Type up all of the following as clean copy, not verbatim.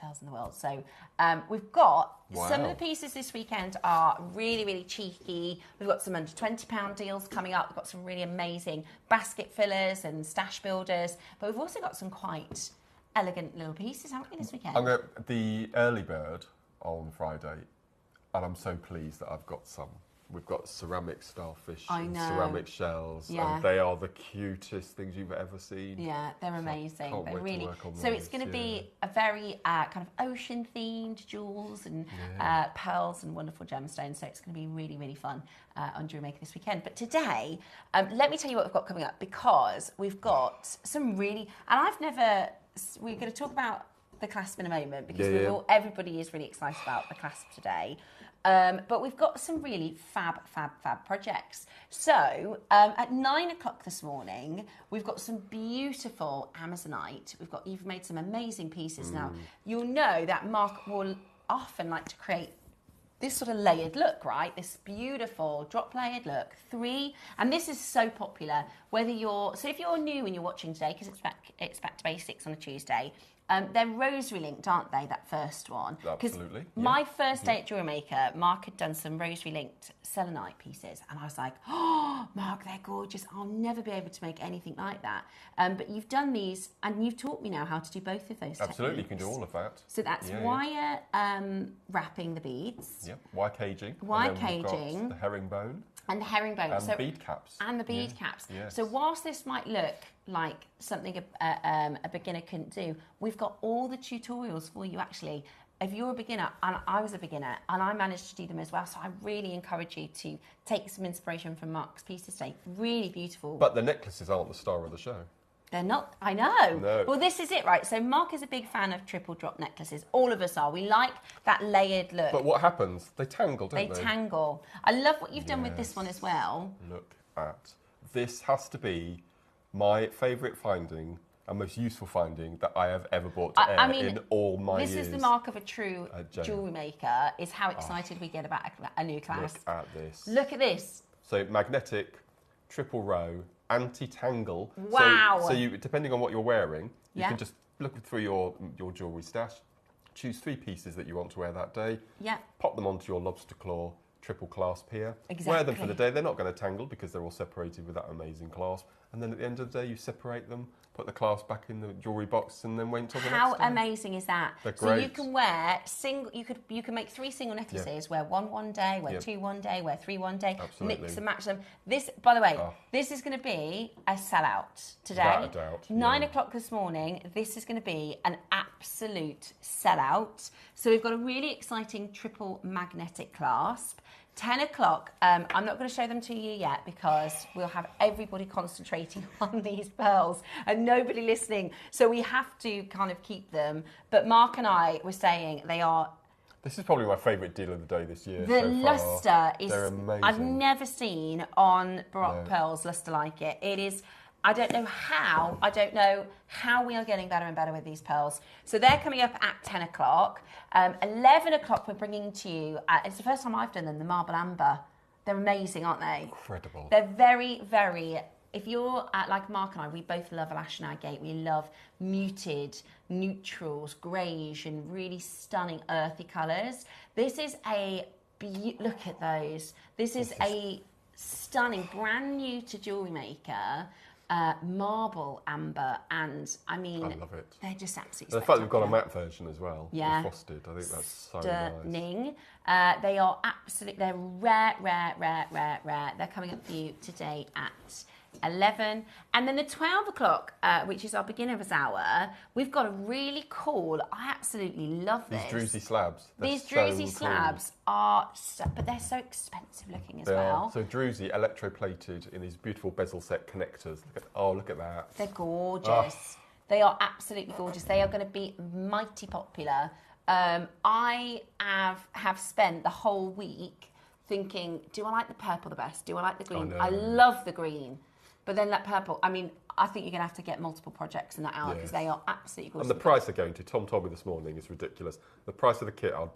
pearls in the world. So we've got some of the pieces this weekend are really, really cheeky. We've got some under £20 deals coming up. We've got some really amazing basket fillers and stash builders. But we've also got some quite elegant little pieces, haven't we, this weekend? I'm going the early bird on Friday, and I'm so pleased that I've got some. We've got ceramic starfish and ceramic shells, and they are the cutest things you've ever seen. Yeah, they're amazing. Can't they're wait really. to work on So those, it's going to be a very kind of ocean-themed jewels and pearls and wonderful gemstones. So it's going to be really, really fun on JewelleryMaker this weekend. But today, let me tell you what we've got coming up, because we've got some really, and we're going to talk about the clasp in a moment, because everybody is really excited about the clasp today. But we've got some really fab projects. So at 9 o'clock this morning, we've got some beautiful Amazonite. You've made some amazing pieces. Now, you'll know that Mark will often like to create this sort of layered look, right? This beautiful drop layered look. And this is so popular, so if you're new and you're watching today, because it's back to basics on a Tuesday, they're rosary linked, aren't they, that first one? Absolutely. My first day at JewelleryMaker, Mark had done some rosary linked selenite pieces, and I was like, oh, Mark, they're gorgeous. I'll never be able to make anything like that. But you've done these, and you've taught me now how to do both of those Absolutely, techniques. you can do all of that. So that's wire wrapping the beads. Yep, wire caging. Wire caging. The herringbone. And the herringbone. And bead caps. And the bead caps. Yes. So whilst this might look like something a beginner couldn't do, we've got all the tutorials for you, actually. If you're a beginner, and I was a beginner, and I managed to do them as well, so I really encourage you to take some inspiration from Mark's pieces today. Really beautiful. But the necklaces aren't the star of the show. They're not, I know. No. Well, this is it, right? So Mark is a big fan of triple drop necklaces. All of us are. We like that layered look. But what happens? They tangle, don't they? They tangle. I love what you've done with this one as well. Look at this. Has to be my favourite finding and most useful finding that I have ever brought to air in all my years. This is the mark of a true jewellery maker, is how excited we get about a new clasp. Look at this. Look at this. So magnetic, triple row, anti-tangle. Wow. So you, depending on what you're wearing, you can just look through your jewellery stash, choose 3 pieces that you want to wear that day, pop them onto your lobster claw triple clasp here. Exactly. Wear them for the day. They're not going to tangle because they're all separated with that amazing clasp. And then at the end of the day, you separate them, put the clasp back in the jewellery box, and then wait until the next day. How amazing is that? They're so great. You can wear you can make 3 single necklaces. Wear one day, wear 2 one day, wear 3 one day. Absolutely. Mix and match them. This, by the way, this is going to be a sellout today. Without a doubt. 9 o'clock this morning. This is going to be an absolute sellout. So we've got a really exciting triple magnetic clasp. 10 o'clock, I'm not going to show them to you yet because we'll have everybody concentrating on these pearls and nobody listening. So we have to kind of keep them. But Mark and I were saying they are... This is probably my favourite deal of the day this year. The lustre is... They're amazing. I've never seen on Baroque pearls lustre like it. It is... I don't know how we are getting better and better with these pearls. So they're coming up at 10 o'clock. 11 o'clock we're bringing to you, it's the first time I've done them, the marble amber. They're amazing, aren't they? Incredible. They're very, very, if you're like Mark and I, we both love Alashinagate. We love muted, neutrals, greige, and really stunning earthy colours. This is look at those. This is a stunning, brand new to JewelleryMaker. Marble amber, and I mean, I love it. They're just absolutely. The fact we've got a matte version as well, yeah, frosted. I think that's so stunning. nice. They are absolutely. They're rare. They're coming up for you today at 11, and then the 12 o'clock, which is our beginner's hour. We've got a really cool. I absolutely love this. These Drewzy slabs. These Drewzy slabs are, but they're so expensive looking as well. So Drewzy electroplated in these beautiful bezel set connectors. Look at that. They're gorgeous. They are absolutely gorgeous. They are going to be mighty popular. I have spent the whole week thinking, do I like the purple the best? Do I like the green? I love the green. But then that purple, I mean, I think you're going to have to get multiple projects in that hour because they are absolutely gorgeous. And the price they're going to, Tom told me this morning, is ridiculous. The price of the kit I'd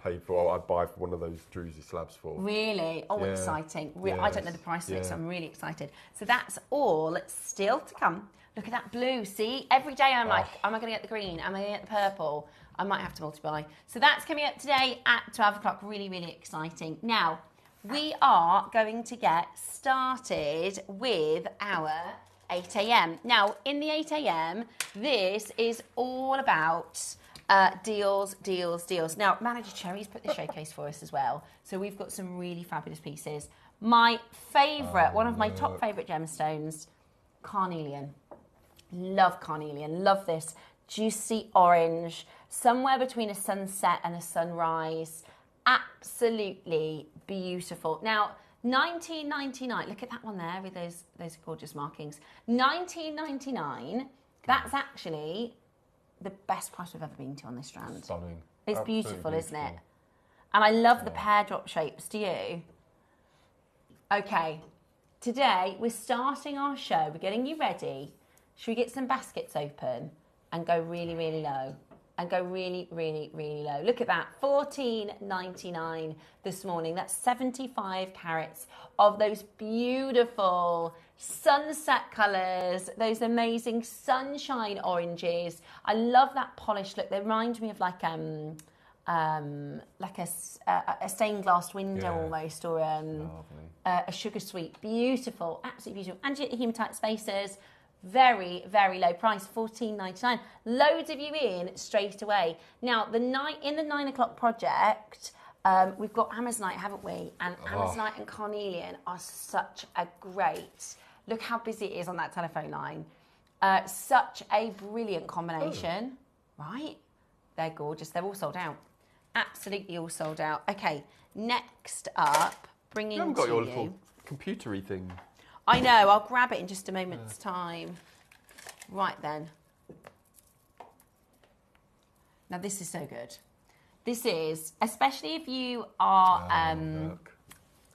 buy for one of those Drewzy slabs for. Really? Oh, exciting. I don't know the price of it, so I'm really excited. So that's all still to come. Look at that blue, see? Every day I'm like, am I going to get the green? Am I going to get the purple? I might have to multiply. So that's coming up today at 12 o'clock. Really, really exciting. Now, we are going to get started with our 8 a.m. Now, in the 8 a.m., this is all about deals, deals, deals. Now, Manager Cherry's put the showcase for us as well. So we've got some really fabulous pieces. My favourite, one of my top favourite gemstones, Carnelian. Love Carnelian. Love this juicy orange, somewhere between a sunset and a sunrise. Absolutely beautiful. Now, 1999, look at that one there with those gorgeous markings. 1999, that's actually the best price we've ever been to on this strand. Stunning. It's beautiful, isn't it? And I love the pear drop shapes, do you? Okay, today we're starting our show. We're getting you ready. Should we get some baskets open and go really, really low? And go really, really, really low. Look at that, $14.99 this morning. That's 75 carats of those beautiful sunset colours, those amazing sunshine oranges. I love that polished look. They remind me of like a stained glass window almost, or a sugar sweet. Beautiful, absolutely beautiful. And hematite spacers. Very, very low price, $14.99. Loads of you in straight away. Now, in the 9 o'clock project, we've got Amazonite, haven't we? And Amazonite and Carnelian are such a great... Look how busy it is on that telephone line. Such a brilliant combination, right? They're gorgeous. They're all sold out. Absolutely all sold out. Okay, next up, bringing to you... You haven't got your little computery thing. I know, I'll grab it in just a moment's time. Right then. Now this is so good. This is, especially if you are look.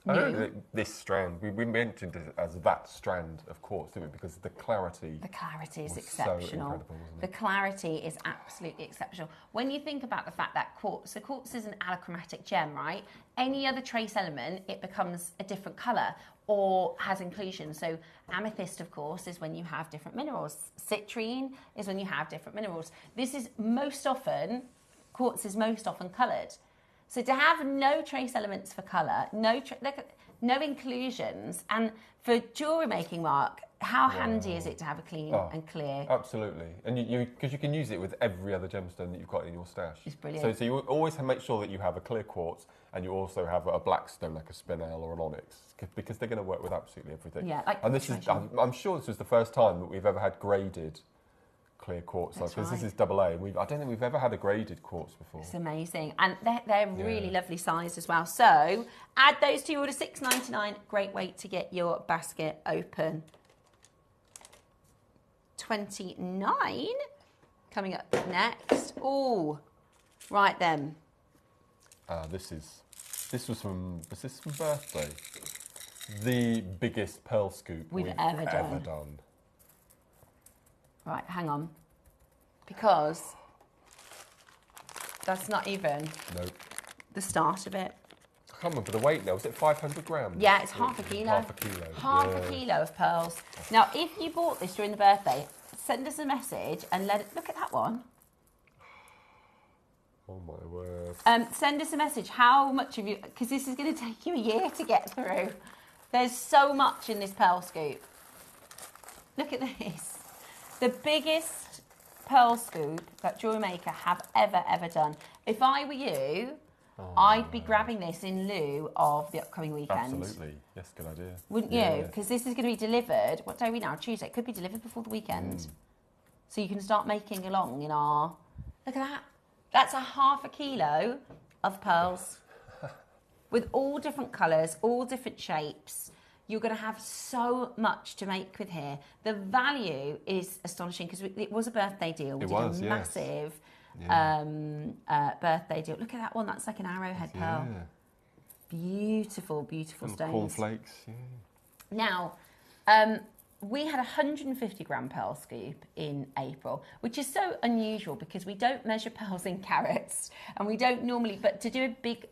I don't think this strand, we mentioned it as that strand of quartz, didn't we? Because the clarity. The clarity is exceptional. So incredible, isn't it? The clarity is absolutely exceptional. When you think about the fact that quartz, so quartz is an allochromatic gem, right? Any other trace element, it becomes a different colour or has inclusion. So amethyst, of course, is when you have different minerals. Citrine is when you have different minerals. This is most often, quartz is most often coloured. So to have no trace elements for colour, no inclusions, and for jewellery making, Mark, how handy is it to have a clean and clear? Absolutely, and because you can use it with every other gemstone that you've got in your stash. It's brilliant. So you always make sure that you have a clear quartz, and you also have a black stone like a spinel or an onyx, because they're going to work with absolutely everything. Yeah, like and this is, I'm sure this was the first time that we've ever had graded clear quartz, because this is AA, and I don't think we've ever had a graded quartz before. It's amazing, and they're really lovely size as well. So add those to your order, $6.99. Great way to get your basket open. 29 coming up next. Oh, right then. Was this from birthday? The biggest pearl scoop we've ever done. Right, hang on. Because that's not even the start of it. I can't remember the weight now. Was it 500 grams? Yeah, it's half a kilo. Half a kilo. Half a kilo of pearls. Now, if you bought this during the birthday, send us a message and look at that one. Oh my word. Send us a message. How much of you, because this is going to take you a year to get through. There's so much in this pearl scoop. Look at this. The biggest pearl scoop that JewelleryMaker have ever done. If I were you, I'd be grabbing this in lieu of the upcoming weekend. Absolutely. Yes, good idea. Wouldn't you? Because this is going to be delivered, what day are we now? Tuesday. It could be delivered before the weekend. So you can start making along in our... Look at that. That's a half a kilo of pearls. With all different colours, all different shapes. You're going to have so much to make with here. The value is astonishing because it was a birthday deal. We did a massive birthday deal. Look at that one. That's like an arrowhead pearl. Beautiful, beautiful stones. Cornflakes. Yeah. Now, we had a 150 gram pearl scoop in April, which is so unusual because we don't measure pearls in carats and we don't normally, but to do a big,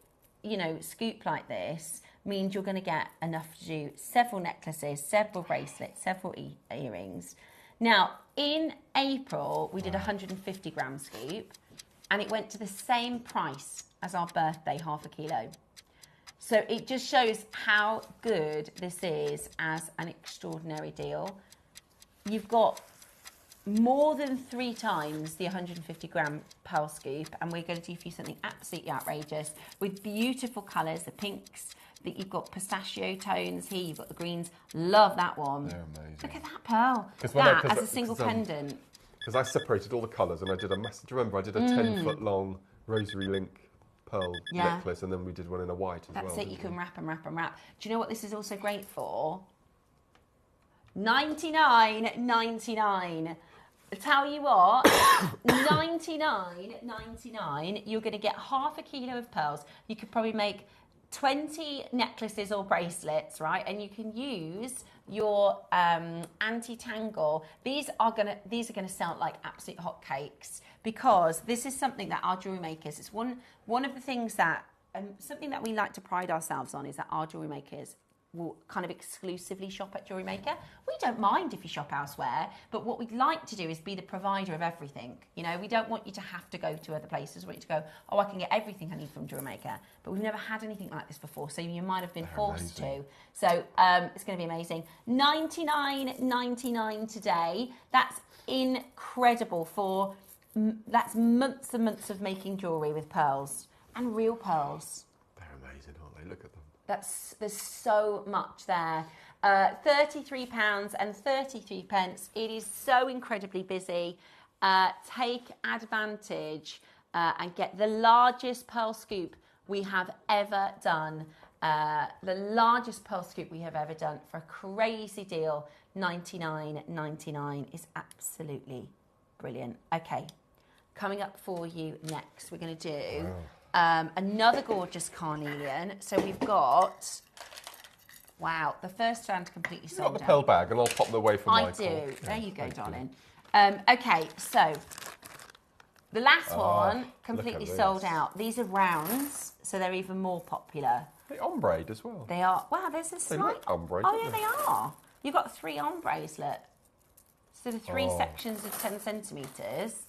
scoop like this means you're going to get enough to do several necklaces, several bracelets, several earrings. Now, in April, we did a 150 gram scoop. and it went to the same price as our birthday, ½ kilo. So it just shows how good this is as an extraordinary deal. You've got more than 3 times the 150 gram pearl scoop, and we're going to do for you something absolutely outrageous with beautiful colours, the pinks, that you've got pistachio tones here, you've got the greens. Love that one. They're amazing. Look at that pearl. That as a single pendant. Because I separated all the colours and I did a massive, do you remember I did a 10-foot long rosary link pearl necklace, and then we did one in a white as well. That's it, you can wrap and wrap and wrap. Do you know what this is also great for? $99.99. I tell you what, $99.99, you're going to get ½ kilo of pearls. You could probably make 20 necklaces or bracelets, right? And you can use your anti-tangle. These are gonna sell like absolute hotcakes, because this is something that our jewelry makers, it's one of the things that something that we like to pride ourselves on, is that our jewelry makers will kind of exclusively shop at JewelleryMaker. We don't mind if you shop elsewhere, but what we'd like to do is be the provider of everything. You know, we don't want you to have to go to other places. We want you to go, oh, I can get everything I need from JewelleryMaker. But we've never had anything like this before, so you might have been forced to. So it's going to be amazing. $99.99 today. That's incredible for, that's months and months of making jewellery with pearls, and real pearls. They're amazing, aren't they? Look at them. There's so much there. £33.33. It is so incredibly busy. Take advantage and get the largest pearl scoop we have ever done. The largest pearl scoop we have ever done for a crazy deal. $99.99 is absolutely brilliant. Okay, coming up for you next, we're going to do... another gorgeous carnelian. So we've got, wow, the first strand completely sold out. You've got the pearl bag, and I'll pop them away for Michael. I do. There you go, darling. Okay, so the last one completely sold out. These are rounds, so they're even more popular. They ombre as well. They are. Wow, there's a slight... They look ombre. Oh, yeah, they are. You've got 3 ombres, look. So the 3 sections of 10 centimetres.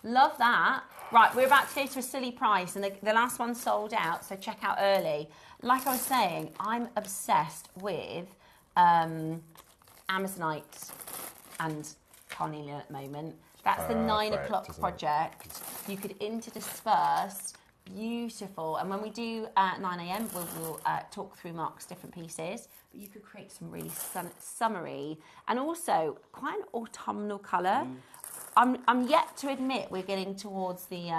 Love that. Right, we're about to go to a silly price, and the last one sold out, so check out early. Like I was saying, I'm obsessed with Amazonite and Carnelian at the moment. That's the 9 o'clock project. You could interdisperse, beautiful. And when we do 9 a.m, we'll talk through Mark's different pieces. But you could create some really summery and also quite an autumnal colour. I'm yet to admit we're getting towards the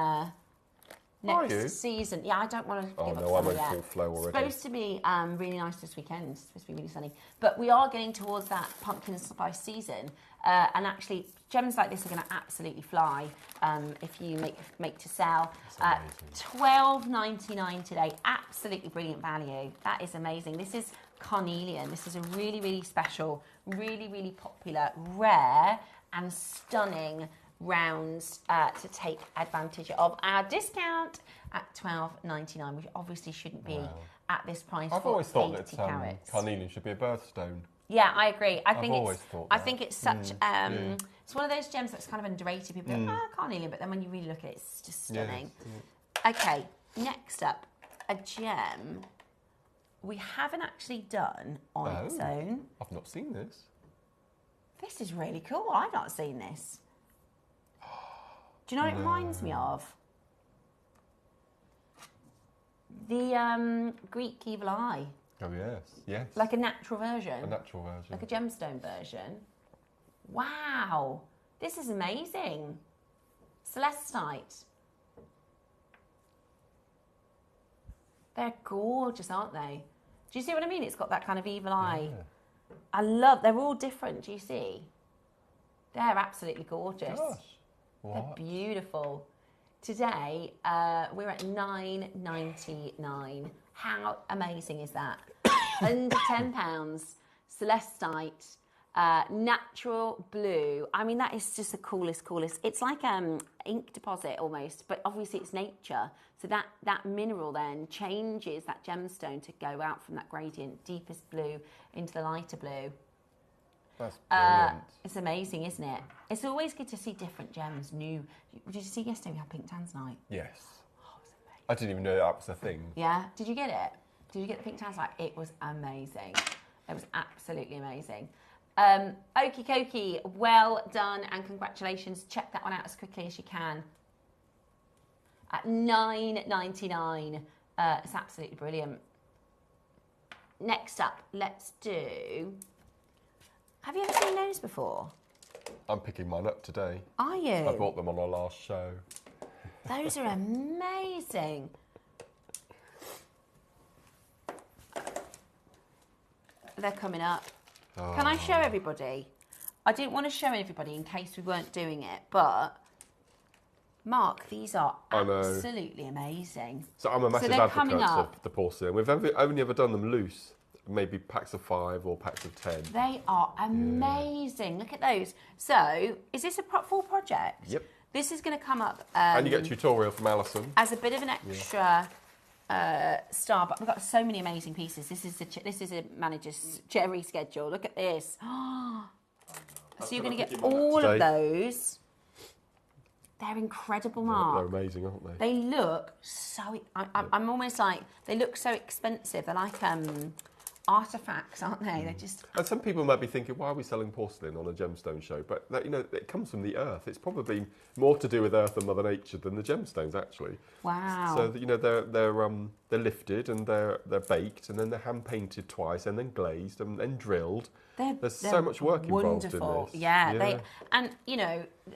next season. Yeah, I don't want to give up summer yet. Full flow already. It's supposed to be really nice this weekend. It's supposed to be really sunny. But we are getting towards that pumpkin spice season. And actually, gems like this are going to absolutely fly if you make to sell. $12.99 today. Absolutely brilliant value. That is amazing. This is Carnelian. This is a really, really special, really, really popular, rare and stunning rounds to take advantage of our discount at $12.99, which obviously shouldn't be at this price. I've always thought that carnelian should be a birthstone. Yeah, I agree. I think it's such it's one of those gems that's kind of underrated. People go, carnelian, but then when you really look at it, it's just stunning. Okay, next up, a gem we haven't actually done on its own. I've not seen this. This is really cool. I've not seen this. Do you know what it reminds me of? The Greek evil eye. Oh, yes, yes. Like a natural version. A natural version. Like a gemstone version. Wow. This is amazing. Celesteite. They're gorgeous, aren't they? Do you see what I mean? It's got that kind of evil eye. Yeah. They're all different, do you see? They're absolutely gorgeous. Gosh. They're beautiful. Today, we're at $9.99. How amazing is that? Under £10, Celesteite, natural blue. I mean, that is just the coolest. It's like ink deposit almost, but obviously it's nature. So that mineral then changes that gemstone to go out from that gradient, deepest blue into the lighter blue. That's brilliant. It's amazing, isn't it? It's always good to see different gems, new. Did you see yesterday we had Pink Tans Night? Yes. Oh, it was amazing. I didn't even know that was a thing. Yeah? Did you get it? Did you get the Pink Tans Night? It was amazing. It was absolutely amazing. Okie dokie, well done and congratulations. Check that one out as quickly as you can. At $9.99. It's absolutely brilliant. Next up, let's do... Have you ever seen those before? I'm picking mine up today. Are you? I bought them on our last show. Those are amazing. They're coming up. Oh. Can I show everybody? I didn't want to show everybody in case we weren't doing it, but... Mark, these are absolutely amazing. So I'm a massive advocate of the porcelain. We've only ever done them loose, maybe packs of 5 or packs of 10. They are amazing. Yeah. Look at those. So, is this a full project? Yep. This is going to come up... and you get a tutorial from Alison. As a bit of an extra star, but we've got so many amazing pieces. This is a manager's cherry schedule. Look at this. So you're going to get all of those. They're incredible, Mark. They're amazing, aren't they? They look so... I'm almost like... They look so expensive. They're like artefacts, aren't they? They're just... And some people might be thinking, why are we selling porcelain on a gemstone show? But, it comes from the earth. It's probably more to do with earth and Mother Nature than the gemstones, actually. Wow. So, they're lifted and they're baked and then they're hand-painted twice and then glazed and then drilled. There's so much work involved in this. Yeah.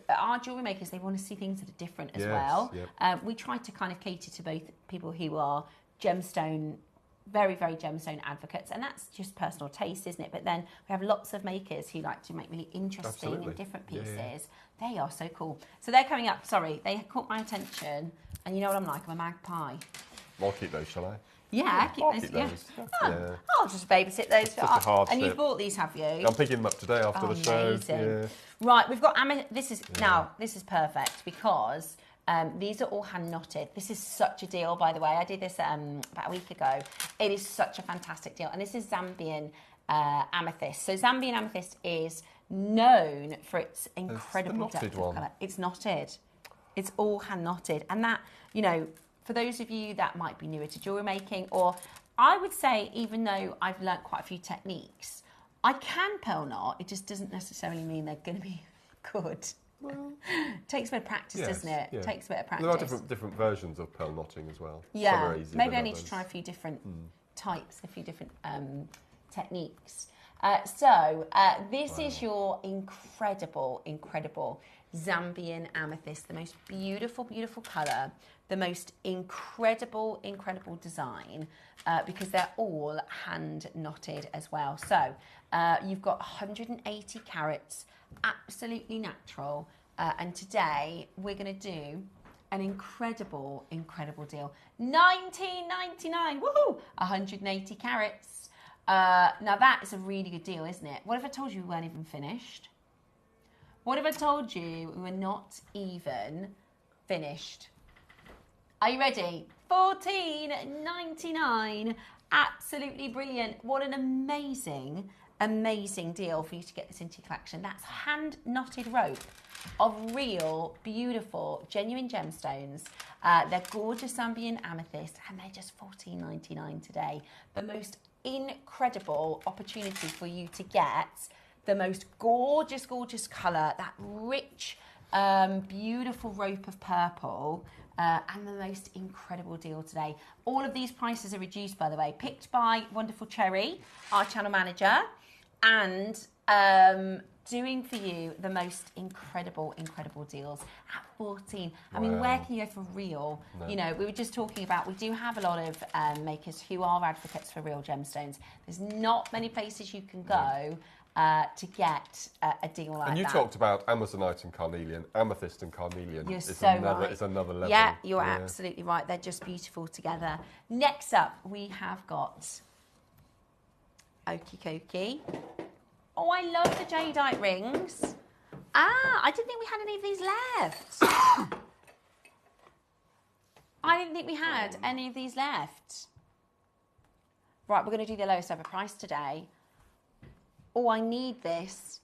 Our jewellery makers, they want to see things that are different as well. Yep. We try to kind of cater to both people who are gemstone, very, very gemstone advocates, and that's just personal taste, isn't it? But then we have lots of makers who like to make really interesting and different pieces. Yeah. They are so cool. So they're coming up. Sorry, they caught my attention, and you know what I'm like, I'm a magpie. I'll keep those, shall I? Yeah, keep those. I'll just babysit those. Such a hardship. And you've bought these, have you? I'm picking them up today after the show. Yeah. Right, we've got this is perfect because these are all hand knotted. This is such a deal, by the way. I did this about a week ago. It is such a fantastic deal, and this is Zambian amethyst. So Zambian amethyst is known for its incredible depth of colour. It's knotted. It's all hand knotted, and that for those of you that might be newer to jewellery making, or I would say even though I've learnt quite a few techniques, I can pearl knot. It just doesn't necessarily mean they're going to be good. Well, takes a bit of practice, doesn't it? Yeah. Takes a bit of practice. There are different versions of pearl knotting as well. Yeah, some are easier maybe than I need others. to try a few different types, a few different techniques. This is your incredible Zambian amethyst, the most beautiful, beautiful colour, the most incredible design, because they're all hand knotted as well. So you've got 180 carats, absolutely natural, and today we're going to do an incredible deal. $19.99, woohoo! 180 carats. Now that is a really good deal, isn't it? What if I told you we weren't even finished? What if I told you we were not even finished? Are you ready? $14.99. Absolutely brilliant. What an amazing deal for you to get this into your collection. That's hand knotted rope of real, beautiful, genuine gemstones. They're gorgeous Zambian amethyst, and they're just $14.99 today. The most incredible opportunity for you to get the most gorgeous colour, that rich, beautiful rope of purple, and the most incredible deal today. All of these prices are reduced, by the way, picked by Wonderful Cherry, our channel manager, and doing for you the most incredible deals at 14. I mean, where can you go for real? No. We were just talking about, we do have a lot of makers who are advocates for real gemstones. There's not many places you can go to get a deal like that. And you talked about Amazonite and Carnelian, amethyst and Carnelian. You're so right. It's another level. Yeah, you're absolutely right. They're just beautiful together. Next up, we have got Okie Dokie. Oh, I love the jadeite rings. I didn't think we had any of these left. I didn't think we had any of these left. Right, we're going to do the lowest ever price today. Oh, I need this.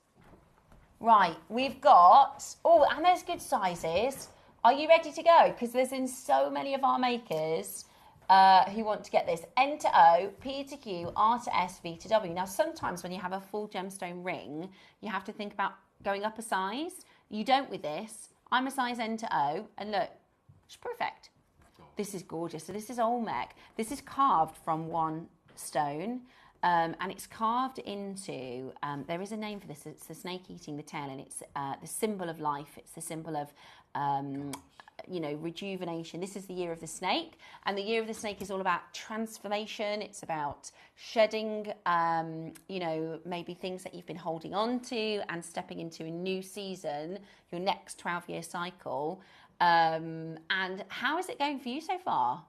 Right, we've got... Oh, and there's good sizes. Are you ready to go? Because there's been so many of our makers who want to get this. N to O, P to Q, R to S, V to W. Now, sometimes when you have a full gemstone ring, you have to think about going up a size. You don't with this. I'm a size N to O, and look, it's perfect. This is gorgeous. So this is Olmec. This is carved from one stone. And it's carved into, there is a name for this, it's the snake eating the tail, and it's the symbol of life, it's the symbol of, rejuvenation. This is the year of the snake, and the year of the snake is all about transformation. It's about shedding, maybe things that you've been holding on to and stepping into a new season, your next 12-year cycle. And how is it going for you so far,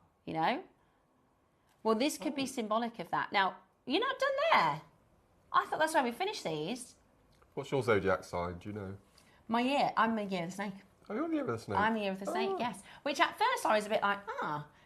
Well, this could be symbolic of that. Now, you're not done there. I thought that's where we finished these. What's your zodiac sign? Do you know? I'm a year of the snake. Oh, you're the year of the snake? I'm the year of the snake, yes. Which at first I was a bit like,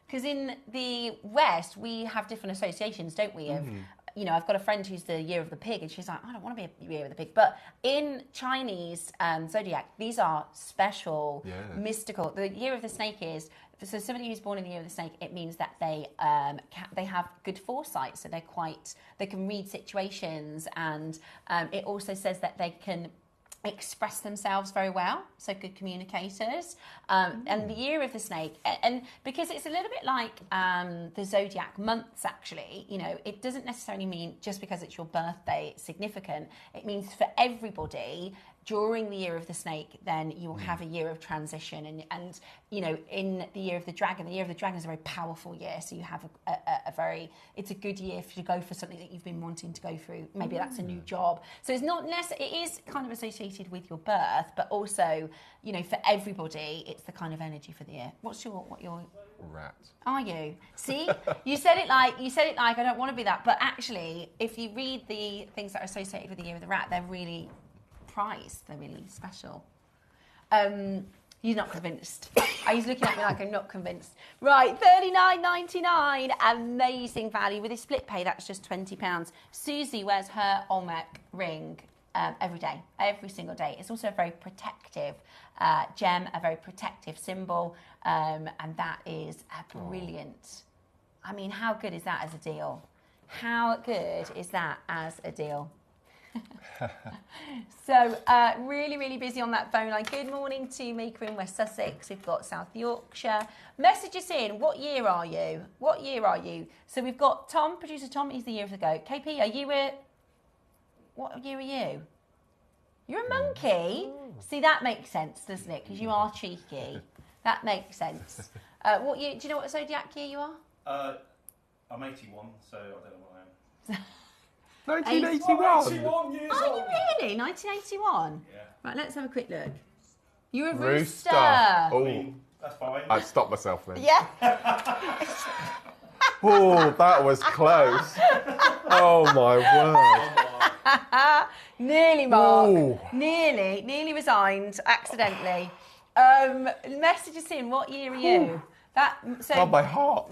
because in the West we have different associations, don't we? Of, I've got a friend who's the year of the pig, and she's like, I don't want to be a year of the pig. But in Chinese zodiac, these are special, mystical. The year of the snake is... So somebody who's born in the year of the snake, it means that they have good foresight, so they can read situations, and it also says that they can express themselves very well, so good communicators. And the year of the snake, and because it's a little bit like the zodiac months, actually, it doesn't necessarily mean just because it's your birthday it's significant. It means for everybody, during the year of the snake, then you will have a year of transition, and in the year of the dragon is a very powerful year, so you have it's a good year to go for something that you've been wanting to go through. Maybe that's a new job. So it's not necessarily, it is kind of associated with your birth, but also, for everybody, it's the kind of energy for the year. What your rat? Are you? See, you said it like I don't want to be that, but actually, if you read the things that are associated with the year of the rat, they're really prized. They're really special. You're not convinced. He's looking at me like I'm not convinced. Right, $39.99, amazing value. With a split pay, that's just £20. Susie wears her Olmec ring every day, every single day. It's also a very protective gem, a very protective symbol, and that is a brilliant. I mean, how good is that as a deal? How good is that as a deal? So really, really busy on that phone line. Good morning to Maker in West Sussex. We've got South Yorkshire. Messages in. What year are you? What year are you? So we've got Tom, producer Tom. He's the year of the goat. KP, are you what year are you? You're a monkey. See, that makes sense, doesn't it? Because you are cheeky. That makes sense. What year? Do you know what zodiac year you are? I'm 81, so I don't know what I am. 1981. 81 years old. Are you really? 1981? Yeah. Right, let's have a quick look. You're a Rooster. rooster. That's fine. I'd stop myself then. Yeah. Oh, that was close. Oh my word. Nearly, Mark. Ooh. Nearly resigned accidentally. Messages in. What year are you? Oh, my heart.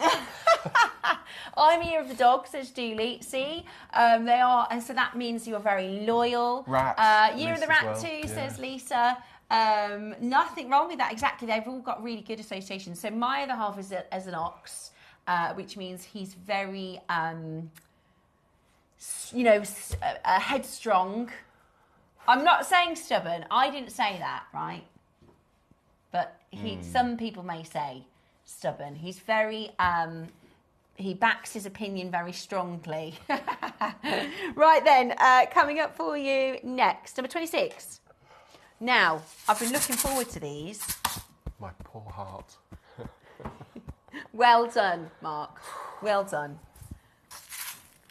I'm a year of the dog, says Julie. See, they are, and so that means you're very loyal. Rat. Year of the rat too, says Lisa. Nothing wrong with that. Exactly, they've all got really good associations. So my other half is as an ox, which means he's very, headstrong. I'm not saying stubborn. I didn't say that, right? But some people may say stubborn. He's very. He backs his opinion very strongly. Right then, coming up for you next, number 26. Now, I've been looking forward to these. My poor heart. Well done, Mark. Well done.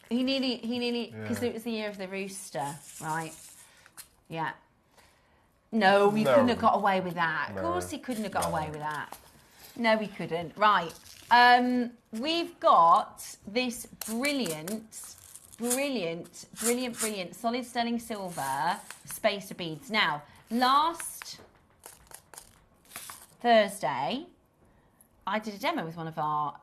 He nearly, because it was the year of the rooster, right? Yeah. No, we couldn't have got away with that. Of course he couldn't have got away with that. No, we couldn't. Right. We've got this brilliant solid sterling silver spacer beads. Now, last Thursday, I did a demo with one of our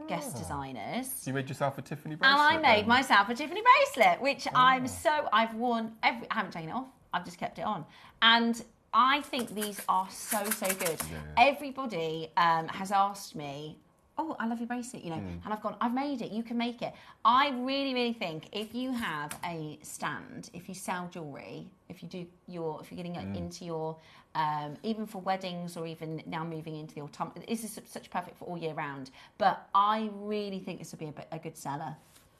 guest designers. So you made yourself a Tiffany bracelet? And I made myself a Tiffany bracelet, which I've worn I haven't taken it off. I've just kept it on. And I think these are so good. Yeah. Everybody has asked me, oh, I love your bracelet, you know, and I've gone, I've made it, you can make it. I really think if you have a stand, if you sell jewellery, if you're getting into your, even for weddings or even now moving into the autumn, this is such perfect for all year round. But I really think this would be a good seller.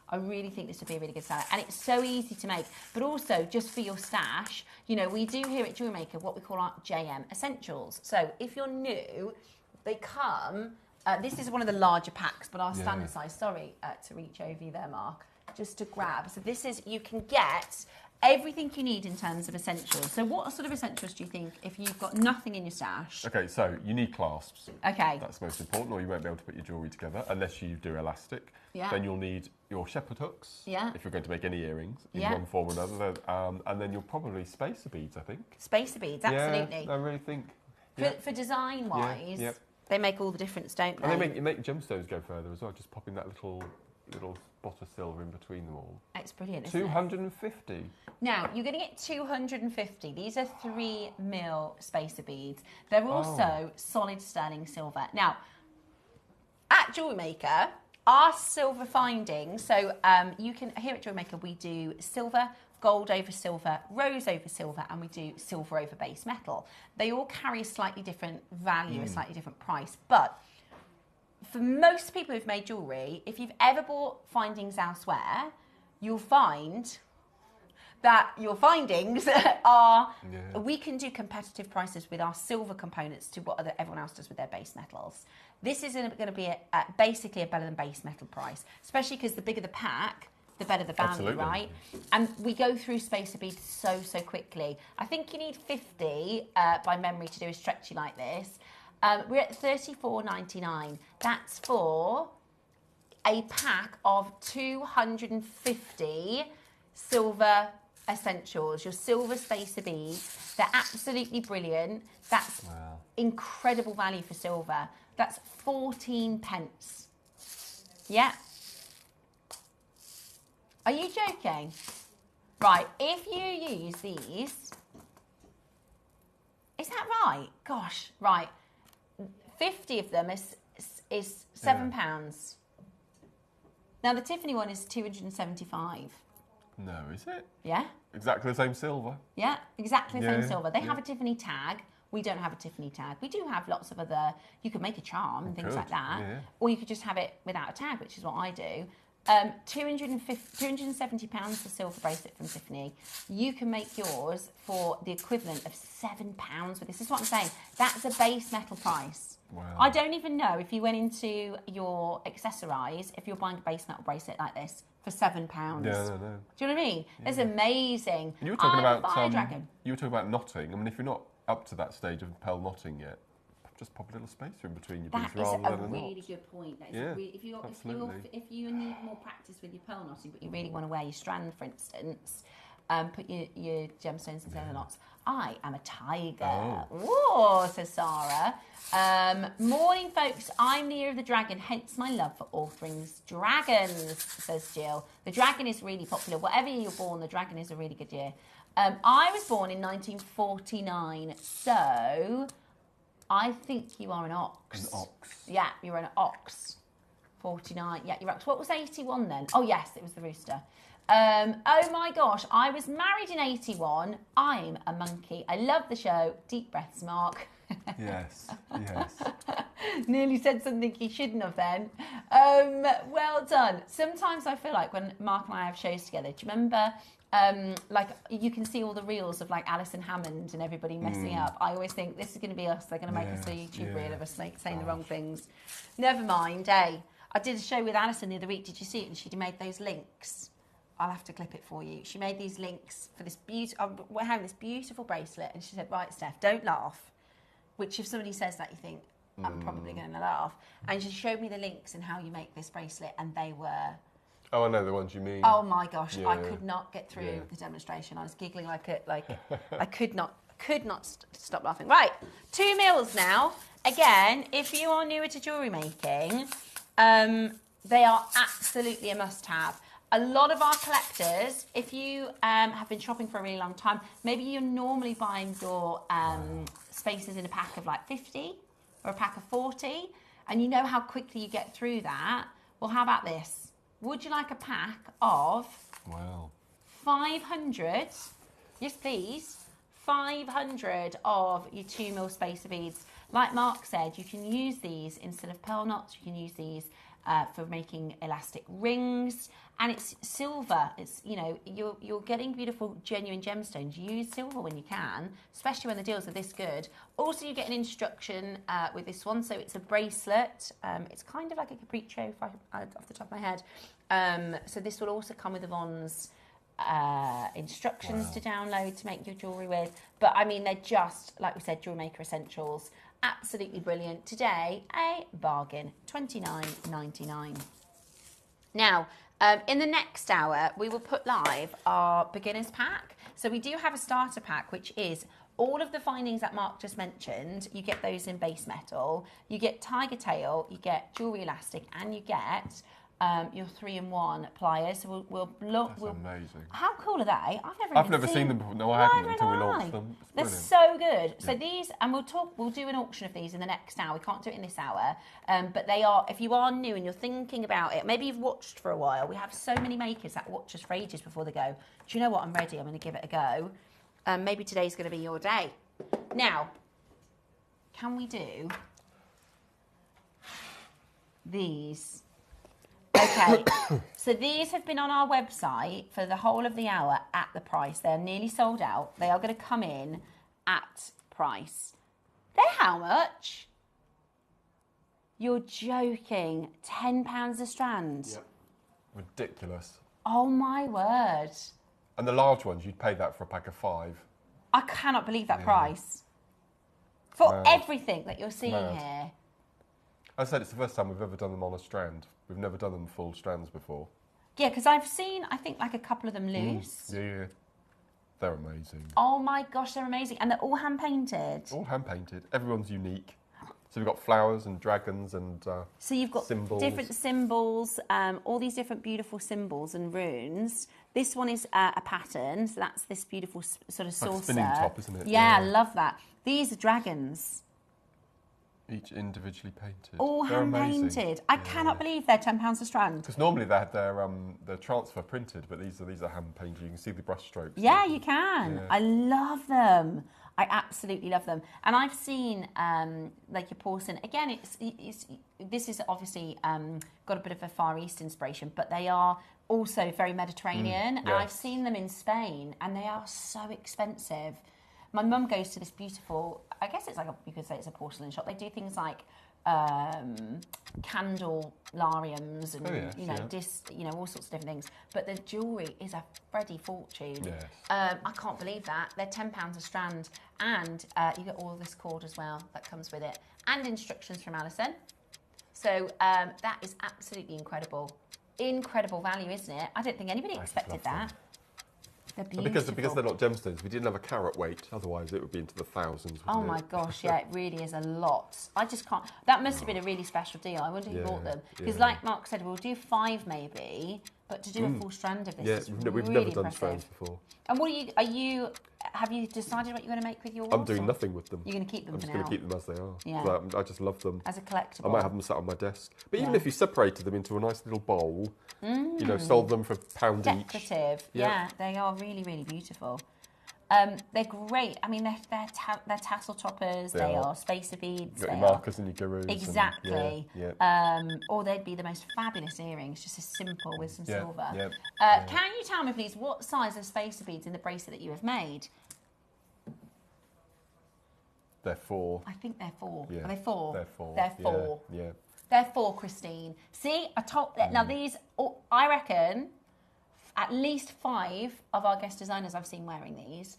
I really think this would be a really good seller. And it's so easy to make. But also, just for your stash, you know, we do here at JewelleryMaker what we call our JM Essentials. So if you're new, they come... this is one of the larger packs, but our standard size, sorry to reach over you there, Mark, just to grab. So this is, you can get everything you need in terms of essentials. So what sort of essentials do you think if you've got nothing in your stash? Okay, so you need clasps. Okay. That's most important, or you won't be able to put your jewellery together unless you do elastic. Yeah. Then you'll need your shepherd hooks, if you're going to make any earrings in one form or another. And then you'll probably spacer beads, I think. Spacer beads, absolutely. Yeah, I really think. For design-wise, they make all the difference, don't they? And they make gemstones go further as well, just popping that little spot of silver in between them all. It's brilliant, isn't 250. It? Now, you're going to get 250. These are 3mm spacer beads. They're also solid sterling silver. Now, at JewelleryMaker, our silver findings, so you can, here at JewelleryMaker, we do silver, gold over silver, rose over silver, and we do silver over base metal. They all carry a slightly different value, a slightly different price. But for most people who've made jewellery, if you've ever bought findings elsewhere, you'll find that your findings are, we can do competitive prices with our silver components to what everyone else does with their base metals. This is going to be basically a better than base metal price, especially because the bigger the pack, the better the value, right? And we go through spacer beads so quickly. I think you need 50 by memory to do a stretchy like this. We're at $34.99. That's for a pack of 250 silver essentials. Your silver spacer beads. They're absolutely brilliant. That's incredible value for silver. That's 14 pence. Yeah. Are you joking? Right, if you use these, is that right? Gosh, right. 50 of them is £7. Now the Tiffany one is 275. No, is it? Yeah. Exactly the same silver. Yeah, exactly the same silver. They have a Tiffany tag. We don't have a Tiffany tag. We do have lots of other, you could make a charm and things like that. Yeah. Or you could just have it without a tag, which is what I do. £270 for silver bracelet from Tiffany. You can make yours for the equivalent of £7 with this. This is what I'm saying. That's a base metal price. Wow. I don't even know if you went into your accessorise, if you're buying a base metal bracelet like this for £7. Yeah, no. Do you know what I mean? Yeah. It's amazing. And you were talking about fire dragon. You were talking about knotting. I mean, if you're not up to that stage of pearl knotting yet, just pop a little spacer in between your beads rather than a knot. That is a really good point. That is if you need more practice with your pearl knotting, but you really want to wear your strand, for instance, put your gemstones into the knots. I am a tiger. Oh, says Sarah. Morning, folks. I'm the year of the dragon, hence my love for all things dragons, says Jill. The dragon is really popular. Whatever year you're born, the dragon is a really good year. I was born in 1949, so I think you are an ox. An ox. Yeah, you're an ox. 49. Yeah, you're ox. What was 81 then? Oh, yes, it was the rooster. Oh my gosh, I was married in 81. I'm a monkey. I love the show. Deep breaths, Mark. Yes. Nearly said something he shouldn't have then. Well done. Sometimes I feel like when Mark and I have shows together, do you remember, like you can see all the reels of like Alison Hammond and everybody messing up. I always think this is going to be us. They're going to make us a YouTube reel of us saying the wrong things. Never mind, I did a show with Alison the other week. Did you see it? And she made those links. I'll have to clip it for you. She made these links for this beautiful. We're having this beautiful bracelet, and she said, "Right, Steph, don't laugh." Which, if somebody says that, you think I'm probably going to laugh. And she showed me the links and how you make this bracelet, and they were. Oh, I know the ones you mean. Oh my gosh, I could not get through the demonstration. I was giggling like I could not stop laughing. Right, 2 mils now. Again, if you are newer to jewellery making, They are absolutely a must-have. A lot of our collectors, if you have been shopping for a really long time, maybe you're normally buying your spaces in a pack of like 50 or a pack of 40, and you know how quickly you get through that. Well, how about this? Would you like a pack of 500? Yes, please. 500 of your 2mm spacer beads. Like Mark said, you can use these instead of pearl knots. You can use these for making elastic rings, and it's silver. It's, you know, you're getting beautiful genuine gemstones. Use silver when you can, especially when the deals are this good. Also, you get an instruction with this one, so it's a bracelet. It's kind of like a capriccio off the top of my head. So this will also come with Yvonne's instructions to download to make your jewellery with. But I mean, they're just, like we said, JewelleryMaker essentials. Absolutely brilliant. Today, a bargain, $29.99. Now, in the next hour, we will put live our beginners pack. So we do have a starter pack, which is all of the findings that Mark just mentioned. You get those in base metal. You get tiger tail, you get jewellery elastic, and you get your 3-in-1 pliers. So we'll look. That's amazing. How cool are they? I've never seen them before. No, I haven't until we launched them. They're so good. So these, and we'll do an auction of these in the next hour. We can't do it in this hour, but they are. If you are new and you're thinking about it, maybe you've watched for a while. We have so many makers that watch us for ages before they go, do you know what? I'm ready. I'm going to give it a go. Maybe today's going to be your day. Now, can we do these? Okay, so these have been on our website for the whole of the hour at the price. They're nearly sold out. They are going to come in at price. They're how much? You're joking. £10 a strand. Yep. Ridiculous. Oh my word. And the large ones, you'd pay that for a pack of 5. I cannot believe that price. For everything that you're seeing here. I said it's the first time we've ever done them on a strand. We've never done them full strands before. Yeah, because I've seen, I think, like a couple of them loose. Yeah. They're amazing. Oh my gosh, they're amazing. And they're all hand-painted. All hand-painted. Everyone's unique. So we've got flowers and dragons and so you've got symbols. Different symbols, all these different beautiful symbols and runes. This one is a pattern, so that's this beautiful sort of saucer. Like a spinning top, isn't it? Yeah, I love that. These are dragons. Each individually painted. All hand-painted. I cannot believe they're £10 a strand. Because normally they had their transfer printed, but these are hand-painted. You can see the brush strokes. Yeah, you can. Yeah. I love them. I absolutely love them. And I've seen like your porcelain. Again, this is obviously got a bit of a Far East inspiration, but they are also very Mediterranean. And I've seen them in Spain, and they are so expensive. My mum goes to this beautiful, I guess it's like, you could say it's a porcelain shop. They do things like candelariums and all sorts of different things. But the jewellery is a Freddie fortune. Yes. I can't believe that. They're £10 a strand, and you get all this cord as well that comes with it, and instructions from Alison. So that is absolutely incredible. Incredible value, isn't it? I don't think anybody expected that. They're beautiful. Because they're not gemstones, we didn't have a carat weight. Otherwise, it would be into the thousands. Oh my gosh, yeah, it really is a lot. I just can't. That must have been a really special deal. I wonder who bought them. Because, like Mark said, we'll do 5 maybe, but to do a full strand of this is we've really never done impressive. strands before. And have you decided what you're going to make with yours? I'm doing nothing with them. You're going to keep them I'm for just now? going to keep them as they are. Yeah. So I just love them. As a collectible. I might have them sat on my desk. But even if you separated them into a nice little bowl, sold them for £1 each. Decorative. Yeah, they are really, really beautiful. They're great. I mean, they're tassel toppers. They are spacer beads. You've got your markers and your gurus. Exactly. Or they'd be the most fabulous earrings, just as simple with some silver. Can you tell me, please, what size of spacer beads in the bracelet that you have made? They're 4. I think they're 4. Yeah. Are they 4? They're 4. They're 4. Yeah. They're 4, Christine. See, I told now these. I reckon at least 5 of our guest designers I've seen wearing these.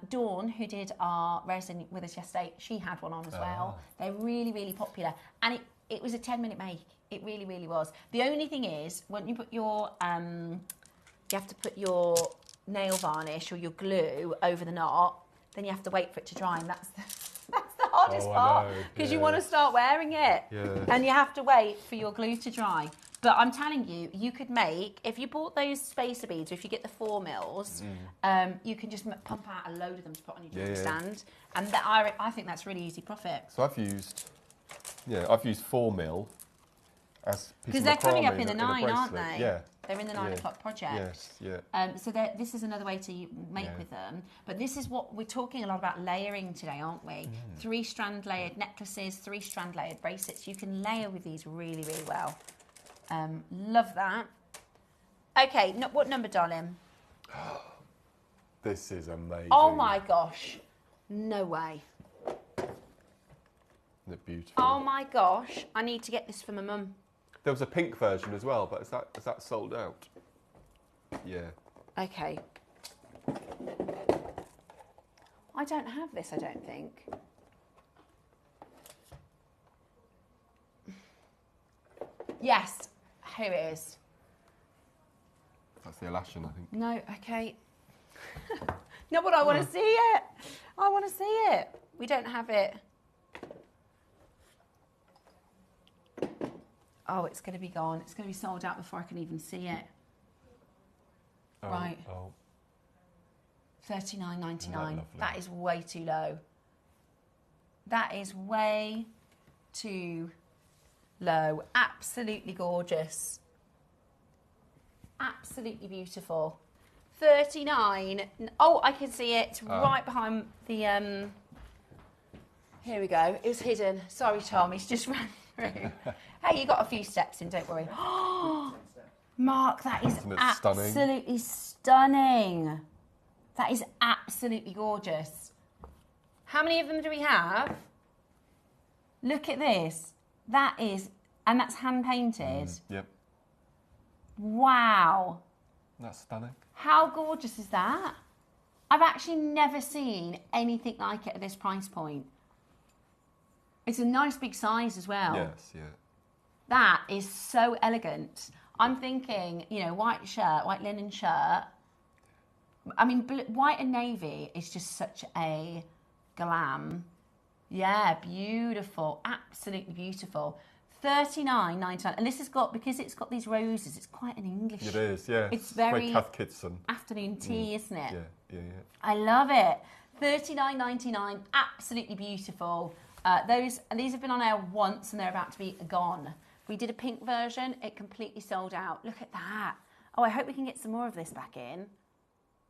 Dawn, who did our resin with us yesterday, she had one on as well. They're really, really popular, and it was a 10-minute make. It really, really was. The only thing is, when you put your you have to put your nail varnish or your glue over the knot. Then you have to wait for it to dry, and that's the hardest part because you want to start wearing it. Yeah. And you have to wait for your glue to dry. But I'm telling you, you could make, if you bought those spacer beads, or if you get the 4 mils, you can just pump out a load of them to put on your jewelry stand. And that, I think that's really easy profit. So I've used 4 mil as because they're coming up in the 9, aren't they? Yeah. They're in the 9 o'clock project. Yes, yeah. So this is another way to make with them. But this is what we're talking a lot about layering today, aren't we? 3-strand layered necklaces, 3-strand layered bracelets. You can layer with these really, really well. Love that. Okay, what number, darling? This is amazing. Oh my gosh. No way. Isn't it beautiful? Oh my gosh. I need to get this for my mum. There was a pink version as well, but is that sold out? Yeah. Okay. I don't have this, I don't think. Yes, here it is. That's the Alashin, I think. No, okay. No, but I want to see it. I want to see it. We don't have it. Oh, it's going to be gone. It's going to be sold out before I can even see it. Oh, right. Oh. $39.99. That is way too low. That is way too low. Absolutely gorgeous. Absolutely beautiful. 39. Oh, I can see it. It's right behind the here we go. It was hidden. Sorry, Tom. He's just ran through. Hey, you got a few steps in, don't worry. Mark, that is absolutely stunning. That is absolutely gorgeous. How many of them do we have? Look at this. That is, and that's hand painted. Yep. Wow. That's stunning. How gorgeous is that? I've actually never seen anything like it at this price point. It's a nice big size as well. Yes, yeah. That is so elegant. I'm thinking, you know, white shirt, white linen shirt. I mean, white and navy is just such a glam. Yeah, beautiful. Absolutely beautiful. $39.99. And this has got, because it's got these roses, it's quite an English. It is, yeah. It's very Kath Kidson. Afternoon tea, isn't it? Yeah. I love it. $39.99. Absolutely beautiful. These have been on air once and they're about to be gone. We did a pink version. It completely sold out. Look at that. Oh, I hope we can get some more of this back in.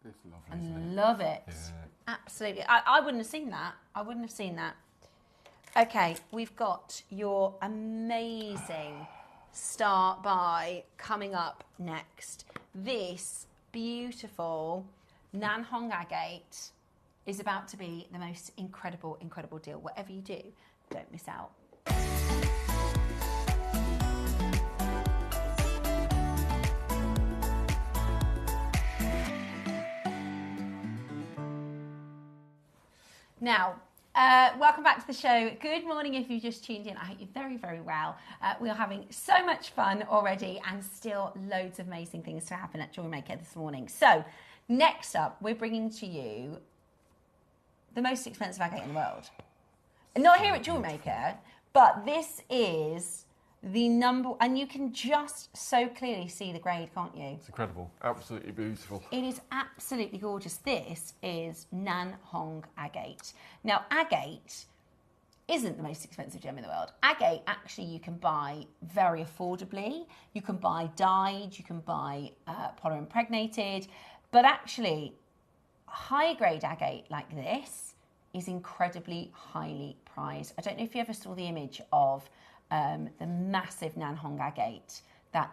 It's lovely, I isn't it? love it. Yeah. Absolutely. I wouldn't have seen that. I wouldn't have seen that. Okay, we've got your amazing Start By coming up next. This beautiful Nanhong Agate is about to be the most incredible, incredible deal. Whatever you do, don't miss out. Now, welcome back to the show. Good morning if you've just tuned in. I hope you're very, very well. We are having so much fun already and still loads of amazing things to happen at JewelleryMaker this morning. So, next up, we're bringing to you the most expensive agate in the world. Not here at JewelleryMaker, but this is the number, and you can just so clearly see the grade, can't you? It's incredible. Absolutely beautiful. It is absolutely gorgeous. This is Nanhong Agate. Now, agate isn't the most expensive gem in the world. Agate, actually, you can buy very affordably. You can buy dyed, you can buy polymer impregnated, but actually, high-grade agate like this is incredibly highly prized. I don't know if you ever saw the image of the massive Nanhong Agate that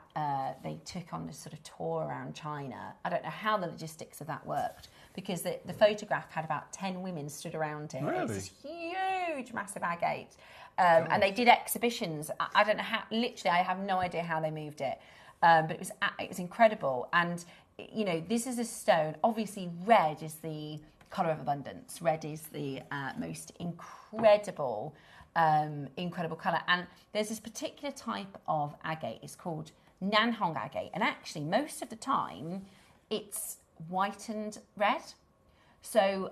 they took on this sort of tour around China. I don't know how the logistics of that worked because the photograph had about 10 women stood around it. Really? It's this huge, massive agate. And they did exhibitions. I don't know how, literally, I have no idea how they moved it. But it was incredible. And, you know, this is a stone. Obviously, red is the colour of abundance. Red is the most incredible colour. And there's this particular type of agate. It's called Nanhong Agate. And actually, most of the time, it's whitened red. So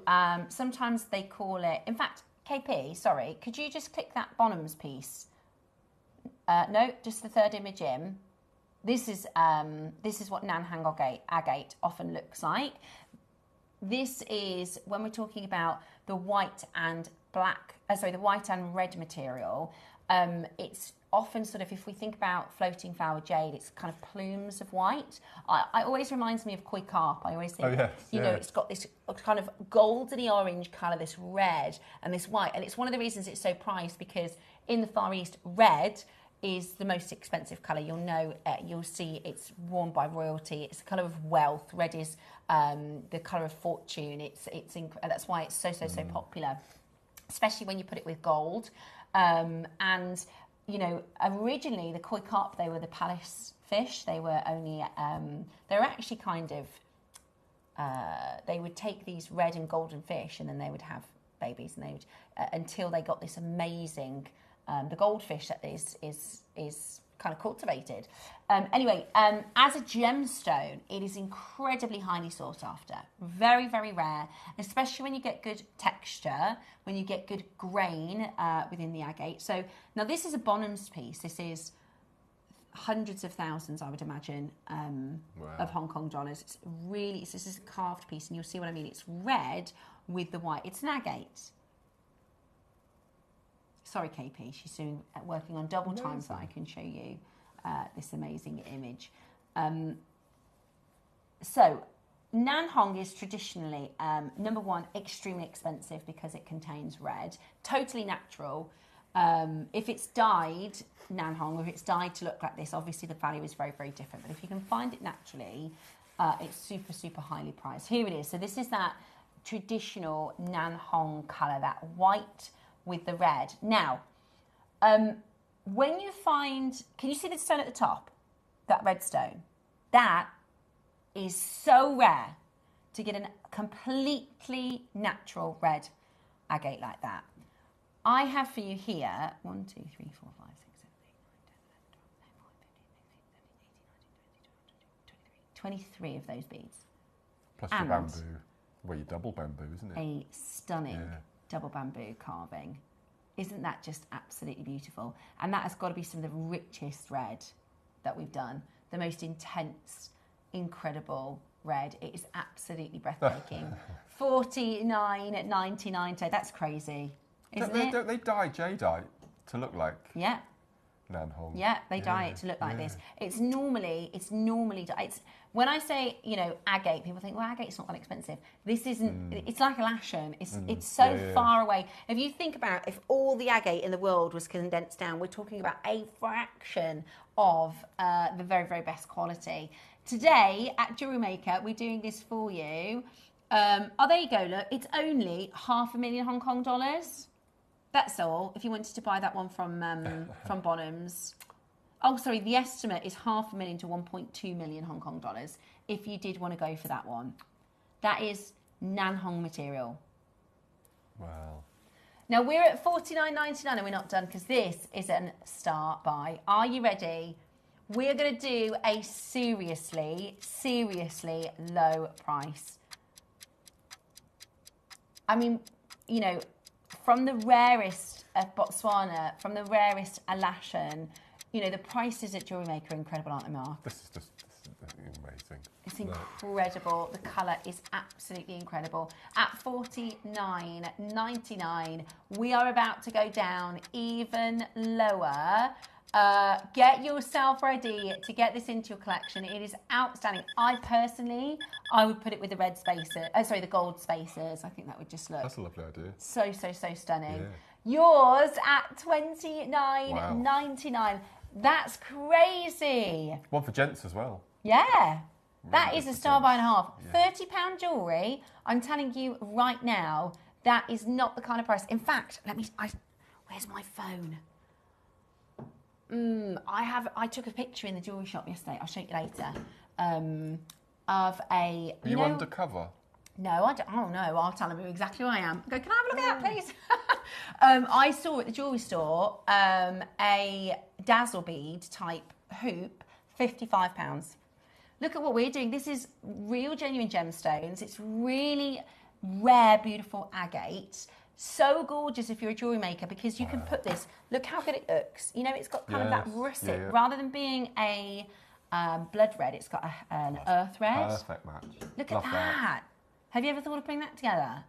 sometimes they call it, in fact, KP, sorry, could you just click that Bonhams piece? No, just the third image in. This is what Nanhong Agate often looks like. This is when we're talking about the white and the white and red material. It's often sort of, if we think about floating flower jade, it's kind of plumes of white. I always reminds me of koi carp. I always think, you know, it's got this kind of goldeny orange colour, this red and this white. And it's one of the reasons it's so prized, because in the Far East, red is the most expensive colour. You'll know, you'll see it's worn by royalty. It's the colour of wealth. Red is the colour of fortune. That's why it's so popular, especially when you put it with gold. And you know, originally the koi carp, they were the palace fish. They were only, they were actually kind of, they would take these red and golden fish and then they would have babies, and they would, until they got this amazing, the goldfish that is kind of cultivated. Anyway, as a gemstone, it is incredibly highly sought after. Very, very rare, especially when you get good texture, when you get good grain within the agate. So now this is a Bonhams piece. This is hundreds of thousands, I would imagine, of Hong Kong dollars. This is a carved piece, and you'll see what I mean. It's red with the white. It's an agate. Sorry, KP, she's working on double time so I can show you this amazing image. So, Nanhong is traditionally, number one, extremely expensive because it contains red. Totally natural. If it's dyed, Nanhong, or if it's dyed to look like this, obviously the value is very, very different. But if you can find it naturally, it's super, super highly priced. Here it is. So this is that traditional Nanhong colour, that white with the red. Now, when you find, can you see the stone at the top? That red stone? That is so rare to get a completely natural red agate like that. I have for you here 1, 2, 3, 4, 5, 6, 7, 8, 9, 10, 11, 12, 13, 14, 15, 16, 17, 18, 19, 20, 23 of those beads. Plus the bamboo. Well, your double bamboo, isn't it? A stunning double bamboo carving. Isn't that just absolutely beautiful? And that has got to be some of the richest red that we've done. The most intense, incredible red. It is absolutely breathtaking. 49 at 99. That's crazy, isn't it? Don't they dye jadeite to look like? Yeah. Nanhong. Yeah, they dye it to look like this. It's normally when I say, you know, agate, people think, well, agate's not that expensive. This isn't. It's like Alashin. It's so far away. If you think about, if all the agate in the world was condensed down, we're talking about a fraction of the very, very best quality. Today at JewelleryMaker, we're doing this for you. Oh, there you go. Look, it's only $500,000 Hong Kong dollars. That's all. If you wanted to buy that one from Bonhams. Oh, sorry, the estimate is $500,000 to 1.2 million Hong Kong dollars if you did want to go for that one. That is Nanhong material. Wow. Now, we're at $49.99 and we're not done because this is a start buy. Are you ready? We're going to do a seriously low price. I mean, you know, from the rarest of Botswana, from the rarest Alashin, you know, the prices at JewelleryMaker are incredible, aren't they, Mark? This is amazing. It's incredible. The colour is absolutely incredible. At $49.99, we are about to go down even lower. Get yourself ready to get this into your collection. It is outstanding. I would put it with the red spacer. Oh, sorry, the gold spacers. I think that would just look. That's a lovely idea. So stunning. Yeah. Yours at $29.99. Wow. That's crazy. One for gents as well. Yeah. That is a star buy and a half. Yeah. £30 jewellery. I'm telling you right now, that is not the kind of price. In fact, where's my phone? I took a picture in the jewellery shop yesterday. I'll show you later. Of a. Are you undercover? No, I don't. Oh no, I'll tell them exactly who I am. Go, can I have a look at that, please? I saw at the jewellery store a dazzle bead type hoop, £55. Look at what we're doing. This is real, genuine gemstones. It's really rare, beautiful agate. So gorgeous if you're a jewellery maker, because you can put this, look how good it looks. You know, it's got kind of that russet, rather than being a blood red, it's got an earth red. Perfect match. Look at that. Have you ever thought of putting that together?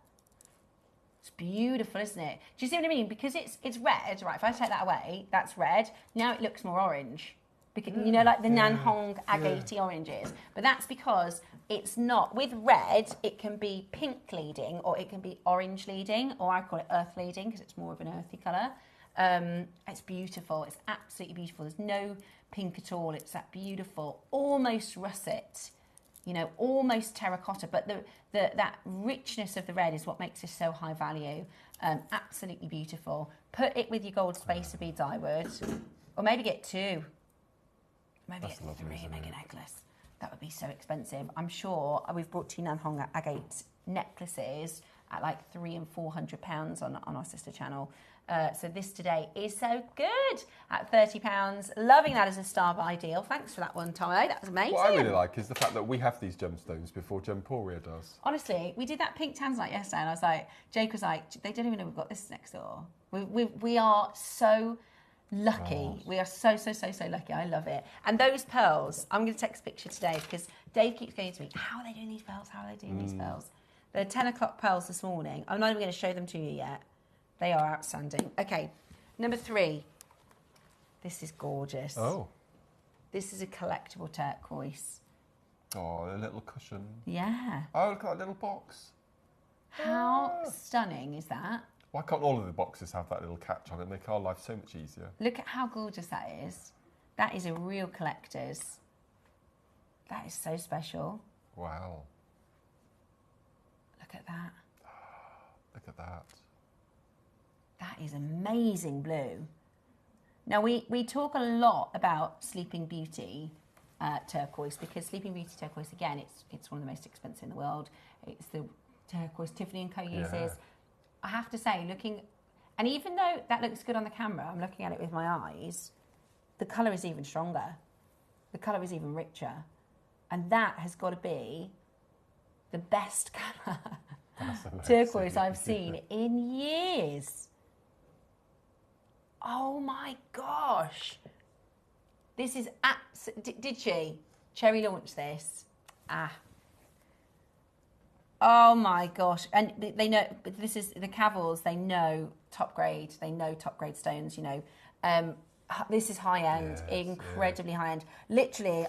It's beautiful, isn't it? Do you see what I mean? Because it's red, right? If I take that away, that's red. Now it looks more orange. Because, you know, like the Nanhong Agate oranges. But that's because it's not, with red, it can be pink leading, or it can be orange leading, or I call it earth leading because it's more of an earthy colour. It's beautiful. It's absolutely beautiful. There's no pink at all. It's that beautiful, almost russet, you know, almost terracotta. But that richness of the red is what makes this so high value. Absolutely beautiful. Put it with your gold spacer beads, I would. Or maybe get two. Maybe get three and make a necklace. That would be so expensive. I'm sure we've brought to you Nanhong Agate necklaces at like £300 and £400 on our sister channel. So this today is so good at £30. Loving that as a star buy deal. Thanks for that one, Ty. That was amazing. What I really like is the fact that we have these gemstones before Gemporia does. Honestly, we did that pink tanzanite yesterday, and I was like, Jake was like, they don't even know we've got this next door. We are so lucky. We are so lucky. I love it. And those pearls, I'm going to take a picture today because Dave keeps going to me, how are they doing these pearls? How are they doing these pearls? They're 10 o'clock pearls this morning. I'm not even going to show them to you yet. They are outstanding. Okay, number 3. This is gorgeous. Oh. This is a collectible turquoise. Oh, a little cushion. Yeah. Oh, look at that little box. How stunning is that? Why can't all of the boxes have that little catch on it and make our life so much easier? Look at how gorgeous that is. That is a real collector's. That is so special. Wow. Look at that. Look at that. That is amazing blue. Now, we talk a lot about Sleeping Beauty turquoise, because Sleeping Beauty turquoise, again, it's one of the most expensive in the world. It's the turquoise Tiffany & Co. uses. Yeah. I have to say, and even though that looks good on the camera, I'm looking at it with my eyes, the colour is even stronger. The colour is even richer. And that has got to be the best colour turquoise I've seen in years. Oh my gosh. This is did she? Cherry launched this. Oh my gosh. And they know, this is the Cavils, they know top grade. They know top grade stones, you know. This is high end, incredibly high end. Literally,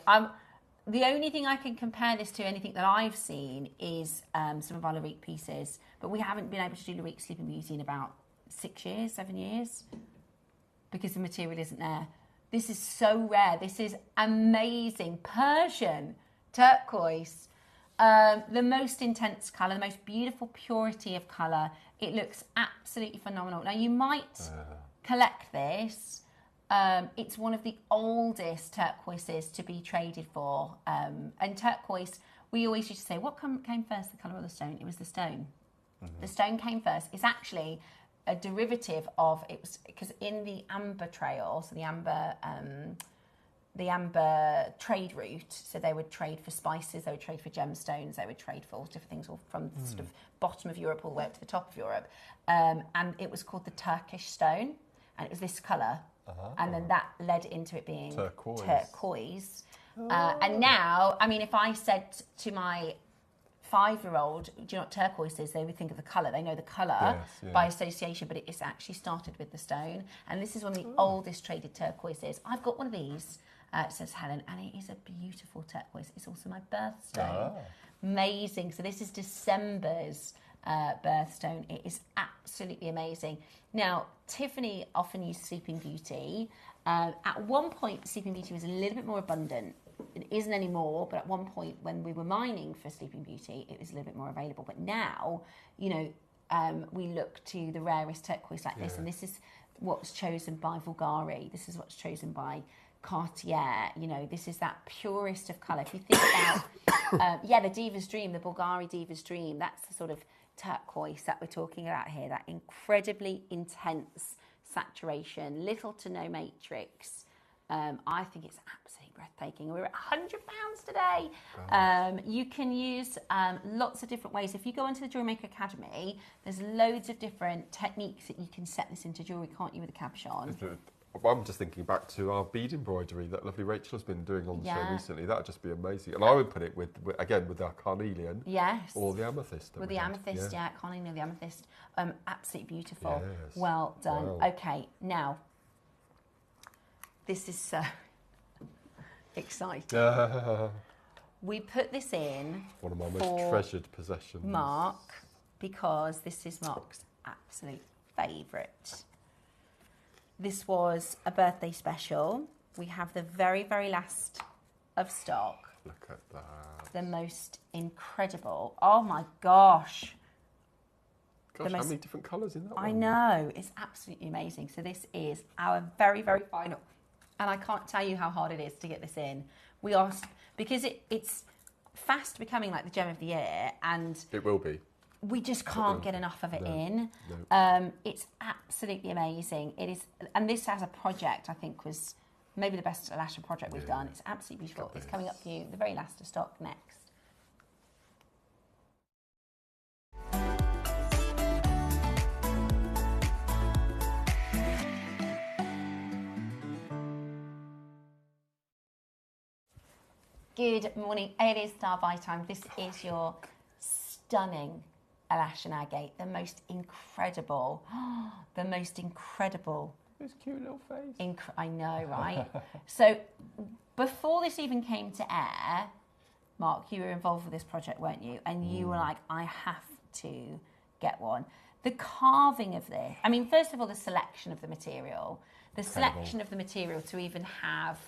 the only thing I can compare this to, anything that I've seen, is some of our Larique pieces. But we haven't been able to do Larique Sleeping Beauty in about 6 years, 7 years, because the material isn't there. This is so rare. This is amazing. Persian turquoise. The most intense colour, the most beautiful purity of colour. It looks absolutely phenomenal. Now, you might collect this. It's one of the oldest turquoises to be traded for. And turquoise, we always used to say, what came first, the colour or the stone? It was the stone. The stone came first. It's actually a derivative of, it was because in the amber trail, so the amber trade route, so they would trade for spices, they would trade for gemstones, they would trade for all different things, all from the sort of bottom of Europe all the way up to the top of Europe. And it was called the Turkish stone, and it was this colour. And then that led into it being turquoise. And now, I mean, if I said to my 5-year-old, do you know what turquoise is? They would think of the colour. They know the colour by association, but it's actually started with the stone. And this is one of the oldest traded turquoises. I've got one of these, says Helen, and it is a beautiful turquoise. It's also my birthstone. Amazing. So this is December's birthstone. It is absolutely amazing. Now, Tiffany often used Sleeping Beauty. At one point, Sleeping Beauty was a little bit more abundant. It isn't anymore, but at one point when we were mining for Sleeping Beauty, it was a little bit more available. But now, you know, we look to the rarest turquoise like this, and this is what's chosen by Bulgari. This is what's chosen by Cartier. You know, this is that purest of colour. If you think about, the Diva's Dream, the Bulgari Diva's Dream, that's the sort of turquoise that we're talking about here, that incredibly intense saturation, little to no matrix, I think it's absolutely breathtaking. We're at £100 today. You can use lots of different ways. If you go onto the JewelleryMaker Academy, there's loads of different techniques that you can set this into jewellery, can't you, with a cabochon? I'm just thinking back to our bead embroidery that lovely Rachel has been doing on the show recently. That would just be amazing. And I would put it with our Carnelian. Yes. Or the amethyst. With the amethyst, Carnelian or the amethyst. Absolutely beautiful. Yes. Well done. Wow. Okay, now, this is so exciting. We put this in. One of my most treasured possessions. Mark, because this is Mark's absolute favourite. This was a birthday special. We have the very, very last of stock. Look at that. The most incredible. Oh my gosh. Gosh, how many different colours in that one? I know. It's absolutely amazing. So this is our very, very final. And I can't tell you how hard it is to get this in. We asked, because it's fast becoming like the gem of the year. And it will be. We just can't get enough of it in. No. It's absolutely amazing. It is, and this as a project, I think, was maybe the best Alashin project we've done. It's absolutely beautiful. It's coming up for you, the very last of stock next. Good morning. It is Star Buy time. This is your stunning Alashinagate, the most incredible. This cute little face. I know, right? So before this even came to air, Mark, you were involved with this project, weren't you? And you were like, I have to get one. The carving of this, I mean, first of all, the selection of the material. The selection of the material to even have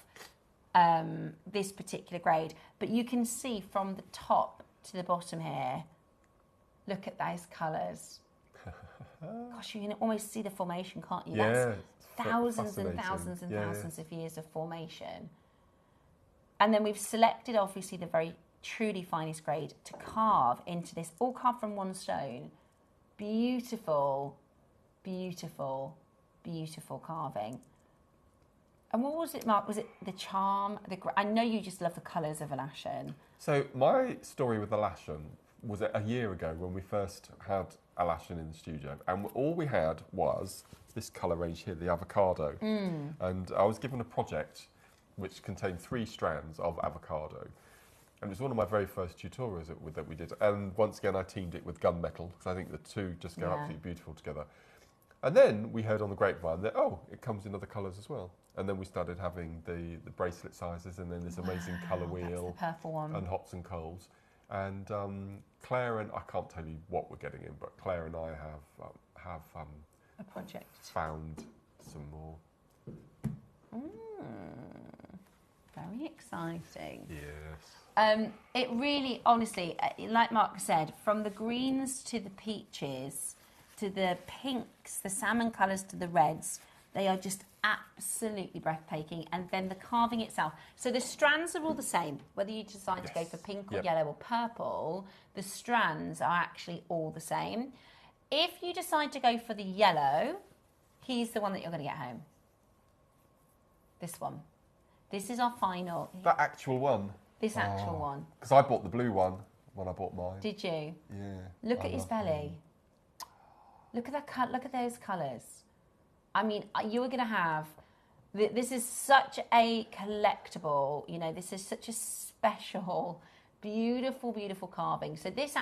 this particular grade. But you can see from the top to the bottom here, look at those colours. Gosh, you can almost see the formation, can't you? Yeah, that's thousands and thousands and thousands of years of formation. And then we've selected, obviously, the very truly finest grade to carve into this, all carved from one stone. Beautiful, beautiful, beautiful carving. And what was it, Mark? Was it the charm? I know you just love the colours of Alashin. So my story with Alashin was a year ago when we first had Alashin in the studio, and all we had was this colour range here, the avocado. And I was given a project which contained 3 strands of avocado. And it was one of my very first tutorials that we did. And once again, I teamed it with gunmetal, because I think the two just go absolutely beautiful together. And then we heard on the grapevine that, it comes in other colours as well. And then we started having the bracelet sizes, and then this amazing colour wheel. That's the purple one. And hots and coals. And Claire and, I can't tell you what we're getting in, but Claire and I have a project. Found some more. Very exciting. Yes. It really, honestly, like Mark said, from the greens to the peaches, to the pinks, the salmon colours to the reds, they are just absolutely breathtaking. And then the carving itself. So the strands are all the same. Whether you decide to go for pink or yellow or purple, the strands are actually all the same. If you decide to go for the yellow, here's the one that you're going to get home. This one. This is our final. That actual one? This actual one. Because I bought the blue one when I bought mine. Did you? Yeah. Look at his belly. Look at that. Look at those colours. I mean, you are going to have. This is such a collectible. You know, this is such a special, beautiful, beautiful carving. So this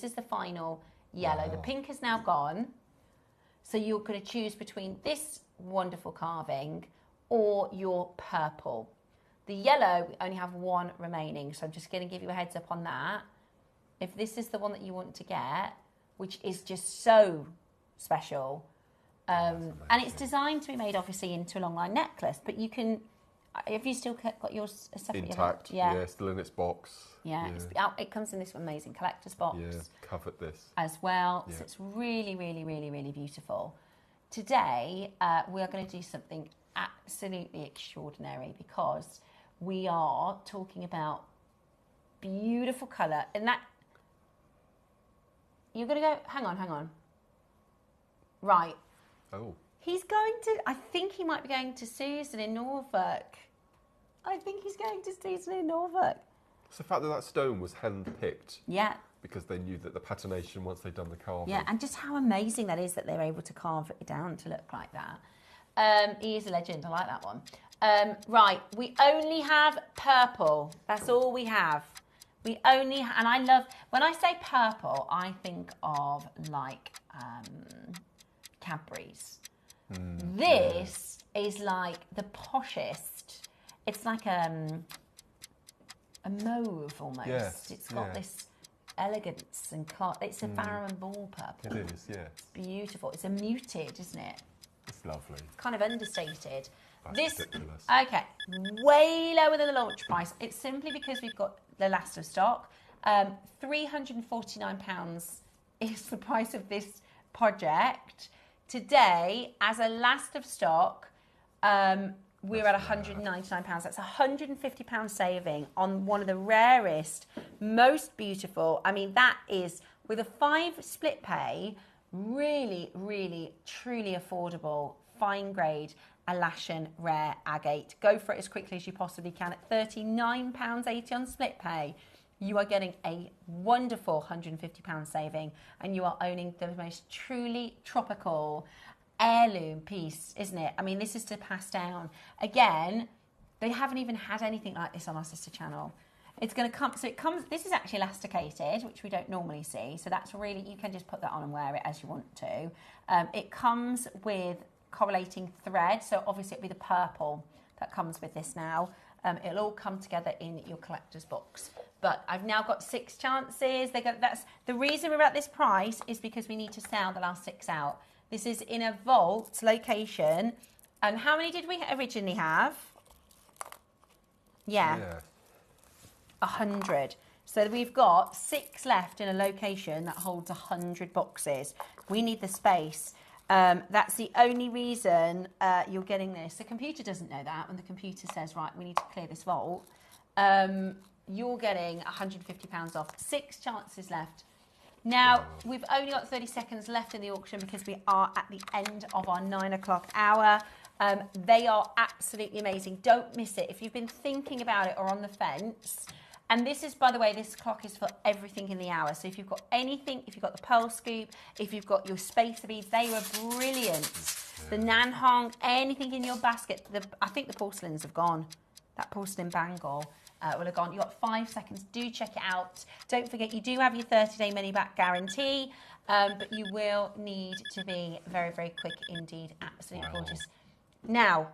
is the final yellow. The pink is now gone. So you're going to choose between this wonderful carving or your purple. The yellow, we only have one remaining, so I'm just going to give you a heads up on that. If this is the one that you want to get, which is just so special, and it's designed to be made, obviously, into a long line necklace, but you can, have you still got yours separate? Intact, yeah, still in its box. Yeah, it comes in this amazing collector's box. Yeah, covered this. As well, so it's really, really, really, really beautiful. Today, we are going to do something absolutely extraordinary because we are talking about beautiful colour. And that, you're going to go, hang on. Right. Oh. He's going to, I think he might be going to Susan in Norfolk. I think he's going to Susan in Norfolk. It's the fact that that stone was hand-picked. Yeah. Because they knew that the patination, once they'd done the carving. Yeah, and just how amazing that is that they're able to carve it down to look like that. He is a legend. I like that one. Right, we only have purple. That's all we have. We only, and I love, when I say purple, I think of like Cadbury's. This is like the poshest. It's like a mauve almost. Yes, It's got this elegance and class. It's a Barrow & Ball purple. It is, yeah. It's beautiful. It's a muted, isn't it? It's lovely. It's kind of understated. That's ridiculous. Okay, way lower than the launch price. It's simply because we've got the last of stock. £349 is the price of this project. Today, as a last of stock, we're at £199. That's £150 saving on one of the rarest, most beautiful. I mean, that is, with a 5 split pay, really, really, truly affordable, fine grade Alashin rare agate. Go for it as quickly as you possibly can. At £39.80 on split pay, you are getting a wonderful £150 saving, and you are owning the most truly tropical heirloom piece, isn't it? I mean, this is to pass down. Again, they haven't even had anything like this on our sister channel. It's going to come, so it comes, this is actually elasticated, which we don't normally see. So that's really, you can just put that on and wear it as you want to. It comes with correlating thread. So obviously it'll be the purple that comes with this now. It'll all come together in your collector's box. But I've now got 6 chances. That's the reason we're at this price, is because we need to sell the last 6 out. This is in a vault location. And how many did we originally have? Yeah. 100. So we've got 6 left in a location that holds 100 boxes. We need the space. That's the only reason you're getting this. The computer doesn't know that. When the computer says, right, we need to clear this vault, you're getting £150 off. 6 chances left. Now, we've only got 30 seconds left in the auction because we are at the end of our 9 o'clock hour. They are absolutely amazing. Don't miss it. If you've been thinking about it or on the fence, and this is, by the way, this clock is for everything in the hour. So if you've got anything, if you've got the pearl scoop, if you've got your spacer beads, they were brilliant. The Nanhong, anything in your basket. I think the porcelains have gone. That porcelain bangle will have gone. You've got 5 seconds. Do check it out. Don't forget, you do have your 30-day money-back guarantee, but you will need to be very, very quick indeed. Absolutely gorgeous. Now,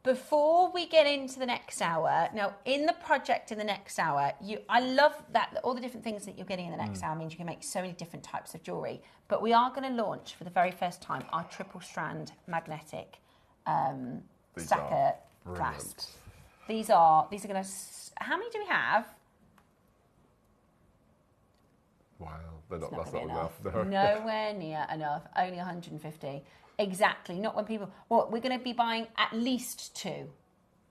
before we get into the next hour, now in the project in the next hour, I love that all the different things that you're getting in the next hour means you can make so many different types of jewellery. But we are going to launch for the very first time our triple strand magnetic stacker clasps. These are going to, how many do we have? Wow, that's not enough. No. Nowhere near enough, only 150. Exactly, not when people, well, we're going to be buying at least 2.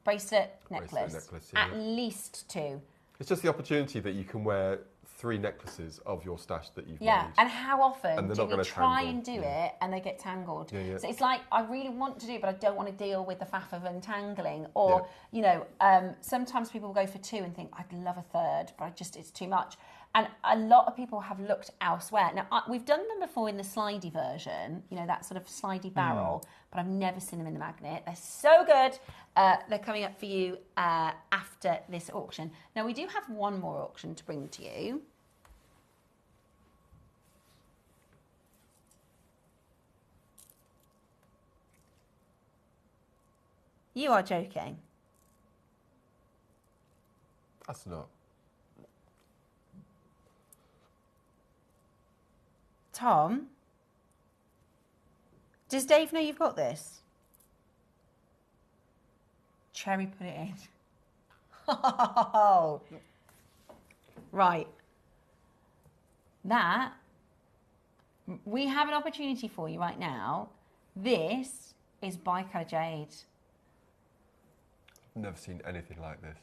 Bracelet, necklace, yeah. At least 2. It's just the opportunity that you can wear 3 necklaces of your stash that you've made. And how often do we try tangle. And do it and they get tangled? Yeah. So it's like, I really want to do it, but I don't want to deal with the faff of untangling. Or, you know, sometimes people will go for 2 and think, I'd love a 3rd, but it's too much. And a lot of people have looked elsewhere. Now, we've done them before in the slidey version, you know, that sort of slidey barrel, but I've never seen them in the magnet. They're so good. They're coming up for you after this auction. Now, we do have one more auction to bring to you. You are joking. That's not. Tom, does Dave know you've got this? Cherry put it in. Oh, right. That, we have an opportunity for you right now. This is bicolour jade. Never seen anything like this.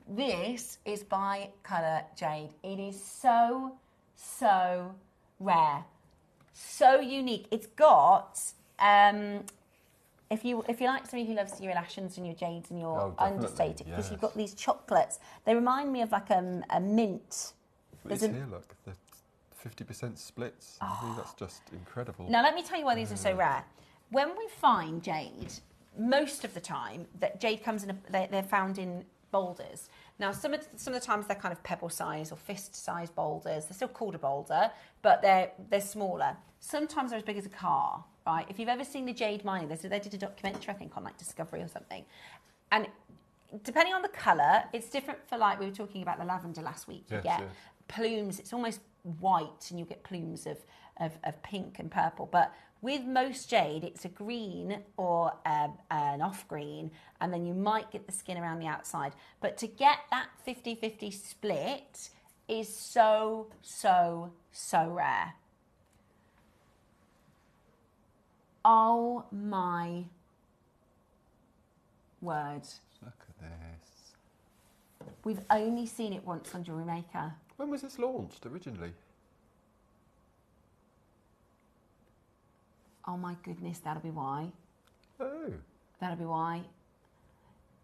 This is bicolour jade. It is so, so rare. So unique. It's got, if you like somebody who loves your Alashins and your jades and your understated, because you've got these chocolates. They remind me of like a mint. It's here, look, the 50% splits. I think that's just incredible. Now, let me tell you why these are so rare. When we find jade, most of the time, that jade comes in, they're found in boulders. Now, some of the times they're kind of pebble size or fist size boulders. They're still called a boulder, but they're smaller. Sometimes they're as big as a car, right? If you've ever seen the jade mining, they did a documentary, I think, on like Discovery or something. And depending on the colour, it's different for, like, we were talking about the lavender last week. You get plumes, it's almost white, and you get plumes of pink and purple. But with most jade, it's a green or an off green, and then you might get the skin around the outside. But to get that 50-50 split is so, so, so rare. Oh my word. Look at this. We've only seen it once on JewelleryMaker. When was this launched originally? Oh my goodness, that'll be why. Oh. That'll be why.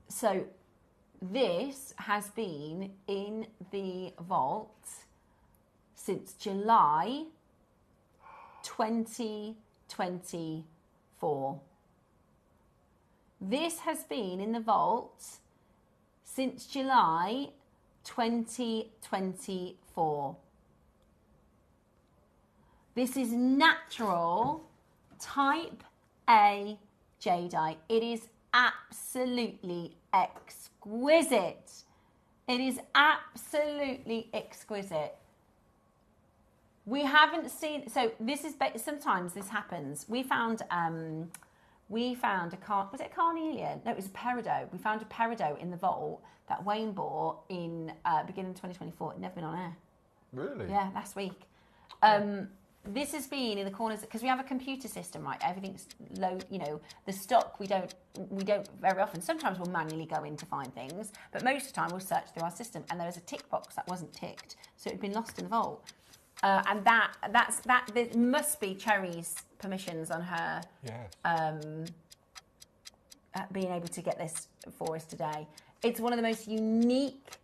So this has been in the vault since July 2024. This has been in the vault since July 2024. This is natural Type A jadeite. It is absolutely exquisite. It is absolutely exquisite. We haven't seen, so this is, sometimes this happens. We found a was it a Carnelian? No, it was a peridot. We found a peridot in the vault that Wayne bought in beginning of 2024. It'd never been on air. Really? Yeah, last week. This has been in the corners because we have a computer system, right? Everything's low, you know, the stock we don't very often. Sometimes we'll manually go in to find things, but most of the time we'll search through our system, and there was a tick box that wasn't ticked, so it had been lost in the vault. And there must be Cherry's permissions on her being able to get this for us today. It's one of the most unique,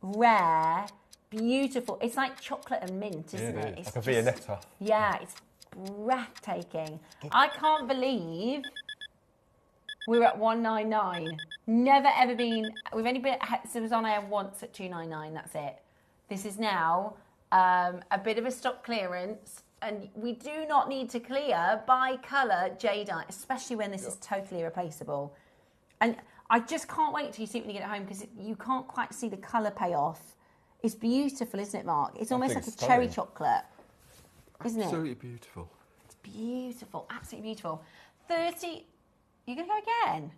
rare, beautiful. It's like chocolate and mint, isn't it? It's like a Viennetta. Yeah, it's breathtaking. I can't believe we're at 199. Never ever been. We've only been. So it was on air once at 299. That's it. This is now a bit of a stock clearance, and we do not need to clear by colour jadeite, especially when this is totally irreplaceable. And I just can't wait till you see it when you get home, because you can't quite see the colour payoff. It's beautiful, isn't it, Mark? It's almost like a cherry chocolate, isn't it? Absolutely beautiful. It's beautiful, absolutely beautiful. 30, you're going to go again?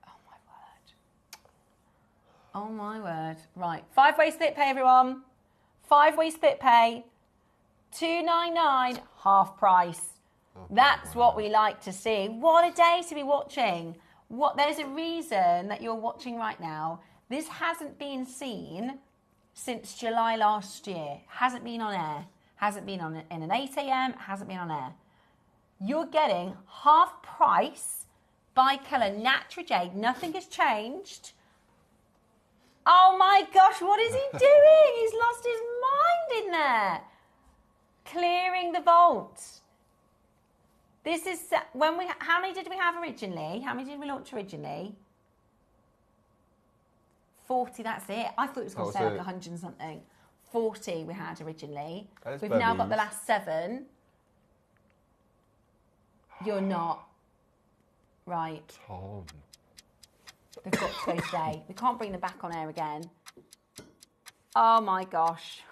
Oh, my word. Oh, my word. Right, 5-way split pay, everyone. 5-way split pay, $299, half price. Oh, that's what we like to see. What a day to be watching. There's a reason that you're watching right now. This hasn't been seen since July last year. Hasn't been on air. Hasn't been on in an 8 a.m. Hasn't been on air. You're getting half price by colour, natural jade. Nothing has changed. Oh my gosh, what is he doing? He's lost his mind in there. Clearing the vault. This is how many did we have originally? How many did we launch originally? 40, that's it. I thought it was going to say like 100 and something. 40 we had originally. We've now got the last 7. You're not. Right. Tom. They've got to go today. We can't bring them back on air again. Oh my gosh.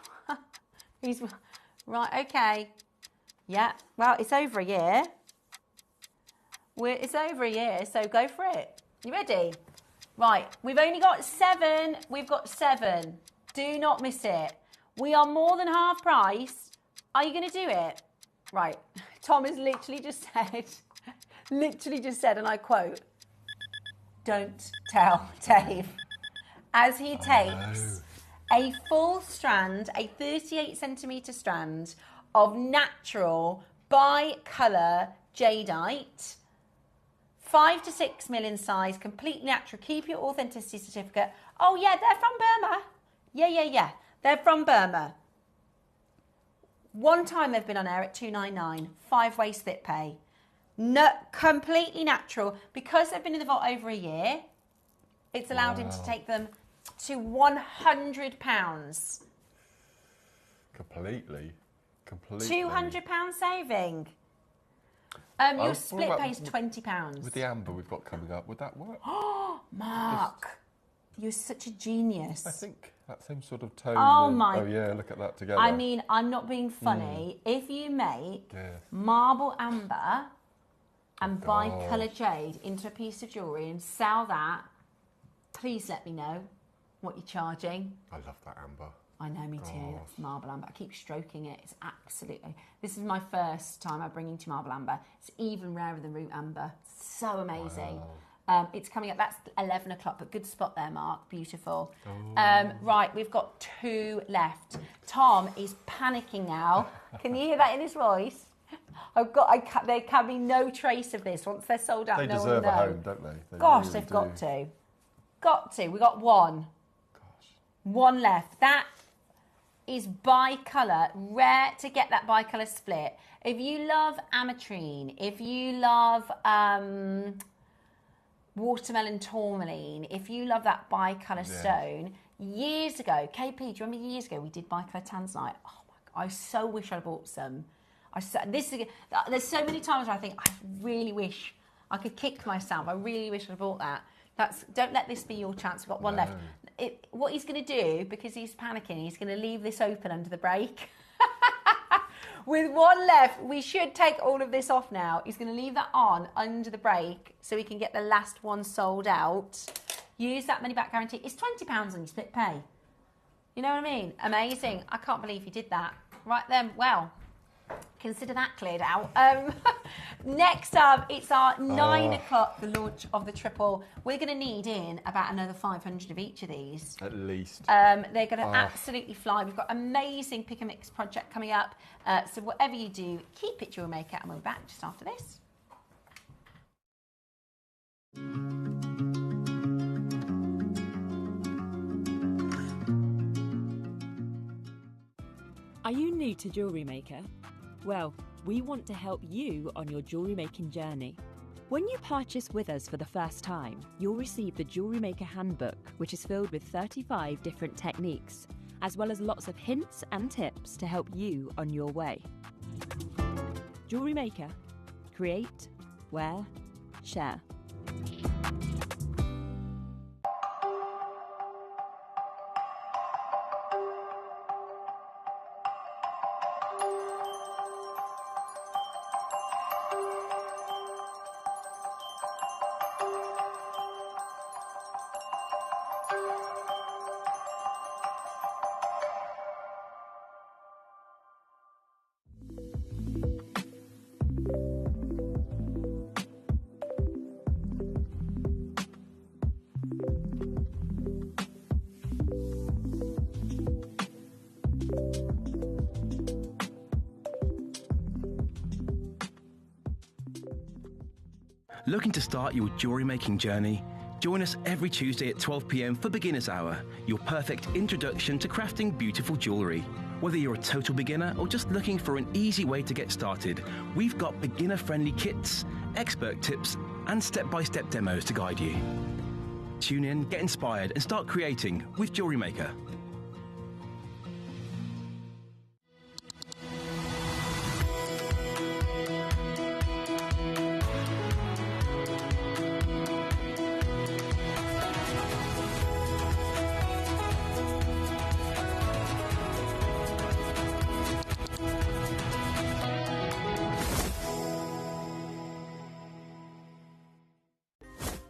Right, okay. Yeah, well, it's over a year. It's over a year, so go for it. You ready? Right, we've only got 7. We've got 7. Do not miss it. We are more than half price. Are you going to do it? Right. Tom has literally just said, and I quote, "Don't tell Dave," as he takes a full strand, a 38 centimetre strand of natural bi-colour jadeite. 5 to 6 mil in size, completely natural. Keep your authenticity certificate. Oh yeah, they're from Burma. Yeah. They're from Burma. One time they've been on air at $299, 5-way split pay. No, completely natural. Because they've been in the vault over a year, it's allowed him to take them to £100. Completely. £200 saving. Your split pay is £20. With the amber we've got coming up, would that work? Oh, Mark, you're such a genius. I think that same sort of tone. Oh my! Oh yeah, look at that together. I mean, I'm not being funny. If you make marble amber and bi-colour jade into a piece of jewellery and sell that, please let me know what you're charging. I love that amber. I know, me too. That's marble amber. I keep stroking it. It's absolutely... This is my first time I'm bringing to marble amber. It's even rarer than root amber. So amazing. Wow. It's coming up. That's 11 o'clock, but good spot there, Mark. Beautiful. Oh. Right, we've got 2 left. Tom is panicking now. Can you hear that in his voice? There can be no trace of this. Once they're sold out, they no one deserve will know. a home, don't they? Gosh, really they've got to. Got to. We got 1. Gosh. 1 left. That is bi-colour. Rare to get that bi-colour split. If you love ametrine, if you love watermelon tourmaline, if you love that bi-colour stone, years ago, KP, do you remember years ago we did bi-colour tanzanite? Oh my God, I so wish I'd bought some. There's so many times where I think, I really wish I could kick myself. I really wish I'd bought that. Don't let this be your chance. We've got 1 left. What he's going to do, because he's panicking, he's going to leave this open under the break. With 1 left, we should take all of this off now. He's going to leave that on under the break so we can get the last one sold out. Use that money back guarantee. It's £20 on your split pay. You know what I mean? Amazing. I can't believe he did that. Right then, well, consider that cleared out. Next up, it's our 9 o'clock, the launch of the triple. We're going to need in about another 500 of each of these. At least. They're going to absolutely fly. We've got amazing pick and mix project coming up. So whatever you do, keep it JewelleryMaker, and we'll be back just after this. Are you new to JewelleryMaker? Well, we want to help you on your jewellery making journey. When you purchase with us for the first time, you'll receive the JewelleryMaker Handbook, which is filled with 35 different techniques, as well as lots of hints and tips to help you on your way. JewelleryMaker. Create, wear, share. Looking to start your jewellery making journey? Join us every Tuesday at 12 p.m. for Beginner's Hour, your perfect introduction to crafting beautiful jewellery. Whether you're a total beginner or just looking for an easy way to get started, we've got beginner-friendly kits, expert tips, and step-by-step demos to guide you. Tune in, get inspired, and start creating with JewelleryMaker.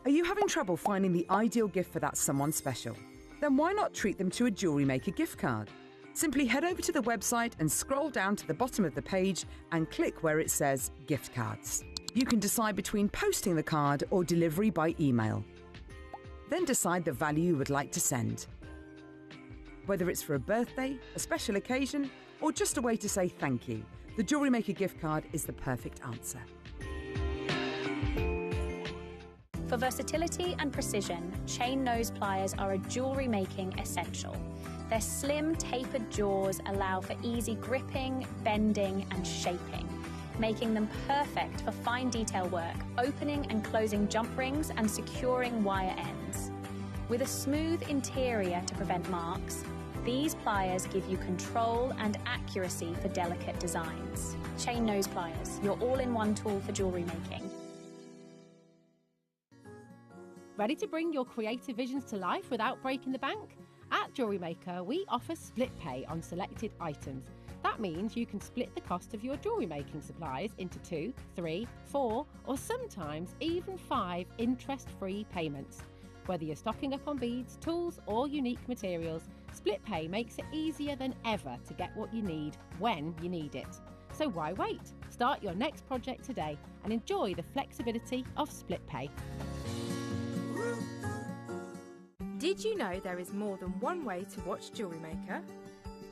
Are you having trouble finding the ideal gift for that someone special? Then why not treat them to a JewelleryMaker gift card? Simply head over to the website and scroll down to the bottom of the page and click where it says gift cards. You can decide between posting the card or delivery by email. Then decide the value you would like to send. Whether it's for a birthday, a special occasion, or just a way to say thank you, the Jewellery Maker gift card is the perfect answer. For versatility and precision, chain nose pliers are a jewellery making essential. Their slim, tapered jaws allow for easy gripping, bending and shaping, making them perfect for fine detail work, opening and closing jump rings and securing wire ends. With a smooth interior to prevent marks, these pliers give you control and accuracy for delicate designs. Chain nose pliers, your all-in-one tool for jewellery making. Ready to bring your creative visions to life without breaking the bank? At JewelleryMaker, we offer split pay on selected items. That means you can split the cost of your jewellery making supplies into 2, 3, 4, or sometimes even 5 interest-free payments. Whether you're stocking up on beads, tools, or unique materials, split pay makes it easier than ever to get what you need when you need it. So why wait? Start your next project today and enjoy the flexibility of split pay. Did you know there is more than one way to watch JewelleryMaker?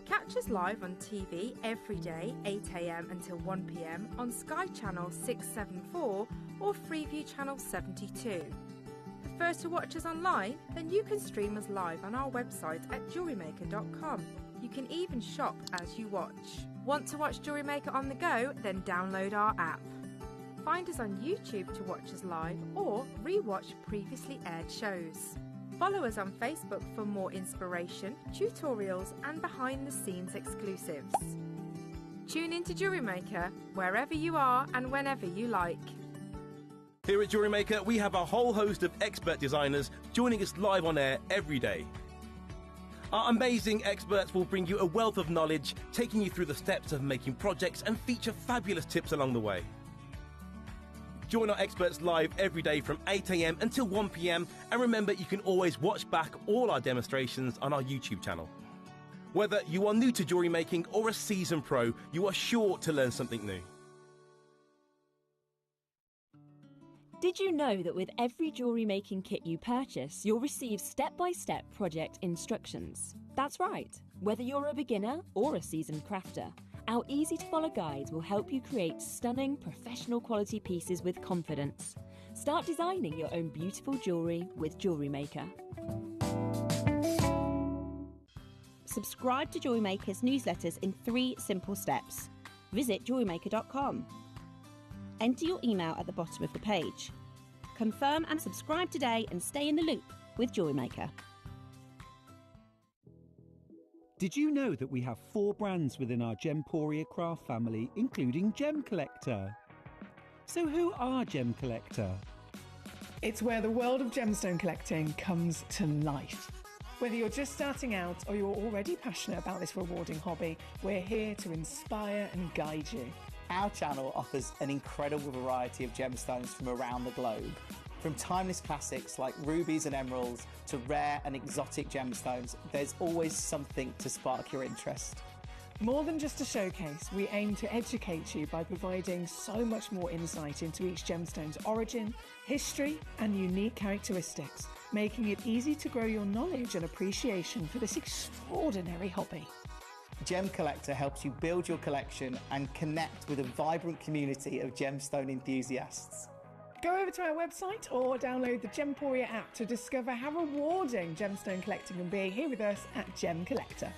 Catch us live on TV every day, 8 AM until 1 PM on Sky Channel 674 or Freeview Channel 72. Prefer to watch us online? Then you can stream us live on our website at JewelleryMaker.com. You can even shop as you watch. Want to watch JewelleryMaker on the go? Then download our app. Find us on YouTube to watch us live or re-watch previously aired shows. Follow us on Facebook for more inspiration, tutorials and behind-the-scenes exclusives. Tune in to JewelleryMaker wherever you are and whenever you like. Here at JewelleryMaker, we have a whole host of expert designers joining us live on air every day. Our amazing experts will bring you a wealth of knowledge, taking you through the steps of making projects and feature fabulous tips along the way. Join our experts live every day from 8 AM until 1 PM, and remember you can always watch back all our demonstrations on our YouTube channel. Whether you are new to jewellery making or a seasoned pro, you are sure to learn something new. Did you know that with every jewellery making kit you purchase, you'll receive step-by-step project instructions? That's right. Whether you're a beginner or a seasoned crafter, our easy-to-follow guides will help you create stunning, professional quality pieces with confidence. Start designing your own beautiful jewellery with JewelleryMaker. Subscribe to JewelleryMaker's newsletters in 3 simple steps. Visit JewelleryMaker.com. Enter your email at the bottom of the page. Confirm and subscribe today and stay in the loop with JewelleryMaker. Did you know that we have 4 brands within our Gemporia craft family, including Gem Collector? So who are Gem Collector? It's where the world of gemstone collecting comes to life. Whether you're just starting out or you're already passionate about this rewarding hobby, we're here to inspire and guide you. Our channel offers an incredible variety of gemstones from around the globe. From timeless classics like rubies and emeralds to rare and exotic gemstones, there's always something to spark your interest. More than just a showcase, we aim to educate you by providing so much more insight into each gemstone's origin, history, and unique characteristics, making it easy to grow your knowledge and appreciation for this extraordinary hobby. Gem Collector helps you build your collection and connect with a vibrant community of gemstone enthusiasts. Go over to our website or download the Gemporia app to discover how rewarding gemstone collecting can be here with us at Gem Collector.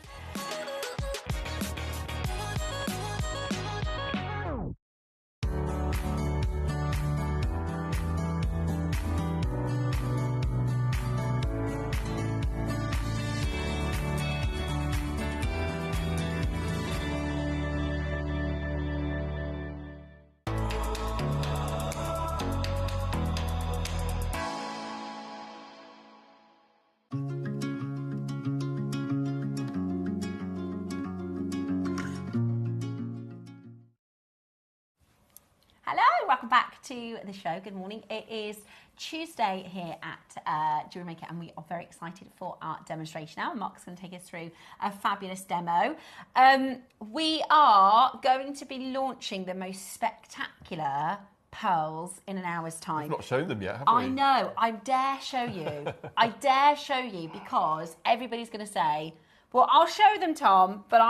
Welcome back to the show. Good morning. It is Tuesday here at JewelleryMaker, and we are very excited for our demonstration now. Mark's going to take us through a fabulous demo. We are going to be launching the most spectacular pearls in an hour's time. We've not shown them yet, have we? I know. I dare show you. I dare show you, because everybody's going to say, Well, I'll show them, Tom, but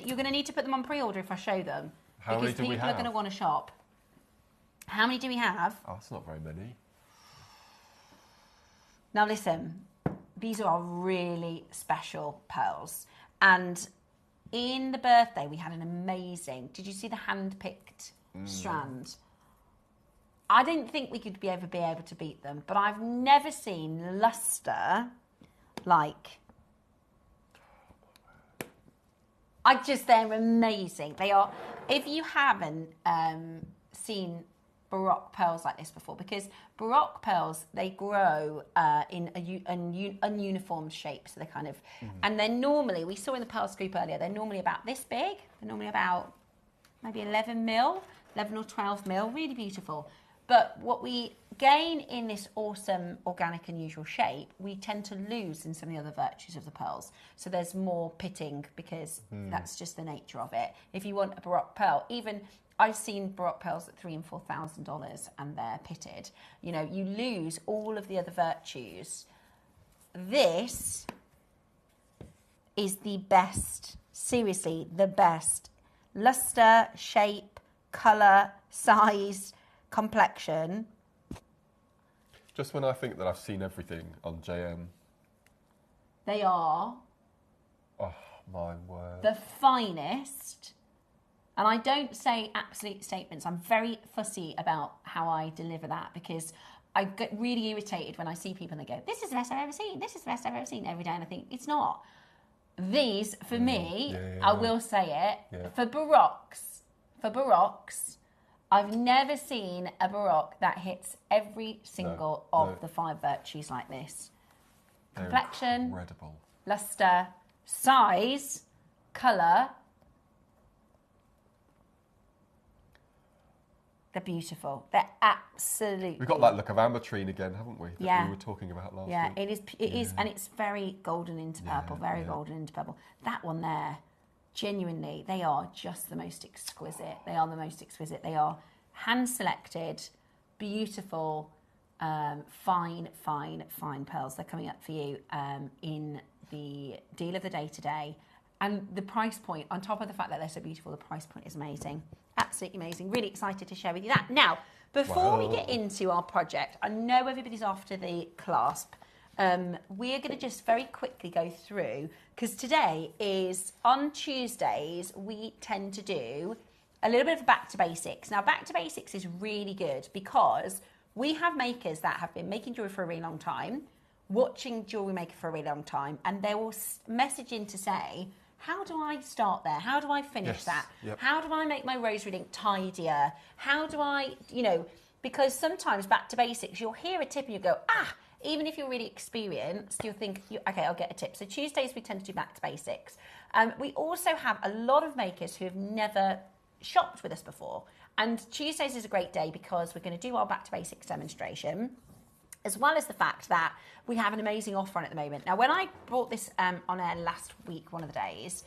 you're going to need to put them on pre-order if I show them. How many do we have? Because people are going to want to shop. How many do we have? Oh, that's not very many. Now listen, these are really special pearls. And in the birthday, we had an amazing, did you see the hand-picked strand? I didn't think we could ever be able to beat them, but I've never seen luster like... they're amazing. They are, if you haven't seen Baroque pearls like this before, because Baroque pearls, they grow in ununiform shapes. So they're kind of, and they're normally, we saw in the pearl scoop earlier, they're normally about this big. They're normally about maybe 11 mil, 11 or 12 mil, really beautiful. But what we gain in this awesome organic unusual shape, we tend to lose in some of the other virtues of the pearls. So there's more pitting because that's just the nature of it. If you want a Baroque pearl, even I've seen Baroque pearls at $3,000 and $4,000 and they're pitted. You know, you lose all of the other virtues. This is the best, seriously, the best. Luster, shape, colour, size, complexion. Just when I think that I've seen everything on JM. They are. Oh, my word. The finest. And I don't say absolute statements. I'm very fussy about how I deliver that because I get really irritated when I see people and they go, this is the best I've ever seen. This is the best I've ever seen every day. And I think, it's not. These, for me, I will say it, for Baroques, I've never seen a Baroque that hits every single of the 5 virtues like this. They're Complexion, incredible. luster, size, colour. They're beautiful. They're absolutely... We've got that look of ametrine again, haven't we? That we were talking about last week. It is, and it's very golden into purple, golden into purple. That one there, genuinely, they are just the most exquisite. They are the most exquisite. They are hand-selected, beautiful, fine pearls. They're coming up for you in the deal of the day today. And the price point, on top of the fact that they're so beautiful, the price point is amazing. Absolutely amazing. Really excited to share with you that. Now, before we get into our project, I know everybody's after the clasp. We're going to just very quickly go through, because today is, on Tuesdays, we tend to do a little bit of back to basics. Now, back to basics is really good because we have makers that have been making jewellery for a really long time, watching Jewellery Maker for a really long time, and they will message in to say, how do I start there? How do I finish that? Yep. How do I make my rosary link tidier? How do I, because sometimes back to basics, you'll hear a tip and you go, even if you're really experienced, you'll think, okay, I'll get a tip. So Tuesdays, we tend to do back to basics. We also have a lot of makers who have never shopped with us before. And Tuesdays is a great day because we're going to do our back to basics demonstration, as well as the fact that we have an amazing offer on at the moment. Now, when I brought this on air last week, one of the days,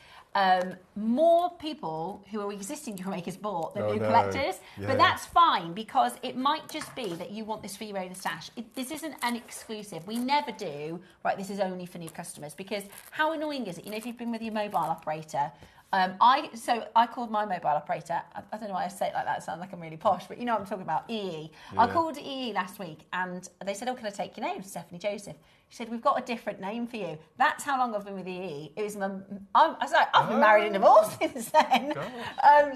more people who are existing jewellery makers bought than new collectors. Yeah. But that's fine, because it might just be that you want this for your own stash. This isn't an exclusive. We never do, right, this is only for new customers, because how annoying is it? If you've been with your mobile operator, I called my mobile operator. I don't know why I say it like that. It sounds like I'm really posh, but you know what I'm talking about, EE. Yeah. I called EE last week and they said, can I take your name? Stephanie Joseph. She said, we've got a different name for you. That's how long I've been with EE. It was I've been married and divorced since then.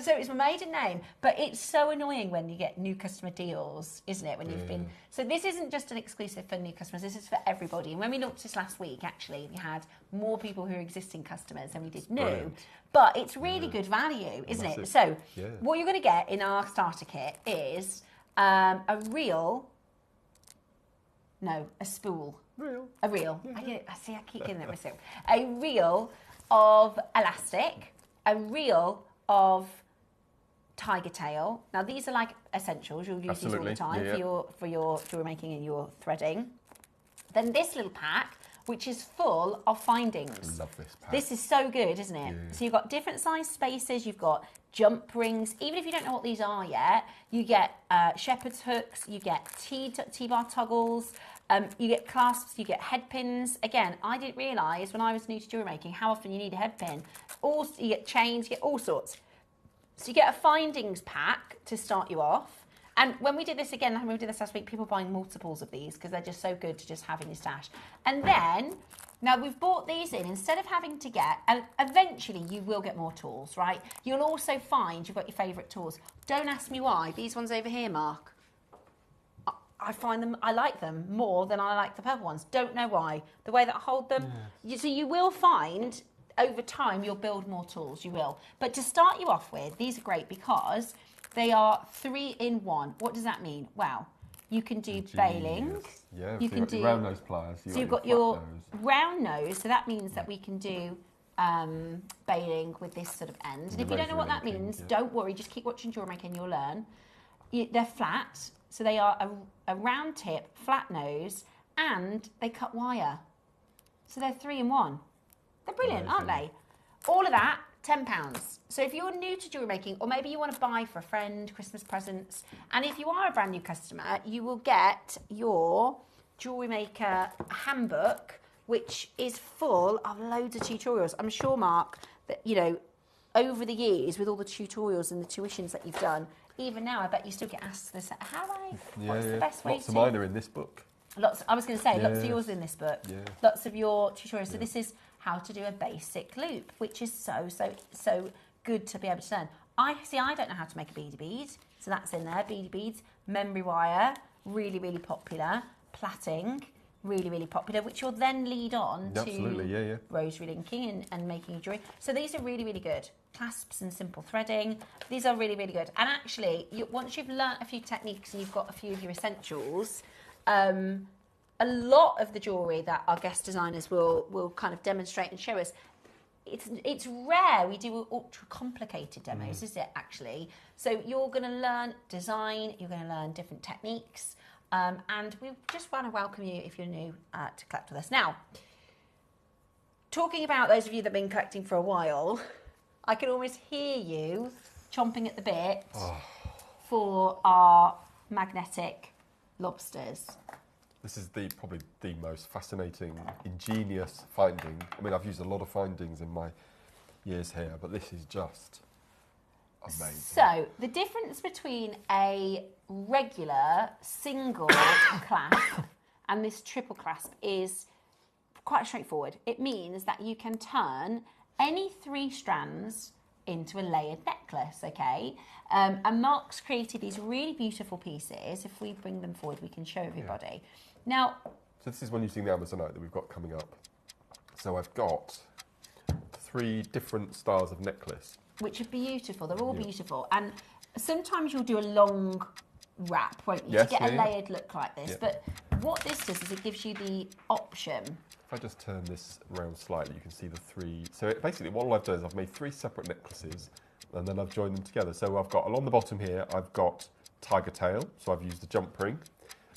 So it's my maiden name. But it's so annoying when you get new customer deals, isn't it? When you've been... So this isn't just an exclusive for new customers. This is for everybody. And when we launched this last week, actually, we had more people who are existing customers than we did new. Brilliant. But it's really good value, isn't it? So what you're going to get in our starter kit is a spool. A reel. Yeah. I keep getting that myself. A reel of elastic, a reel of tiger tail. Now these are like essentials. You'll use these all the time for your jewelry making and your threading. Then this little pack, which is full of findings. I love this pack. This is so good, isn't it? Yeah. So you've got different size spaces. You've got jump rings. Even if you don't know what these are yet, you get shepherd's hooks, you get T-bar toggles, you get clasps, you get head pins. Again, I didn't realise when I was new to jewellery making how often you need a head pin. Also, you get chains, you get all sorts. So you get a findings pack to start you off. And when we did this again, when we did this last week, people buying multiples of these because they're just so good to just have in your stash. And then, now we've bought these in, instead of having to get, and eventually you will get more tools, right? You'll also find you've got your favourite tools. Don't ask me why. These ones over here, Mark, I find them, I like them more than I like the purple ones. Don't know why. The way that I hold them. So you will find, over time, you'll build more tools, you will. But to start you off with, these are great because they are 3-in-1. What does that mean? Well, you can do baling. Yeah, you can do round nose pliers. So you've got your round nose, so that means that we can do baling with this sort of end. And if you don't know what that means, don't worry, just keep watching JewelleryMaker and you'll learn. They're flat, so they are a round tip, flat nose, and they cut wire. So they're 3-in-1. They're brilliant, aren't they? All of that, £10. So if you're new to jewellery making, or maybe you want to buy for a friend, Christmas presents, and if you are a brand new customer, you will get your JewelleryMaker handbook, which is full of loads of tutorials. I'm sure, Mark, that, you know, over the years, with all the tutorials and the tuitions that you've done, even now, I bet you still get asked this, what's the best way Lots of mine are in this book. Lots, I was going to say, lots of yours in this book. Yeah. Lots of your tutorials. So this is how to do a basic loop, which is so good to be able to learn. I don't know how to make a beady bead, so that's in there. Beady beads, memory wire, really, really popular. Plaiting, really, really popular, which will then lead on to rosary linking and making jewellery. So these are really, really good. Clasps and simple threading. These are really, really good. And actually, once you've learnt a few techniques and you've got a few of your essentials, a lot of the jewellery that our guest designers will kind of demonstrate and show us, it's rare we do ultra complicated demos, is it actually? So you're going to learn design, you're going to learn different techniques, and we just want to welcome you if you're new to collect with us. Now, talking about those of you that have been collecting for a while, I can almost hear you chomping at the bit for our magnetic lobsters. This is probably the most fascinating, ingenious finding. I mean, I've used a lot of findings in my years here, but this is just amazing. So, the difference between a regular single clasp and this triple clasp is quite straightforward. It means that you can turn any 3 strands into a layered necklace, okay? And Mark's created these really beautiful pieces. If we bring them forward, we can show everybody. Yeah. Now, so this is one using the Amazonite that we've got coming up. So I've got 3 different styles of necklace. Which are beautiful. They're all beautiful. And sometimes you'll do a long wrap, won't you, to get a layered look like this. Yeah. But what this does is it gives you the option. If I just turn this around slightly, you can see the 3. So basically what I've done is I've made 3 separate necklaces and then I've joined them together. So I've got, along the bottom here, I've got tiger tail. So I've used the jump ring.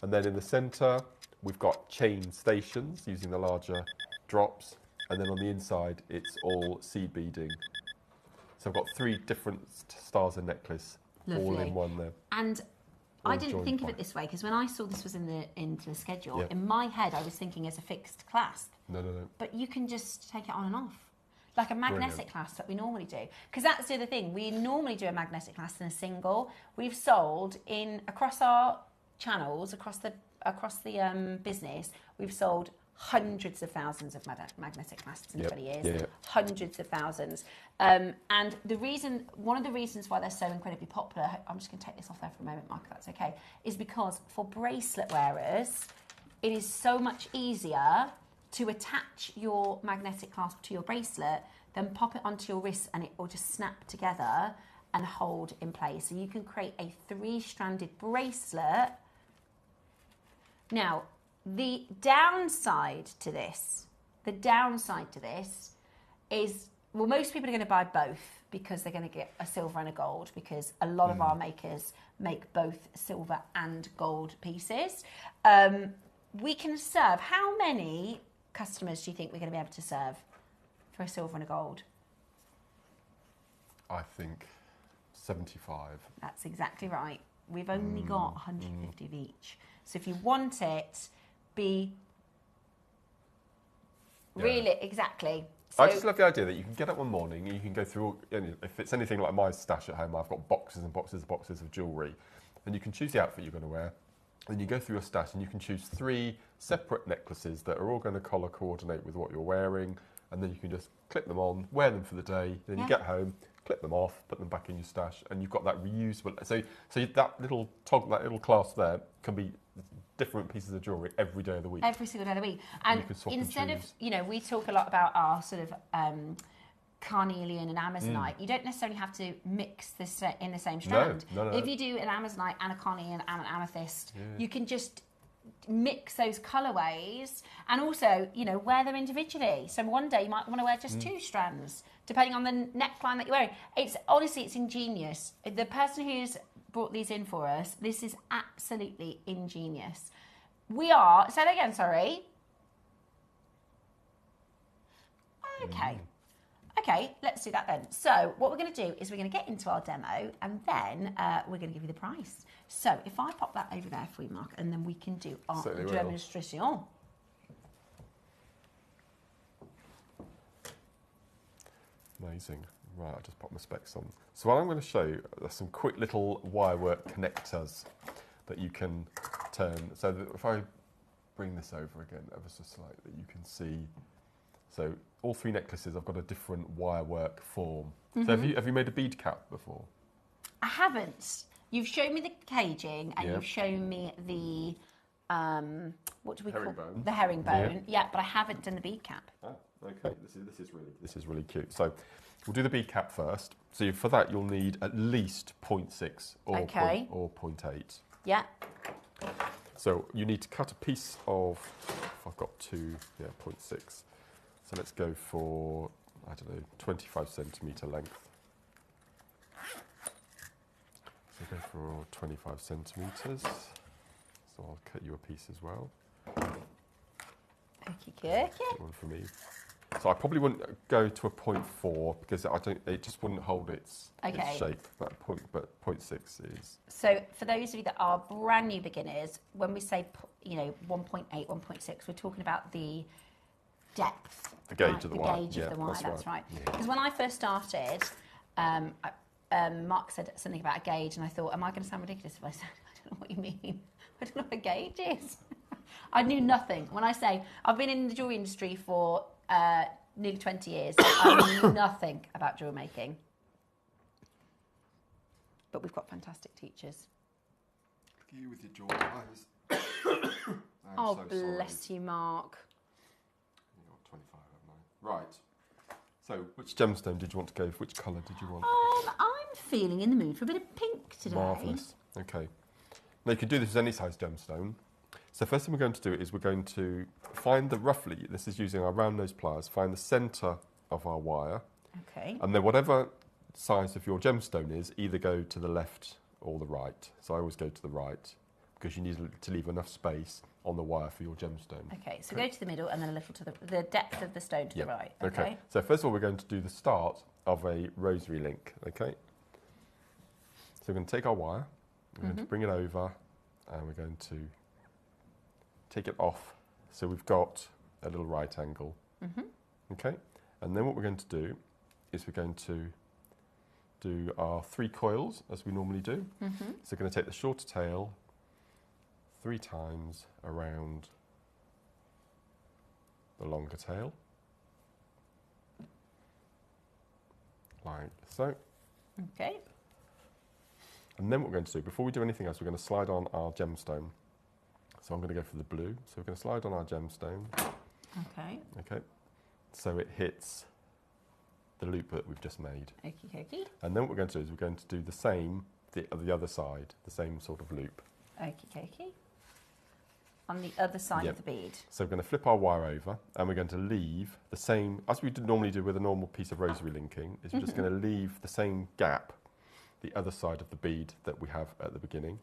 And then in the centre, we've got chain stations using the larger drops. And then on the inside, it's all seed beading. So I've got 3 different styles of necklace, all in one there. And I didn't think of it this way, because when I saw this was in the schedule, in my head I was thinking as a fixed clasp. No. But you can just take it on and off, like a magnetic clasp that we normally do. Because that's the other thing, we normally do a magnetic clasp in a single. We've sold across our channels, across the business, we've sold hundreds of thousands of magnetic clasps in 20 years. Hundreds of thousands. And one of the reasons why they're so incredibly popular, I'm just going to take this off there for a moment, Mark, if that's okay, is because for bracelet wearers, it is so much easier to attach your magnetic clasp to your bracelet than pop it onto your wrist and it will just snap together and hold in place. So you can create a 3-stranded bracelet. Now, the downside to this is, well, most people are going to buy both because they're going to get a silver and a gold, because a lot of our makers make both silver and gold pieces. We can serve, how many customers do you think we're going to be able to serve for a silver and a gold? I think 75. That's exactly right. We've only got 150 of each. So if you want it, be really, exactly. So, I just love the idea that you can get up one morning and you can go through, if it's anything like my stash at home, I've got boxes and boxes and boxes of jewellery, and you can choose the outfit you're going to wear. Then you go through your stash and you can choose 3 separate necklaces that are all going to colour coordinate with what you're wearing, and then you can just clip them on, wear them for the day, then you get home, clip them off, put them back in your stash, and you've got that reusable. So that little clasp there can be different pieces of jewellery every day of the week. Every single day of the week. And instead of, we talk a lot about our sort of Carnelian and Amazonite. You don't necessarily have to mix this in the same strand. No. If you do an Amazonite and a Carnelian and an amethyst, you can just mix those colourways and also, wear them individually. So one day you might want to wear just 2 strands, depending on the neckline that you're wearing. It's ingenious. The person who's brought these in for us, this is absolutely ingenious. Say that again, sorry. Okay, let's do that then. So what we're going to do is we're going to get into our demo, and then we're going to give you the price. So if I pop that over there for you, Mark, and then we can do our demonstration. Amazing. Right, I'll just pop my specs on. So what I'm going to show you are some quick little wirework connectors that you can turn. So that if I bring this over again ever so slightly, you can see. So all 3 necklaces, I've got a different wirework form. So have you made a bead cap before? I haven't. You've shown me the caging, and you've shown me the what do we call the herringbone? Yeah, but I haven't done the bead cap. Ah, okay. This is really cute. So we'll do the bead cap first. So for that, you'll need at least 0.6 or 0.8. Yeah. So you need to cut a piece of. I've got 2. Yeah, 0.6. So let's go for, I don't know, 25 centimetre length. So go for 25 centimetres. So I'll cut you a piece as well. Okay. One for me. So I probably wouldn't go to a 0.4 because it just wouldn't hold its shape. But 0.6 is. So for those of you that are brand new beginners, when we say 1.8, 1.6, we're talking about the depth. The gauge of the wire. Gauge of the wire, that's right. Because when I first started, Mark said something about a gauge, and I thought, am I going to sound ridiculous if I said, I don't know what you mean? I don't know what a gauge is. I knew nothing. When I say, I've been in the jewellery industry for nearly 20 years, I knew nothing about jewellery making. But we've got fantastic teachers. Look at you with your jewellery eyes. Oh, bless you, Mark. 25, haven't I? Right. So, which gemstone did you want to go for? Which colour did you want? I'm feeling in the mood for a bit of pink today. Marvellous. Okay. Now, you can do this with any size gemstone. So, first thing we're going to do is we're going to find this is using our round nose pliers, find the centre of our wire. Okay. And then whatever size of your gemstone is, either go to the left or the right. So, I always go to the right because you need to leave enough space on the wire for your gemstone. Okay, so go to the middle and then a little to the depth of the stone to the right. Okay. So first of all, we're going to do the start of a rosary link. Okay. So we're going to take our wire, we're going to bring it over, and we're going to take it off. So we've got a little right angle. Okay. And then what we're going to do is we're going to do our 3 coils as we normally do. So we're going to take the shorter tail 3 times around the longer tail, like so. Okay. And then what we're going to do, before we do anything else, we're going to slide on our gemstone. So I'm going to go for the blue. So we're going to slide on our gemstone. Okay. Okay. So it hits the loop that we've just made. Okie dokie. And then what we're going to do is we're going to do the same, the other side, the same sort of loop. Okie dokie. On the other side of the bead. So we're going to flip our wire over, and we're going to leave the same, as we normally do with a normal piece of rosary linking, is we're just going to leave the same gap, the other side of the bead that we have at the beginning.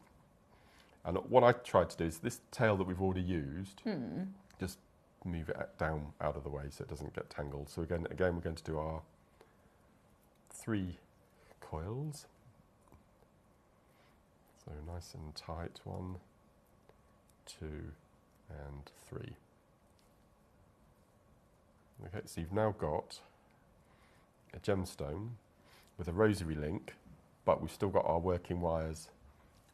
And what I tried to do is this tail that we've already used, just move it down out of the way so it doesn't get tangled. So again we're going to do our 3 coils. So nice and tight, 1, 2, and 3. Okay, so you've now got a gemstone with a rosary link, but we've still got our working wires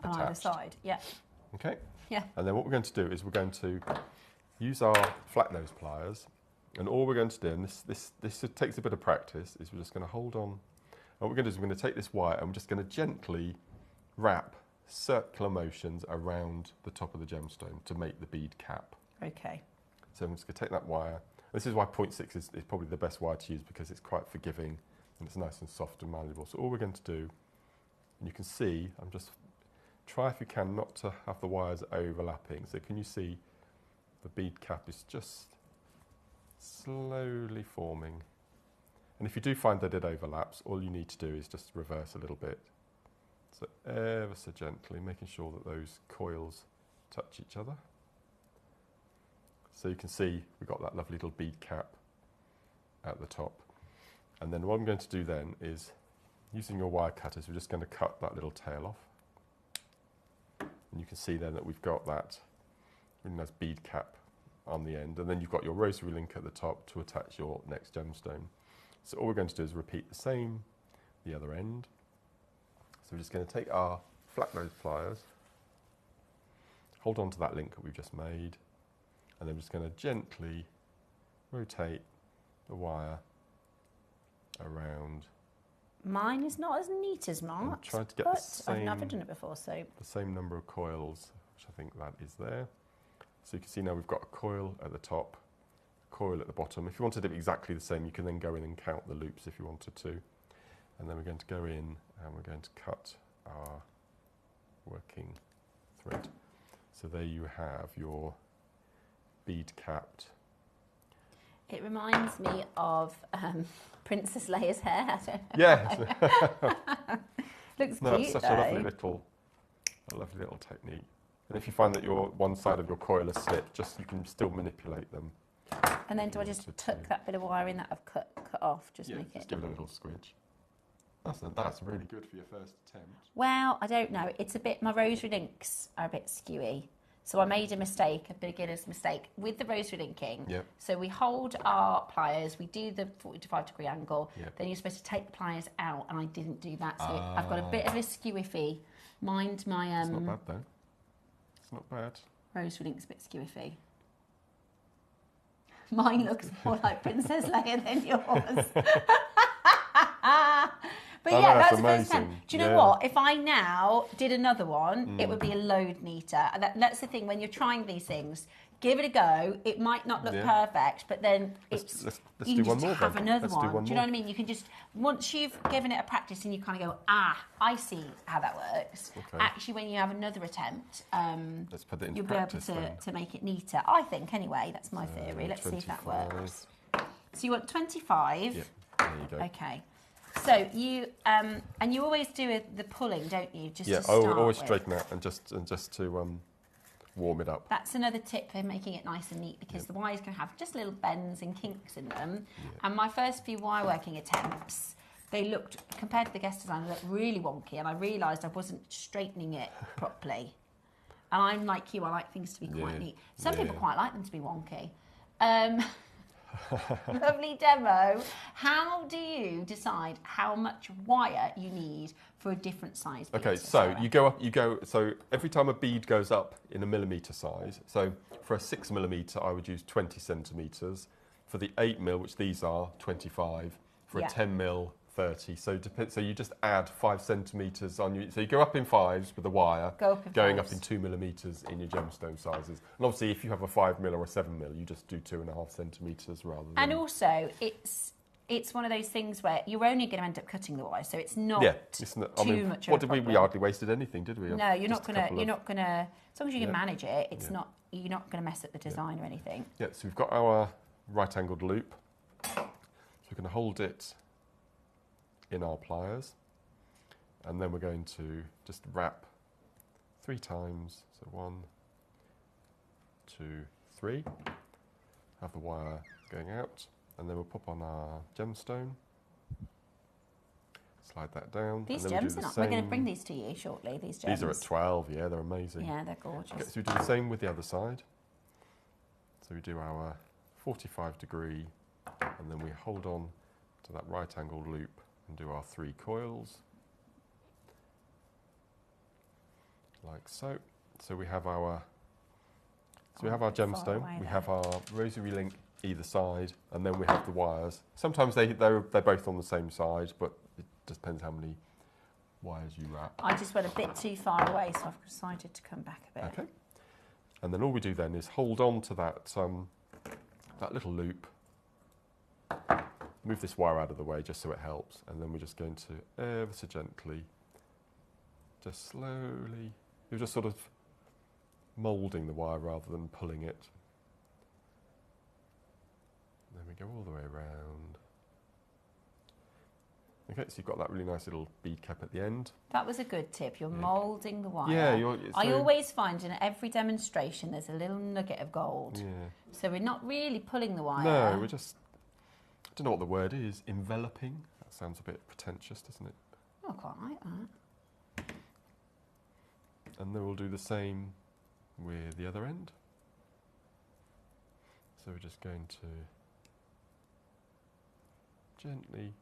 attached. On either side, yeah. Okay. Yeah. And then what we're going to do is we're going to use our flat nose pliers, and all we're going to do, and this takes a bit of practice, is we're just going to hold on. And what we're going to do is we're going to take this wire and we're just going to gently wrap circular motions around the top of the gemstone to make the bead cap. Okay. So I'm just going to take that wire. This is why 0.6 is probably the best wire to use, because it's quite forgiving and it's nice and soft and malleable. So all we're going to do, and you can see, I'm just, try if you can not to have the wires overlapping. So can you see the bead cap is just slowly forming. And if you do find that it overlaps, all you need to do is just reverse a little bit. So ever so gently, making sure that those coils touch each other. So you can see we've got that lovely little bead cap at the top. And then what I'm going to do then is, using your wire cutters, we're just going to cut that little tail off. And you can see then that we've got that really nice bead cap on the end. And then you've got your rosary link at the top to attach your next gemstone. So all we're going to do is repeat the same, the other end. So we're just going to take our flat nose pliers, hold on to that link that we've just made, and then we're just going to gently rotate the wire around. Mine is not as neat as Mark's, trying to get but the same, I've never done it before, so. The same number of coils, which I think that is there. So you can see now we've got a coil at the top, a coil at the bottom. If you wanted it exactly the same, you can then go in and count the loops if you wanted to. And then we're going to go in and we're going to cut our working thread. So there you have your bead capped. It reminds me of Princess Leia's hair. Yes. Looks no, cute, it's such though. a lovely little technique. And if you find that your one side of your coil has slipped, you can still manipulate them. And then do I just tuck that bit of wire in that I've cut off, just make it? Give it a little squidge. That's really good for your first attempt. Well, I don't know. It's a bit, my rosary links are a bit skewy. So I made a mistake, a beginner's mistake, with the rosary linking. Yep. So we hold our pliers, we do the 45-degree angle, yep. Then you're supposed to take the pliers out, and I didn't do that. So I've got a bit of a skewy-fee. Mind my... It's not bad, though. It's not bad. Rosary link's a bit skewy-fee. Mine looks more like Princess Leia than yours. But yeah, that's the first time. Do you know what? If I now did another one, it would be a load neater. And that's the thing, when you're trying these things, give it a go. It might not look perfect, but then let's you do can one just more have then. another Let's one. do one Do you know what I mean? You can just, once you've given it a practice and you kind of go, I see how that works. Okay. Actually, when you have another attempt, let's put it into you'll be able to make it neater. I think, anyway. That's my theory. Let's 25. see if that works. So you want 25? Yeah, there you go. Okay. So you and you always do the pulling, don't you? Just to start I'll always with. straighten out and just to warm it up. That's another tip for making it nice and neat, because the wires can have just little bends and kinks in them. Yeah. And my first few wire working attempts, they looked, compared to the guest design, they looked really wonky, and I realised I wasn't straightening it properly. And I'm like you, I like things to be quite neat. Some people quite like them to be wonky. Lovely demo. How do you decide how much wire you need for a different size bead? Okay, so so every time a bead goes up in a millimetre size, so for a 6mm I would use 20 centimetres, for the 8mm, which these are, 25, for a 10mm, 30. So you just add 5 centimetres on you. So you go up in 5s with the wire, going up in 2mm in your gemstone sizes. And obviously, if you have a 5mm or a 7mm, you just do 2.5 centimetres rather than. And also, it's one of those things where you're only going to end up cutting the wire, so it's not too much. What did we hardly wasted anything, did we? No, you're not gonna. As long as you can manage it, it's not. You're not going to mess up the design or anything. Yeah. So we've got our right-angled loop. So we're going to hold it in our pliers, and then we're going to just wrap 3 times. So 1, 2, 3. Have the wire going out, and then we'll pop on our gemstone. Slide that down. These and gems are not. We're going to bring these to you shortly. These gems. These are at 12. Yeah, they're amazing. Yeah, they're gorgeous. Okay, so we do the same with the other side. So we do our 45 degree, and then we hold on to that right angled loop and do our 3 coils, like so. So we have our gemstone. We have our rosary link either side, and then we have the wires. Sometimes they're both on the same side, but it just depends how many wires you wrap. I just went a bit too far away, so I've decided to come back a bit. Okay. And then all we do then is hold on to that that little loop. Move this wire out of the way just so it helps, and then we're just going to ever so gently, just slowly. You're just sort of moulding the wire rather than pulling it. And then we go all the way around. Okay, so you've got that really nice little bead cap at the end. That was a good tip. You're moulding the wire. Yeah, I always find in every demonstration there's a little nugget of gold. Yeah. So we're not really pulling the wire. No, we're just, I don't know what the word is, enveloping. That sounds a bit pretentious, doesn't it? I quite like that. And then we'll do the same with the other end. So we're just going to gently,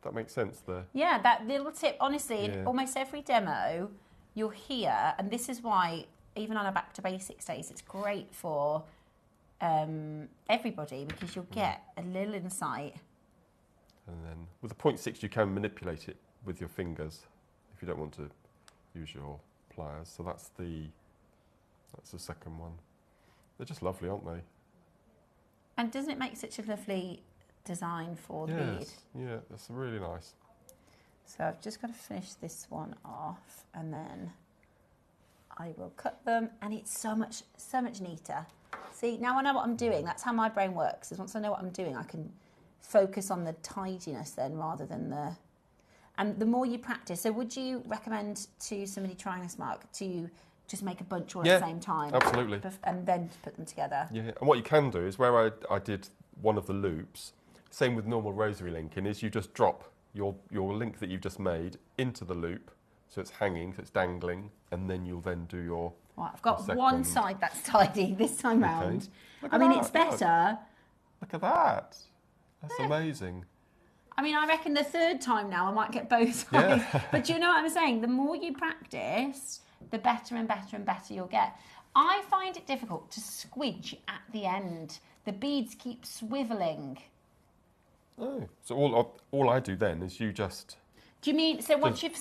that makes sense there. Yeah, that little tip, honestly, in almost every demo, you'll hear, and this is why, even on our Back to Basics days, it's great for everybody, because you'll get a little insight. And then with the 0.6, you can manipulate it with your fingers if you don't want to use your pliers. So that's the second one. They're just lovely, aren't they? And doesn't it make such a lovely design for the bead? Yeah, that's really nice. So I've just got to finish this one off, and then I will cut them, and it's so much neater. See, now I know what I'm doing. That's how my brain works, is once I know what I'm doing, I can focus on the tidiness then rather than the... And the more you practice, so would you recommend to somebody trying this, Mark, to just make a bunch all at the same time? Absolutely. And then put them together? Yeah, and what you can do is where I did one of the loops, same with normal rosary linking, is you just drop your link that you've just made into the loop, so it's hanging, so it's dangling, and then you'll then do your... Right, I've got one side that's tidy this time round. I mean, it's better. Look at that. That's amazing. I mean, I reckon the third time now I might get both sides. Yeah. But do you know what I'm saying? The more you practice, the better and better and better you'll get. I find it difficult to squidge at the end. The beads keep swiveling. Oh, so all I do then is you just... Do you mean, so once you've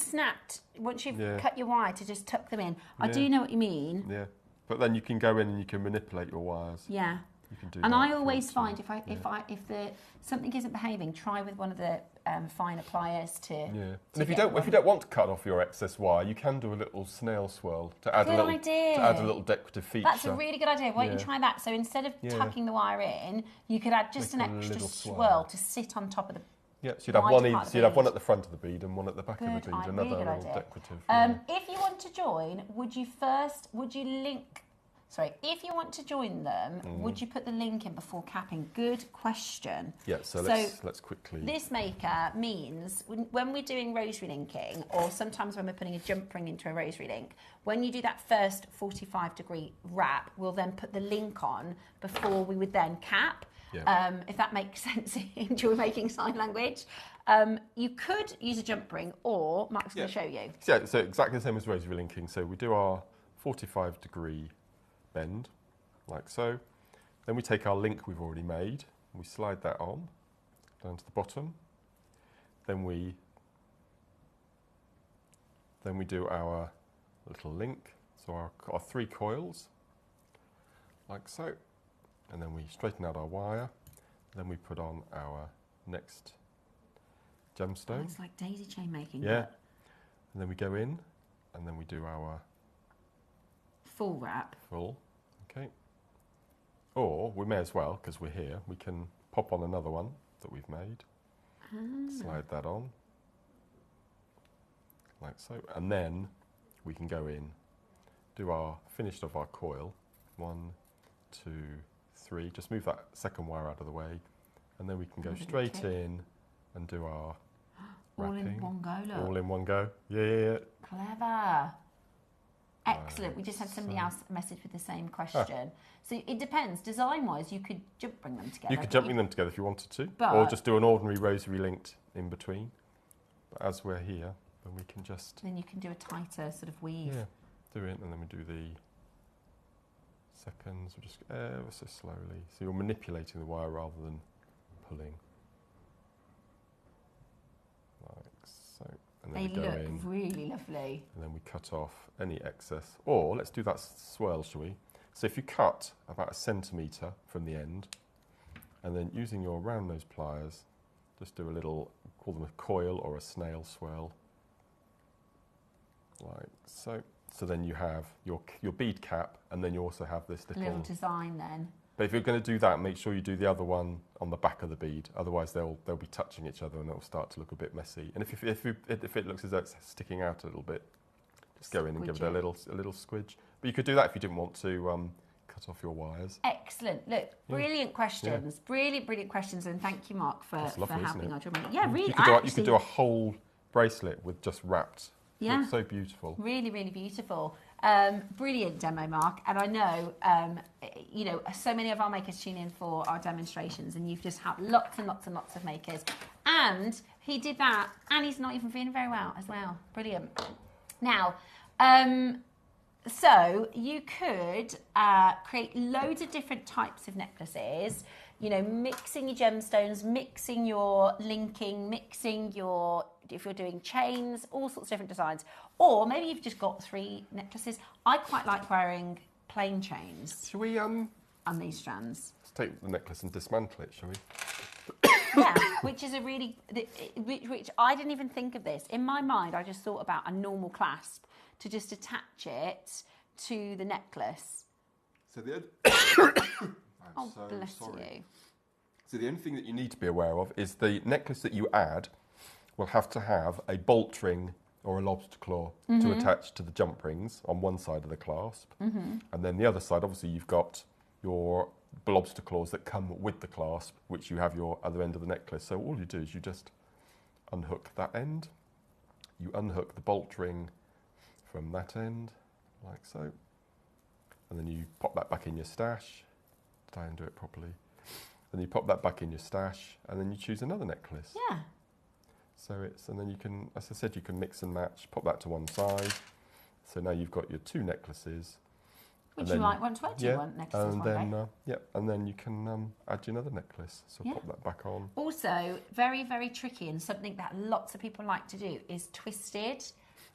cut your wire to just tuck them in? I do know what you mean. Yeah, but then you can go in and you can manipulate your wires. Yeah. You can do and that I always find if something isn't behaving, try with one of the finer pliers to. Yeah. And if you don't want to cut off your excess wire, you can do a little snail swirl to add a little decorative feature. That's a really good idea. Why don't you try that? So instead of tucking the wire in, you could add just an extra swirl to sit on top of the. Yeah, so you'd have one. So you'd have one at the front of the bead and one at the back of the bead. Another really little decorative. If you want to join, if you want to join them, would you put the link in before capping? Good question. Yeah, so let's quickly... This maker means when we're doing rosary linking, or sometimes when we're putting a jump ring into a rosary link, when you do that first 45-degree wrap, we'll then put the link on before we would then cap, if that makes sense in jewellery making sign language. You could use a jump ring, or Mark's going to show you. Yeah, so exactly the same as rosary linking. So we do our 45-degree bend, like so. Then we take our link we've already made, we slide that on, down to the bottom. Then we do our little link, so our 3 coils, like so. And then we straighten out our wire. Then we put on our next gemstone. Oh, it's like daisy chain making. Yeah. And then we go in, and then we do our full wrap. Full. Okay. Or we may as well, because we're here, we can pop on another one that we've made. Slide that on, like so. And then we can go in, do our finished of our coil. 1, 2, 3. Just move that second wire out of the way. And then we can go straight in and do our All in one go, look. All in one go. Yeah. Clever. Excellent. We just had somebody else message with the same question. So it depends. Design-wise, you could bring them together. You could bring them together if you wanted to, but or just do an ordinary rosary linked in between. But as we're here, then we can just... Then you can do a tighter sort of weave. Yeah, do it, and then we do the seconds. We'll just ever so slowly. So you're manipulating the wire rather than pulling. Like so. And then they look really lovely. And then we cut off any excess. Or let's do that swirl, shall we? So if you cut about 1 centimetre from the end, and then using your round nose pliers, just do a little, call them a coil or a snail swirl, like so. So then you have your bead cap, and then you also have this little design then. But if you're going to do that, make sure you do the other one on the back of the bead. Otherwise, they'll be touching each other, and it'll start to look a bit messy. And if it looks as though it's sticking out a little bit, just go in and give it a little squidge. But you could do that if you didn't want to cut off your wires. Excellent. Look, brilliant questions. Yeah. Brilliant questions. And thank you, Mark, for helping our jewellery. Yeah, really. You could do a whole bracelet with just wrapped. Yeah. It's so beautiful. Really, really beautiful. Brilliant demo, Mark. And I know, so many of our makers tune in for our demonstrations, and you've just had lots and lots and lots of makers. And he did that, and he's not even feeling very well as well. Brilliant. Now, so you could create loads of different types of necklaces, mixing your gemstones, mixing your linking, mixing your, if you're doing chains, all sorts of different designs. Or maybe you've just got 3 necklaces. I quite like wearing plain chains. Shall we on these strands? Let's take the necklace and dismantle it, shall we? Yeah, which is which I didn't even think of this. In my mind, I just thought about a normal clasp to just attach it to the necklace. So the oh, so bless you. So the only thing that you need to be aware of is the necklace that you add will have to have a bolt ring or a lobster claw to attach to the jump rings on one side of the clasp. And then the other side, obviously, you've got your lobster claws that come with the clasp, which you have your other end of the necklace. So all you do is you just unhook that end. You unhook the bolt ring from that end, like so. And then you pop that back in your stash. Try and do it properly. Then you pop that back in your stash, and then you choose another necklace. Yeah. So and then you can, as I said, you can mix and match, pop that to one side. So now you've got your 2 necklaces. Which you might want to add to one necklace and then, and then you can add your another necklace. So pop that back on. Also, very, very tricky, and something that lots of people like to do is twisted.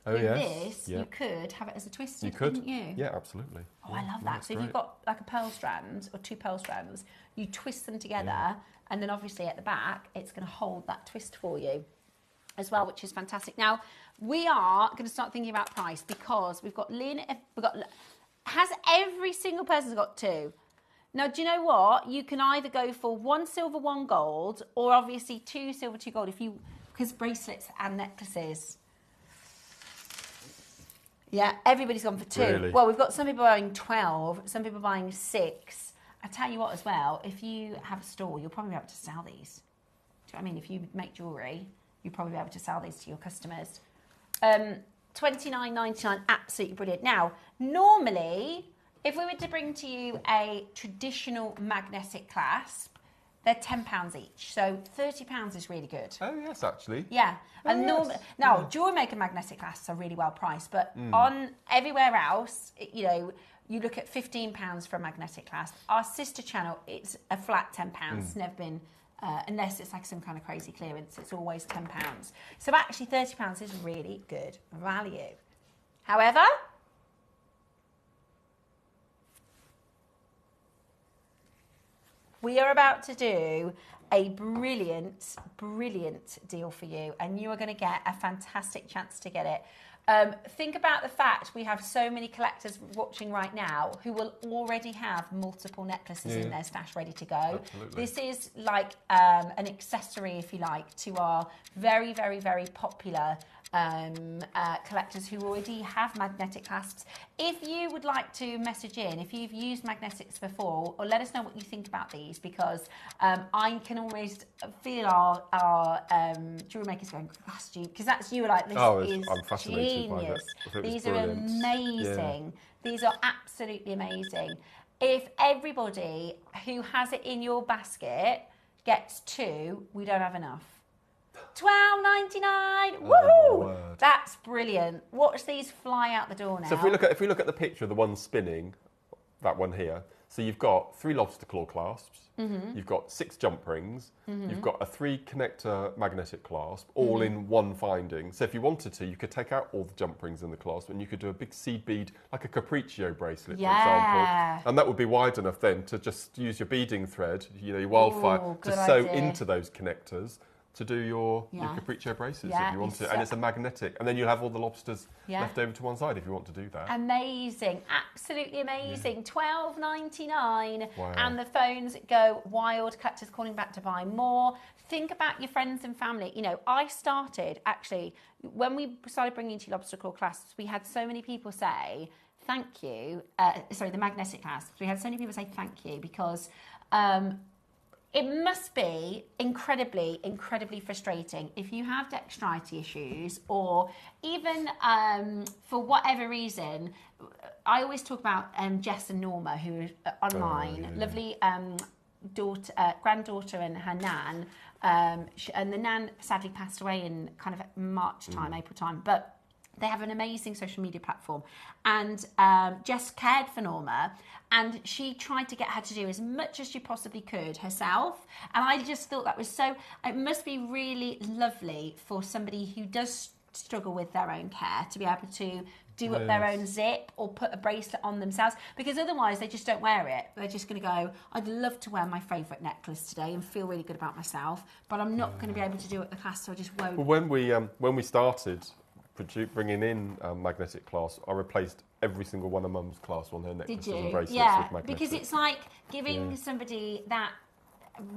Oh, with yes. this, you could have it as a twisted, you could. Couldn't you? Yeah, absolutely. Oh, I love that. So if you've got like a pearl strand or 2 pearl strands, you twist them together, and then obviously at the back, it's going to hold that twist for you as well, which is fantastic. Now, we are going to start thinking about price because we've got has every single person's got 2. Now, do you know what? You can either go for 1 silver, 1 gold, or obviously 2 silver, 2 gold, because bracelets and necklaces. Yeah, everybody's gone for 2. Really? Well, we've got some people buying 12, some people buying 6. I tell you what as well, if you have a store, you'll probably be able to sell these. Do you know what I mean? If you make jewellery, you'll probably be able to sell these to your customers. $29.99, absolutely brilliant. Now, normally, if we were to bring to you a traditional magnetic clasp, they're £10 each, so £30 is really good. Oh yes, actually. Yeah, and now JewelleryMaker magnetic clasps are really well priced, but on everywhere else, you look at £15 for a magnetic clasp. Our sister channel, it's a flat £10. It's never been, unless it's like some kind of crazy clearance, it's always £10. So actually £30 is really good value. However, we are about to do a brilliant, brilliant deal for you, and you are going to get a fantastic chance to get it. Think about the fact we have so many collectors watching right now who will already have multiple necklaces in their stash ready to go. Absolutely. This is like an accessory, if you like, to our very, very, very popular collectors who already have magnetic clasps. If you would like to message in, if you've used magnetics before, or let us know what you think about these, because I can always feel our jewellery makers going, gosh, because that's you were like, this is I'm fascinated genius. by that. These are amazing. These are absolutely amazing. If everybody who has it in your basket gets 2, we don't have enough. $12.99. Woohoo! That's brilliant. Watch these fly out the door now. So if we look at the picture of the one spinning, that one here. So you've got 3 lobster claw clasps. You've got 6 jump rings. You've got a 3 connector magnetic clasp, all in one finding. So if you wanted to, you could take out all the jump rings in the clasp, and you could do a big seed bead, like a capriccio bracelet, for example. And that would be wide enough then to just use your beading thread, your wildfire, to sew into those connectors to do your capriccio bracelets if you want to. And it's a magnetic. And then you'll have all the lobsters left over to one side if you want to do that. Amazing. Absolutely amazing. $12.99. Wow. And the phones go wild. Collectors calling back to buy more. Think about your friends and family. You know, I started, actually, when we started bringing to lobster claw clasps, we had so many people say, thank you. The magnetic clasps. We had so many people say thank you because... it must be incredibly, incredibly frustrating if you have dexterity issues, or even for whatever reason. I always talk about Jess and Norma, who are online, lovely granddaughter and her nan. And the nan sadly passed away in kind of March time, April time, but they have an amazing social media platform. And Jess cared for Norma, and she tried to get her to do as much as she possibly could herself. And I just thought that was so... It must be really lovely for somebody who does struggle with their own care to be able to do up their own zip or put a bracelet on themselves, because otherwise they just don't wear it. They're just going to go, I'd love to wear my favourite necklace today and feel really good about myself, but I'm not going to be able to do it at the class, so I just won't. Well, when we started... bringing in magnetic clasps, I replaced every single one of Mum's clasps on her necklaces and bracelets with magnetic. Because it's like giving somebody that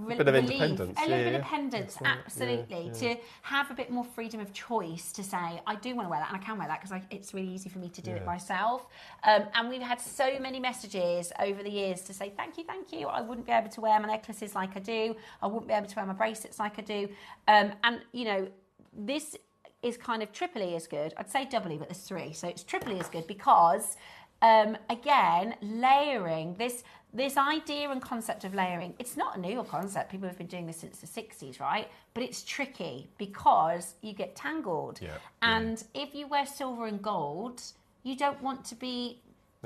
bit of independence. A little bit of independence, absolutely. To have a bit more freedom of choice to say, I do want to wear that, and I can wear that because it's really easy for me to do it myself. And we've had so many messages over the years to say, thank you. I wouldn't be able to wear my necklaces like I do. I wouldn't be able to wear my bracelets like I do. And, you know, this is kind of triply as good. I'd say doubly, but there's 3. So it's triply as good because, again, layering, this idea and concept of layering, it's not a new concept. People have been doing this since the 60s, right? But it's tricky because you get tangled. And if you wear silver and gold, you don't want to be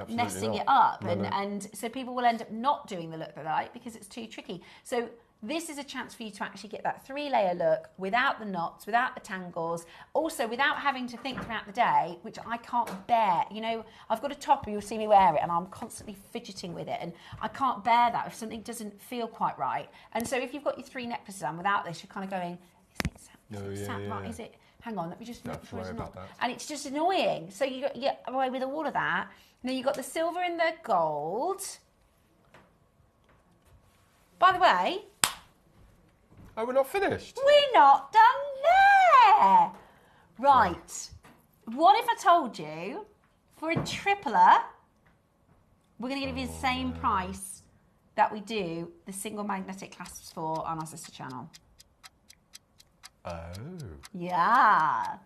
messing it up. And so people will end up not doing the look they like because it's too tricky. So this is a chance for you to actually get that 3-layer look without the knots, without the tangles, also without having to think throughout the day, which I can't bear. You know, I've got a top, you'll see me wear it, and I'm constantly fidgeting with it, and I can't bear that if something doesn't feel quite right. And so if you've got your 3 necklaces on without this, you're kind of going, is it sat right? Is it? Hang on, let me just make sure it's not. And it's just annoying. So you get away with all of that. And then you've got the silver and the gold. By the way... Oh, we're not finished. We're not done there. Right. What if I told you, for a tripler, we're going to give you the same price that we do the single magnetic clasps for on our sister channel? Oh. Yeah.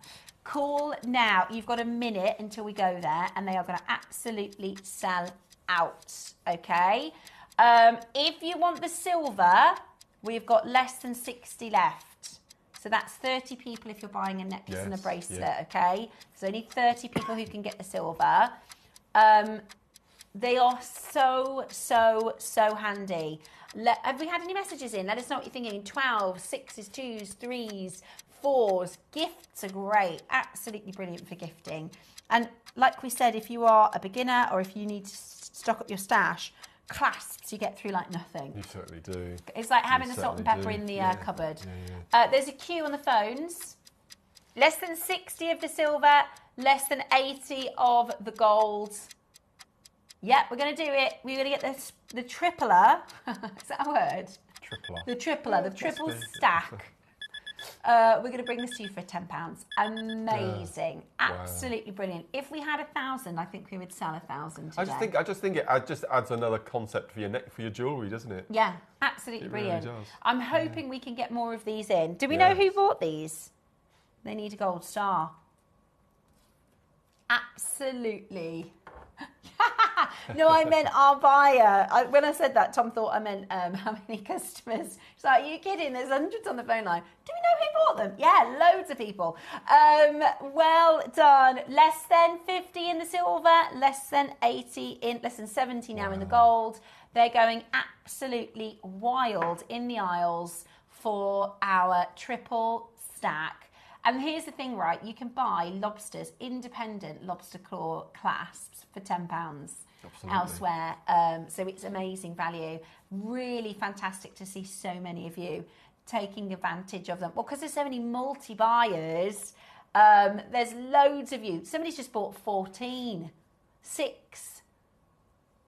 Call now. You've got a minute until we go there, and they are going to absolutely sell out. Okay? If you want the silver... We've got less than 60 left. So that's 30 people if you're buying a necklace and a bracelet, okay? So only 30 people who can get the silver. They are so handy. Have we had any messages in? Let us know what you're thinking. 12, 6s, 2s, 3s, 4s. Gifts are great. Absolutely brilliant for gifting. And like we said, if you are a beginner or if you need to stock up your stash, clasps you get through like nothing. You certainly do. It's like having the salt and pepper in the cupboard. There's a queue on the phones. Less than 60 of the silver, less than 80 of the gold. Yeah, we're going to do it. We're going to get the tripler. Is that a word? Tripler. The tripler, the triple stack We're going to bring this to you for £10. Amazing. Absolutely brilliant. If we had 1,000, I think we would sell 1,000 today. I just think it just adds another concept for your neck, for your jewellery, doesn't it? Yeah, absolutely brilliant. Really does. I'm hoping we can get more of these in. Do we know who bought these? They need a gold star. Absolutely. No, I meant our buyer. When I said that, Tom thought I meant how many customers. She's like, are you kidding? There's hundreds on the phone line. Do we know who bought them? Yeah, loads of people. Well done. Less than 50 in the silver, less than 80 in, less than 70 now in the gold. They're going absolutely wild in the aisles for our triple stack. And here's the thing, right? You can buy lobsters, independent lobster claw clasps for £10 elsewhere. So it's amazing value. Really fantastic to see so many of you taking advantage of them. Well, because there's so many multi-buyers, there's loads of you. Somebody's just bought 14, 6.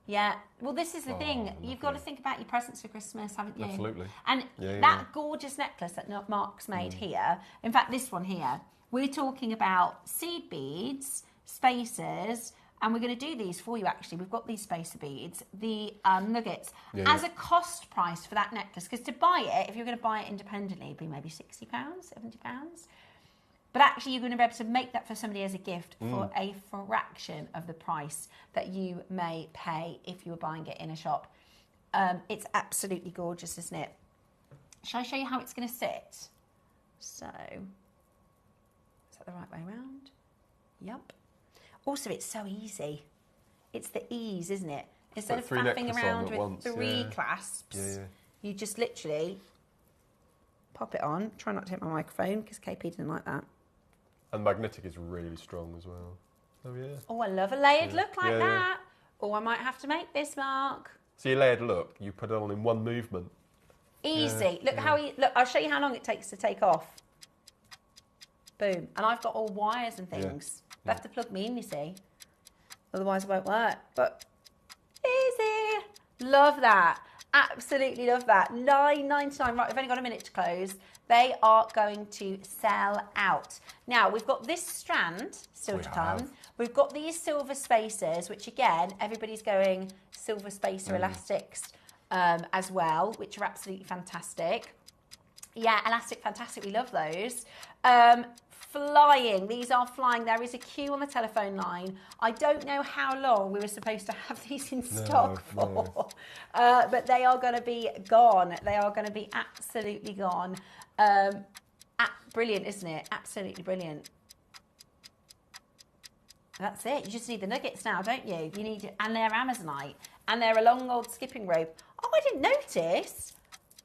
Yeah, well, this is the thing. You've got to think about your presents for Christmas, haven't you? Absolutely. And that gorgeous necklace that Mark's made here, in fact, this one here, we're talking about seed beads, spacers, and we're going to do these for you, actually. We've got these spacer beads, the nuggets, as a cost price for that necklace. Because to buy it, if you're going to buy it independently, it'd be maybe £60, £70. But actually, you're going to be able to make that for somebody as a gift for a fraction of the price that you may pay if you were buying it in a shop. It's absolutely gorgeous, isn't it? Shall I show you how it's going to sit? So, is that the right way around? Yep. Also, it's so easy. It's the ease, isn't it? Instead of faffing around with 3 clasps, you just literally pop it on. Try not to hit my microphone because KP didn't like that. And magnetic is really strong as well. Oh, yeah. Oh, I love a layered look like that. Oh, I might have to make this, Mark. So your layered look, you put it on in one movement. Easy. Look how look. I'll show you how long it takes to take off. Boom. And I've got all wires and things. You have to plug me in, you see. Otherwise it won't work. But easy. Love that. Absolutely love that. $9.99. Right, we've only got a minute to close. They are going to sell out. Now, we've got this strand still to come. We've got these silver spacers, which again, everybody's going silver spacer elastics as well, which are absolutely fantastic. Yeah, elastic, fantastic. We love those. Flying. These are flying. There is a queue on the telephone line. I don't know how long we were supposed to have these in stock for, but they are going to be gone. They are going to be absolutely gone. Brilliant, isn't it? Absolutely brilliant. That's it. You just need the nuggets now, don't you? You need, and they're Amazonite, and they're a long old skipping rope. Oh, I didn't notice.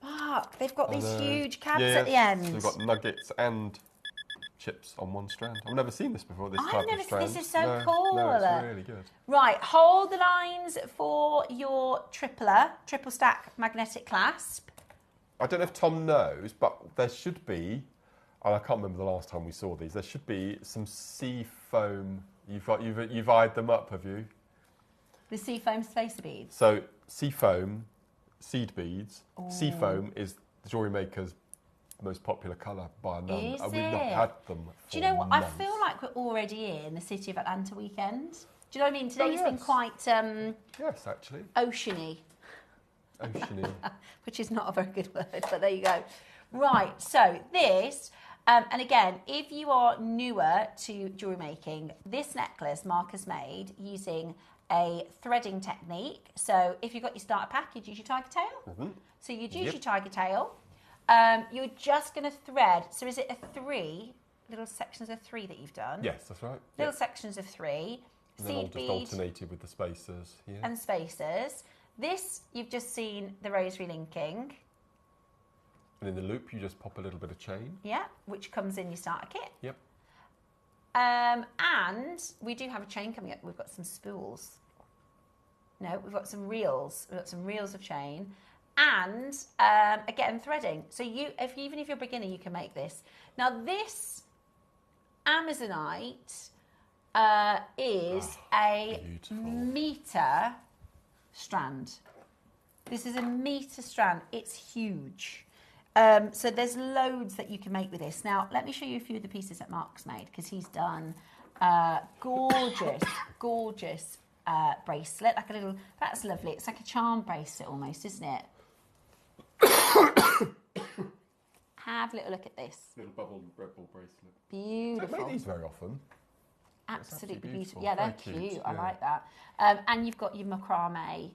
Mark, they've got these huge cabs at the end. So they've got nuggets and chips on one strand. I've never seen this before, this type of strand. This is so cool. No, it's really good. Right, hold the lines for your triple stack magnetic clasp. I don't know if Tom knows, but there should be, and I can't remember the last time we saw these, there should be some sea foam. You've eyed them up, have you? The sea foam spacer beads? So, sea foam, seed beads. Ooh. Sea foam is the Jewellery Maker's most popular colour by a none. Is and we've not had them for Do you know what? months. I feel like we're already in the City of Atlanta weekend. Do you know what I mean? Today's been quite... yes, actually. Oceany. Oceany. Which is not a very good word, but there you go. Right, so this... and again, if you are newer to jewellery making, this necklace Mark has made using a threading technique. So if you've got your starter pack, you'd use your tiger tail. Mm-hmm. So you'd use your tiger tail. You're just going to thread. So is it a 3, little sections of 3 that you've done? Yes, that's right. Little sections of 3. And then I'll just alternated with the spacers. Yeah. And spacers. This, you've just seen the rosary linking. And in the loop, you just pop a little bit of chain. Yeah, which comes in your starter kit. Yep. And we do have a chain coming up. We've got some spools. No, we've got some reels. We've got some reels of chain. And again, threading. So even if you're a beginner, you can make this. Now, this Amazonite is a metre strand. This is a metre strand. It's huge. So there's loads that you can make with this. Now, let me show you a few of the pieces that Mark's made, because he's done gorgeous, gorgeous bracelet. Like a little, that's lovely. It's like a charm bracelet almost, isn't it? Have a little look at this. Little bubble Red Bull bracelet. Beautiful. I don't make these very often. Absolutely beautiful. Yeah, they're cute. Yeah. I like that. And you've got your macrame.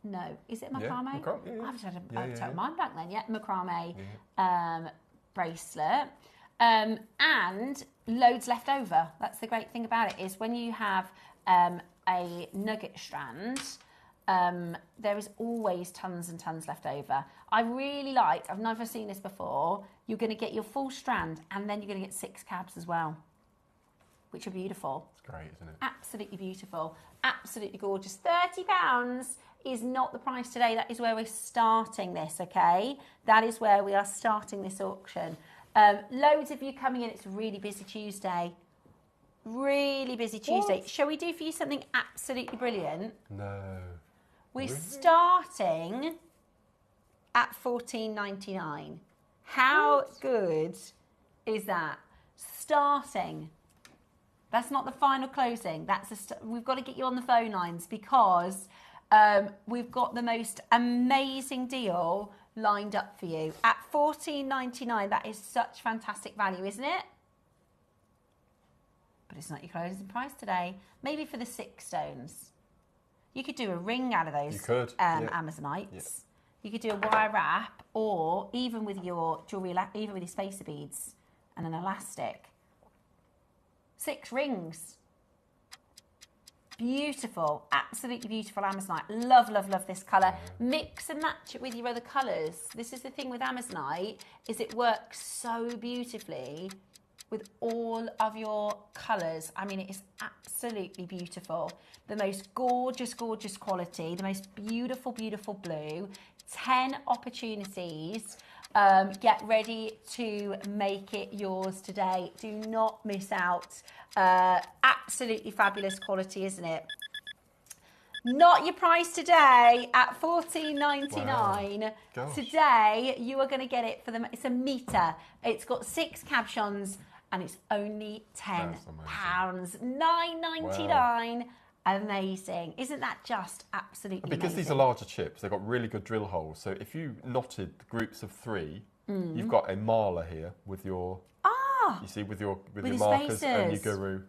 No, is it macrame? Yeah, I haven't had a mind blank then yet. Macrame bracelet. And loads left over. That's the great thing about it, is when you have a nugget strand, there is always tons and tons left over. I really like, I've never seen this before, you're going to get your full strand and then you're going to get 6 cabs as well, which are beautiful. It's great, isn't it? Absolutely beautiful. Absolutely gorgeous. £30 is not the price today. That is where we're starting this, okay? That is where we are starting this auction. Loads of you coming in. It's a really busy Tuesday. Really busy Tuesday. What? Shall we do for you something absolutely brilliant? No. We're starting at $14.99. How good is that? Starting. That's not the final closing. That's we've got to get you on the phone lines, because we've got the most amazing deal lined up for you at $14.99. That is such fantastic value, isn't it? But it's not your closing price today. Maybe for the 6 stones. You could do a ring out of those. You could. Amazonites. Yeah. You could do a wire wrap, or even with your jewellery, even with your spacer beads and an elastic. 6 rings. Beautiful, absolutely beautiful Amazonite. Love, love, love this colour. Mix and match it with your other colours. This is the thing with Amazonite, is it works so beautifully with all of your colours. I mean, it is absolutely beautiful. The most gorgeous, gorgeous quality, the most beautiful, beautiful blue. 10 opportunities. Get ready to make it yours today. Do not miss out. Absolutely fabulous quality, isn't it? Not your price today at $14.99. Wow. Today, you are going to get it for the. It's a metre. It's got 6 captions, and it's only £10. $9.99. Wow. Amazing. Isn't that just absolutely because amazing? These are larger chips, they've got really good drill holes. So if you knotted groups of 3, you've got a marler here with your, you see, with your markers and your guru.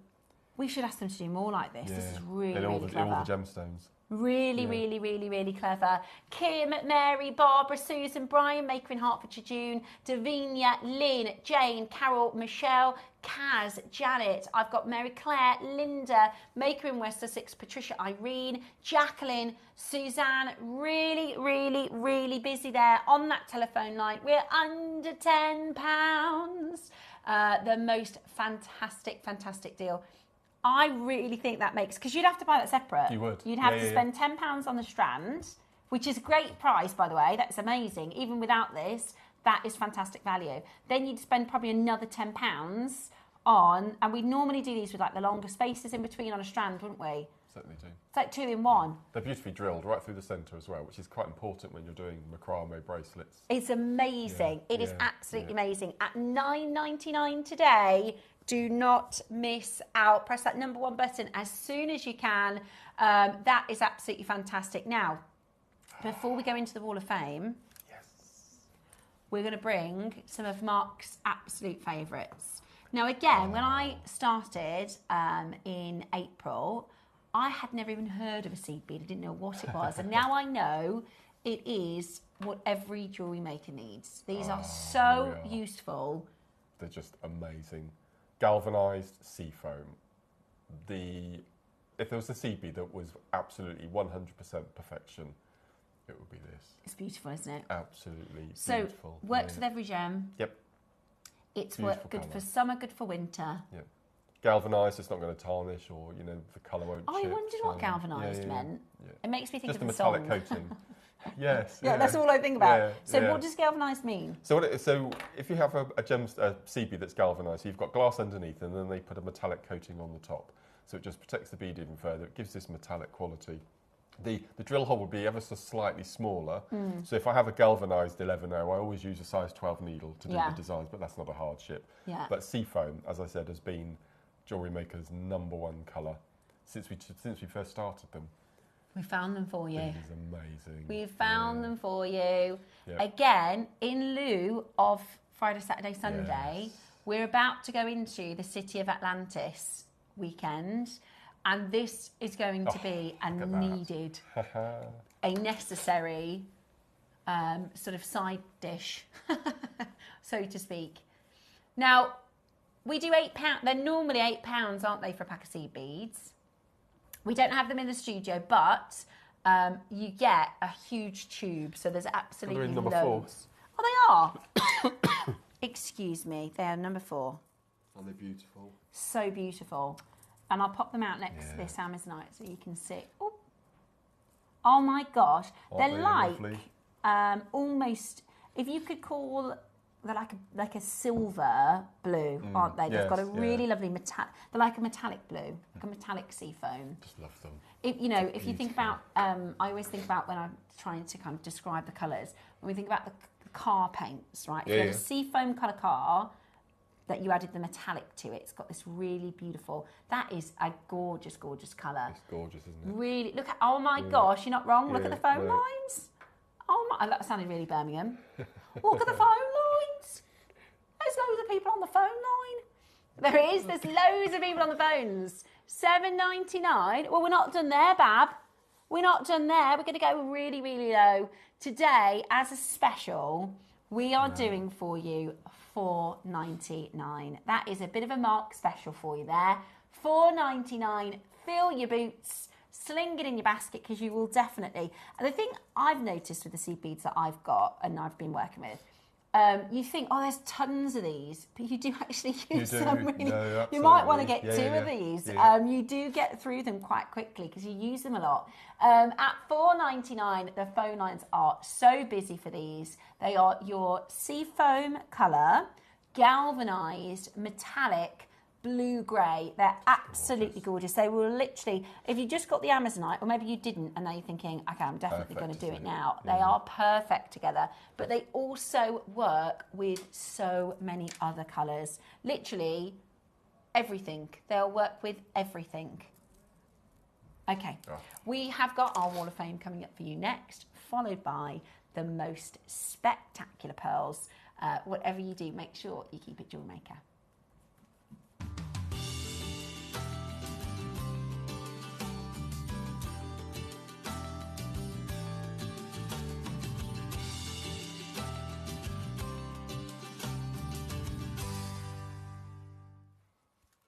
We should ask them to do more like this. Yeah. This is really, all really clever. all the gemstones. Really, really, really, really clever. Kim, Mary, Barbara, Susan, Brian, Maker in Hertfordshire, June, Davinia, Lynn, Jane, Carol, Michelle, Kaz, Janet. I've got Mary Claire, Linda, Maker in West Sussex, Patricia, Irene, Jacqueline, Suzanne. Really, really, really busy there on that telephone line. We're under £10. The most fantastic, fantastic deal. I really think that makes, because you'd have to buy that separate. You would. You'd have to spend £10 on the strand, which is a great price, by the way. That's amazing. Even without this, that is fantastic value. Then you'd spend probably another £10 on, and we normally do these with like the longer spaces in between on a strand, wouldn't we? Certainly do. It's like 2 in 1. They're beautifully drilled right through the centre as well, which is quite important when you're doing macrame bracelets. It's amazing. It is absolutely amazing. At $9.99 today, do not miss out. Press that number 1 button as soon as you can. That is absolutely fantastic. Now, before we go into the Wall of Fame, we're going to bring some of Mark's absolute favourites. Now, again, when I started in April, I had never even heard of a seed bead. I didn't know what it was. And now I know it is what every jewellery maker needs. These are so useful. They're just amazing. Galvanised sea foam. If there was a seed bead that was absolutely 100% perfection, it would be this. It's beautiful, isn't it? Absolutely So, beautiful. works with every gem. Yep. It's good for summer, good for winter. Yep. Galvanised, it's not going to tarnish, or, the colour won't chip. I wondered what galvanised meant. Yeah. It makes me think just of the metallic song. Coating. Yes. Yeah, that's all I think about. What does galvanised mean? So if you have a seed bead that's galvanised, you've got glass underneath, and then they put a metallic coating on the top. So it just protects the bead even further. It gives this metallic quality. The drill hole would be ever so slightly smaller. So if I have a galvanised 11.0, I always use a size 12 needle to do the designs, but that's not a hardship. Yeah. But seafoam, as I said, has been Jewellery Maker's #1 colour since we first started them. We found them for you. It is amazing. We found them for you. Yeah. Again, in lieu of Friday, Saturday, Sunday, we're about to go into the City of Atlantis weekend. And this is going to be a needed, a necessary sort of side dish, so to speak. Now, we do £8. They're normally £8, aren't they, for a pack of seed beads? We don't have them in the studio, but you get a huge tube, so there's absolutely number loads. 4. Oh, they are. Excuse me, they are number 4. Aren't they beautiful? So beautiful. And I'll pop them out next to this Amazonite so you can see. Ooh. Oh my gosh, they're like almost, if you could call, they're like a silver blue, aren't they? They've got a really lovely metallic. They're like a metallic blue, like a metallic sea foam. Just love them. If you think about, I always think about when I'm trying to kind of describe the colours. When we think about the car paints, right? If you had a sea foam colour car that you added the metallic to it, it's got this really beautiful. That is a gorgeous, gorgeous colour. It's gorgeous, isn't it? Really, look at. Oh my gosh, you're not wrong. Look at the foam lines. Oh my, that sounded really Birmingham. Look at the foam lines. There's loads of people on the phone line. There is. There's loads of people on the phones. £7.99. Well, we're not done there, Bab. We're not done there. We're going to go really, really low today as a special. We are doing for you $4.99. That is a bit of a mark special for you there. $4.99. Fill your boots. Sling it in your basket because you will definitely. And the thing I've noticed with the seed beads that I've got and I've been working with, you think, oh, there's tons of these, but you do actually use some really. No, you might want to get two of these. Yeah. You do get through them quite quickly because you use them a lot. At $4.99, the phone lines are so busy for these. They are your seafoam colour, galvanised, metallic, blue-grey. They're absolutely gorgeous. They will literally, if you just got the Amazonite, or maybe you didn't, and now you're thinking, okay, I'm definitely going to do it now. They are perfect together, but they also work with so many other colours. Literally everything. They'll work with everything. Okay, we have got our Wall of Fame coming up for you next, followed by the most spectacular pearls. Whatever you do, make sure you keep it Jewellery Maker.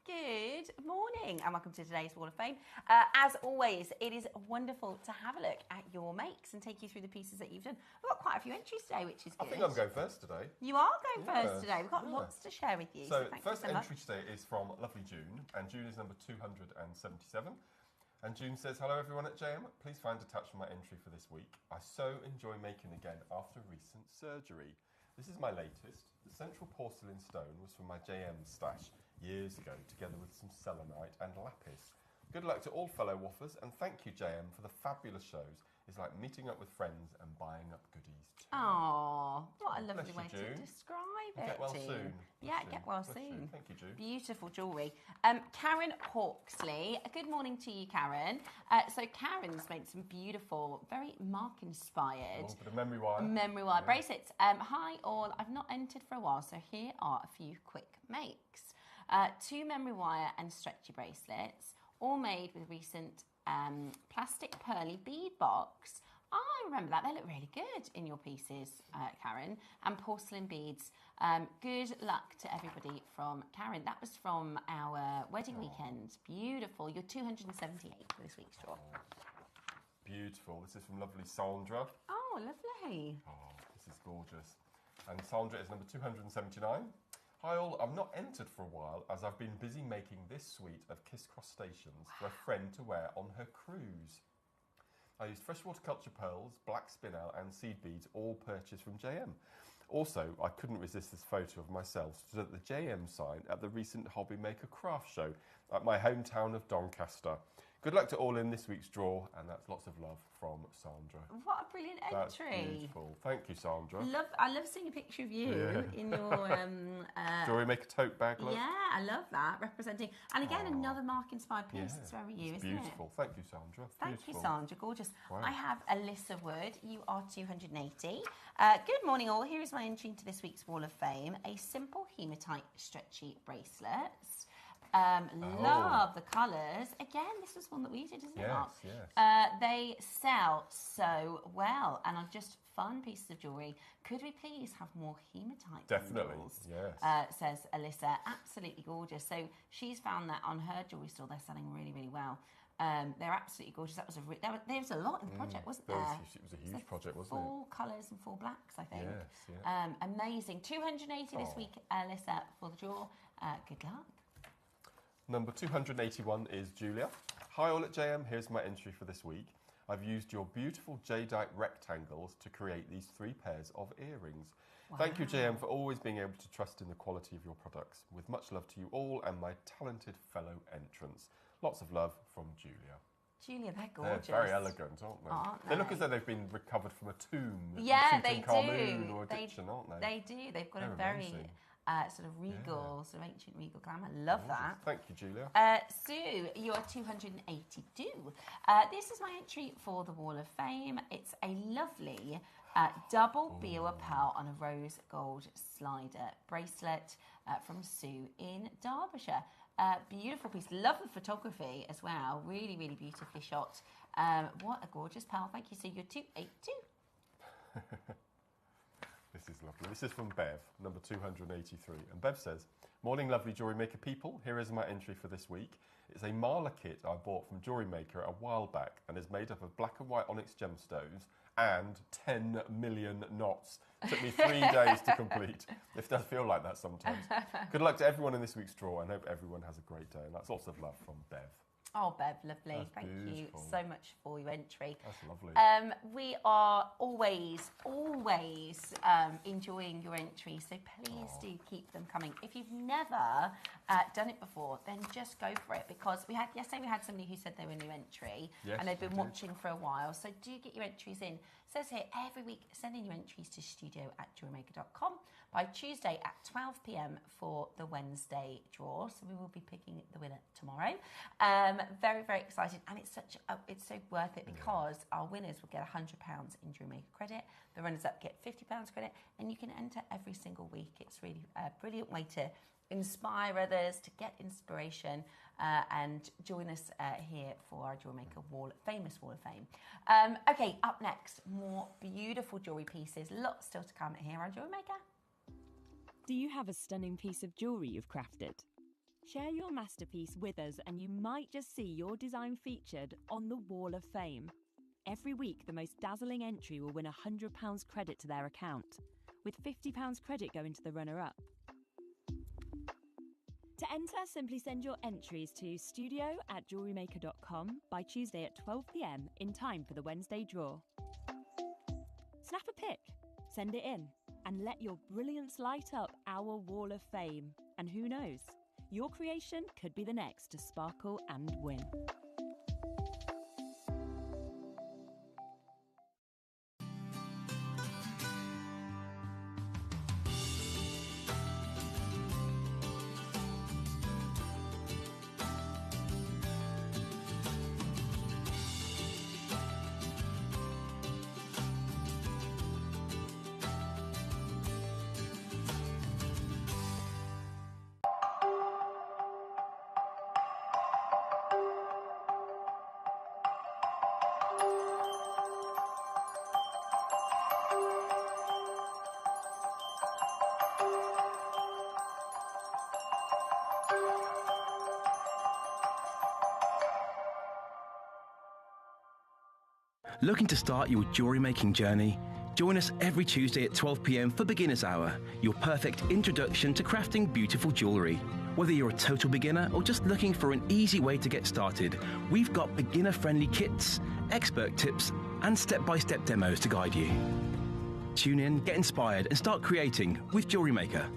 Good morning and welcome to today's Wall of Fame. As always, it is wonderful to have a look at your makes and take you through the pieces that you've done. We've got quite a few entries today, which is good. I think I'm going first today. You are going first today. We've got lots to share with you. So thank first you so entry much. today is from lovely June, and June is number 277. And June says, hello everyone at JM. Please find attached my entry for this week. I so enjoy making again after recent surgery. This is my latest. The central porcelain stone was from my JM stash years ago, together with some selenite and lapis. Good luck to all fellow waffers, and thank you, JM, for the fabulous shows. It's like meeting up with friends and buying up goodies too. Oh, what a lovely way June. to describe it. Get well soon. Yeah, get well soon. Thank you, June. Beautiful jewellery. Karen Hawksley. Good morning to you, Karen. So Karen's made some beautiful, very mark-inspired... Oh, bit of memory wire. Memory wire bracelets. Hi all. I've not entered for a while, so here are a few quick makes. 2 memory wire and stretchy bracelets, all made with recent plastic pearly bead box. I remember that. They look really good in your pieces, Karen. And porcelain beads. Good luck to everybody from Karen. That was from our wedding weekend. Beautiful. You're 278 for this week's draw. Beautiful. This is from lovely Sandra. Oh, lovely. Oh, this is gorgeous. And Sandra is number 279. Hi all, I've not entered for a while as I've been busy making this suite of kiss crustaceans for a friend to wear on her cruise. I used freshwater culture pearls, black spinel and seed beads, all purchased from JM. Also, I couldn't resist this photo of myself stood at the JM sign at the recent Hobby Maker craft show at my hometown of Doncaster. Good luck to all in this week's draw, and that's lots of love from Sandra. What a brilliant entry. That's beautiful. Thank you, Sandra. I love seeing a picture of you in your... JewelleryMaker tote bag look. Yeah, I love that, representing. And again, another Mark-inspired piece. It's very you, isn't beautiful. it? Thank you, Sandra. Thank you, Sandra. Gorgeous. Wow. I have Alyssa Wood. You are 280. Good morning, all. Here is my entry into this week's Wall of Fame. A simple hematite stretchy bracelet. Love the colours. Again, this was one that we did, isn't it, Mark? Yes. They sell so well and are just fun pieces of jewellery. Could we please have more hematite? Definitely, bundles? yes. Says Alyssa. Absolutely gorgeous. So she's found that on her jewellery store, they're selling really, really well. They're absolutely gorgeous. That was there was a lot in the project, wasn't there? It was a huge project, wasn't it? 4 colours and 4 blacks, I think. Yes, yeah. Amazing. 280 this week, Alyssa, for the draw. Good luck. Number 281 is Julia. Hi all at JM, here's my entry for this week. I've used your beautiful jadeite rectangles to create these 3 pairs of earrings. Wow. Thank you, JM, for always being able to trust in the quality of your products. With much love to you all and my talented fellow entrants. Lots of love from Julia. Julia, they're gorgeous. They're very elegant, aren't they? They look as though they've been recovered from a tomb. Yeah, they do. Or a ditchen, aren't they? They do. They've got a very sort of regal, sort of ancient regal glamour. Love that. Thank you, Julia. Sue, you are 282. This is my entry for the Wall of Fame. It's a lovely double Biwa pearl on a rose gold slider bracelet from Sue in Derbyshire. Beautiful piece. Love the photography as well. Really, really beautifully shot. What a gorgeous pearl. Thank you, Sue. You're 282. This is lovely. This is from Bev, number 283. And Bev says, morning, lovely JewelleryMaker people. Here is my entry for this week. It's a Marla kit I bought from JewelleryMaker a while back and is made up of black and white onyx gemstones and 10 million knots. It took me 3 days to complete. It does feel like that sometimes. Good luck to everyone in this week's draw and hope everyone has a great day. And that's lots of love from Bev. Oh, Bev, lovely. That's Thank beautiful. you so much for your entry. That's lovely. We are always enjoying your entries, so please do keep them coming. If you've never done it before, then just go for it, because yesterday we had somebody who said they were a new entry, and they've been watching for a while, so do get your entries in. It says here, every week, send in your entries to studio@jewellerymaker.com by Tuesday at 12 p.m. for the Wednesday draw, so we will be picking the winner tomorrow. Very, very excited, and it's so worth it, because our winners will get £100 in JewelleryMaker credit, the runners-up get £50 credit, and you can enter every single week. It's really a brilliant way to inspire others, to get inspiration, and join us here for our JewelleryMaker famous Wall of Fame. Okay, up next, more beautiful jewellery pieces. Lots still to come here on JewelleryMaker. Do you have a stunning piece of jewellery you've crafted? Share your masterpiece with us and you might just see your design featured on the Wall of Fame. Every week, the most dazzling entry will win £100 credit to their account, with £50 credit going to the runner-up. To enter, simply send your entries to studio@jewellerymaker.com by Tuesday at 12 p.m. in time for the Wednesday draw. Snap a pic, send it in, and let your brilliance light up our Wall of Fame. And who knows, your creation could be the next to sparkle and win. Looking to start your jewellery making journey? Join us every Tuesday at 12 p.m. for Beginner's Hour, your perfect introduction to crafting beautiful jewellery. Whether you're a total beginner or just looking for an easy way to get started, we've got beginner-friendly kits, expert tips, and step-by-step demos to guide you. Tune in, get inspired, and start creating with JewelleryMaker.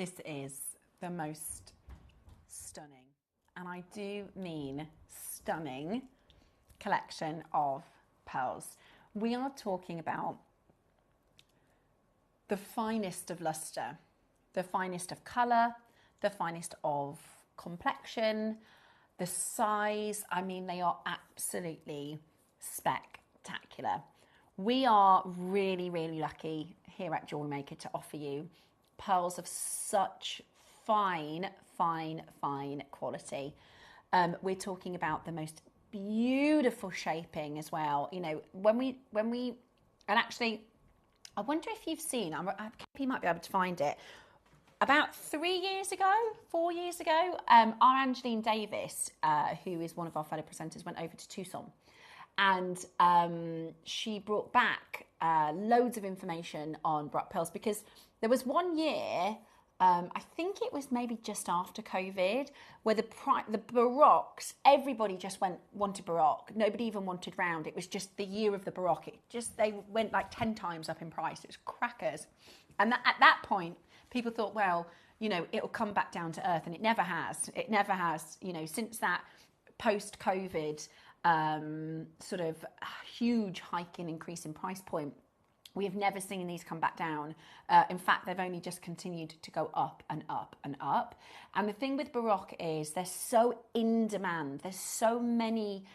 This is the most stunning, and I do mean stunning, collection of pearls. We are talking about the finest of luster, the finest of colour, the finest of complexion, the size. I mean, they are absolutely spectacular. We are really, really lucky here at JewelleryMaker to offer you pearls of such fine, fine, fine quality. We're talking about the most beautiful shaping as well. You know, when we, and actually, I wonder if you've seen, you might be able to find it. About 4 years ago, our Angeline Davis, who is one of our fellow presenters, went over to Tucson, and she brought back loads of information on Baroque pearls, because there was 1 year, I think it was maybe just after COVID, where the Baroques, everybody just wanted Baroque. Nobody even wanted round. It was just the year of the Baroque. They went like 10 times up in price. It was crackers. And at that point, people thought, well, you know, it'll come back down to earth, and it never has. It never has. You know, since that post-COVID sort of huge hiking increase in price point, we have never seen these come back down. In fact, they've only just continued to go up and up and up. And the thing with Baroque is they're so in demand. There's so many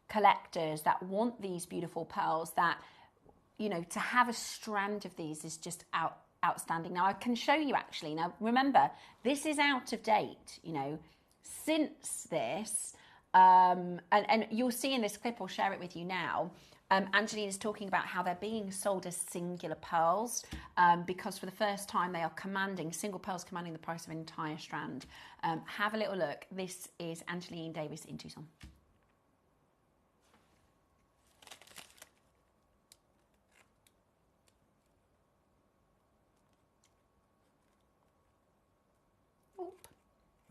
collectors that want these beautiful pearls that, you know, to have a strand of these is just outstanding. Now, I can show you actually. Now, remember, this is out of date, you know, since this, and you'll see in this clip, I'll share it with you now, Angeline is talking about how they're being sold as singular pearls because for the first time they are single pearls commanding the price of an entire strand. Have a little look. This is Angeline Davis in Tucson.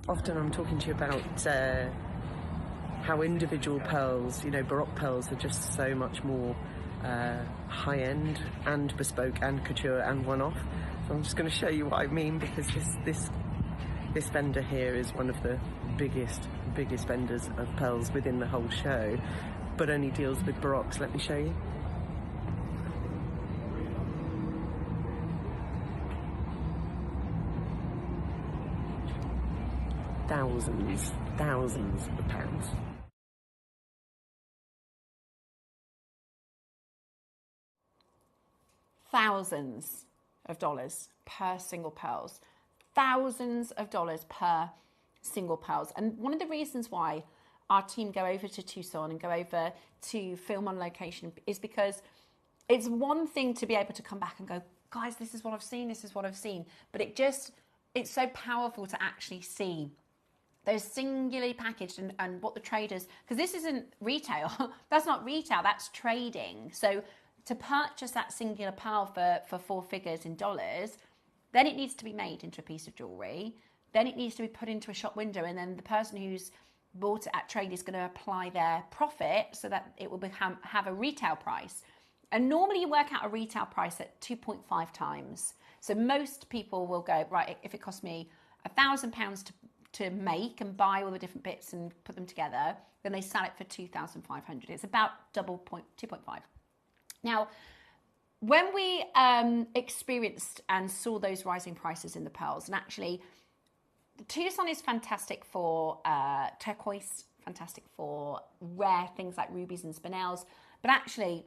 Often I'm talking to you about how individual pearls, you know, Baroque pearls are just so much more high-end and bespoke and couture and one-off. So I'm just going to show you what I mean, because this vendor here is one of the biggest vendors of pearls within the whole show, but only deals with Baroques. Let me show you. Thousands of pounds. Thousands of dollars per single pearls. Thousands of dollars per single pearls. And one of the reasons why our team go over to Tucson and go over to film on location is because it's one thing to be able to come back and go, guys, this is what I've seen, this is what I've seen. But it's so powerful to actually see those singularly packaged and what the traders, because this isn't retail, that's not retail, that's trading. So to purchase that singular pearl for 4 figures in dollars, then it needs to be made into a piece of jewellery, then it needs to be put into a shop window, and then the person who's bought it at trade is going to apply their profit so that it will have a retail price. And normally you work out a retail price at 2.5 times. So most people will go, right, if it costs me £1,000 to make and buy all the different bits and put them together, then they sell it for 2,500. It's about 2.5. Now, when we experienced and saw those rising prices in the pearls, and actually, Tucson is fantastic for turquoise, fantastic for rare things like rubies and spinels, but actually,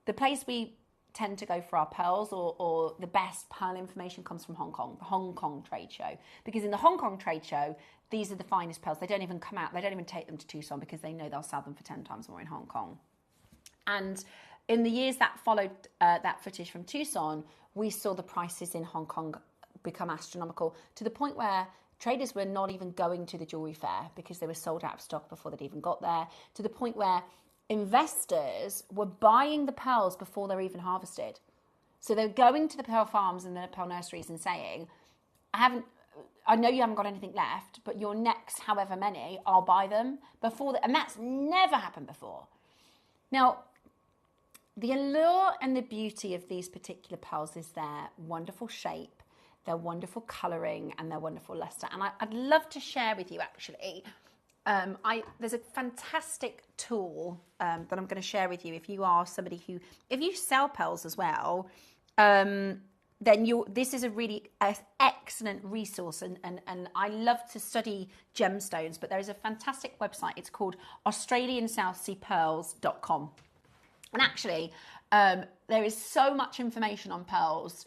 the place we tend to go for our pearls or the best pearl information comes from Hong Kong, the Hong Kong trade show. Because in the Hong Kong trade show, these are the finest pearls. They don't even come out, they don't even take them to Tucson because they know they'll sell them for 10 times more in Hong Kong. And in the years that followed that footage from Tucson, we saw the prices in Hong Kong become astronomical to the point where traders were not even going to the jewellery fair because they were sold out of stock before they'd even got there, to the point where investors were buying the pearls before they're even harvested. So they're going to the pearl farms and the pearl nurseries and saying, I know you haven't got anything left, but your next however many, I'll buy them before. And that's never happened before. Now, the allure and the beauty of these particular pearls is their wonderful shape, their wonderful colouring and their wonderful lustre. And I'd love to share with you actually, there's a fantastic tool that I'm going to share with you if you are somebody who, if you sell pearls as well, then this is a really excellent resource, and I love to study gemstones, but there is a fantastic website. It's called AustralianSouthSeaPearls.com. And actually, there is so much information on pearls.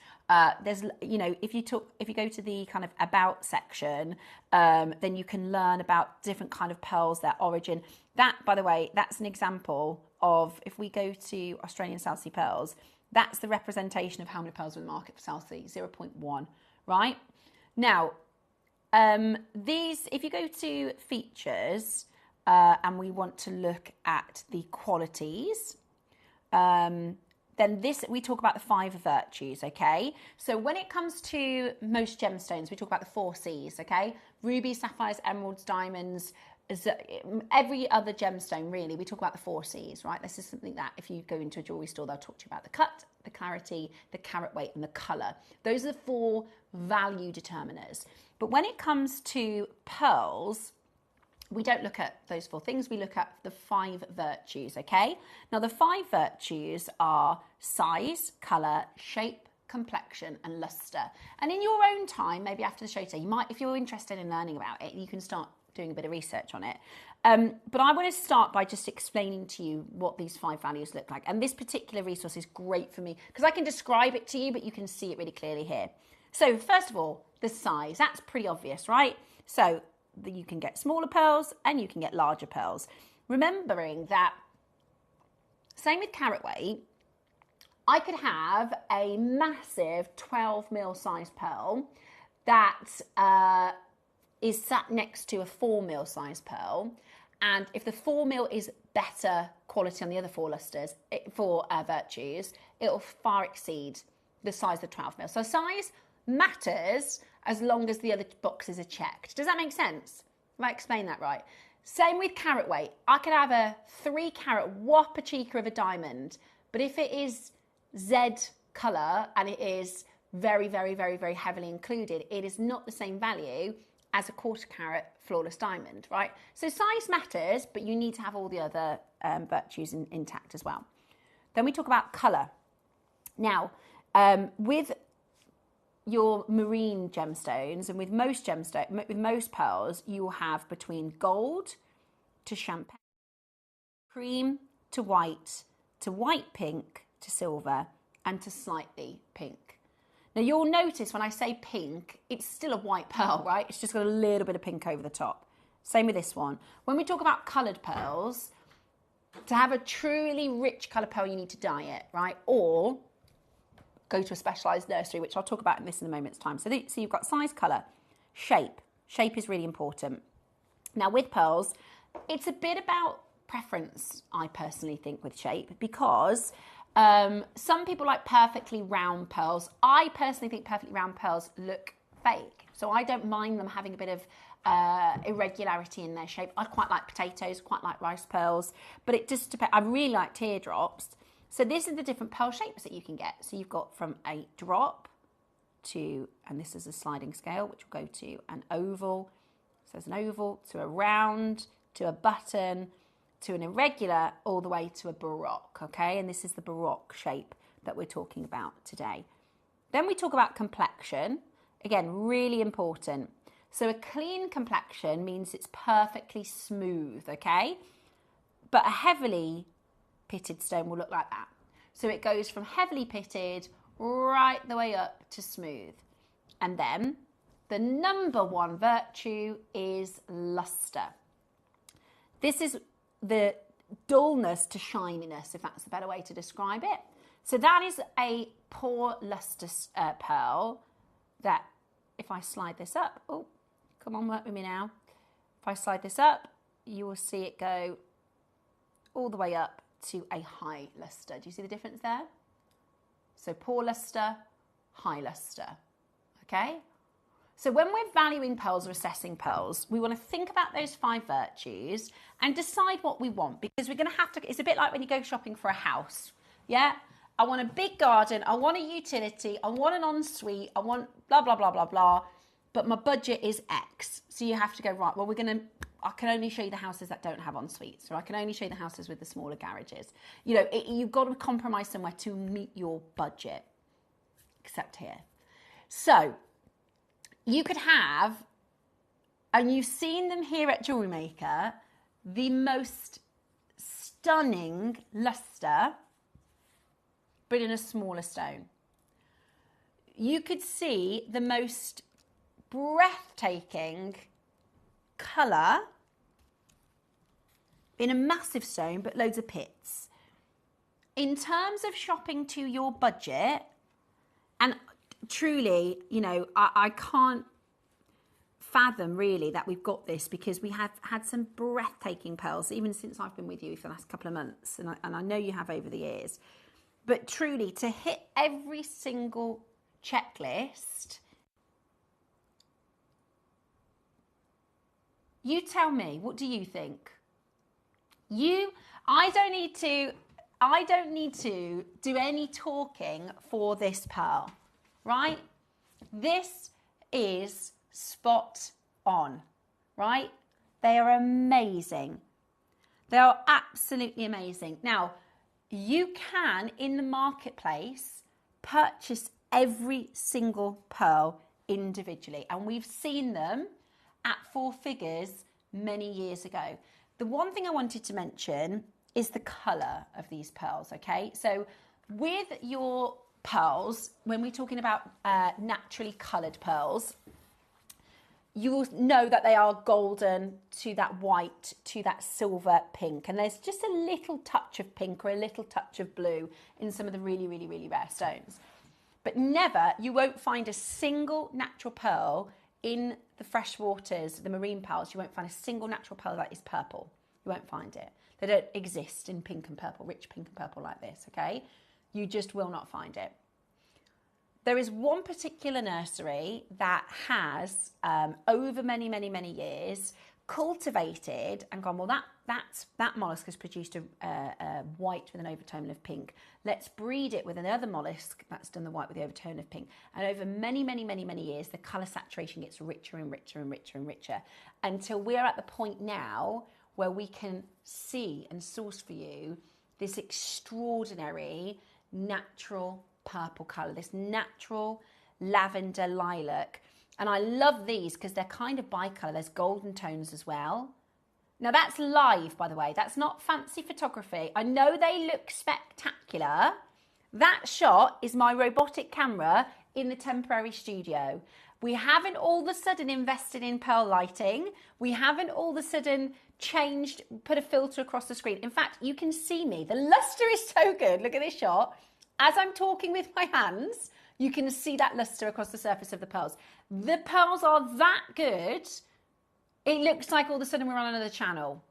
There's, you know, if you go to the kind of about section, then you can learn about different kind of pearls, their origin. That, by the way, that's an example of, if we go to Australian South Sea Pearls, that's the representation of how many pearls are in the market for South Sea, 0.1, right? Now, these, if you go to features and we want to look at the qualities, then this, we talk about the 5 virtues, okay? So when it comes to most gemstones, we talk about the 4 C's, okay? Rubies, sapphires, emeralds, diamonds, every other gemstone, really, we talk about the 4 C's, right? This is something that if you go into a jewellery store, they'll talk to you about the cut, the clarity, the carat weight, and the colour. Those are the 4 value determiners. But when it comes to pearls, we don't look at those 4 things, we look at the 5 virtues, okay? Now, the 5 virtues are size, colour, shape, complexion, and lustre. And in your own time, maybe after the show today, you might, if you're interested in learning about it, you can start doing a bit of research on it. But I want to start by just explaining to you what these 5 values look like. And this particular resource is great for me because I can describe it to you, but you can see it really clearly here. So first of all, the size, that's pretty obvious, right? So you can get smaller pearls and you can get larger pearls. Remembering that, same with carat weight, I could have a massive 12 mil size pearl that is sat next to a 4 mil size pearl, and if the 4 mil is better quality on the other 4 lustres, 4 virtues, it will far exceed the size of the 12 mil. So size matters as long as the other boxes are checked. Does that make sense? Have I explained that right? Same with carat weight. I could have a 3 carat whopper cheeker of a diamond, but if it is Z colour and it is very, very, very, very heavily included, it is not the same value as a 1/4 carat flawless diamond, right? So size matters, but you need to have all the other virtues intact as well. Then we talk about colour. Now, with your marine gemstones and with most pearls, you will have between gold to champagne, cream to white pink to silver, and to slightly pink. Now you'll notice when I say pink, it's still a white pearl, right? It's just got a little bit of pink over the top. Same with this one. When we talk about coloured pearls, to have a truly rich colour pearl, you need to dye it, right? Or go to a specialised nursery, which I'll talk about in this in a moment's time. So you've got size, colour, shape. Shape is really important. Now with pearls, it's a bit about preference, I personally think, with shape, because some people like perfectly round pearls. I personally think perfectly round pearls look fake. So I don't mind them having a bit of irregularity in their shape. I quite like potatoes, quite like rice pearls, but it just depends. I really like teardrops. So these are the different pearl shapes that you can get. So you've got from a drop to, and this is a sliding scale, which will go to an oval. So there's an oval to a round, to a button, to an irregular, all the way to a baroque, okay? And this is the baroque shape that we're talking about today. Then we talk about complexion. Again, really important. So a clean complexion means it's perfectly smooth, okay? But a heavily pitted stone will look like that. So it goes from heavily pitted right the way up to smooth. And then the number 1 virtue is lustre. This is the dullness to shininess, if that's a better way to describe it. So that is a poor lustre pearl that, if I slide this up, oh, come on, work with me now. If I slide this up, you will see it go all the way up to a high lustre. Do you see the difference there? So poor lustre, high lustre, okay? So when we're valuing pearls or assessing pearls, we want to think about those 5 virtues and decide what we want, because we're going to have to, it's a bit like when you go shopping for a house, yeah? I want a big garden, I want a utility, I want an ensuite, I want blah, blah, blah, blah, blah, but my budget is X. So you have to go, right, well, I can only show you the houses that don't have en-suites, or I can only show you the houses with the smaller garages. You know, you've got to compromise somewhere to meet your budget, except here. So you could have, and you've seen them here at JewelleryMaker, the most stunning luster, but in a smaller stone. You could see the most breathtaking colour in a massive stone, but loads of pits. In terms of shopping to your budget, and truly, you know, I can't fathom really that we've got this, because we have had some breathtaking pearls, even since I've been with you for the last couple of months, and I know you have over the years. But truly, to hit every single checklist, you tell me, what do you think? I don't need to do any talking for this pearl, right? This is spot on, right? They are amazing. They are absolutely amazing. Now, you can, in the marketplace, purchase every single pearl individually, and we've seen them at 4 figures many years ago. The one thing I wanted to mention is the colour of these pearls, okay? So with your pearls, when we're talking about naturally coloured pearls, you will know that they are golden to that white to that silver pink, and there's just a little touch of pink or a little touch of blue in some of the really, really, really rare stones. But never, you won't find a single natural pearl in the fresh waters, the marine pearls. You won't find a single natural pearl that is purple. You won't find it. They don't exist in pink and purple, rich pink and purple like this, okay? You just will not find it. There is one particular nursery that has, over many, many, many years, cultivated and gone, well, that mollusk has produced a white with an overtone of pink. Let's breed it with another mollusk that's done the white with the overtone of pink. And over many, many, many, many years, the colour saturation gets richer and richer and richer and richer, until we're at the point now where we can see and source for you this extraordinary natural purple colour, this natural lavender lilac. And I love these because they're kind of bicolour. There's golden tones as well. Now that's live, by the way. That's not fancy photography. I know they look spectacular. That shot is my robotic camera in the temporary studio. We haven't all of a sudden invested in pearl lighting. We haven't all of a sudden changed, put a filter across the screen. In fact, you can see me. The luster is so good. Look at this shot. As I'm talking with my hands, you can see that luster across the surface of the pearls. The pearls are that good, it looks like all of a sudden we're on another channel.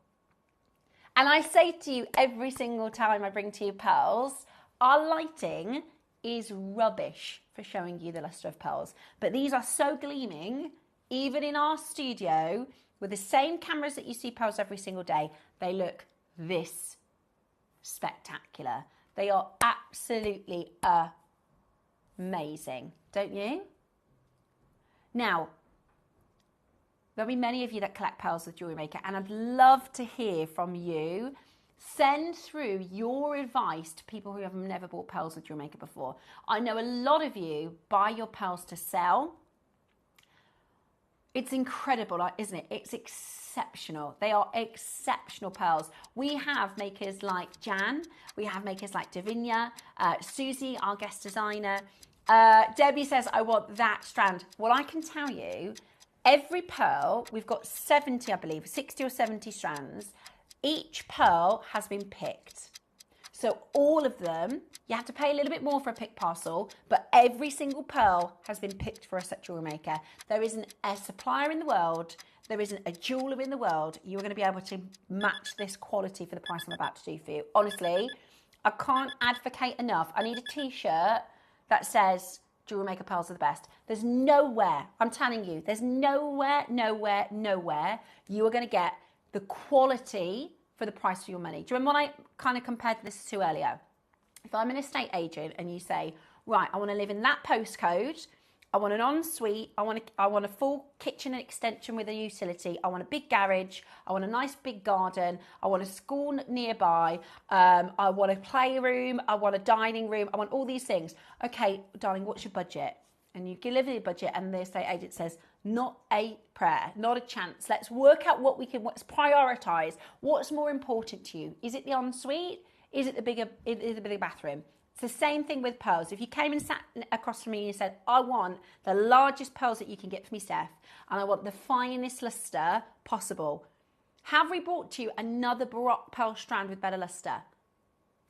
And I say to you every single time I bring to you pearls, our lighting is rubbish for showing you the luster of pearls. But these are so gleaming, even in our studio, with the same cameras that you see pearls every single day, they look this spectacular. They are absolutely amazing, don't you? Now, there'll be many of you that collect pearls with JewelleryMaker, and I'd love to hear from you. Send through your advice to people who have never bought pearls with JewelleryMaker before. I know a lot of you buy your pearls to sell. It's incredible, isn't it? It's exceptional. They are exceptional pearls. We have makers like Jan. We have makers like Davinia. Susie, our guest designer. Debbie says, I want that strand. Well, I can tell you, every pearl, we've got 70, I believe, 60 or 70 strands. Each pearl has been picked. So all of them, you have to pay a little bit more for a pick parcel, but every single pearl has been picked for us at JewelleryMaker. There isn't a supplier in the world, there isn't a jeweller in the world, you're going to be able to match this quality for the price I'm about to do for you. Honestly, I can't advocate enough. I need a t-shirt that says JewelleryMaker pearls are the best. There's nowhere, I'm telling you, there's nowhere you are going to get the quality for the price for your money. Do you remember when I kind of compared this to earlier? If I'm an estate agent and you say, right, I want to live in that postcode, I want an ensuite, I want a full kitchen and extension with a utility, I want a big garage, I want a nice big garden, I want a school nearby, I want a playroom, I want a dining room, I want all these things. Okay, darling, what's your budget? And you deliver your budget and the estate agent says, not a prayer, not a chance. Let's work out let's prioritise. What's more important to you? Is it the ensuite? Is it the bigger bathroom? It's the same thing with pearls. If you came and sat across from me and said, I want the largest pearls that you can get for me, Steph, and I want the finest lustre possible, have we brought to you another Baroque pearl strand with better lustre?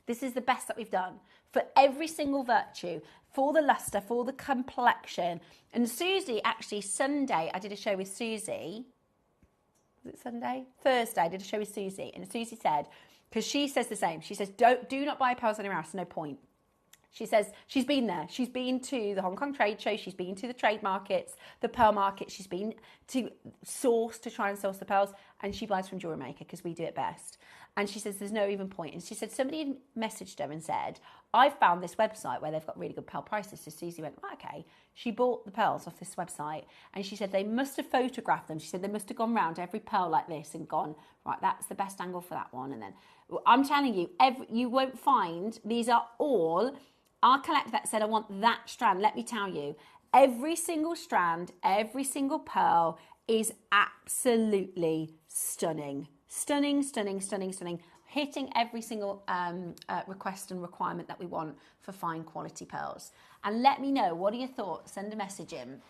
This is the best that we've done for every single virtue, for the lustre, for the complexion. And Susie, actually, Sunday, I did a show with Susie. Was it Sunday? Thursday, I did a show with Susie. And Susie said, because she says the same, she says, do not buy pearls anywhere else, no point. She says she's been there. She's been to the Hong Kong trade show. She's been to the trade markets, the pearl market. She's been to try and source the pearls. And she buys from JewelleryMaker because we do it best. And she says there's no even point. And she said somebody had messaged her and said, I found this website where they've got really good pearl prices. So Susie went, okay. She bought the pearls off this website. And she said they must have photographed them. She said they must have gone round every pearl like this and gone, right, that's the best angle for that one. And then I'm telling you, you won't find, these are all... Our collector that said, I want that strand. Let me tell you, every single strand, every single pearl is absolutely stunning. Stunning, stunning, stunning, stunning. Hitting every single request and requirement that we want for fine quality pearls. And let me know, what are your thoughts? Send a message in.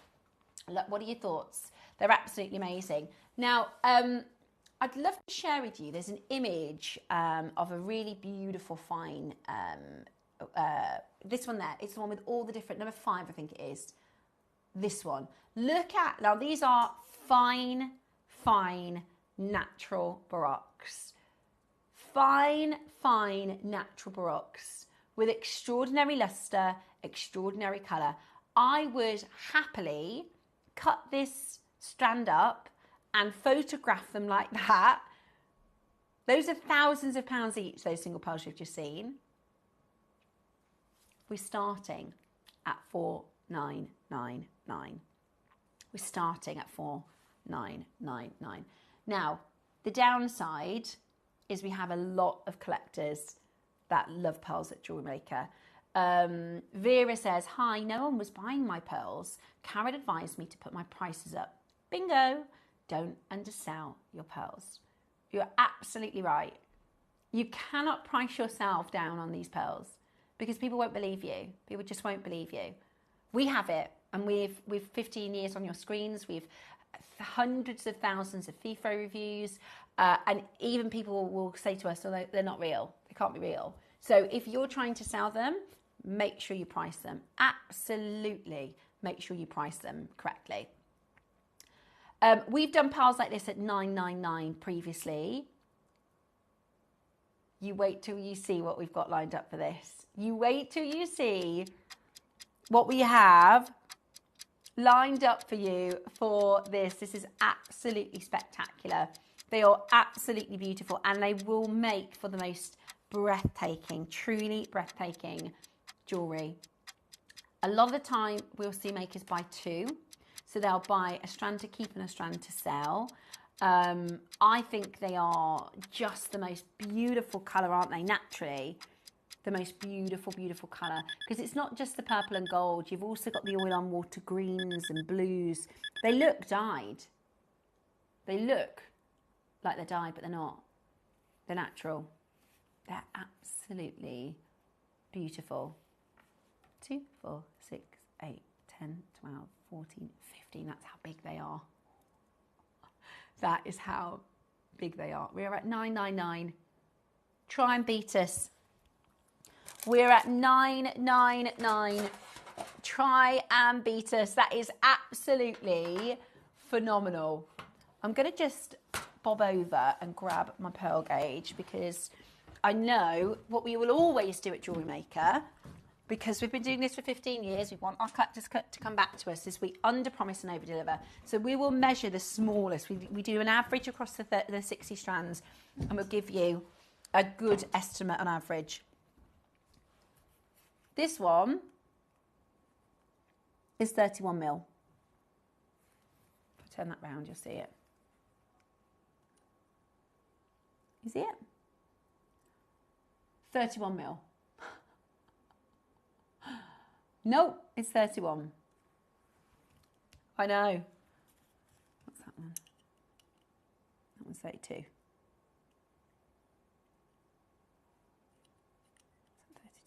Look, what are your thoughts? They're absolutely amazing. Now, I'd love to share with you, there's an image of a really beautiful fine this one there, it's the one with all the different, number 5 I think it is, this one. Look at, now these are fine natural Baroques. Fine natural Baroques with extraordinary lustre, extraordinary colour. I would happily cut this strand up and photograph them like that. Those are thousands of pounds each, those single pearls you've just seen. We're starting at $4,999. We're starting at $4,999. Now, the downside is we have a lot of collectors that love pearls at JewelleryMaker. Vera says, hi, no one was buying my pearls. Karen advised me to put my prices up. Bingo. Don't undersell your pearls. You're absolutely right. You cannot price yourself down on these pearls, because people won't believe you. People just won't believe you. We have it, and we've 15 years on your screens. We've hundreds of thousands of FIFO reviews, and even people will say to us, oh, they're not real. They can't be real. So if you're trying to sell them, make sure you price them. Absolutely, make sure you price them correctly. We've done pearls like this at $999 previously. You wait till you see what we've got lined up for this. You wait till you see what we have lined up for you for this. This is absolutely spectacular. They are absolutely beautiful, and they will make for the most breathtaking, truly breathtaking jewellery. A lot of the time we'll see makers buy 2. So they'll buy a strand to keep and a strand to sell. I think they are just the most beautiful colour, aren't they? Naturally, the most beautiful, beautiful colour. Because it's not just the purple and gold. You've also got the oil on water greens and blues. They look dyed. They look like they're dyed, but they're not. They're natural. They're absolutely beautiful. 2, 4, 6, 8, 10, 12, 14, 15. That's how big they are. That is how big they are. We're at $999. Try and beat us. We're at $999. Try and beat us. That is absolutely phenomenal. I'm going to just bob over and grab my pearl gauge, because I know what we will always do at JewelleryMaker, because we've been doing this for 15 years, we want our collectors to come back to us, is we under-promise and over-deliver. So we will measure the smallest. We do an average across the 60 strands, and we'll give you a good estimate on average. This one is 31 mil. If I turn that round, you'll see it. You see it? 31 mil. Nope, it's 31. I know. What's that one? That one's 32.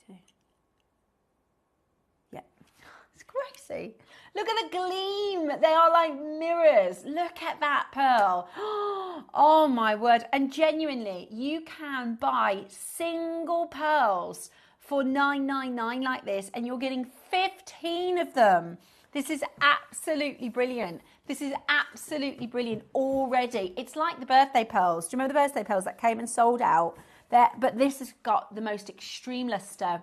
32. Yeah. It's crazy. Look at the gleam. They are like mirrors. Look at that pearl. Oh my word. And genuinely, you can buy single pearls for $9.99 like this, and you're getting 15 of them. This is absolutely brilliant. This is absolutely brilliant already. It's like the birthday pearls. Do you remember the birthday pearls that came and sold out? But this has got the most extreme luster.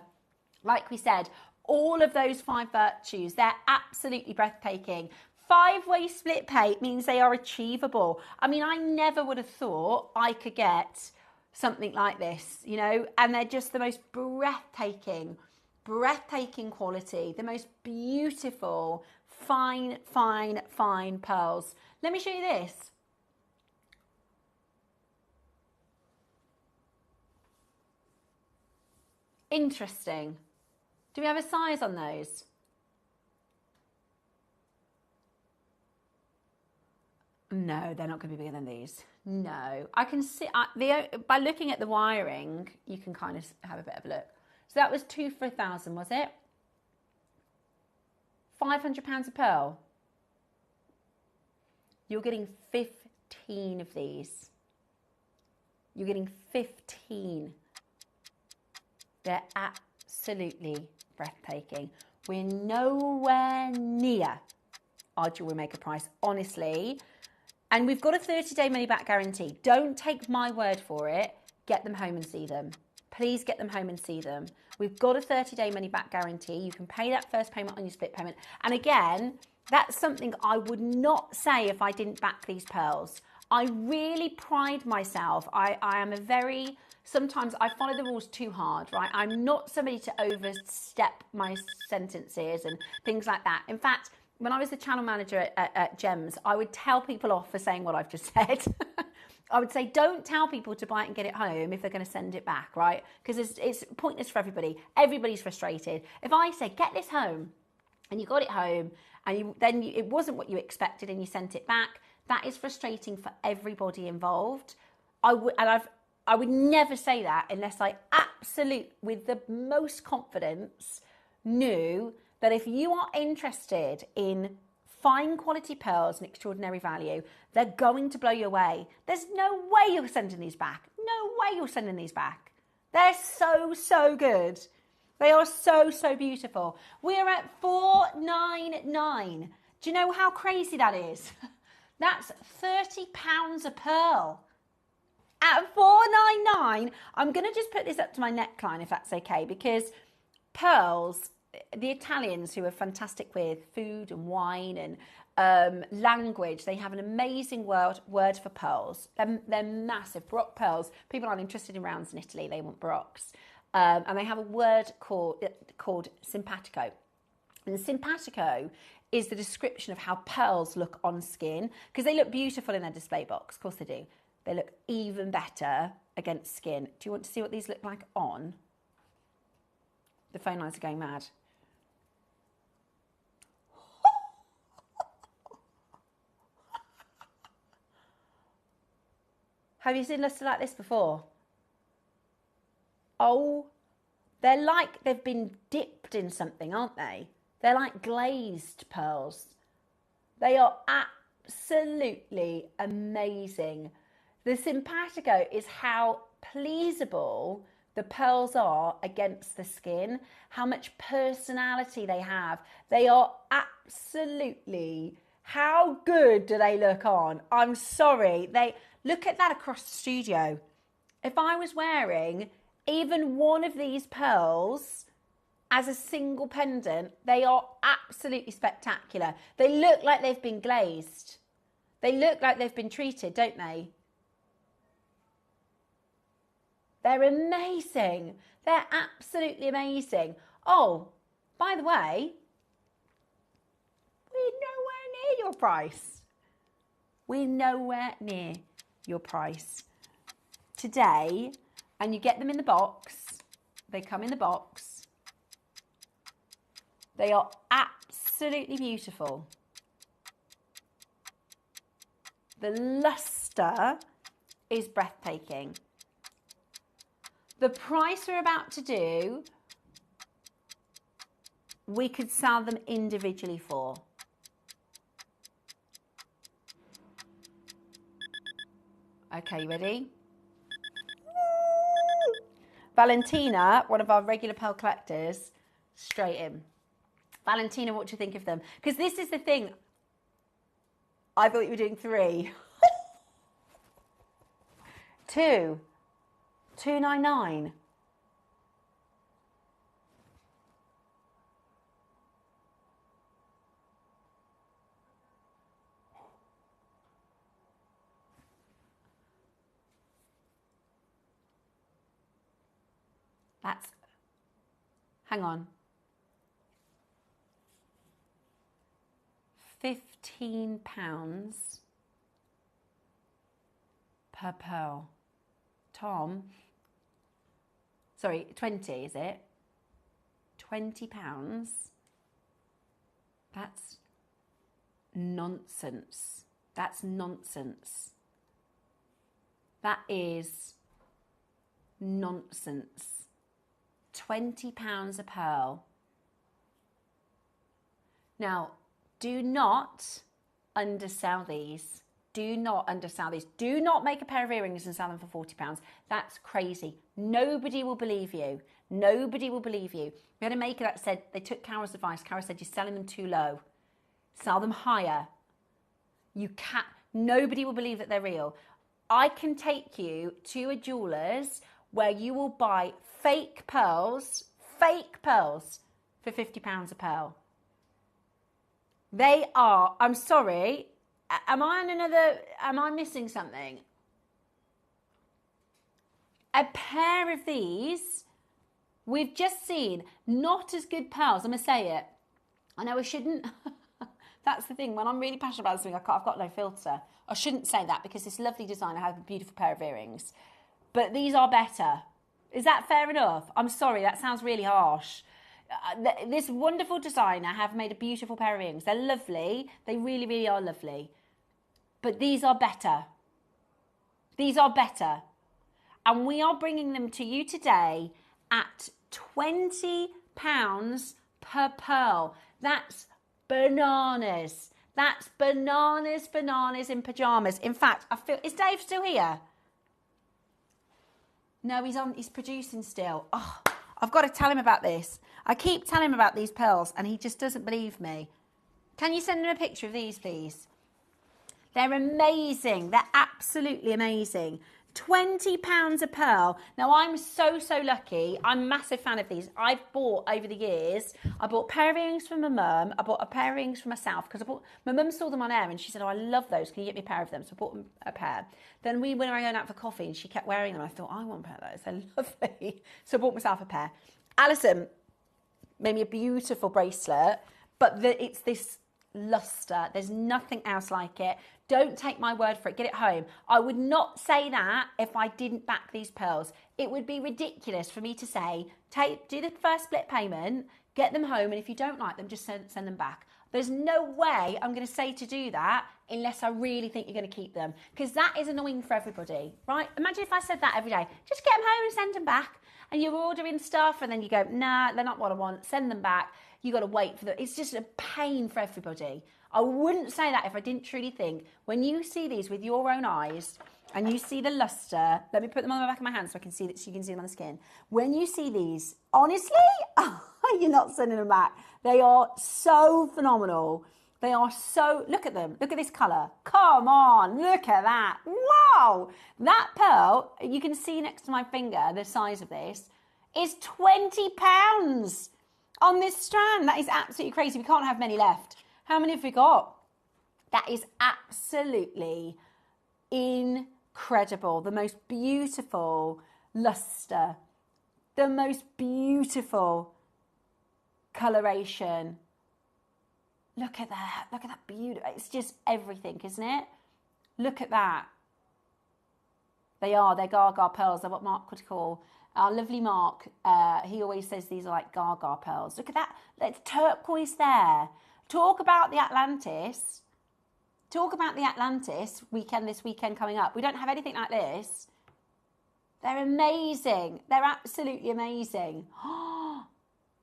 Like we said, all of those 5 virtues, they're absolutely breathtaking. 5-way split pay means they are achievable. I mean, I never would have thought I could get something like this, you know, and they're just the most breathtaking quality, the most beautiful, fine pearls. Let me show you this. Interesting. Do we have a size on those? No, they're not going to be bigger than these. No, I can see, by looking at the wiring, you can kind of have a bit of a look. So that was 2 for 1,000, was it? £500 a pearl. You're getting 15 of these. You're getting 15. They're absolutely breathtaking. We're nowhere near our Jewellery Maker price, honestly. And we've got a 30-day money-back guarantee. Don't take my word for it. Get them home and see them. Please get them home and see them. We've got a 30-day money-back guarantee. You can pay that first payment on your split payment. And again, that's something I would not say if I didn't back these pearls. I really pride myself. I am a very... Sometimes I follow the rules too hard, right? I'm not somebody to overstep my sentences and things like that. In fact, when I was the channel manager at Gems, I would tell people off for saying what I've just said. I would say, don't tell people to buy it and get it home if they're going to send it back, right? Because it's pointless for everybody. Everybody's frustrated. If I say, get this home, and you got it home, and it wasn't what you expected and you sent it back, that is frustrating for everybody involved. I would never say that unless I with the most confidence, knew that if you are interested in fine quality pearls and extraordinary value, they're going to blow you away. There's no way you're sending these back. No way you're sending these back. They're so good. They are so beautiful. We're at $4.99. Do you know how crazy that is? That's £30 a pearl. At $4.99, I'm going to just put this up to my neckline if that's okay, because pearls, the Italians, who are fantastic with food and wine and language, they have an amazing word for pearls. They're massive. Baroque pearls. People aren't interested in rounds in Italy. They want baroques. And they have a word called simpatico. And simpatico is the description of how pearls look on skin, because they look beautiful in their display box. Of course they do. They look even better against skin. Do you want to see what these look like on? The phone lines are going mad. Have you seen luster like this before? Oh, they're like they've been dipped in something, aren't they? They're like glazed pearls. They are absolutely amazing. The simpatico is how pleasable the pearls are against the skin, how much personality they have. They are absolutely, how good do they look on? I'm sorry, look at that across the studio. If I was wearing even one of these pearls as a single pendant, they are absolutely spectacular. They look like they've been glazed. They look like they've been treated, don't they? They're amazing. They're absolutely amazing. Oh, by the way, we're nowhere near your price. We're nowhere near your price. Today, and you get them in the box. They come in the box. They are absolutely beautiful. The luster is breathtaking. The price we're about to do, we could sell them individually for. Okay, you ready? Valentina, one of our regular pearl collectors, straight in. Valentina, what do you think of them? Because this is the thing. I thought you were doing 3. 299. That's, hang on. £15 per pearl. Tom, sorry, 20, is it? £20? That's nonsense. That's nonsense. That is nonsense. £20 a pearl. Now, do not undersell these. Do not undersell these. Do not make a pair of earrings and sell them for £40. That's crazy. Nobody will believe you. Nobody will believe you. We had a maker that said, they took Carol's advice. Carol said, you're selling them too low. Sell them higher. You can't, nobody will believe that they're real. I can take you to a jeweller's where you will buy fake pearls for £50 a pearl. They are, I'm sorry, am I missing something? A pair of these, we've just seen not as good pearls. I'm going to say it. I know I shouldn't. That's the thing. When I'm really passionate about something, I've got no filter. I shouldn't say that because this lovely designer has a beautiful pair of earrings. But these are better. Is that fair enough? I'm sorry, that sounds really harsh. This wonderful designer have made a beautiful pair of earrings. They're lovely. They really, really are lovely. But these are better. These are better. And we are bringing them to you today at £20 per pearl. That's bananas. That's bananas in pyjamas. In fact, I feel, is Dave still here? No, he's producing still. Oh, I've got to tell him about this. I keep telling him about these pearls and he just doesn't believe me. Can you send him a picture of these, please? They're amazing. They're absolutely amazing. £20 a pearl. Now, I'm so lucky. I'm a massive fan of these. I've bought over the years, I bought a pair of earrings for my mum. I bought a pair of earrings for myself because my mum saw them on air and she said, oh, I love those. Can you get me a pair of them? So I bought them a pair. Then we went out for coffee and she kept wearing them. I thought, I want a pair of those. They're lovely. So I bought myself a pair. Alison made me a beautiful bracelet, but it's this luster. There's nothing else like it. Don't take my word for it. Get it home. I would not say that if I didn't back these pearls. It would be ridiculous for me to say, do the first split payment, get them home, and if you don't like them, just send them back. There's no way I'm going to say to do that unless I really think you're going to keep them, because that is annoying for everybody, right? Imagine if I said that every day. Just get them home and send them back. And you're ordering stuff and then you go, nah, they're not what I want. Send them back. You got to wait for them. It's just a pain for everybody. I wouldn't say that if I didn't truly think, when you see these with your own eyes and you see the luster, let me put them on the back of my hand so I can see that, so you can see them on the skin. When you see these, honestly, you're not sending them back. They are so phenomenal. They are so, look at them. Look at this colour. Come on, look at that. Wow. That pearl, you can see next to my finger, the size of this, is £20 on this strand. That is absolutely crazy. We can't have many left. How many have we got? That is absolutely incredible. The most beautiful luster. The most beautiful coloration. Look at that. Look at that beauty. It's just everything, isn't it? Look at that. They're Gaga pearls. They're what Mark would call, our lovely Mark, he always says these are like Gaga pearls. Look at that. There's turquoise there. Talk about the Atlantis. Talk about the Atlantis this weekend coming up. We don't have anything like this. They're amazing. They're absolutely amazing.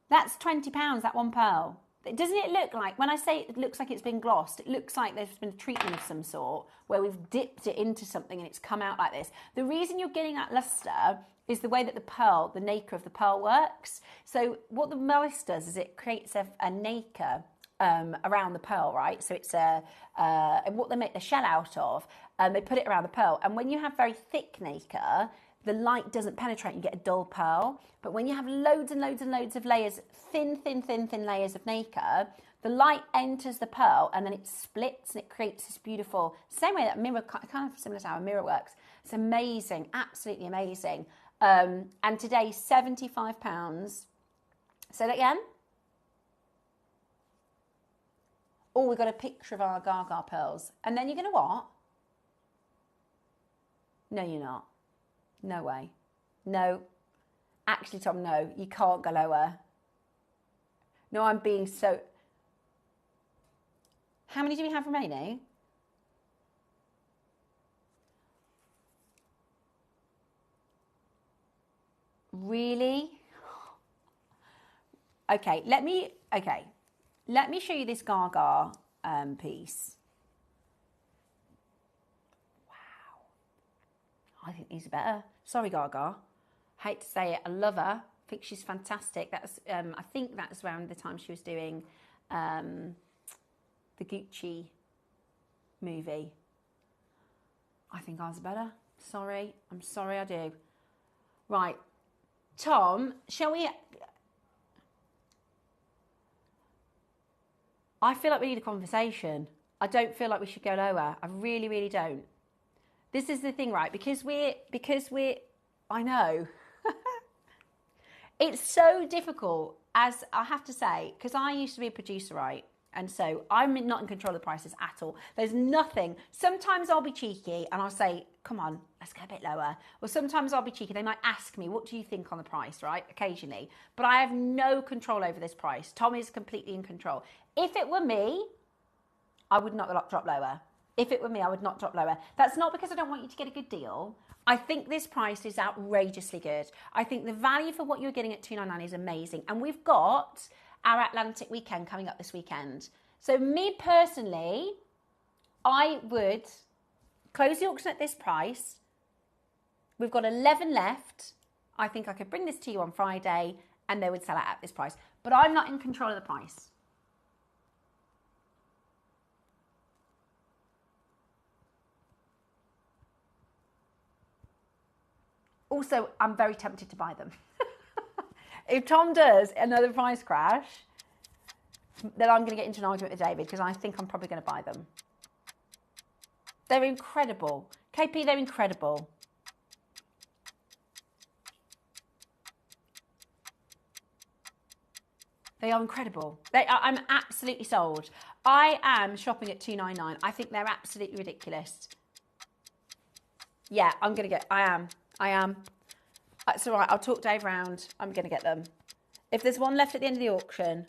That's £20, that one pearl. Doesn't it look like, when I say it looks like it's been glossed, it looks like there's been a treatment of some sort where we've dipped it into something and it's come out like this. The reason you're getting that luster is the way that the nacre of the pearl works. So what the mousse does is it creates a nacre around the pearl, right? So it's what they make the shell out of, they put it around the pearl. And when you have very thick nacre, the light doesn't penetrate, you get a dull pearl. But when you have loads and loads and loads of layers, thin layers of nacre, the light enters the pearl and then it splits and it creates this beautiful, same way that mirror, kind of similar to how a mirror works. It's amazing, absolutely amazing. And today, £75. Say that again? Oh, we've got a picture of our Gaga pearls. And then you're going to what? No, you're not. No way. No. Actually, Tom, no. You can't go lower. No, I'm being so... How many do we have remaining? Really? Okay, let me show you this Gaga piece. Wow. I think these are better. Sorry, Gaga. Hate to say it. I love her. I think she's fantastic. That's I think that's around the time she was doing the Gucci movie. I think ours are better. Sorry. I'm sorry, I do. Right. Tom, shall we... I feel like we need a conversation. I don't feel like we should go lower. I really, really don't. This is the thing, right? Because we're, I know. It's so difficult, as I have to say, because I used to be a producer, right? And so I'm not in control of the prices at all. There's nothing. Sometimes I'll be cheeky and I'll say, come on, let's go a bit lower. Or sometimes I'll be cheeky. They might ask me, what do you think on the price, right? Occasionally. But I have no control over this price. Tom is completely in control. If it were me, I would not drop lower. If it were me, I would not drop lower. That's not because I don't want you to get a good deal. I think this price is outrageously good. I think the value for what you're getting at $299 is amazing. And we've got our Atlantic weekend coming up this weekend. So me personally, I would close the auction at this price. We've got 11 left. I think I could bring this to you on Friday and they would sell it at this price. But I'm not in control of the price. Also, I'm very tempted to buy them. If Tom does another price crash, then I'm going to get into an argument with David because I think I'm probably going to buy them. They're incredible. KP, they're incredible. They are incredible. I'm absolutely sold. I am shopping at $299. I think they're absolutely ridiculous. Yeah, I'm going to get... I am. It's all right. I'll talk Dave round. I'm going to get them. If there's one left at the end of the auction,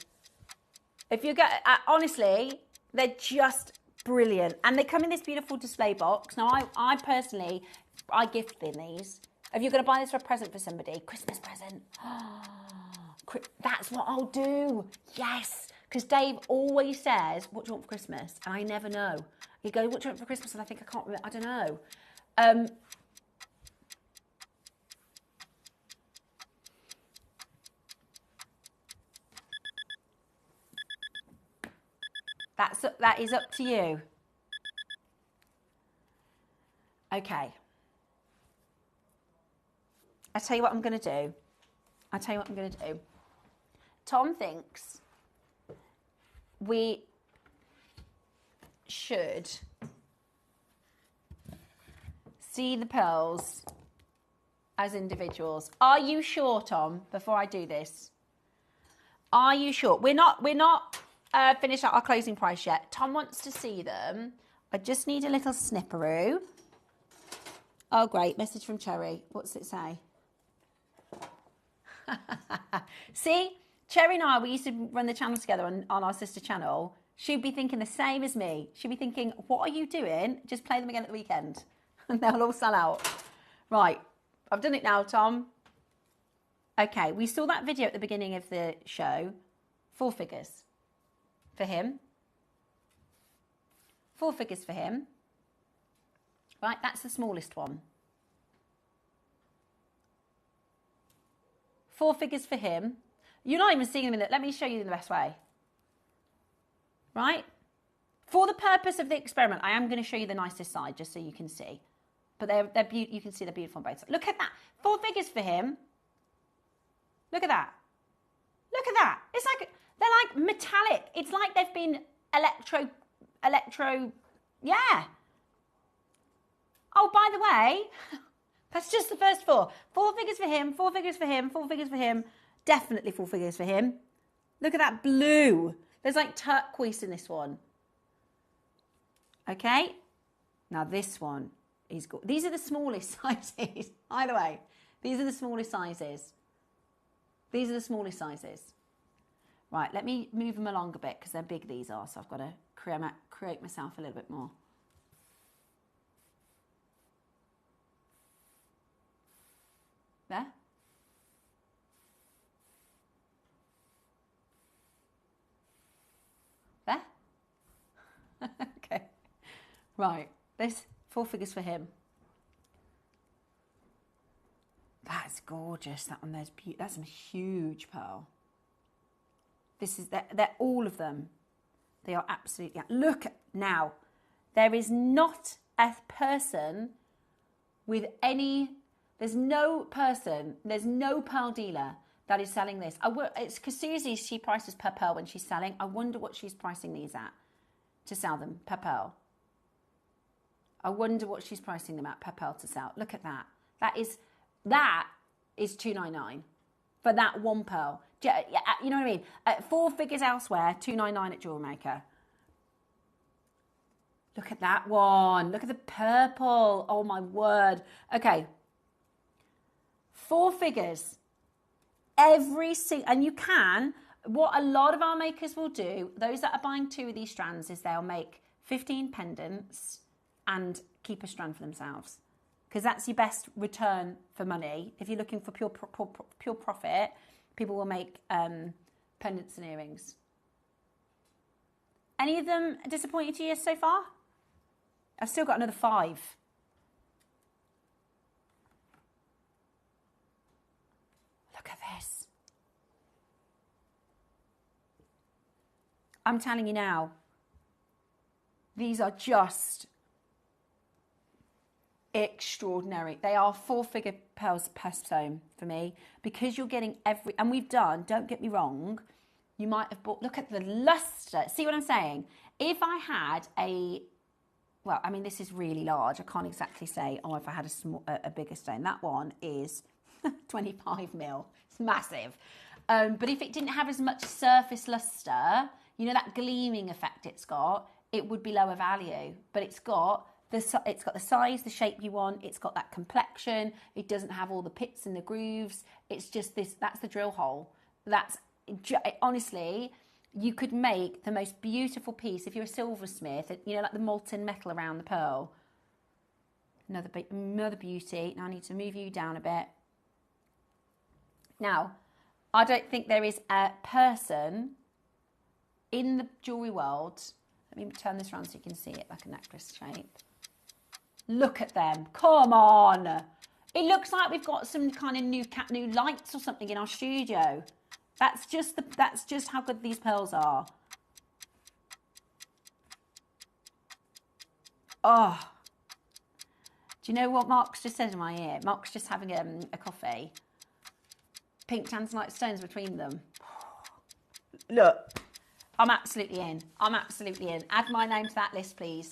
if you get... honestly, they're just brilliant. And they come in this beautiful display box. Now, I personally, I gift bin these. If you're going to buy this for a present for somebody, Christmas present. That's what I'll do. Yes. Because Dave always says, what do you want for Christmas? And I never know. He goes, what do you want for Christmas? And I think, I can't remember. I don't know. That is up to you. Okay. I'll tell you what I'm going to do. Tom thinks we should see the pearls as individuals. Are you sure, Tom, before I do this? Are you sure? We're not finished at our closing price yet. Tom wants to see them. I just need a little snipperoo. Oh, great. Message from Cherry. What's it say? See, Cherry and I, we used to run the channel together on our sister channel. She'd be thinking the same as me. She'd be thinking, what are you doing? Just play them again at the weekend. And they'll all sell out. Right. I've done it now, Tom. Okay. We saw that video at the beginning of the show. 4 figures for him. 4 figures for him. Right. That's the smallest one. 4 figures for him. You're not even seeing them in it. Let me show you the best way. Right? For the purpose of the experiment, I am going to show you the nicest side just so you can see. But they're you can see they're beautiful on both sides. Look at that. 4 figures for him. Look at that. Look at that. It's like, they're like metallic. It's like they've been electro, yeah. Oh, by the way, that's just the first 4. 4 figures for him, 4 figures for him, 4 figures for him. Definitely 4 figures for him. Look at that blue. There's like turquoise in this one. Okay. Now this one is good. These are the smallest sizes. By the way, these are the smallest sizes. These are the smallest sizes. Right, let me move them along a bit because they're big, these are. So I've got to create myself a little bit more. There. There. Okay. Right. There's 4 figures for him. That's gorgeous. That one there's that's some huge pearl. This is they're all of them. They are absolutely. Look now. There is not a person with any. There's no person. There's no pearl dealer that is selling this. It's because Susie, she prices per pearl when she's selling. I wonder what she's pricing these at to sell them per pearl. I wonder what she's pricing them at per pearl to sell. Look at that. That is $299 for that one pearl. You know what I mean? 4 figures elsewhere, $299 at JewelleryMaker. Look at that one. Look at the purple. Oh my word. Okay. 4 figures. And you can, what a lot of our makers will do, those that are buying 2 of these strands, is they'll make 15 pendants and keep a strand for themselves. Because that's your best return for money. If you're looking for pure profit, people will make pendants and earrings. Any of them disappointed you so far? I've still got another 5. Look at this. I'm telling you now, these are just extraordinary. They are 4-figure pearls per stone for me because you're getting and we've done, don't get me wrong, you might have bought, look at the luster. See what I'm saying? If I had well, I mean, this is really large. I can't exactly say, oh, if I had a bigger stone. That one is 25 mil. It's massive. But if it didn't have as much surface luster, you know, that gleaming effect it's got, it would be lower value. But it's got the size, the shape you want. It's got that complexion. It doesn't have all the pits and the grooves. It's just this, that's the drill hole. Honestly, you could make the most beautiful piece if you're a silversmith, you know, like the molten metal around the pearl. Another beauty. Now I need to move you down a bit. Now, I don't think there is a person in the jewellery world. Let me turn this around so you can see it like a necklace shape. Look at them. Come on. It looks like we've got some kind of new lights or something in our studio. That's just how good these pearls are. Oh. Do you know what Mark's just said in my ear? Mark's just having a coffee. Pink tanzanite stones between them. Look, I'm absolutely in. I'm absolutely in. Add my name to that list, please.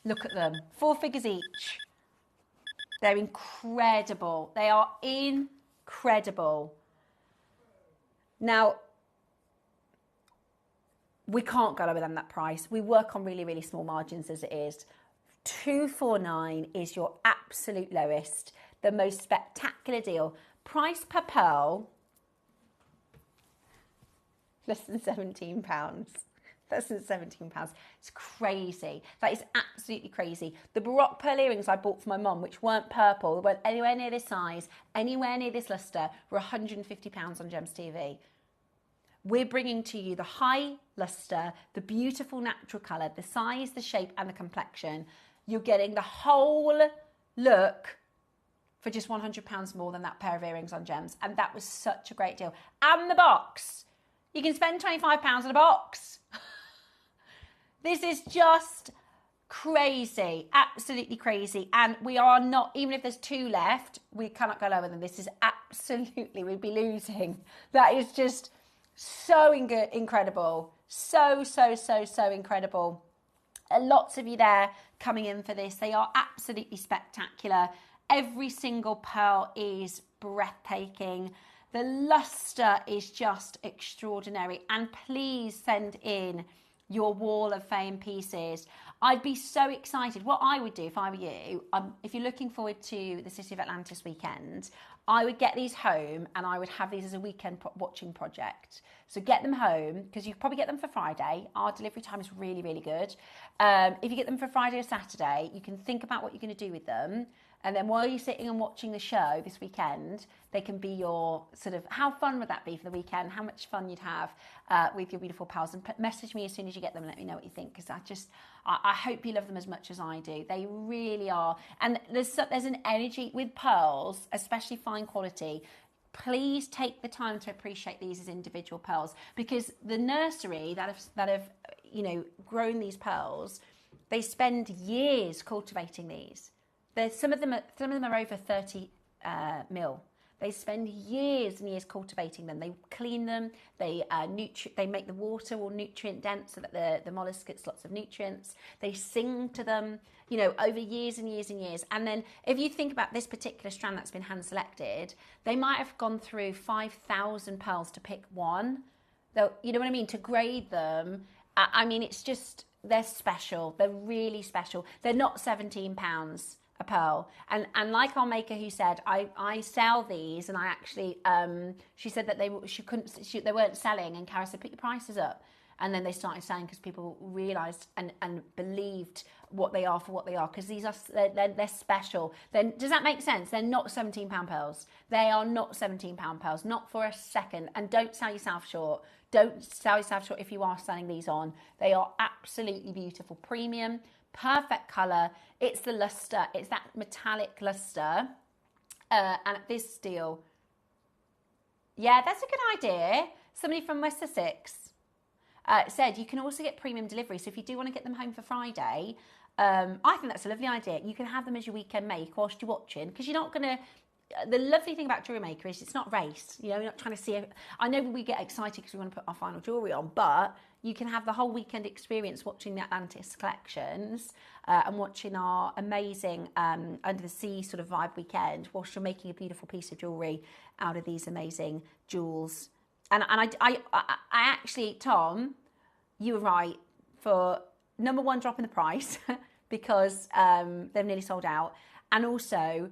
Look at them. 4 figures each. They're incredible. They are incredible. Now, we can't go lower than that price. We work on really, really small margins as it is. 249 is your absolute lowest, the most spectacular deal. Price per pearl, less than £17. Less than £17. It's crazy. That is absolutely crazy. The Baroque pearl earrings I bought for my mum, which weren't purple, weren't anywhere near this size, anywhere near this lustre, were £150 on Gems TV. We're bringing to you the high lustre, the beautiful natural colour, the size, the shape and the complexion. You're getting the whole look for just £100 more than that pair of earrings on Gems. And that was such a great deal. And the box. You can spend £25 on a box. This is just crazy, absolutely crazy. And we are not, even if there's 2 left, we cannot go lower than this. Is absolutely, we'd be losing. That is just so incredible. So incredible. Lots of you there coming in for this. They are absolutely spectacular. Every single pearl is breathtaking. The lustre is just extraordinary. And please send in your wall of fame pieces. I'd be so excited. What I would do if I were you, if you're looking forward to the City of Atlantis weekend, I would get these home and I would have these as a weekend watching project. So get them home, because you could probably get them for Friday. Our delivery time is really, really good. If you get them for Friday or Saturday, you can think about what you're going to do with them. And then while you're sitting and watching the show this weekend, they can be your sort of, how fun would that be for the weekend? How much fun you'd have with your beautiful pals. And message me as soon as you get them and let me know what you think, because I hope you love them as much as I do. They really are. And there's an energy with pearls, especially fine quality. Please take the time to appreciate these as individual pearls, because the nursery that have grown these pearls, they spend years cultivating these. Some of them are over 30 mil. They spend years and years cultivating them. They clean them. They make the water all nutrient dense so that the mollusk gets lots of nutrients. They sing to them, over years and years and years. And then if you think about this particular strand that's been hand selected, they might have gone through 5,000 pearls to pick one. You know what I mean? To grade them. I mean, it's just, they're special. They're really special. They're not £17 a pearl. And like our maker who said, I sell these, and I actually, she said that they weren't selling, and Cara said, put your prices up. And then they started selling because people realised and believed what they are for what they are, because they're special. Then does that make sense? They're not £17 pearls. They are not £17 pearls, not for a second. And don't sell yourself short. Don't sell yourself short if you are selling these on. They are absolutely beautiful, premium, perfect colour. It's the lustre. It's that metallic lustre. And this deal, yeah, that's a good idea. Somebody from West Sussex said you can also get premium delivery. So if you do want to get them home for Friday, I think that's a lovely idea. You can have them as your weekend make whilst you're watching, because you're not going to... The lovely thing about JewelleryMaker is it's not race. You're not trying to see... I know we get excited because we want to put our final jewellery on, but you can have the whole weekend experience watching the Atlantis collections and watching our amazing under the sea sort of vibe weekend whilst you're making a beautiful piece of jewellery out of these amazing jewels. And I actually, Tom, you were right for number one, dropping the price because they've nearly sold out. And also,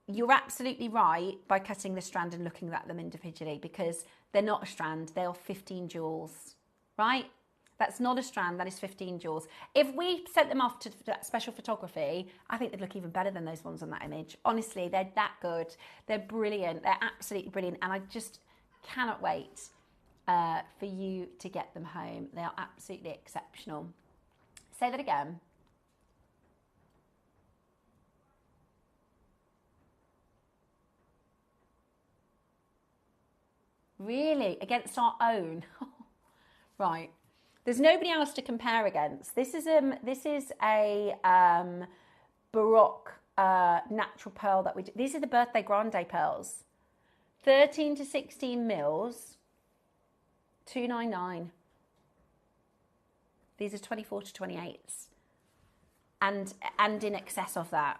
you're absolutely right by cutting the strand and looking at them individually, because they're not a strand, they are 15 jewels, right? That's not a strand, that is 15 jewels. If we sent them off to that special photography, I think they'd look even better than those ones on that image. Honestly, they're that good. They're brilliant. They're absolutely brilliant. And I just cannot wait for you to get them home. They are absolutely exceptional. Say that again. Really? Against our own? Right. There's nobody else to compare against. This is a Baroque natural pearl that we do. These are the birthday grande pearls. 13 to 16 mils, $299. These are 24 to 28s. And in excess of that.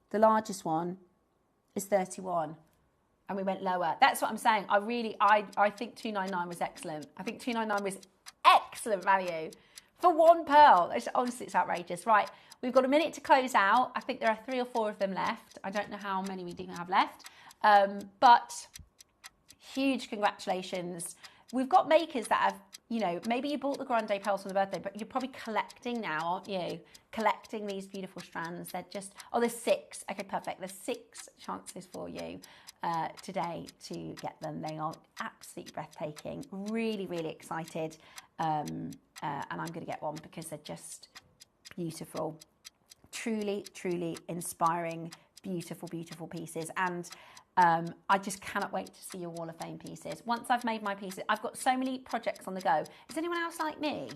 The largest one is 31. and we went lower. That's what I'm saying. I think 299 was excellent. I think 299 was excellent value for one pearl. Honestly, it's outrageous. Right, we've got a minute to close out. I think there are 3 or 4 of them left. I don't know how many we do have left, but huge congratulations. We've got makers that have, you know, maybe you bought the Grande pearls for the birthday, but you're probably collecting now, aren't you? Collecting these beautiful strands. They're just, oh, there's 6. Okay, perfect. There's 6 chances for you today to get them. They are absolutely breathtaking. Really, really excited. And I'm going to get one because they're just beautiful. Truly, truly inspiring, beautiful, beautiful pieces. And I just cannot wait to see your Wall of Fame pieces. Once I've made my pieces, I've got so many projects on the go. Is anyone else like me?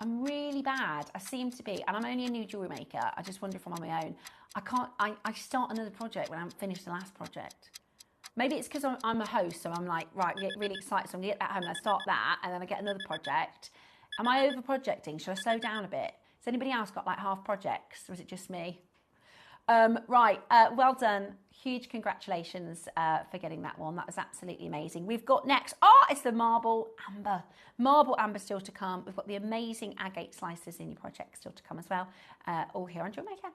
I'm really bad. I seem to be, and I'm only a new jewellery maker. I just wonder if I'm on my own. I start another project when I'm finished the last project. Maybe it's because I'm a host, so I'm like, right, get really excited. So I'm going to get that home and I start that, and then I get another project. Am I over projecting? Should I slow down a bit? Has anybody else got like half projects, or is it just me? Right, well done. Huge congratulations for getting that one. That was absolutely amazing. We've got next, it's the marble amber. Marble amber still to come. We've got the amazing agate slices in your project still to come as well. All here on JewelleryMaker.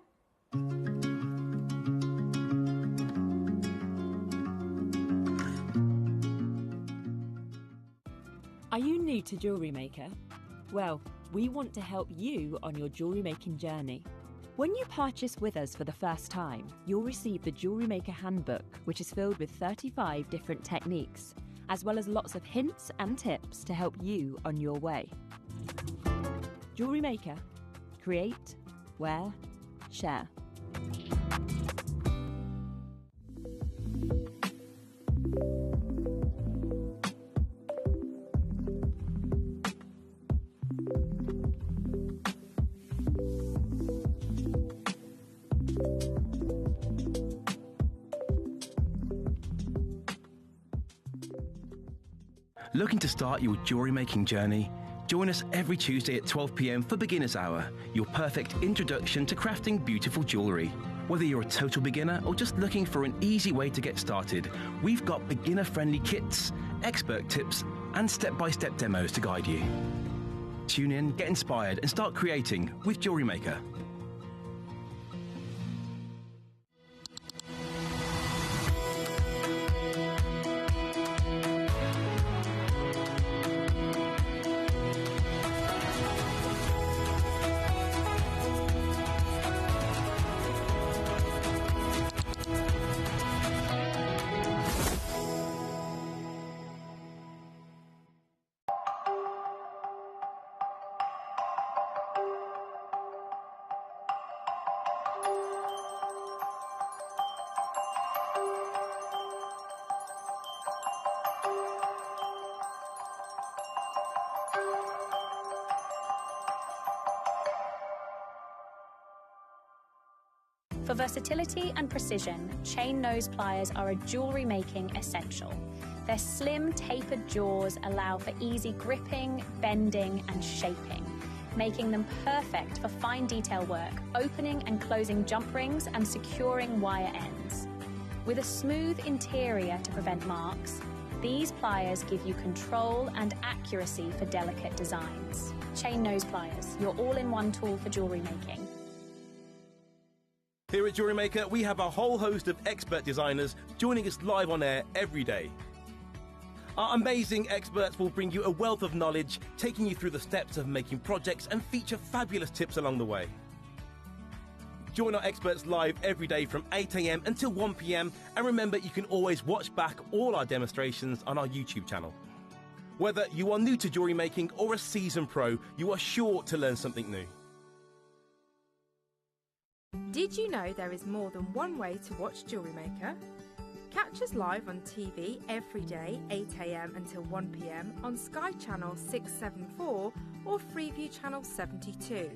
Are you new to JewelleryMaker? Well, we want to help you on your jewellery making journey. When you purchase with us for the first time, you'll receive the JewelleryMaker Handbook, which is filled with 35 different techniques, as well as lots of hints and tips to help you on your way. JewelleryMaker. Create, wear, share. Looking to start your jewellery making journey? Join us every Tuesday at 12 p.m. for Beginner's Hour, your perfect introduction to crafting beautiful jewellery. Whether you're a total beginner or just looking for an easy way to get started, we've got beginner-friendly kits, expert tips, and step-by-step demos to guide you. Tune in, get inspired, and start creating with JewelleryMaker. For versatility and precision, chain nose pliers are a jewellery making essential. Their slim, tapered jaws allow for easy gripping, bending and shaping, making them perfect for fine detail work, opening and closing jump rings and securing wire ends. With a smooth interior to prevent marks, these pliers give you control and accuracy for delicate designs. Chain nose pliers, your all-in-one tool for jewellery making. Here at JewelleryMaker, we have a whole host of expert designers joining us live on air every day. Our amazing experts will bring you a wealth of knowledge, taking you through the steps of making projects and feature fabulous tips along the way. Join our experts live every day from 8 a.m. until 1 p.m. and remember, you can always watch back all our demonstrations on our YouTube channel. Whether you are new to jewellery making or a seasoned pro, you are sure to learn something new. Did you know there is more than one way to watch JewelleryMaker? Catch us live on TV every day, 8 a.m. until 1 p.m. on Sky Channel 674 or Freeview Channel 72.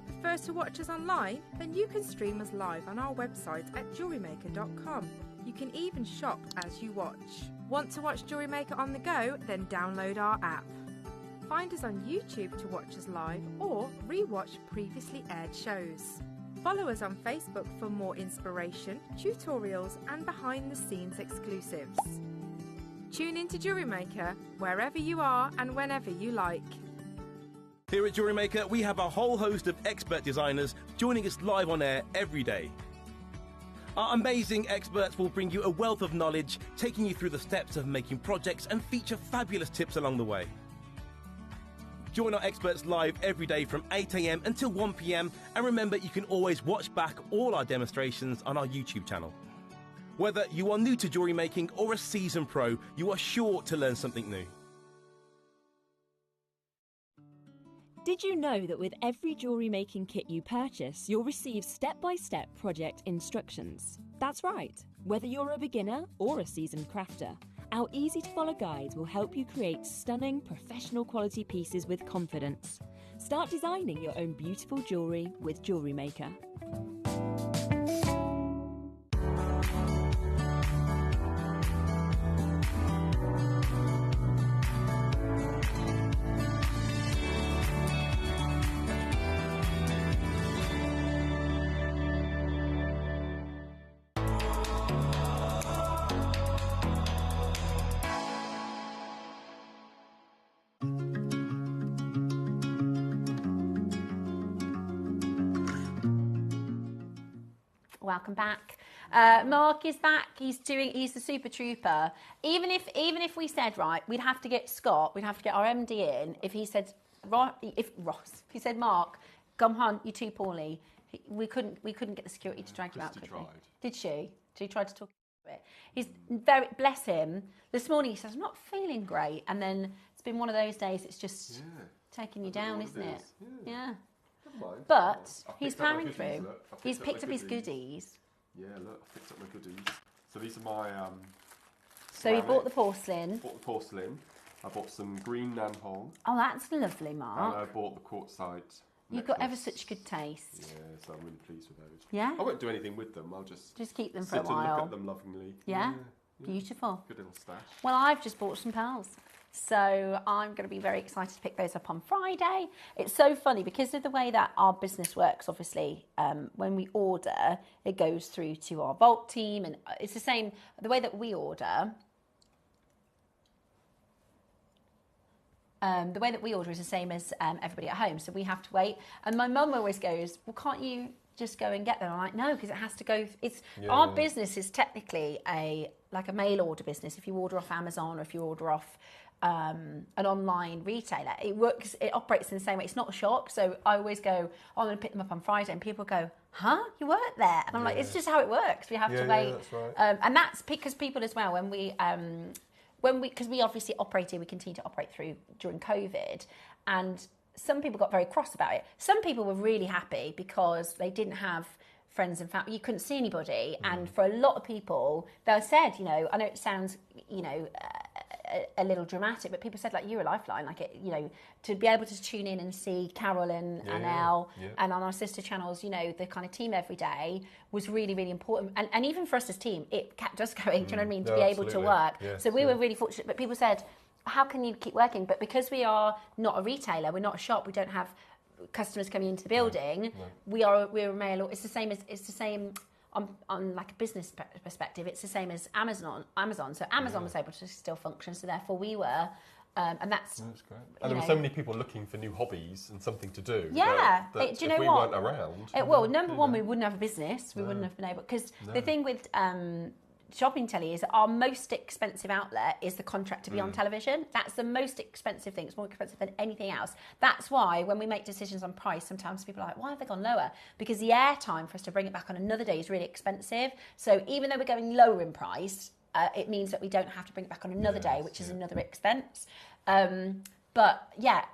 Prefer to watch us online? Then you can stream us live on our website at JewelleryMaker.com. You can even shop as you watch. Want to watch JewelleryMaker on the go? Then download our app. Find us on YouTube to watch us live or re-watch previously aired shows. Follow us on Facebook for more inspiration, tutorials and behind-the-scenes exclusives. Tune in to JewelleryMaker wherever you are and whenever you like. Here at JewelleryMaker, we have a whole host of expert designers joining us live on air every day. Our amazing experts will bring you a wealth of knowledge, taking you through the steps of making projects and feature fabulous tips along the way. Join our experts live every day from 8 a.m. until 1 p.m. and remember, you can always watch back all our demonstrations on our YouTube channel. Whether you are new to jewellery making or a seasoned pro, you are sure to learn something new. Did you know that with every jewellery making kit you purchase, you'll receive step-by-step project instructions? That's right. Whether you're a beginner or a seasoned crafter, our easy-to-follow guides will help you create stunning, professional quality pieces with confidence. Start designing your own beautiful jewellery with JewelleryMaker. Welcome back. Mark is back. He's the super trooper. Even if we said, right, we'd have to get Scott, we'd have to get our MD in. If he said, if he said, Mark, come on, you're too poorly. We couldn't get the security to drag you out quickly. Tried. Did she? She tried to talk to it. He's very, bless him. This morning he says, I'm not feeling great, and then it's been one of those days. It's just taking you down, isn't it? Yeah. But he's powering through. He's picked up his goodies. Yeah, look, I picked up my goodies. So these are my... so he bought the porcelain. Bought the porcelain. I bought some green Nanhong. Oh, that's lovely, Mark. And I bought the Quartzite. You've got ever such good taste. Yeah, so I'm really pleased with those. Yeah? I won't do anything with them. I'll just keep them for a while. Sit and look at them lovingly. Yeah? Beautiful. Good little stash. Well, I've just bought some pearls. So I'm going to be very excited to pick those up on Friday. It's so funny because of the way that our business works, obviously, when we order, it goes through to our vault team. And it's the same, the way that we order, is the same as everybody at home. So we have to wait. And my mum always goes, well, can't you just go and get them? I'm like, no, because it has to go. Our business is technically like a mail order business. If you order off Amazon or if you order off an online retailer, it operates in the same way. It's not a shop. So I always go, oh, I'm going to pick them up on Friday, and people go, huh, you weren't there? And I'm like, it's just how it works. We have to wait. That's right. And that's because people as well, because we obviously operated, we continue to operate during COVID, and some people got very cross about it. Some people were really happy because they didn't have friends and family. You couldn't see anybody. And for a lot of people, they said, I know it sounds, a little dramatic, but people said, like, you're a lifeline. Like, to be able to tune in and see Carol and Elle and on our sister channels, the kind of team every day was really, really important. And even for us as a team, it kept us going, do you know what I mean, to be able to work. Yes, so we were really fortunate. But people said, how can you keep working? But because we are not a retailer, we're not a shop, we don't have customers coming into the building, we're a mail. It's the same on like a business perspective. It's the same as Amazon. So Amazon was able to still function, so therefore we were, and that's great. And there were so many people looking for new hobbies and something to do. Yeah, do you know if we what? Weren't around. Well, number one, we wouldn't have a business. We wouldn't have been able, because the thing with shopping telly is our most expensive outlet is the contract to be on television. That's the most expensive thing. It's more expensive than anything else. That's why when we make decisions on price, sometimes people are like, why have they gone lower? Because the airtime for us to bring it back on another day is really expensive. So even though we're going lower in price, it means that we don't have to bring it back on another day, which is another expense. But yeah,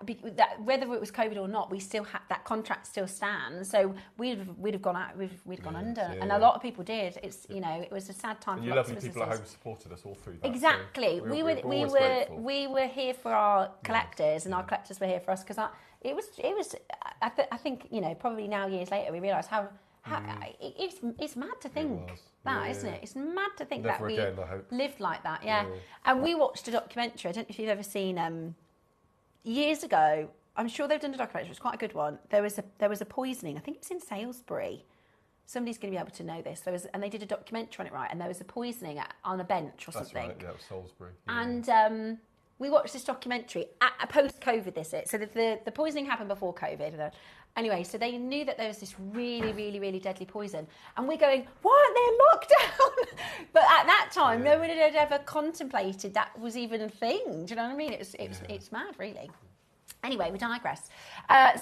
whether it was COVID or not, we still had that contract still stands. So we'd have gone out, we'd gone under, and a lot of people did. It's it was a sad time. And you lovely people at home supported us all through that. Exactly, so we were here for our collectors, and our collectors were here for us, because it was. I think probably now years later we realise how it's mad to think isn't it? It's mad to think Never that again, we I hope. lived like that. Yeah, and we watched a documentary. I don't know if you've ever seen. Years ago, I'm sure they've done a documentary. It's quite a good one. There was a poisoning. I think it's in Salisbury. somebody's going to be able to know this. And they did a documentary on it, right? And there was a poisoning on a bench or something. That's right, yeah, it was Salisbury. Yeah. And we watched this documentary at post-COVID, so the poisoning happened before COVID. Anyway, so they knew that there was this really, really, really deadly poison. And we're going, what? They're locked down? But at that time, no one had ever contemplated that was even a thing. Do you know what I mean? It's mad, really. Anyway, we digress.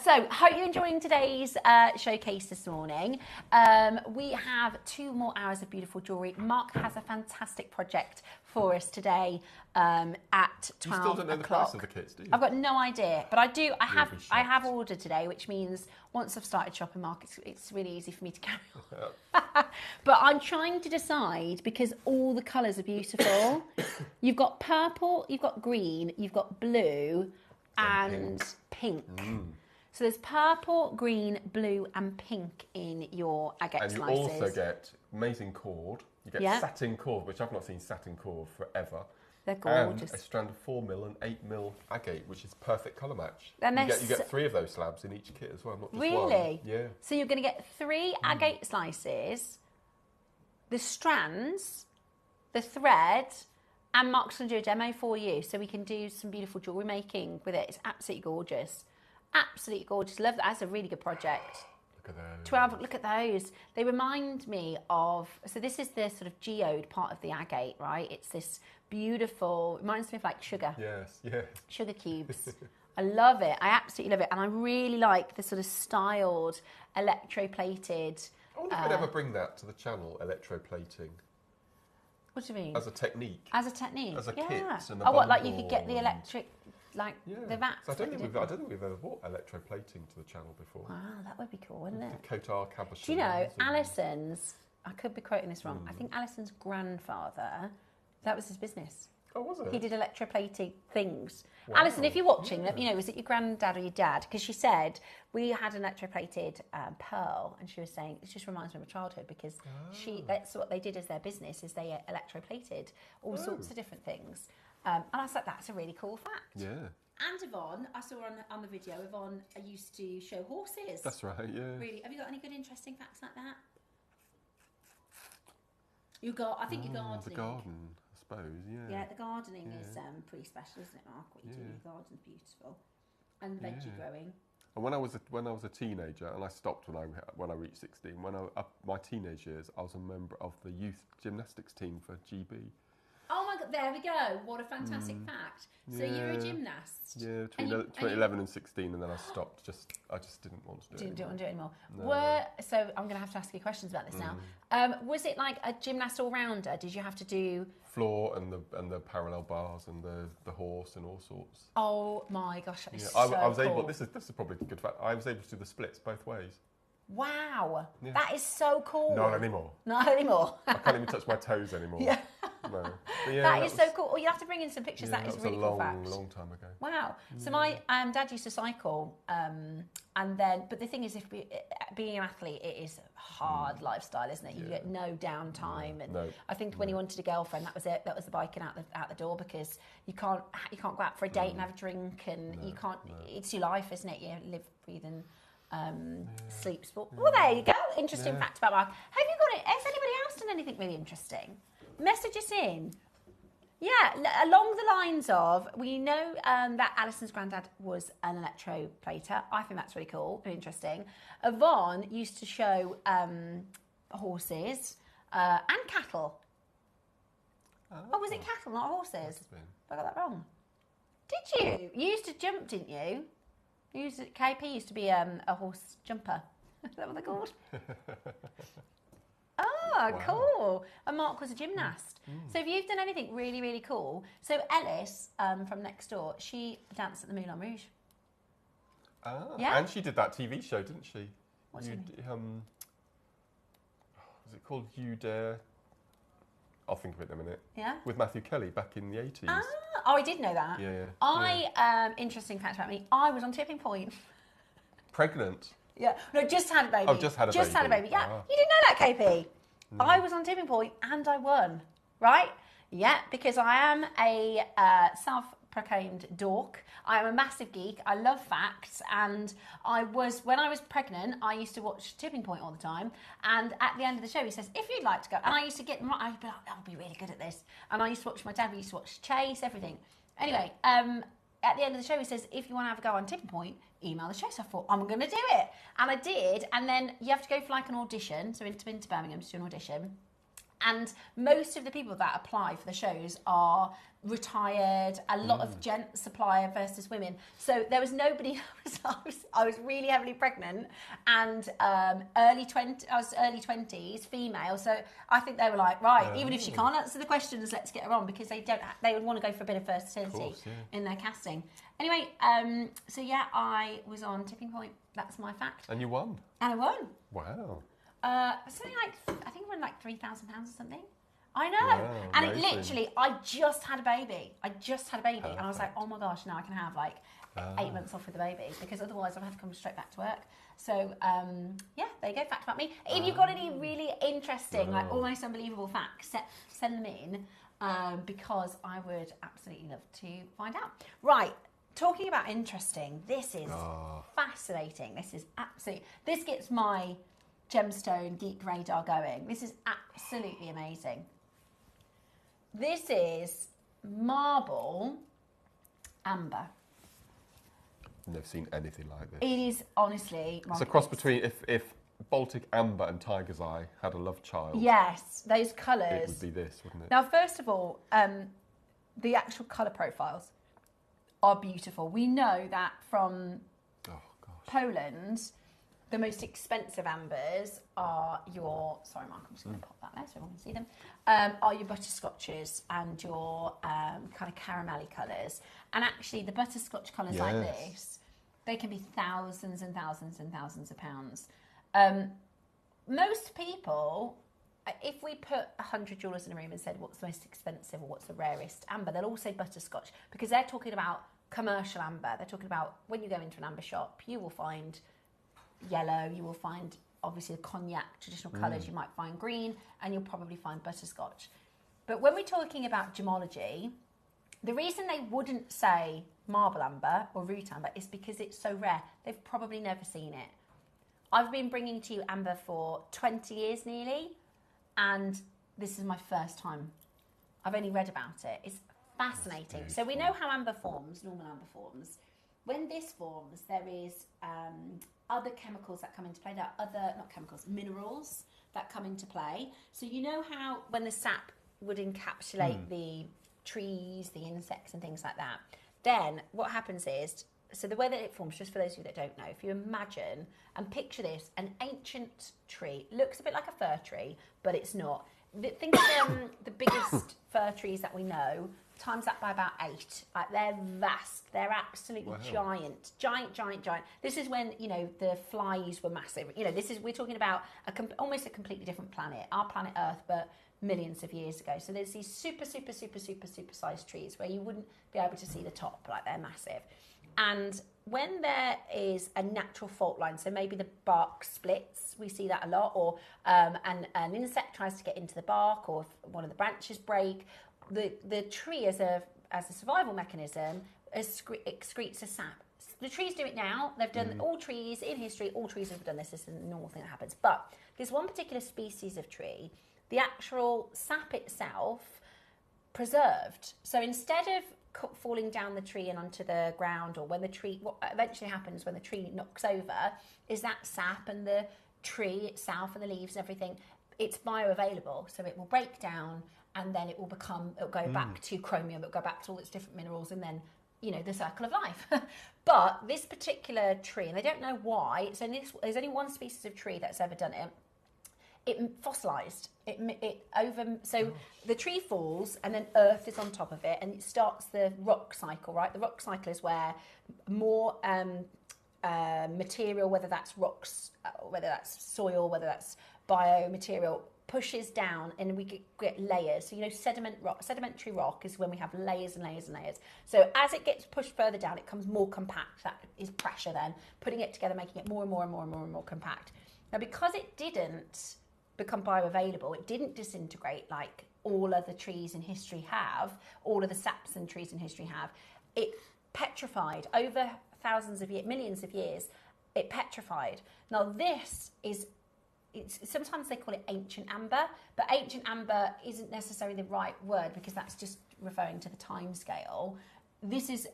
So, hope you're enjoying today's showcase this morning. We have 2 more hours of beautiful jewellery. Mark has a fantastic project for us today at 12 o'clock. You still don't know the price of the kits, do you? I've got no idea, but I have ordered today, which means once I've started shopping, Mark, it's really easy for me to carry on. But I'm trying to decide because all the colours are beautiful. You've got purple, you've got green, you've got blue, and pink. So there's purple, green, blue and pink in your agate slices. And you also get amazing cord. You get satin cord, which I've not seen satin cord forever. They're gorgeous. And a strand of 4mm and 8mm agate, which is perfect colour match. You get 3 of those slabs in each kit as well, not just one. Really? Yeah. So you're going to get 3 agate slices, the strands, the thread, and Mark's going to do a demo for you so we can do some beautiful jewellery making with it. It's absolutely gorgeous. Absolutely gorgeous. Love that. That's a really good project. Look at those. 12, look at those. They remind me of, so this is the sort of geode part of the agate, right? It's this beautiful, reminds me of like sugar. Yes, yes. Sugar cubes. I love it. I absolutely love it. And I really like the sort of styled, electroplated. I wonder if we'd ever bring that to the channel, electroplating. What do you mean? As a technique. As a technique? As a kit. And what, like you could get the electric, like the vats? I don't think we've ever bought electroplating to the channel before. Wow, that would be cool, wouldn't it? The Kotar cabochons. Do you know, Alison's, I could be quoting this wrong, I think Alison's grandfather, that was his business. Oh, was it? He did electroplating things. Wow. Alison, if you're watching, let me know, was it your granddad or your dad? Because she said, we had an electroplated pearl, and she was saying, it just reminds me of childhood, because that's what they did as their business, is they electroplated all sorts of different things. And I was like, that's a really cool fact. Yeah. And Yvonne, I saw on the video, Yvonne used to show horses. That's right, yeah. Really. Have you got any good interesting facts like that? I think you're gardening. The garden, I suppose, yeah. Yeah, the gardening is pretty special, isn't it, Mark? What you do in the garden's beautiful. And veggie growing. And when I was a teenager, and I stopped when I reached 16, my teenage years, I was a member of the youth gymnastics team for GB. Oh my God, there we go. What a fantastic fact. So you're a gymnast? Yeah, between 2011 and 16, and then I stopped. I just didn't want to do it. Didn't want to do it anymore. No. So I'm going to have to ask you questions about this now. Was it like a gymnast all-rounder? Did you have to do... Floor and the parallel bars and the horse and all sorts. Oh my gosh, that is so I was cool. able, this is probably a good fact, I was able to do the splits both ways. Wow, that is so cool. Not anymore. Not anymore. I can't even touch my toes anymore. Yeah. No. That is so cool. Oh, you have to bring in some pictures. Yeah, that is a really cool fact. long time ago. Wow. So my dad used to cycle, but the thing is, being an athlete, it is a hard lifestyle, isn't it? You get no downtime, and I think when he wanted a girlfriend, that was it. That was the biking out the door, because you can't go out for a date and have a drink, and you can't. It's your life, isn't it? You live, breathe, and sleep, sport. Well, there you go. Interesting fact about Mark. Have you got it? Has anybody else done anything really interesting? Message us in. Yeah, along the lines of, we know that Alison's granddad was an electroplater. I think that's really cool and interesting. Yvonne used to show horses and cattle. Oh, was it cattle, not horses? I got that wrong. Did you? You used to jump, didn't you? KP used to be a horse jumper. Is that what they're called? Oh, wow. Cool. And Mark was a gymnast. So if you've done anything really, really cool. So Ellis from next door, she danced at the Moulin Rouge. Ah, yeah. And she did that TV show, didn't she? What's it? Was it called You Dare? I'll think of it in a minute. Yeah. With Matthew Kelly back in the 80s. Oh, I did know that. Yeah. Interesting fact about me, I was on tipping point. Pregnant? Yeah. No, just had a baby. Oh, just had a baby. Just had a baby, yeah. You didn't know that, KP? No. I was on tipping point and I won, right? Yeah, because I am a self-proclaimed dork. I am a massive geek. I love facts, and when I was pregnant, I used to watch Tipping Point all the time. And at the end of the show, he says, "If you'd like to go," and I used to get, I'd be like, "I'll be really good at this." And I used to watch my dad. We used to watch Chase, everything. Anyway, at the end of the show, he says, "If you want to have a go on Tipping Point, email the show." So I thought, I'm going to do it, and I did. And then you have to go for like an audition, so into Birmingham to do an audition. And most of the people that apply for the shows are retired, a lot of gents apply versus women. So there was nobody. I was really heavily pregnant and early 20s, female. So I think they were like, right, even if she can't answer the questions, let's get her on, because they would want to go for a bit of versatility in their casting. Anyway, so yeah, I was on Tipping Point. That's my fact. And you won. And I won. Wow. Something like, I think it won like £3,000 or something. I know. Wow, and it literally, I just had a baby. Perfect. And I was like, oh my gosh, now I can have like 8 months off with the baby, because otherwise I'll have to come straight back to work. So, yeah, there you go, fact about me. If you've got any really interesting, like almost unbelievable facts, send them in, because I would absolutely love to find out. Right, talking about interesting, this is fascinating. This gets my gemstone geek radar going. This is absolutely amazing. This is marble amber. Never seen anything like this. It is honestly... It's a cross between if Baltic amber and tiger's eye had a love child. Yes, those colours. It would be this, wouldn't it? Now, first of all, the actual colour profiles are beautiful. We know that from Poland, the most expensive ambers are your... Sorry, Mark, I'm just going to pop that there so everyone can see them. Are your butterscotches and your kind of caramelly colours. And actually, the butterscotch colours like this, they can be thousands and thousands and thousands of pounds. Most people, if we put 100 jewellers in a room and said what's the most expensive or what's the rarest amber, they'll all say butterscotch, because they're talking about commercial amber. They're talking about when you go into an amber shop, you will find yellow, you will find obviously the cognac traditional colours, you might find green, and you'll probably find butterscotch. But when we're talking about gemology, the reason they wouldn't say marble amber or root amber is because it's so rare. They've probably never seen it. I've been bringing to you amber for 20 years nearly, and this is my first time. I've only read about it. It's fascinating. So we know how amber forms, normal amber forms. When this forms, there is other chemicals that come into play. There are minerals that come into play. So you know how when the sap would encapsulate the trees, the insects and things like that, then what happens is, so the way that it forms, just for those of you that don't know, if you imagine and picture this, an ancient tree, looks a bit like a fir tree, but it's not. Think of the biggest fir trees that we know, times that by about 8. Like, they're vast. They're absolutely giant. This is when, you know, the flies were massive. You know, we're talking about almost a completely different planet, our planet Earth, but millions of years ago. So there's these super sized trees where you wouldn't be able to see the top, like they're massive. And when there is a natural fault line, so maybe the bark splits, we see that a lot, or an insect tries to get into the bark, or if one of the branches break, the tree as a survival mechanism excretes a sap. The trees do it now. They've done all trees in history. All trees have done this. This is a normal thing that happens. But there's one particular species of tree, the actual sap itself preserved. So instead of falling down the tree and onto the ground, or when the tree, what eventually happens when the tree knocks over, is that sap and the tree itself and the leaves and everything, it's bioavailable. So it will break down, and then it'll go back to chromium, it'll go back to all its different minerals, and then, you know, the circle of life. But this particular tree, and they don't know why, there's only one species of tree that's ever done it. It fossilised. So the tree falls, and then earth is on top of it, and it starts the rock cycle, right? The rock cycle is where more material, whether that's rocks, whether that's soil, whether that's biomaterial, pushes down, and we get layers. So, you know, sedimentary rock is when we have layers and layers and layers. So as it gets pushed further down, it becomes more compact. That is pressure then, putting it together, making it more and more and more and more and more compact. Now, because it didn't become bioavailable, it didn't disintegrate like all other trees in history have, all of the saps and trees in history have, it petrified over thousands of years, millions of years. It petrified. Now this is, sometimes they call it ancient amber, but ancient amber isn't necessarily the right word because that's just referring to the time scale. This is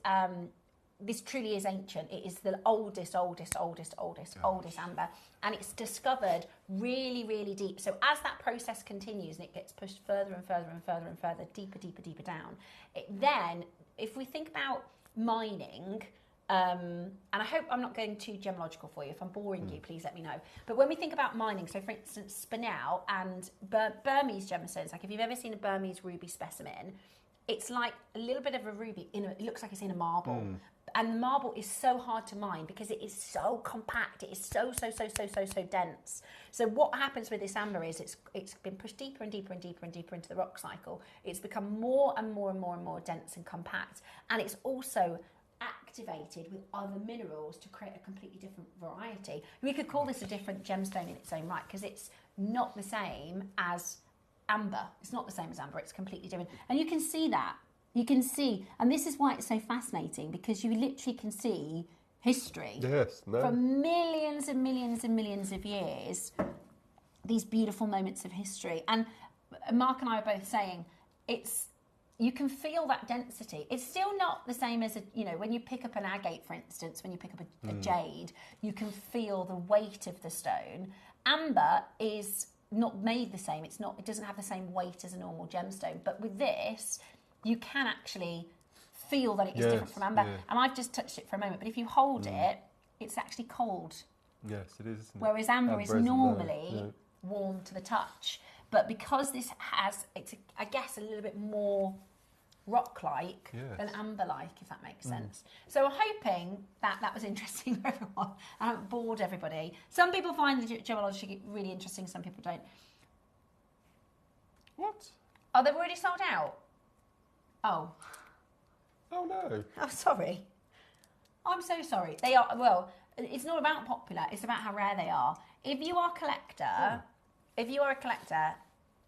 this truly is ancient. It is the oldest amber, and it's discovered really, really deep. So as that process continues and it gets pushed further and further and further and further, deeper down, it then, if we think about mining, and I hope I'm not going too gemological for you. If I'm boring you, please let me know. But when we think about mining, so for instance, spinel and Burmese gemstones, like if you've ever seen a Burmese ruby specimen, it's like a little bit of a ruby. It looks like it's in a marble. And the marble is so hard to mine because it is so compact. It is so dense. So what happens with this amber is it's been pushed deeper and deeper and deeper and deeper into the rock cycle. It's become more and more and more and more dense and compact. And it's also activated with other minerals to create a completely different variety. We could call this a different gemstone in its own right because it's not the same as amber. It's not the same as amber. It's completely different. And you can see that. You can see, and this is why it's so fascinating, because you literally can see history from millions and millions and millions of years, these beautiful moments of history. And Mark and I are both saying you can feel that density. It's still not the same as, when you pick up an agate, for instance, when you pick up a jade, you can feel the weight of the stone. Amber is not made the same. It doesn't have the same weight as a normal gemstone. But with this, you can actually feel that it is different from amber. And I've just touched it for a moment, but if you hold it, it's actually cold. Yes, it is. Isn't Whereas amber is normally warm to the touch. But because this has, I guess, a little bit more rock-like than amber-like, if that makes sense. So I'm hoping that was interesting for everyone. I haven't bored everybody. Some people find the gemology really interesting, some people don't. What? Oh, they've already sold out? Oh. Oh, no. Oh, sorry. I'm so sorry. They are, well, it's not about popular, it's about how rare they are. If you are a collector,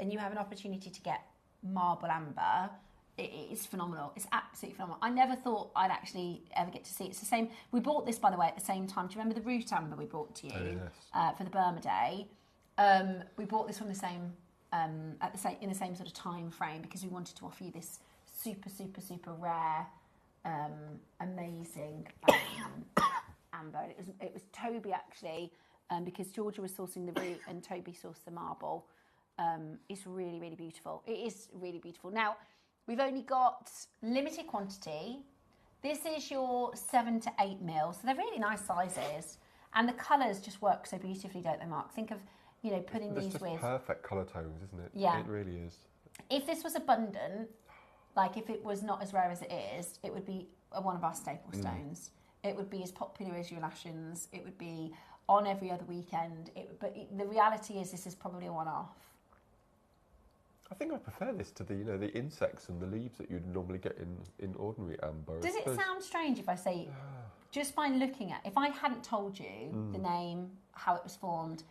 and you have an opportunity to get marble amber, it is phenomenal. It's absolutely phenomenal. I never thought I'd actually ever get to see it. It's the same. We bought this, by the way, at the same time. Do you remember the root amber we brought to you for the Burma Day? We bought this from the same in the same sort of time frame because we wanted to offer you this super rare, amazing amber. It was Toby actually, because Georgia was sourcing the root and Toby sourced the marble. It's really, really beautiful. It is really beautiful. Now, we've only got limited quantity. This is your 7 to 8 mil, so they're really nice sizes. And the colours just work so beautifully, don't they, Mark? Think of, putting these with... It's perfect colour tones, isn't it? Yeah. It really is. If this was abundant, like if it was not as rare as it is, it would be one of our staple stones. It would be as popular as your Lashins. It would be on every other weekend. The reality is this is probably a one-off. I think I prefer this to the insects and the leaves that you'd normally get in ordinary amber. Does it sound strange if I say, just by looking at, if I hadn't told you the name, how it was formed,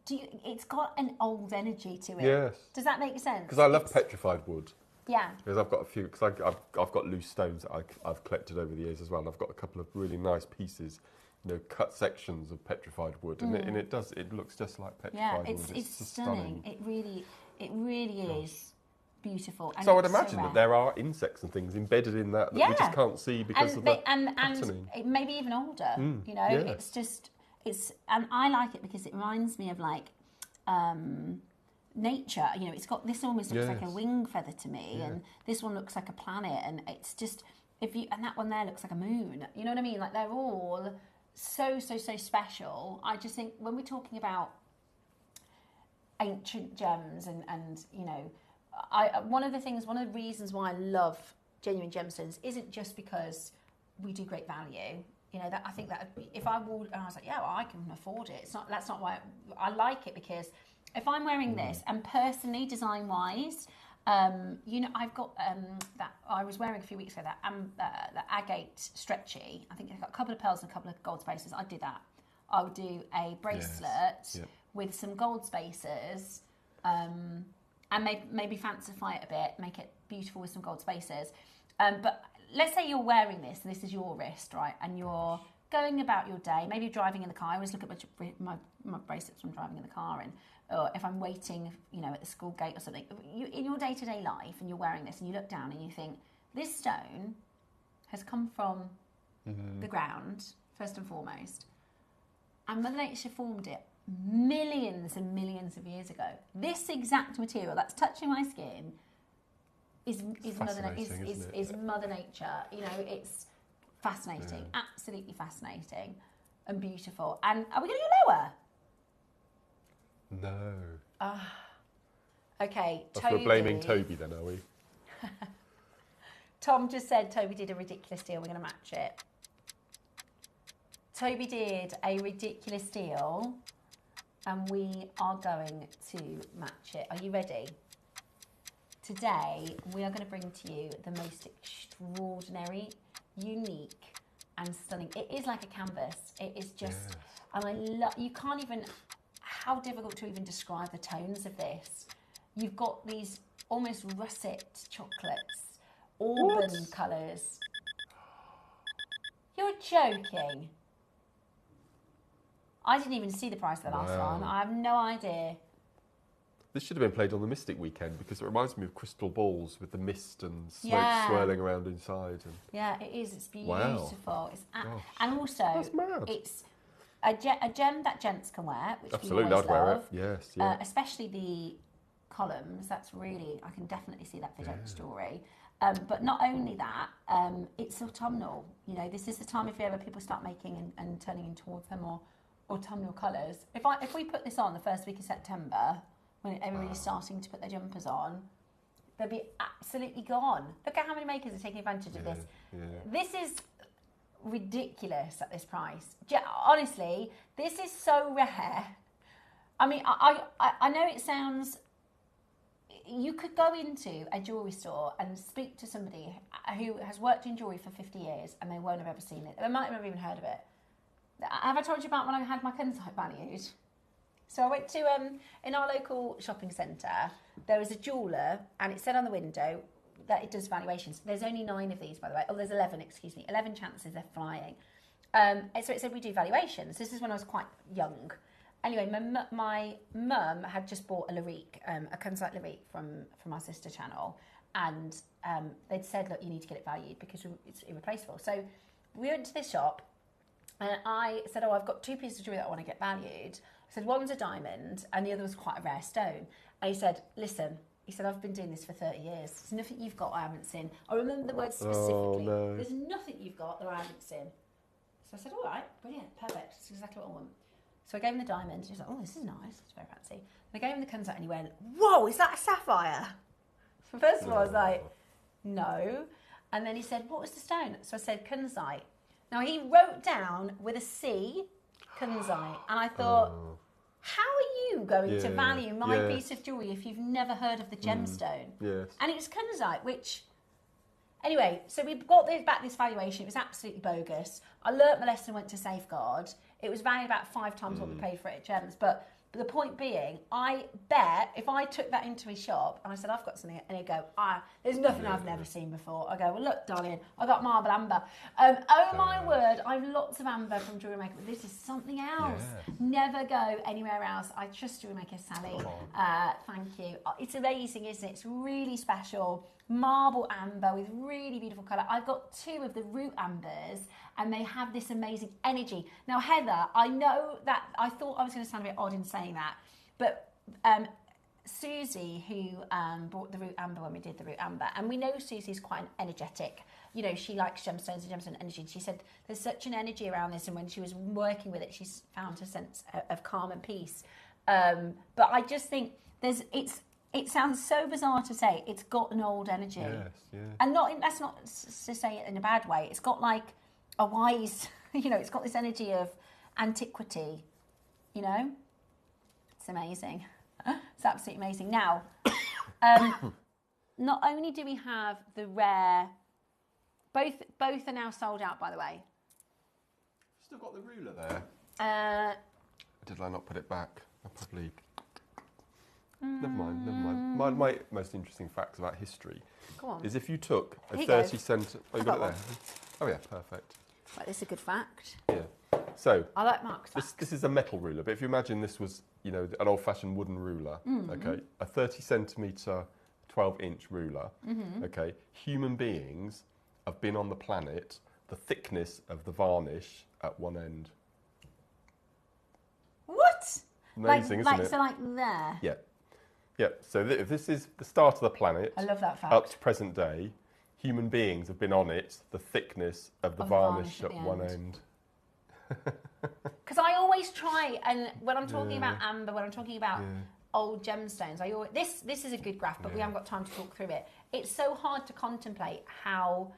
it's got an old energy to it. Yes. Does that make sense? Because I love petrified wood. Yeah. Because I've got a few, because I've got loose stones that I've collected over the years as well, and I've got a couple of really nice pieces, cut sections of petrified wood, and it looks just like petrified wood. Yeah, it's stunning. It really is beautiful. And so I would imagine that there are insects and things embedded in that we just can't see because of the patterning. And maybe even older. It's just and I like it because it reminds me of like nature. It's got this almost looks like a wing feather to me, and this one looks like a planet, and it's just and that one there looks like a moon. You know what I mean? Like they're all so special. I just think when we're talking about ancient gems and one of the reasons why I love genuine gemstones isn't just because we do great value. That I think that if I was like, I can afford it. That's not why I like it, because if I'm wearing this, and personally, design wise, I've got that I was wearing a few weeks ago, that agate stretchy. I think I've got a couple of pearls and a couple of gold spaces. I'd do that. I would do a bracelet with some gold spacers, and maybe fancify it a bit, make it beautiful with some gold spacers. But let's say you're wearing this, and this is your wrist, right? And you're going about your day, maybe you're driving in the car. I always look at my bracelets when I'm driving in the car, and or if I'm waiting, at the school gate or something. In your day-to-day life, and you're wearing this, and you look down and you think, this stone has come from the ground, first and foremost, and Mother Nature formed it millions and millions of years ago. This exact material that's touching my skin is Mother Nature. It's fascinating, absolutely fascinating and beautiful. And are we going to go lower? No. Okay, so we're blaming Toby then, are we? Tom just said Toby did a ridiculous deal. We're going to match it. Toby did a ridiculous deal, and we are going to match it. Are you ready? Today, we are going to bring to you the most extraordinary, unique, and stunning. It is like a canvas. It is just, and I love. You can't even. How difficult to even describe the tones of this. You've got these almost russet chocolates, auburn colours. You're joking. I didn't even see the price of the last one. I have no idea. This should have been played on the Mystic weekend because it reminds me of crystal balls with the mist and smoke swirling around inside. And... Yeah, it is. It's beautiful. Wow. And also, it's a gem that gents can wear, which absolutely, we always I'd wear love. it. Yes, yeah. Especially the columns. That's really, I can definitely see that for gents jewellery. But not only that, it's autumnal. This is the time of year where people start making and turning in towards them more autumnal colours. If we put this on the first week of September, when everybody's starting to put their jumpers on, they'll be absolutely gone. Look at how many makers are taking advantage of this. Yeah. This is ridiculous at this price. Honestly, this is so rare. I mean, I know it sounds... You could go into a jewellery store and speak to somebody who has worked in jewellery for 50 years and they won't have ever seen it. They might have never even heard of it. Have I told you about when I had my Celesteite valued? So I went to, in our local shopping centre, there was a jeweller, and it said on the window that it does valuations. There's only 9 of these, by the way. Oh, there's 11, excuse me. 11 chances they're flying. So it said we do valuations. This is when I was quite young. Anyway, my mum had just bought a Larique, a Celesteite Larique from our sister channel, and they'd said, look, you need to get it valued because it's irreplaceable. So we went to this shop, and I said, I've got 2 pieces of jewellery that I want to get valued. I said, one's a diamond, and the other was quite a rare stone. And he said, listen, I've been doing this for 30 years. There's nothing you've got I haven't seen. I remember the word specifically. Oh, no. There's nothing you've got that I haven't seen. So I said, all right, brilliant, perfect. That's exactly what I want. So I gave him the diamond. He was like, oh, this is nice. It's very fancy. And I gave him the Celesteite, and he went, whoa, is that a sapphire? So first of all, I was like, no. And then he said, what was the stone? So I said, Celesteite. Now, he wrote down with a C, Celesteite. And I thought, how are you going to value my piece of jewellery if you've never heard of the gemstone? Yes. And it was Celesteite, which... Anyway, so we got back this valuation. It was absolutely bogus. I learnt my lesson and went to Safeguard. It was valued about 5 times what we paid for it at Gems. But the point being, I bet if I took that into his shop and I said, I've got something, and he'd go, there's nothing I've never seen before. I go, well, look, darling, I got marble amber. My word, I've lots of amber from JewelleryMaker, but this is something else. Yeah. Never go anywhere else. I trust JewelleryMaker, Sally. Thank you. It's amazing, isn't it? It's really special. Marble amber with really beautiful colour. I've got 2 of the root ambers, and they have this amazing energy. Now, Heather, I know that I thought I was going to sound a bit odd in saying that, but Susie, who bought the root amber when we did the root amber, and we know Susie's quite an energetic, she likes gemstones and gemstone energy, and she said there's such an energy around this, and when she was working with it, she's found a sense of calm and peace. But I just think it sounds so bizarre to say, it's got an old energy. Yes, yeah. And that's not to say it in a bad way. It's got like a wise, it's got this energy of antiquity, It's amazing. It's absolutely amazing. Now, not only do we have the rare, both are now sold out, by the way. Still got the ruler there. Did I not put it back? I probably... Never mind. My most interesting facts about history is if you took a 30 cent... Oh, you got it there? Oh, yeah, perfect. Right, this is a good fact. Yeah. So... I like Mark's facts. This is a metal ruler, but if you imagine this was, an old-fashioned wooden ruler, okay, a 30 centimetre, 12-inch ruler, okay, human beings have been on the planet the thickness of the varnish at one end. What? Amazing, isn't it? So like there? Yeah. Yeah, so if this is the start of the planet, I love that fact. up to present day, human beings have been on it the thickness of the varnish at one end. Because I always try, and when I'm talking about amber, when I'm talking about old gemstones, I always, this is a good graph, but we haven't got time to talk through it. It's so hard to contemplate how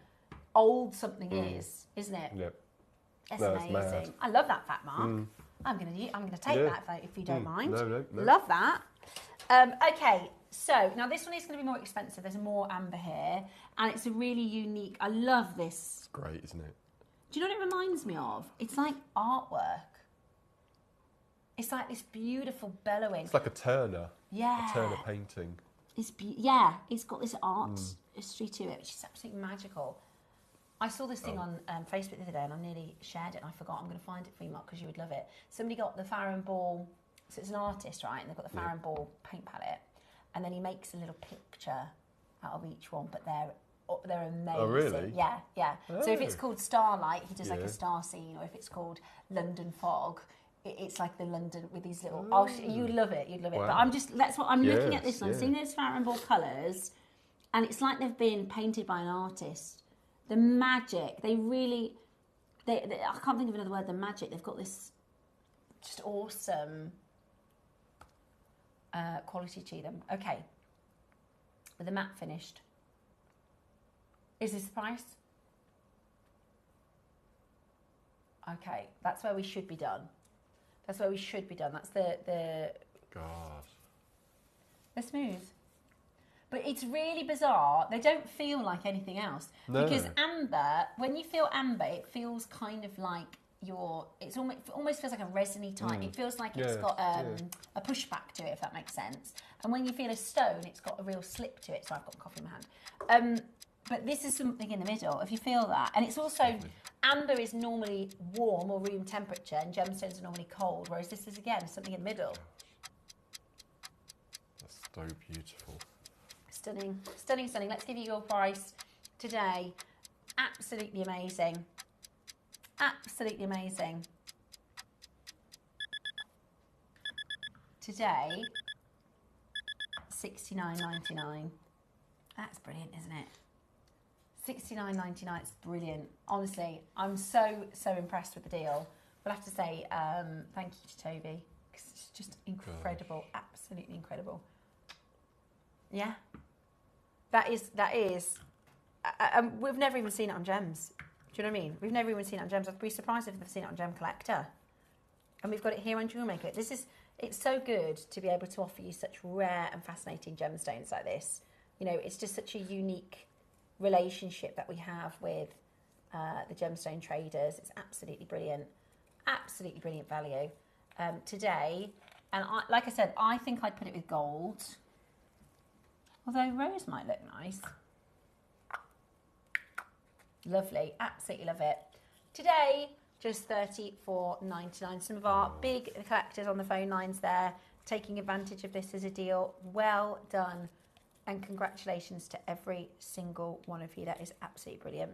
old something is, isn't it? Yep. It's amazing. Mad. I love that fact, Mark. I'm gonna take that if you don't mind. No. Love that. Okay, so now this one is going to be more expensive. There's more amber here, and it's a really unique. I love this. It's great, isn't it? Do you know what it reminds me of? It's like artwork. It's like this beautiful bellowing. It's like a Turner. Yeah. A Turner painting. It's it's got this art history to it, which is absolutely magical. I saw this thing on Facebook the other day, and I nearly shared it, and I forgot. I'm going to find it for you, Mark, because you would love it. Somebody got the Farrow & Ball, so it's an artist, right? And they've got the Farrow & Ball paint palette, and then he makes a little picture out of each one, but they're amazing. Oh, really? Yeah. Oh. So if it's called Starlight, he does like a star scene, or if it's called London Fog, it's like the London with these little. You'd love it. You'd love it. Wow. But that's what I'm looking at this one. I'm seeing those Farrow & Ball colours, and it's like they've been painted by an artist. The magic, I can't think of another word than magic. They've got this just awesome quality to them. Okay, with the matte finished. Is this the price? Okay, that's where we should be done. That's the God. They're smooth. But it's really bizarre. They don't feel like anything else. No. Because amber, when you feel amber, it feels kind of like it almost feels like a resiny type. It feels like it's got a pushback to it, if that makes sense. And when you feel a stone, it's got a real slip to it. So I've got coffee in my hand. But this is something in the middle, if you feel that. And it's also, amber is normally warm or room temperature, and gemstones are normally cold, whereas this is, again, something in the middle. That's so beautiful. Stunning, stunning, stunning. Let's give you your price today. Absolutely amazing. Absolutely amazing. Today, $69.99. That's brilliant, isn't it? $69.99. It's brilliant. Honestly, I'm so impressed with the deal. We'll have to say thank you to Toby, because it's just incredible. Gosh. Absolutely incredible. Yeah. That is. We've never even seen it on Gems. Do you know what I mean? We've never even seen it on Gems. I'd be surprised if they've seen it on Gem Collector. And we've got it here on JewelleryMaker. It's so good to be able to offer you such rare and fascinating gemstones like this. You know, it's just such a unique relationship that we have with the gemstone traders. It's absolutely brilliant. Absolutely brilliant value. Today, and like I said, I think I'd put it with gold. Although rose might look nice. Lovely, absolutely love it. Today, just $34.99. Some of our big collectors on the phone lines there, taking advantage of this as a deal. Well done, and congratulations to every single one of you. That is absolutely brilliant.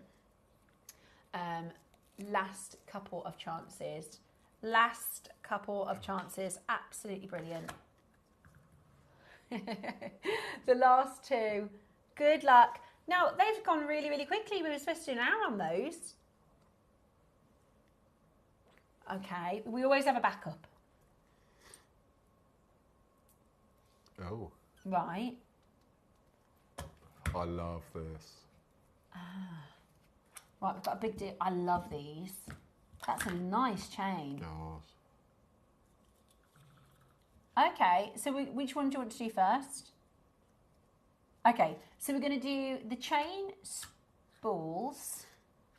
Last couple of chances. Absolutely brilliant. The last two. Good luck. Now, they've gone really, really quickly. We were supposed to do an hour on those. Okay. We always have a backup. Oh. Right. I love this. Right, we've got a big deal. I love these. That's a nice chain. God. Okay, so which one do you want to do first? Okay, so we're going to do the chain spools,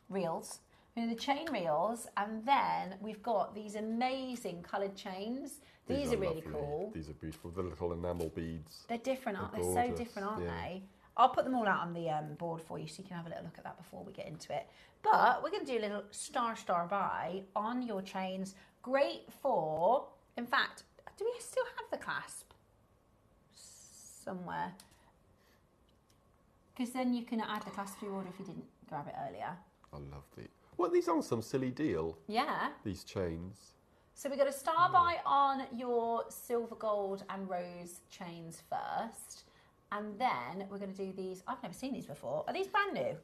reels, The chain reels, and then we've got these amazing coloured chains. These are really cool. These are beautiful. The little enamel beads. They're different, aren't they? So different, aren't they? I'll put them all out on the board for you so you can have a little look at that before we get into it. But we're going to do a little star buy on your chains. Great for, in fact, do we still have the clasp somewhere? Because then you can add the clasp to your order if you didn't grab it earlier. I love these. What, are these on some silly deal? Yeah. These chains. So we've got a star buy on your silver, gold and rose chains first. And then we're going to do these. I've never seen these before. Are these brand new?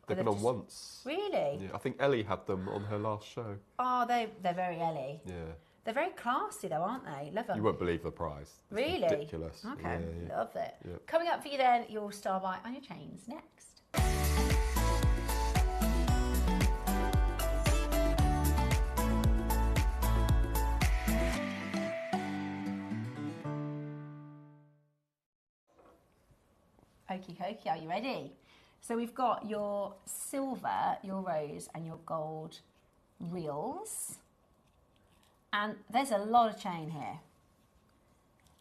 They've been on once. Really? Yeah, I think Ellie had them on her last show. Oh, they're very Ellie. Yeah. They're very classy though, aren't they? Love them. You won't believe the price. It's really? ridiculous. Okay, Yeah. love it. Yeah. Coming up for you then, your star buy on your chains next. Okie dokie, are you ready? So we've got your silver, your rose and your gold reels. And there's a lot of chain here.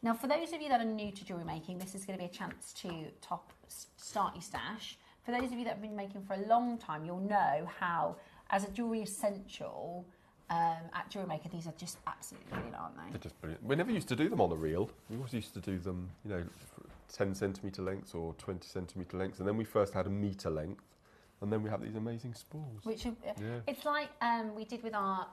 Now for those of you that are new to jewellery making, this is going to be a chance to start your stash. For those of you that have been making for a long time, you'll know how, as a jewellery essential, at JewelleryMaker, these are just absolutely brilliant, aren't they? They're just brilliant. We never used to do them on a reel. We always used to do them, 10 centimetre lengths or 20 centimetre lengths, and then we first had a metre length, and then we have these amazing spools. Which it's like we did with our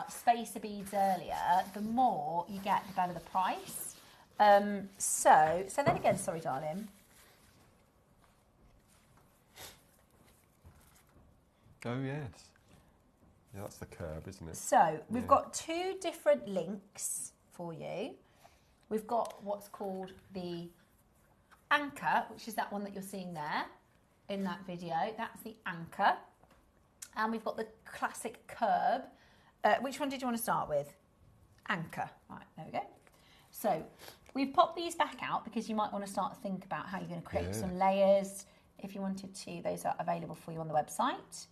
spacer beads earlier. The more you get, the better the price. So then again, sorry, darling. Oh yes. Yeah, that's the curb, isn't it? So we've got two different links for you. We've got what's called the anchor, which is that one that you're seeing there in that video. That's the anchor. And we've got the classic curb. Which one did you want to start with? Anchor. Right, there we go. So we've popped these back out because you might want to start to think about how you're going to create some layers. If you wanted to, those are available for you on the website.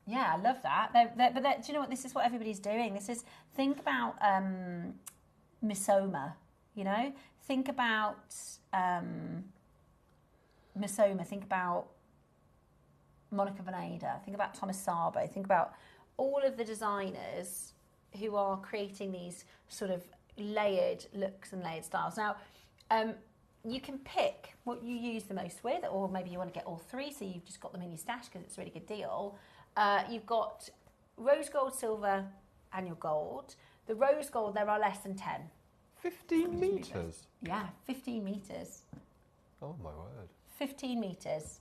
Yeah, I love that. But do you know what? This is what everybody's doing. Think about Misoma, Think about Misoma. Think about Monica Veneda. Think about Thomas Sabo. Think about all of the designers who are creating these sort of layered looks and layered styles. Now, you can pick what you use the most with, or maybe you want to get all three, so you've just got them in your stash because it's a really good deal. You've got rose gold, silver, and your gold. The rose gold, there are less than 10. 15 metres? Yeah, 15 metres. Oh my word. 15 metres.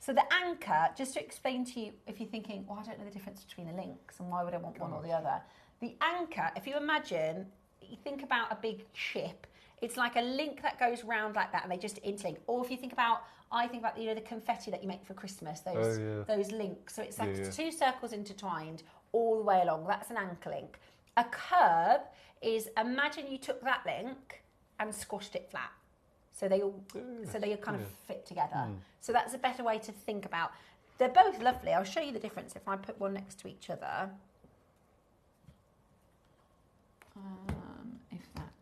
So the anchor, just to explain to you, if you're thinking, I don't know the difference between the links and why would I want one or the other. The anchor, if you imagine, you think about a big ship, it's like a link that goes round like that and they just interlink. Or if you think about, I think about the confetti that you make for Christmas, those links. So it's like two circles intertwined all the way along. That's an anchor link. A curb is, imagine you took that link and squashed it flat. So they all kind of fit together. So that's a better way to think about. They're both lovely. I'll show you the difference if I put one next to each other.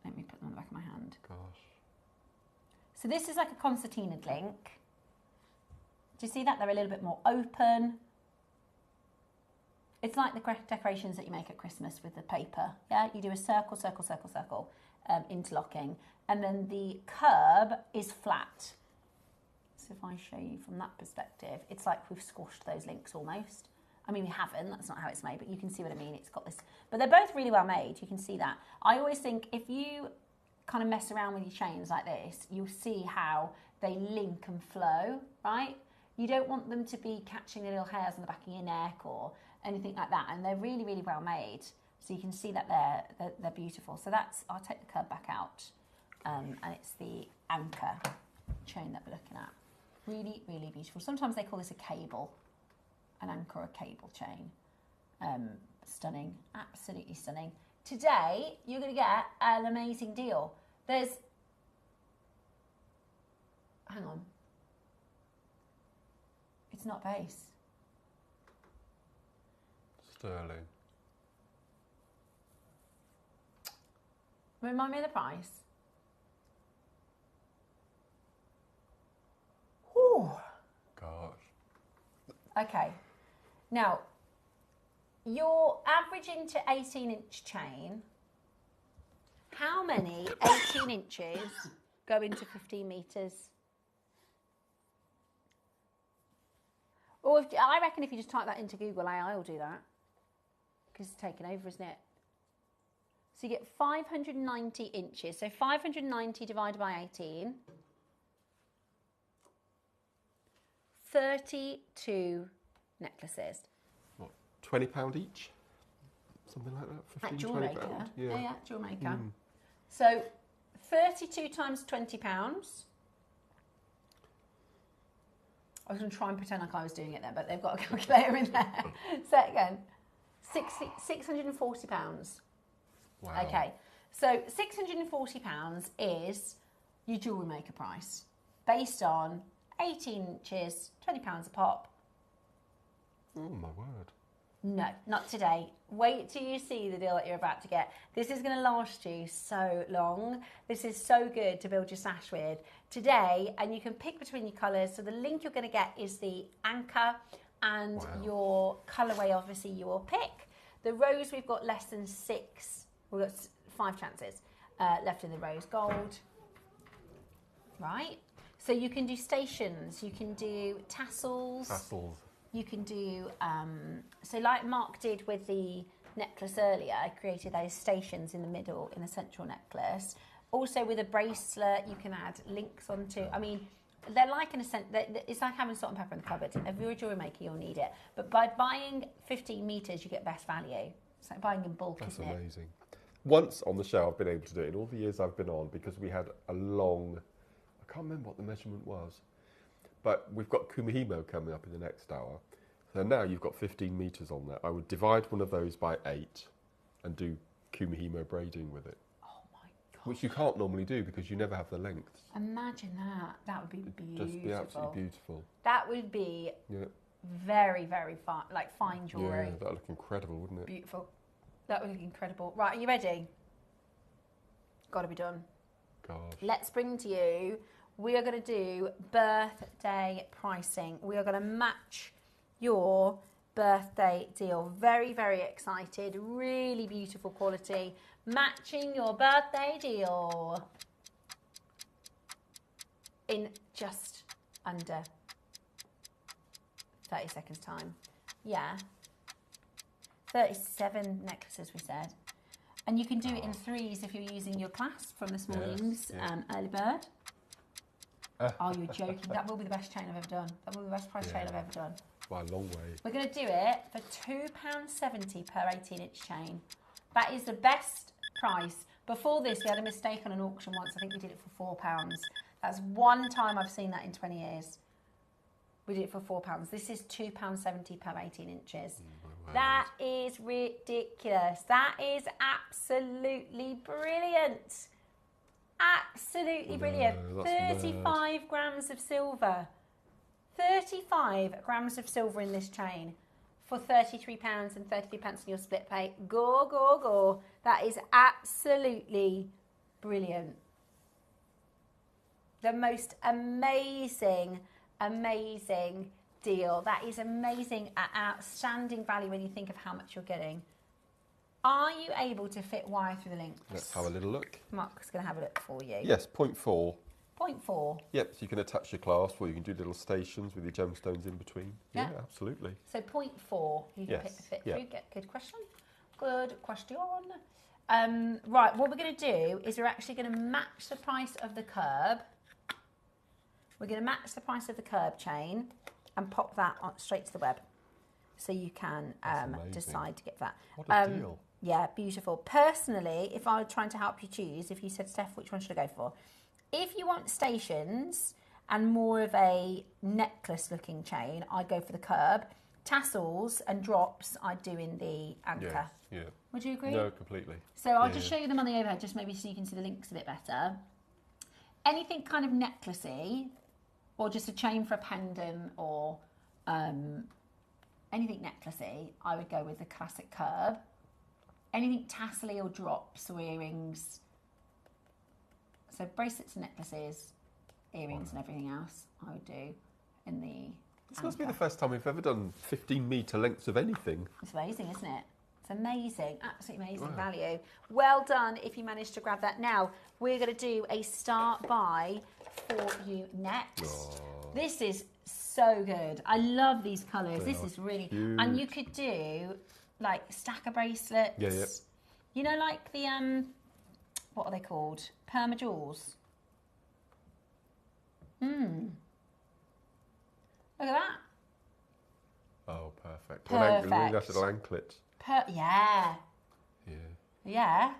Let me put them on the back of my hand. Gosh. So this is like a concertinaed link. Do you see that? They're a little bit more open. It's like the decorations that you make at Christmas with the paper. Yeah, you do a circle, circle, circle, circle, interlocking. And then the curb is flat. So if I show you from that perspective, it's like we've squashed those links almost. I mean, we haven't, that's not how it's made, but you can see what I mean. It's got this, but they're both really well made. You can see that. I always think if you kind of mess around with your chains like this, you'll see how they link and flow, right? You don't want them to be catching the little hairs on the back of your neck or anything like that. And they're really, really well made. So you can see that they're beautiful. So that's, I'll take the curb back out. And it's the anchor chain that we're looking at. Really, really beautiful. Sometimes they call this a cable, an anchor or a cable chain. Stunning, absolutely stunning. Today, you're going to get an amazing deal. Hang on. It's not base. Sterling. Remind me of the price. Whew. Gosh. Okay. Now, your average into 18-inch chain, how many 18 inches go into 15 metres? Or I reckon if you just type that into Google, AI will do that. Because it's taken over, isn't it? So you get 590 inches. So 590 divided by 18. 32 necklaces. What, £20 each? Something like that? 15, at JewelleryMaker. £20? Yeah, JewelleryMaker. So 32 times £20. I was going to try and pretend like I was doing it there, but they've got a calculator in there. Say it again. £640. Wow. Okay, so £640 is your JewelleryMaker price, based on 18 inches, £20 a pop. Oh my word. No, not today. Wait till you see the deal that you're about to get. This is going to last you so long. This is so good to build your stash with today, and you can pick between your colours. So the link you're going to get is the anchor and your colourway, obviously, you will pick. The rose, we've got less than 6. We've got 5 chances left in the rose gold. Right? So you can do stations, you can do tassels. Tassels. You can do, so like Mark did with the necklace earlier, I created those stations in the middle, in the central necklace. Also with a bracelet, you can add links onto, I mean, they're like it's like having salt and pepper in the cupboard. If you're a JewelleryMaker, you'll need it. But by buying 15 metres, you get best value. It's like buying in bulk, isn't it? That's amazing. Once on the show, I've been able to do it in all the years I've been on, because we had a long, I can't remember what the measurement was, but we've got Kumihimo coming up in the next hour. So now you've got 15 metres on there. I would divide one of those by 8 and do Kumihimo braiding with it. Oh my God. Which you can't normally do because you never have the lengths. Imagine that. That would be beautiful. Just be absolutely beautiful. That would be very, very fine, like fine jewellery. Yeah, that would look incredible, wouldn't it? Beautiful. That would look incredible. Right, are you ready? Got to be done. Gosh. Let's bring to you, we are going to do birthday pricing. We are going to match your birthday deal. Very, very excited. Really beautiful quality. Matching your birthday deal in just under 30 seconds time. Yeah. 37 necklaces, we said. And you can do it in 3s if you're using your clasp from this morning's early bird. Oh, you're joking. That will be the best chain I've ever done. That will be the best price chain I've ever done. By a long way. We're going to do it for £2.70 per 18-inch chain. That is the best price. Before this, we had a mistake on an auction once. I think we did it for £4. That's one time I've seen that in 20 years. We did it for £4. This is £2.70 per 18 inches. That is ridiculous. That is absolutely brilliant. Absolutely brilliant. 35 grams of silver. 35 grams of silver in this chain for £33 and 33p in your split pay. Go, go, go. That is absolutely brilliant. The most amazing, amazing deal. That is amazing, outstanding value when you think of how much you're getting. Are you able to fit wire through the links? Let's have a little look. Mark's going to have a look for you. Yes, 0.4. 0.4. Yep, so you can attach your clasp, or you can do little stations with your gemstones in between. Yeah, absolutely. So 0.4, you can fit through. Good question. Good question. Right, what we're going to do is we're actually going to match the price of the curb. We're going to match the price of the curb chain and pop that on, straight to the web. So you can decide to get that. What a deal. Yeah, beautiful. Personally, if I were trying to help you choose, if you said, Steph, which one should I go for? If you want stations and more of a necklace-looking chain, I'd go for the curb. Tassels and drops, I'd do in the anchor. Yeah. Would you agree? No, completely. So I'll just show you them on the overhead, just maybe so you can see the links a bit better. Anything kind of necklacey, or just a chain for a pendant, or anything necklacey, I would go with the classic curb. Anything tassely or drops or earrings. So bracelets and necklaces, earrings and everything else, I would do in the This must be the first time we've ever done 15-metre lengths of anything. It's amazing, isn't it? It's amazing, absolutely amazing value. Well done if you managed to grab that. Now, we're going to do a start buy for you next. Oh. This is so good. I love these colours. This is really... cute. And you could do, like, stacker bracelets. Yeah, yeah. You know, like the, what are they called? Perma jewels. Look at that. Oh, perfect. Perfect. Really nice little anklet. Yeah. Yeah. Yeah.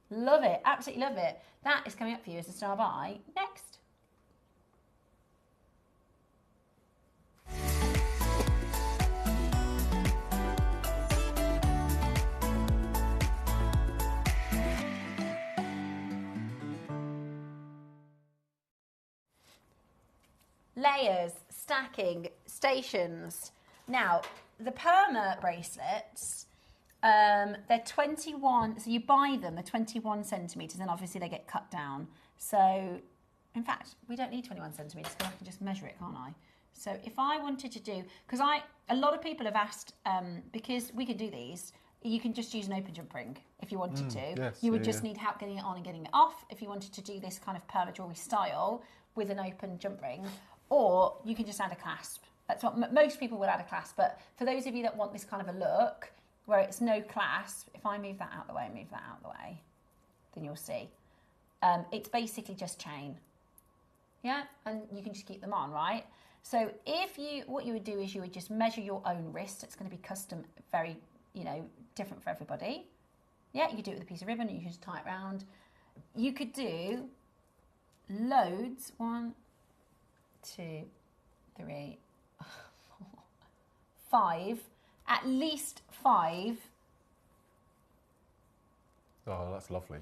Love it. Absolutely love it. That is coming up for you as a star buy next. Layers, stacking, stations. Now, the perma bracelets, they're 21, so you buy them, they're 21 centimetres, and obviously they get cut down. So, in fact, we don't need 21 centimetres, because I can just measure it, can't I? So if I wanted to do, because a lot of people have asked, because we can do these, you can just use an open jump ring if you wanted to. Yes, you would just need help getting it on and getting it off if you wanted to do this kind of perma jewellery style with an open jump ring. Or you can just add a clasp. That's what most people would add a clasp. But for those of you that want this kind of a look where it's no clasp, if I move that out the way, then you'll see. It's basically just chain. Yeah, and you can just keep them on, right? So what you would do is you would just measure your own wrist. It's going to be custom, very, different for everybody. Yeah, you could do it with a piece of ribbon. You can just tie it round. You could do loads. 1, 2, 3, 4, 5, at least 5. Oh, that's lovely.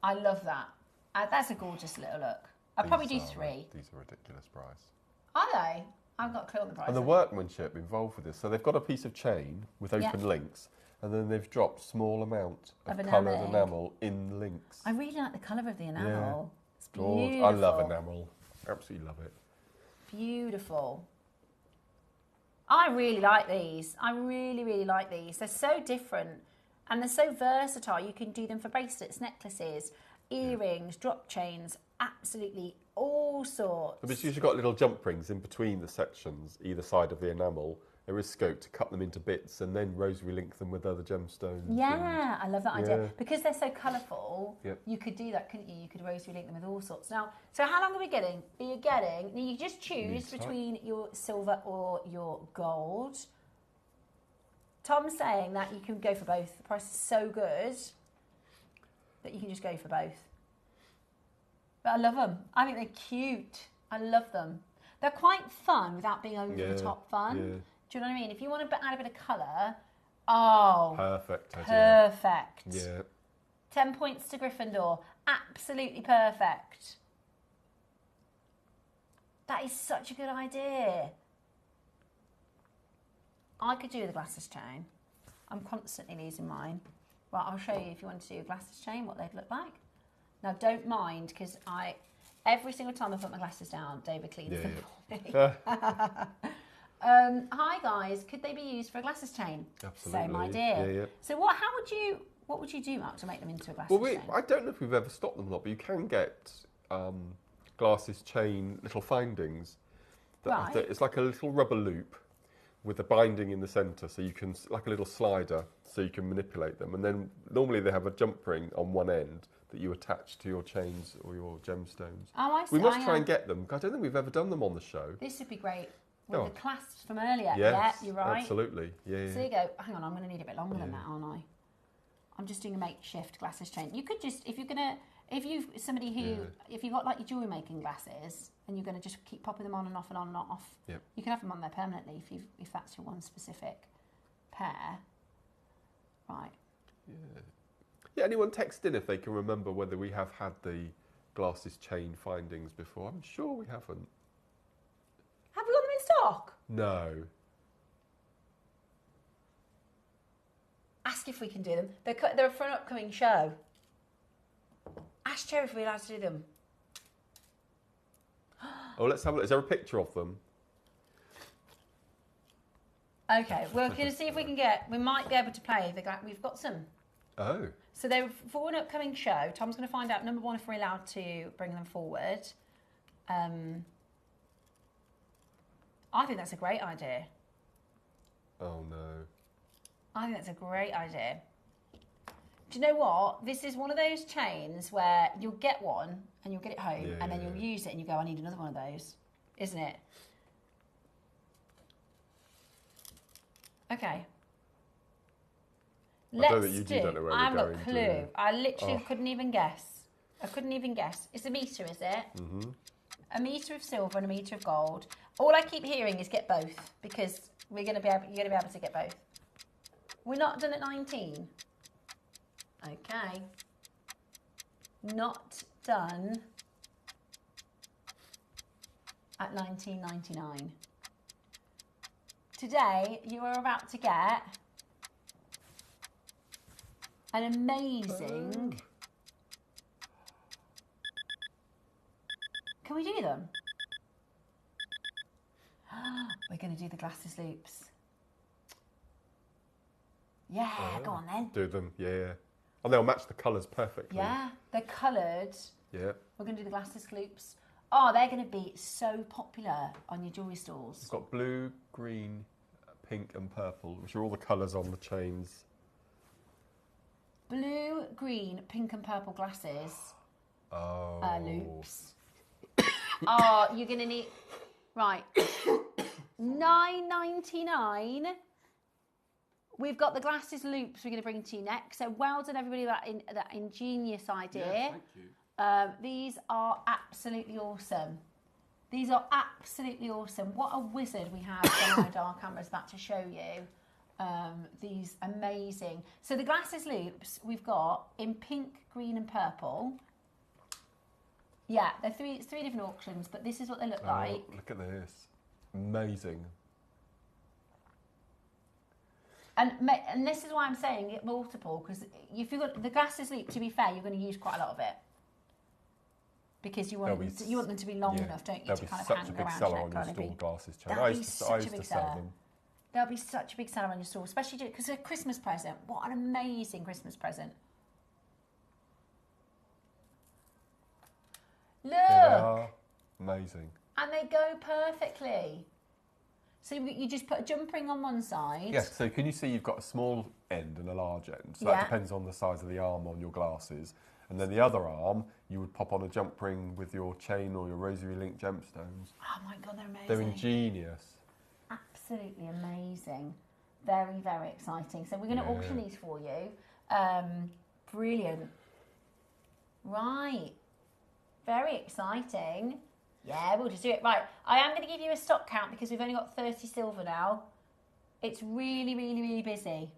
I love that. That's a gorgeous little look. I'd probably do 3. These are ridiculous price. Are they? I've got a clue on the price. And the workmanship involved with this. So they've got a piece of chain with open links, and then they've dropped small amount of coloured enamel in links. I really like the colour of the enamel. Yeah. It's beautiful. I love enamel. Absolutely love it. Beautiful. I really like these. I really, really like these. They're so different and they're so versatile. You can do them for bracelets, necklaces, earrings, drop chains, absolutely all sorts. But you've got little jump rings in between the sections, either side of the enamel. There is scope to cut them into bits and then rosary link them with other gemstones. Yeah, I love that idea. Because they're so colourful, you could do that, couldn't you? You could rosary link them with all sorts. Now, so how long are we getting? You just choose between your silver or your gold. Tom's saying that you can go for both. The price is so good that you can just go for both. But I love them. I think they're cute. I love them. They're quite fun without being over the top fun. Yeah. Do you know what I mean? If you want to add a bit of colour, perfect. Perfect. Yeah. 10 points to Gryffindor. Absolutely perfect. That is such a good idea. I could do the glasses chain. I'm constantly losing mine. Right, I'll show you if you want to do a glasses chain, what they'd look like. Now, don't mind, because every single time I put my glasses down, David cleans them for me. Hi guys, could they be used for a glasses chain? Absolutely. Same idea. Yeah. So what would you do, Mark, to make them into a glasses chain? I don't know if we've ever stopped them or not, but you can get glasses chain little findings. It's like a little rubber loop with a binding in the centre, so you can, like a little slider, so you can manipulate them. And then normally they have a jump ring on one end that you attach to your chains or your gemstones. Oh, I see. We must try and get them. I don't think we've ever done them on the show. This would be great. With the clasps from earlier. Yes, yeah, you're right. Absolutely. Yeah. So you go, hang on, I'm going to need a bit longer than that, aren't I? I'm just doing a makeshift glasses chain. You could just, if you've got like your jewellery making glasses and you're going to just keep popping them on and off and on and off, you can have them on there permanently if that's your one specific pair. Right. Yeah, anyone text in if they can remember whether we have had the glasses chain findings before. I'm sure we haven't. Have stock? No. Ask if we can do them. They're for an upcoming show. Ask Joe if we're allowed to do them. Oh, let's have a look. Is there a picture of them? Okay, we're going to see if we can we might be able to play. We've got some. Oh. So they're for an upcoming show. Tom's going to find out, number one, if we're allowed to bring them forward. I think that's a great idea. Oh, no. I think that's a great idea. Do you know what? This is one of those chains where you'll get one and you'll get it home and then you'll use it and you go, I need another one of those. Isn't it? I Okay. don't think you don't know where I we're haven't going, got a do clue. you? I literally couldn't even guess. It's a metre, is it? Mm-hmm. A metre of silver and a metre of gold. All I keep hearing is get both because you're going to be able to get both. We're not done at 19. Okay. Not done at 19.99. Today, you are about to get an amazing... Can we do them? We're going to do the glasses loops. Yeah, go on then. Do them, yeah. And they'll match the colours perfectly. Yeah, they're coloured. Yeah. We're going to do the glasses loops. Oh, they're going to be so popular on your jewellery stalls. We've got blue, green, pink and purple, which are all the colours on the chains. Blue, green, pink and purple glasses. Loops. Oh, you're going to need... Right. $9.99. We've got the glasses loops we're going to bring to you next. So well done, everybody, that ingenious idea. Yeah, thank you. These are absolutely awesome. These are absolutely awesome. What a wizard we have behind our cameras about to show you. These amazing. So the glasses loops we've got in pink, green and purple. Yeah, they're three different auctions, but this is what they look like. Look at this. Amazing. And this is why I'm saying it multiple, because if you've got the glasses loop, to be fair, you're going to use quite a lot of it. Because you want them to be long enough, don't you, to kind of hang around. They'll be such a big seller on your store glasses chain. I used to sell them. They'll be such a big seller on your store, especially because they're a Christmas present. What an amazing Christmas present. Look! Here they are. Amazing. And they go perfectly. So you just put a jump ring on one side. Yes, so can you see you've got a small end and a large end? So that depends on the size of the arm on your glasses. And then the other arm, you would pop on a jump ring with your chain or your rosary link gemstones. Oh my God, they're amazing. They're ingenious. Absolutely amazing. Very, very exciting. So we're going to auction these for you. Brilliant. Right. Very exciting. Yeah, we'll just do it. Right, I am going to give you a stock count because we've only got 30 silver now. It's really, really, really busy.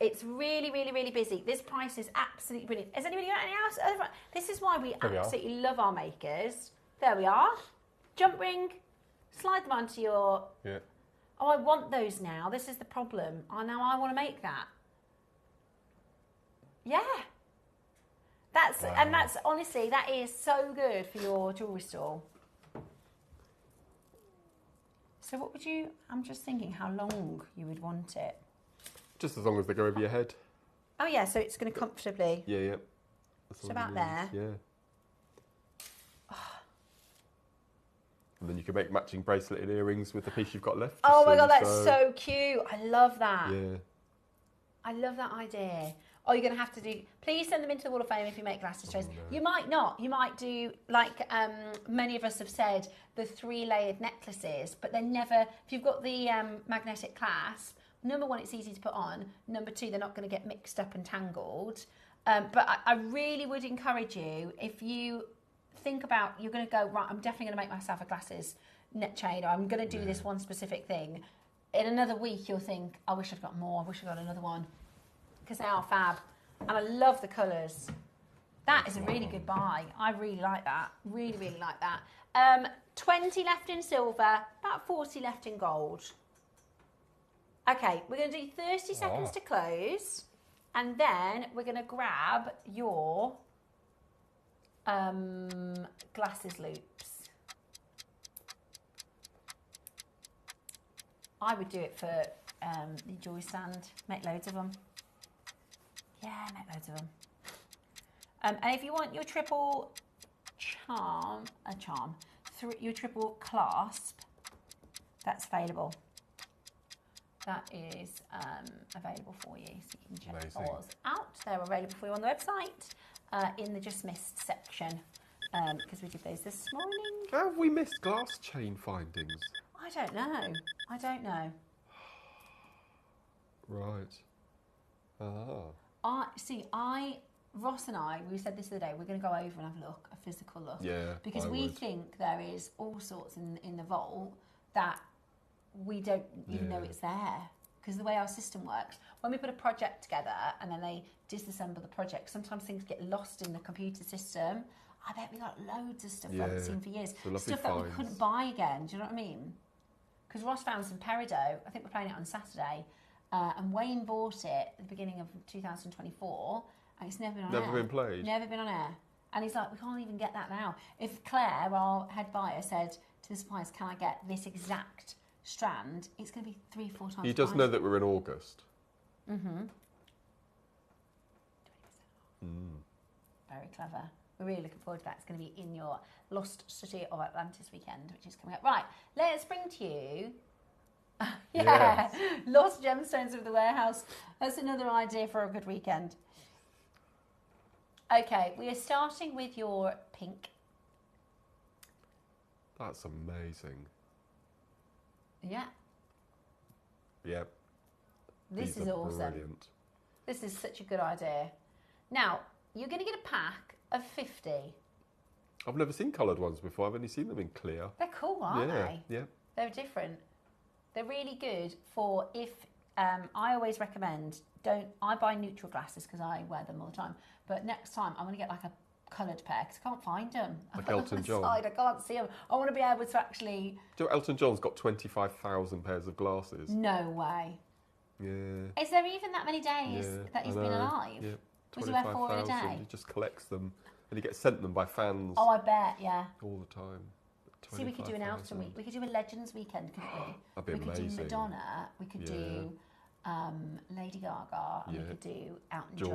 It's really, really, really busy. This price is absolutely brilliant. Has anybody got any else? This is why we absolutely love our makers. There we are. Jump ring. Slide them onto your... Yeah. Oh, I want those now. This is the problem. Now I want to make that. Yeah. And that's honestly, that is so good for your jewellery store. So what would you, I'm just thinking how long you would want it. Just as long as they go over your head. Oh yeah, so it's going to comfortably. Yeah. It's about there. Yeah. And then you can make matching bracelet and earrings with the piece you've got left. Oh my God, that's so cute. I love that. Yeah. I love that idea. Oh, you're going to have to do... Please send them into the Wall of Fame if you make glasses trays. No. You might not. You might do, like many of us have said, the 3-layered necklaces, but they're never... If you've got the magnetic clasp, number one, it's easy to put on. Number two, they're not going to get mixed up and tangled. But I really would encourage you, if you think about, you're going to go, right, I'm definitely going to make myself a glasses net chain, or I'm going to do this one specific thing. In another week, you'll think, I wish I'd got more. I wish I'd got another one. Because they are fab. And I love the colours. That is a really good buy. I really like that. Really, really like that. 20 left in silver, about 40 left in gold. Okay, we're going to do 30 seconds to close, and then we're going to grab your glasses loops. I would do it for the jewelry stand. Make loads of them. Yeah, make loads of them. And if you want your triple your triple clasp, that's available. That is available for you, so you can check those out. They're available for you on the website in the Just Missed section, because we did those this morning. How have we missed glass chain findings? I don't know. I don't know. Right. Ross and I, we said this the other day, we're going to go over and have a look, a physical look. Yeah, because we think there is all sorts in the vault that we don't even know it's there. Because the way our system works, when we put a project together and then they disassemble the project, sometimes things get lost in the computer system. I bet we got loads of stuff we haven't seen for years. Stuff that we couldn't buy again, do you know what I mean? Because Ross found some peridot, I think we're playing it on Saturday, and Wayne bought it at the beginning of 2024, and it's never been on air. Never been played? Never been on air. And he's like, we can't even get that now. If Claire, our head buyer, said to the suppliers, can I get this exact strand, it's going to be 3-4 times. He does know that we're in August. Mm-hmm. 20% Very clever. We're really looking forward to that. It's going to be in your Lost City of Atlantis weekend, which is coming up. Right, let's bring to you... Lost Gemstones of the Warehouse. That's another idea for a good weekend. Okay, we are starting with your pink. That's amazing. Yeah. Yep. This is awesome. Brilliant. This is such a good idea. Now, you're going to get a pack of 50. I've never seen coloured ones before. I've only seen them in clear. They're cool, aren't they? Yeah. They're different. They're really good for if... I always recommend, I buy neutral glasses because I wear them all the time. But next time, I'm going to get like a coloured pair because I can't find them. Like Elton John. I can't see them. I want to be able to actually... Do you know Elton John's got 25,000 pairs of glasses? No way. Yeah. Is there even that many days that he's been alive? Yeah. Was he wear 4 in a day? He just collects them and he gets sent them by fans. Oh, I bet, yeah. All the time. See, we could do an Elton week. We could do a Legends weekend, couldn't we? That'd be amazing. We could do Madonna. We could do Lady Gaga. And we could do Elton John.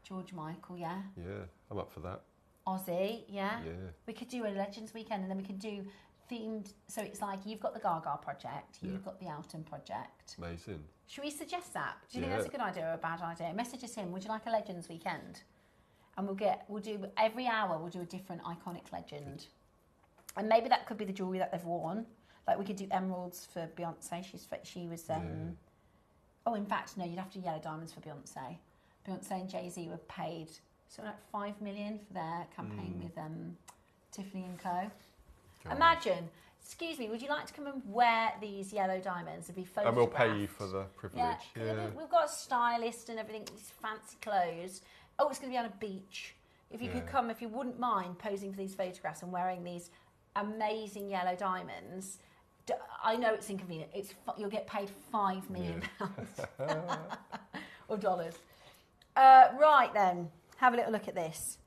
George Michael, yeah. Yeah, I'm up for that. Ozzy, yeah. Yeah. We could do a Legends weekend, and then we could do themed. So it's like you've got the Gaga project, you've got the Elton project. Amazing. Should we suggest that? Do you think that's a good idea or a bad idea? Message us in. Would you like a Legends weekend? And we'll do every hour. We'll do a different iconic legend. And maybe that could be the jewellery that they've worn. Like we could do emeralds for Beyonce. She was... Oh, in fact, no, you'd have to do yellow diamonds for Beyonce. Beyonce and Jay-Z were paid something like $5 million for their campaign with Tiffany & Co. God. Imagine, excuse me, would you like to come and wear these yellow diamonds and be photographed? And we'll pay you for the privilege. Yeah. We've got a stylist and everything, these fancy clothes. Oh, it's going to be on a beach. If you could come, if you wouldn't mind posing for these photographs and wearing these amazing yellow diamonds. I know it's inconvenient. You'll get paid £5 million or dollars. Right then, have a little look at this.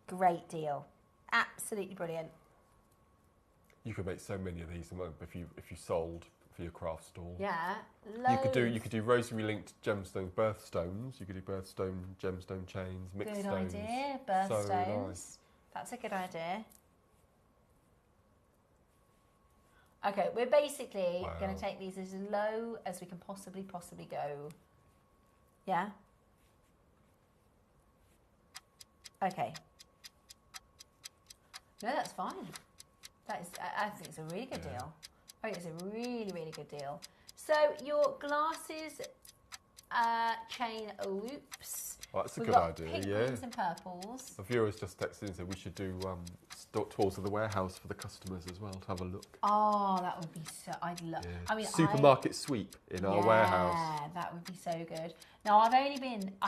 Great deal, absolutely brilliant. You could make so many of these if you sold for your craft stall. Yeah, loads. You could do rosary linked gemstones, birthstones. You could do birthstone gemstone chains, mixed good stones. Good idea, birthstones. So nice. That's a good idea. Okay, we're basically going to take these as low as we can possibly go. Yeah? Okay. No, that's fine. I think it's a really good deal. I think it's a really, really good deal. So your glasses chain loops. Well, that's a good idea, pink, yeah. pinks and purples. The viewers just texted in and said we should do tours of the warehouse for the customers as well to have a look. Oh, that would be so. I'd love. Yeah. I mean, supermarket sweep in our warehouse. Yeah, that would be so good. Now I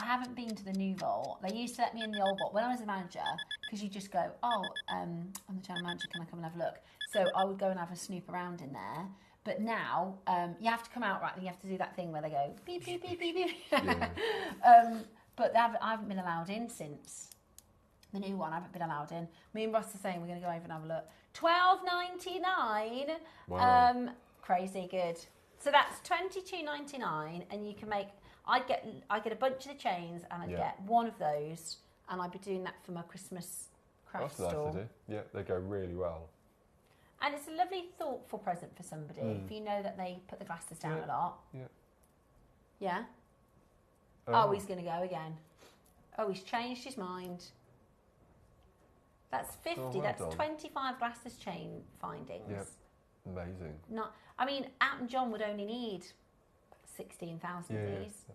haven't been to the new vault. They used to let me in the old vault when I was a manager, because you just go, oh, I'm the general manager, can I come and have a look? So I would go and have a snoop around in there. But now you have to come out, right, and you have to do that thing where they go beep beep beep beep beep. Yeah. But I haven't been allowed in since the new one. I haven't been allowed in. Me and Ross are saying we're going to go over and have a look. $12.99. Wow. Crazy good. So that's $22.99, and you can make. I get a bunch of the chains, and I get one of those, and I'd be doing that for my Christmas craft store. That's nice to do. Yeah, they go really well. And it's a lovely, thoughtful present for somebody if you know that they put the glasses down a lot. Yeah. Yeah? Oh, he's going to go again. Oh, he's changed his mind. That's 50. well That's done. 25 glasses chain findings. Yep. Amazing. Not. I mean, Out and John would only need 16,000 of these.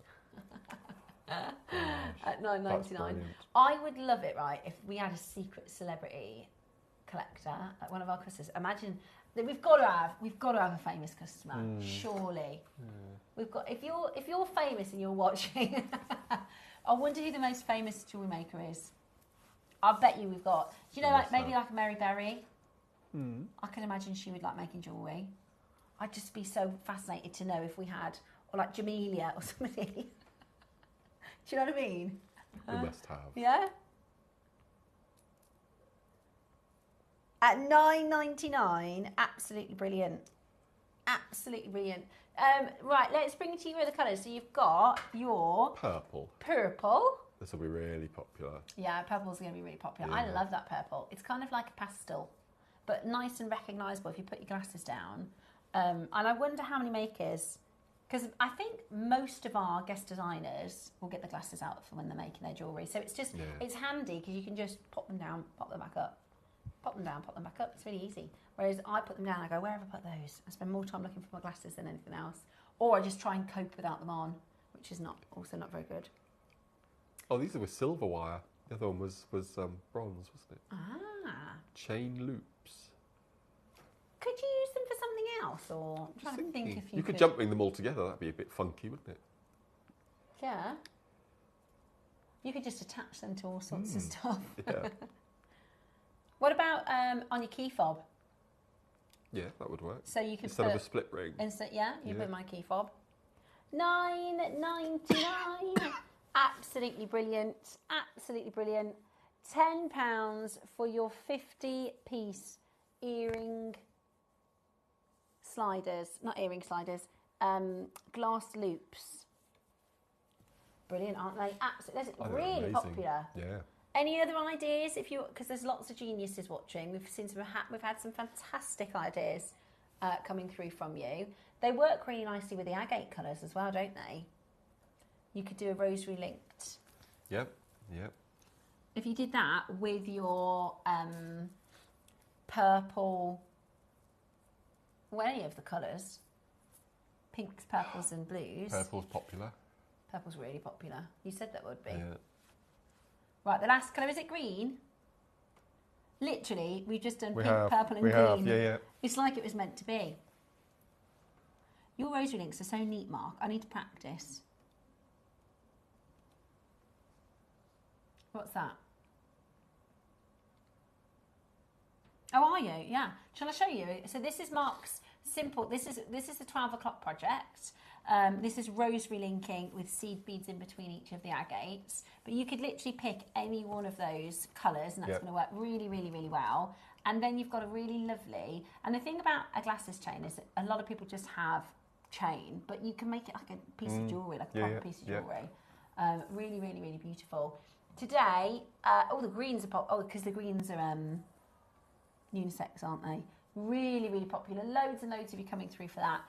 At $9.99. I would love it, right, if we had a secret celebrity collector, like one of our customers. Imagine that we've got to have a famous customer, surely. We've got if you're famous and you're watching, I wonder who the most famous jewellery maker is. I bet you we've got. Do you know, like maybe like Mary Berry? I can imagine she would like making jewellery. I'd just be so fascinated to know if we had, or like Jamelia or somebody. Do you know what I mean? We must have. Yeah. At $9.99, absolutely brilliant. Absolutely brilliant. Right, let's bring it to your other colours. So you've got your purple. This will be really popular. Yeah, purple's going to be really popular. Yeah. I love that purple. It's kind of like a pastel, but nice and recognisable if you put your glasses down. And I wonder how many makers, because I think most of our guest designers will get the glasses out for when they're making their jewellery. So it's just, it's handy because you can just pop them down, pop them back up. Pop them down, pop them back up. It's really easy. Whereas I put them down, I go, where have I put those? I spend more time looking for my glasses than anything else. Or I just try and cope without them on, which is also not very good. Oh, these are with silver wire. The other one was bronze, wasn't it? Ah. Chain loops. Could you use them for something else? Or I'm trying to think if you could jumping them all together. That'd be a bit funky, wouldn't it? Yeah. You could just attach them to all sorts of stuff. Yeah. What about on your key fob? Yeah, that would work. So you could instead of a split ring. You put my key fob. $9.99. Absolutely brilliant. Absolutely brilliant. £10 for your 50-piece earring sliders. Not earring sliders. Glass loops. Brilliant, aren't they? Absolutely. That's really popular. Yeah. Any other ideas? Because there's lots of geniuses watching. We've had some fantastic ideas coming through from you. They work really nicely with the agate colours as well, don't they? You could do a rosary linked. Yep. If you did that with your purple, well, any of the colours, pinks, purples, and blues. Purple's popular. Purple's really popular. You said that would be. Yeah. Right, the last colour, is it green? Literally, we've just done pink, purple and green. Yeah. It's like it was meant to be. Your rosary links are so neat, Mark. I need to practice. What's that? Oh, are you? Yeah. Shall I show you? So this is Mark's simple. This is the 12 o'clock project. This is rosary linking with seed beads in between each of the agates. But you could literally pick any one of those colours and that's going to work really, really, really well. And then you've got a really lovely... And the thing about a glasses chain is that a lot of people just have chain, but you can make it like a piece of jewellery, like a proper piece of jewellery. Really, really, really beautiful. Today, the greens are because the greens are unisex, aren't they? Really, really popular. Loads and loads of you coming through for that.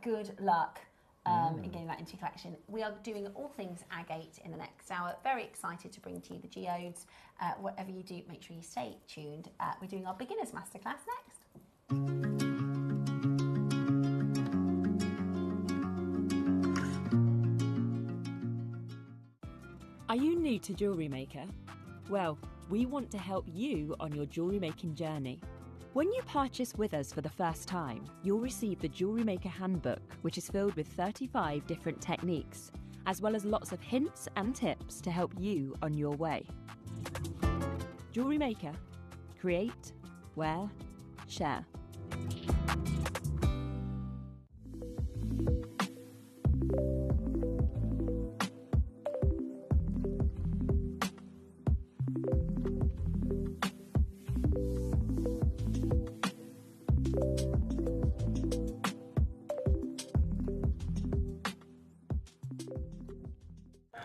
Good luck in getting that into your collection. We are doing all things agate in the next hour. Very excited to bring to you the geodes. Whatever you do, make sure you stay tuned. We're doing our beginners masterclass next. Are you new to JewelleryMaker? Well, we want to help you on your jewellery making journey. When you purchase with us for the first time, you'll receive the JewelleryMaker handbook, which is filled with 35 different techniques, as well as lots of hints and tips to help you on your way. JewelleryMaker. Create, wear, share.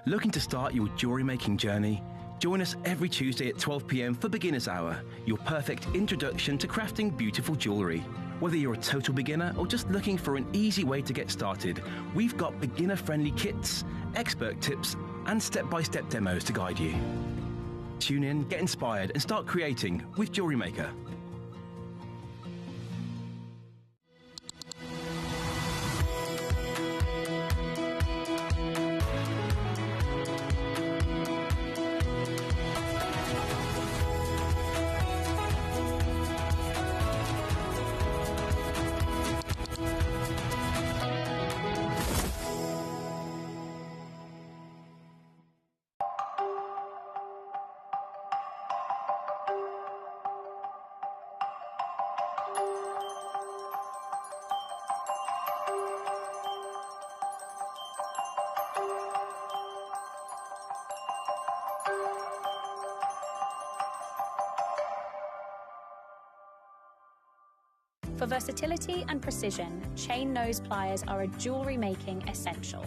Looking to start your jewellery making journey? Join us every Tuesday at 12 p.m. for Beginner's Hour, your perfect introduction to crafting beautiful jewellery. Whether you're a total beginner or just looking for an easy way to get started, we've got beginner-friendly kits, expert tips, and step-by-step demos to guide you. Tune in, get inspired, and start creating with JewelleryMaker. For versatility and precision, chain nose pliers are a jewellery making essential.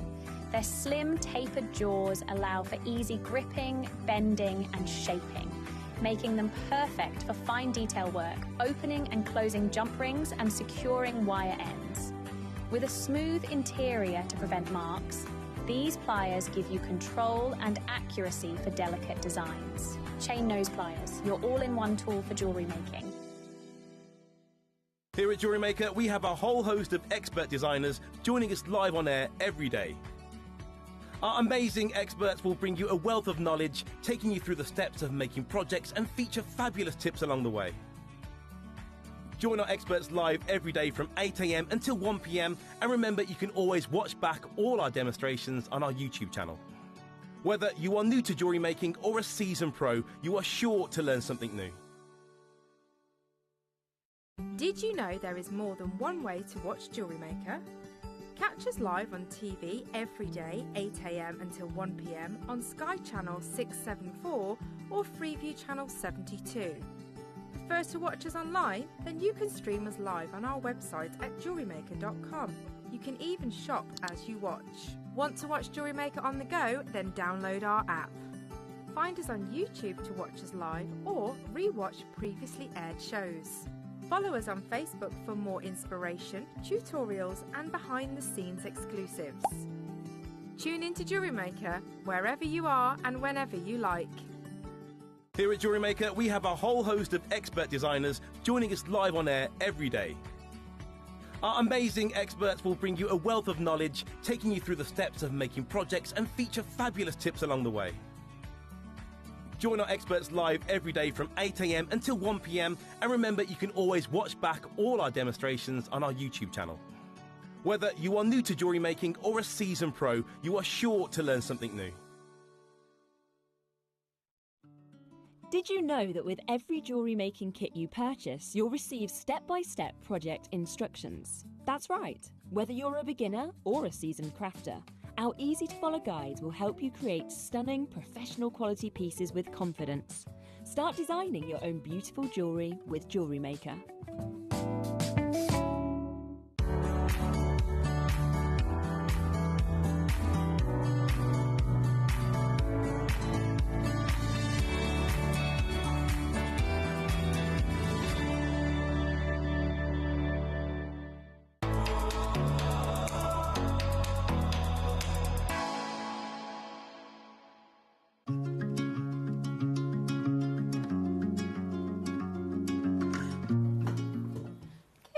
Their slim, tapered jaws allow for easy gripping, bending and shaping, making them perfect for fine detail work, opening and closing jump rings and securing wire ends. With a smooth interior to prevent marks, these pliers give you control and accuracy for delicate designs. Chain nose pliers, your all-in-one tool for jewellery making. Here at JewelleryMaker, we have a whole host of expert designers joining us live on air every day. Our amazing experts will bring you a wealth of knowledge, taking you through the steps of making projects and feature fabulous tips along the way. Join our experts live every day from 8 a.m. until 1 p.m. and remember, you can always watch back all our demonstrations on our YouTube channel. Whether you are new to jewellery making or a seasoned pro, you are sure to learn something new. Did you know there is more than one way to watch JewelleryMaker? Catch us live on TV every day, 8 a.m. until 1 p.m. on Sky Channel 674 or Freeview Channel 72. Prefer to watch us online? Then you can stream us live on our website at JewelleryMaker.com. You can even shop as you watch. Want to watch JewelleryMaker on the go? Then download our app. Find us on YouTube to watch us live or re-watch previously aired shows. Follow us on Facebook for more inspiration, tutorials and behind-the-scenes exclusives. Tune in to JewelleryMaker wherever you are and whenever you like. Here at JewelleryMaker, we have a whole host of expert designers joining us live on air every day. Our amazing experts will bring you a wealth of knowledge, taking you through the steps of making projects and feature fabulous tips along the way. Join our experts live every day from 8 a.m. until 1 p.m. and remember, you can always watch back all our demonstrations on our YouTube channel. Whether you are new to jewellery making or a seasoned pro, you are sure to learn something new. Did you know that with every jewellery making kit you purchase, you'll receive step-by-step project instructions? That's right. Whether you're a beginner or a seasoned crafter, our easy-to-follow guides will help you create stunning, professional quality pieces with confidence. Start designing your own beautiful jewellery with JewelleryMaker.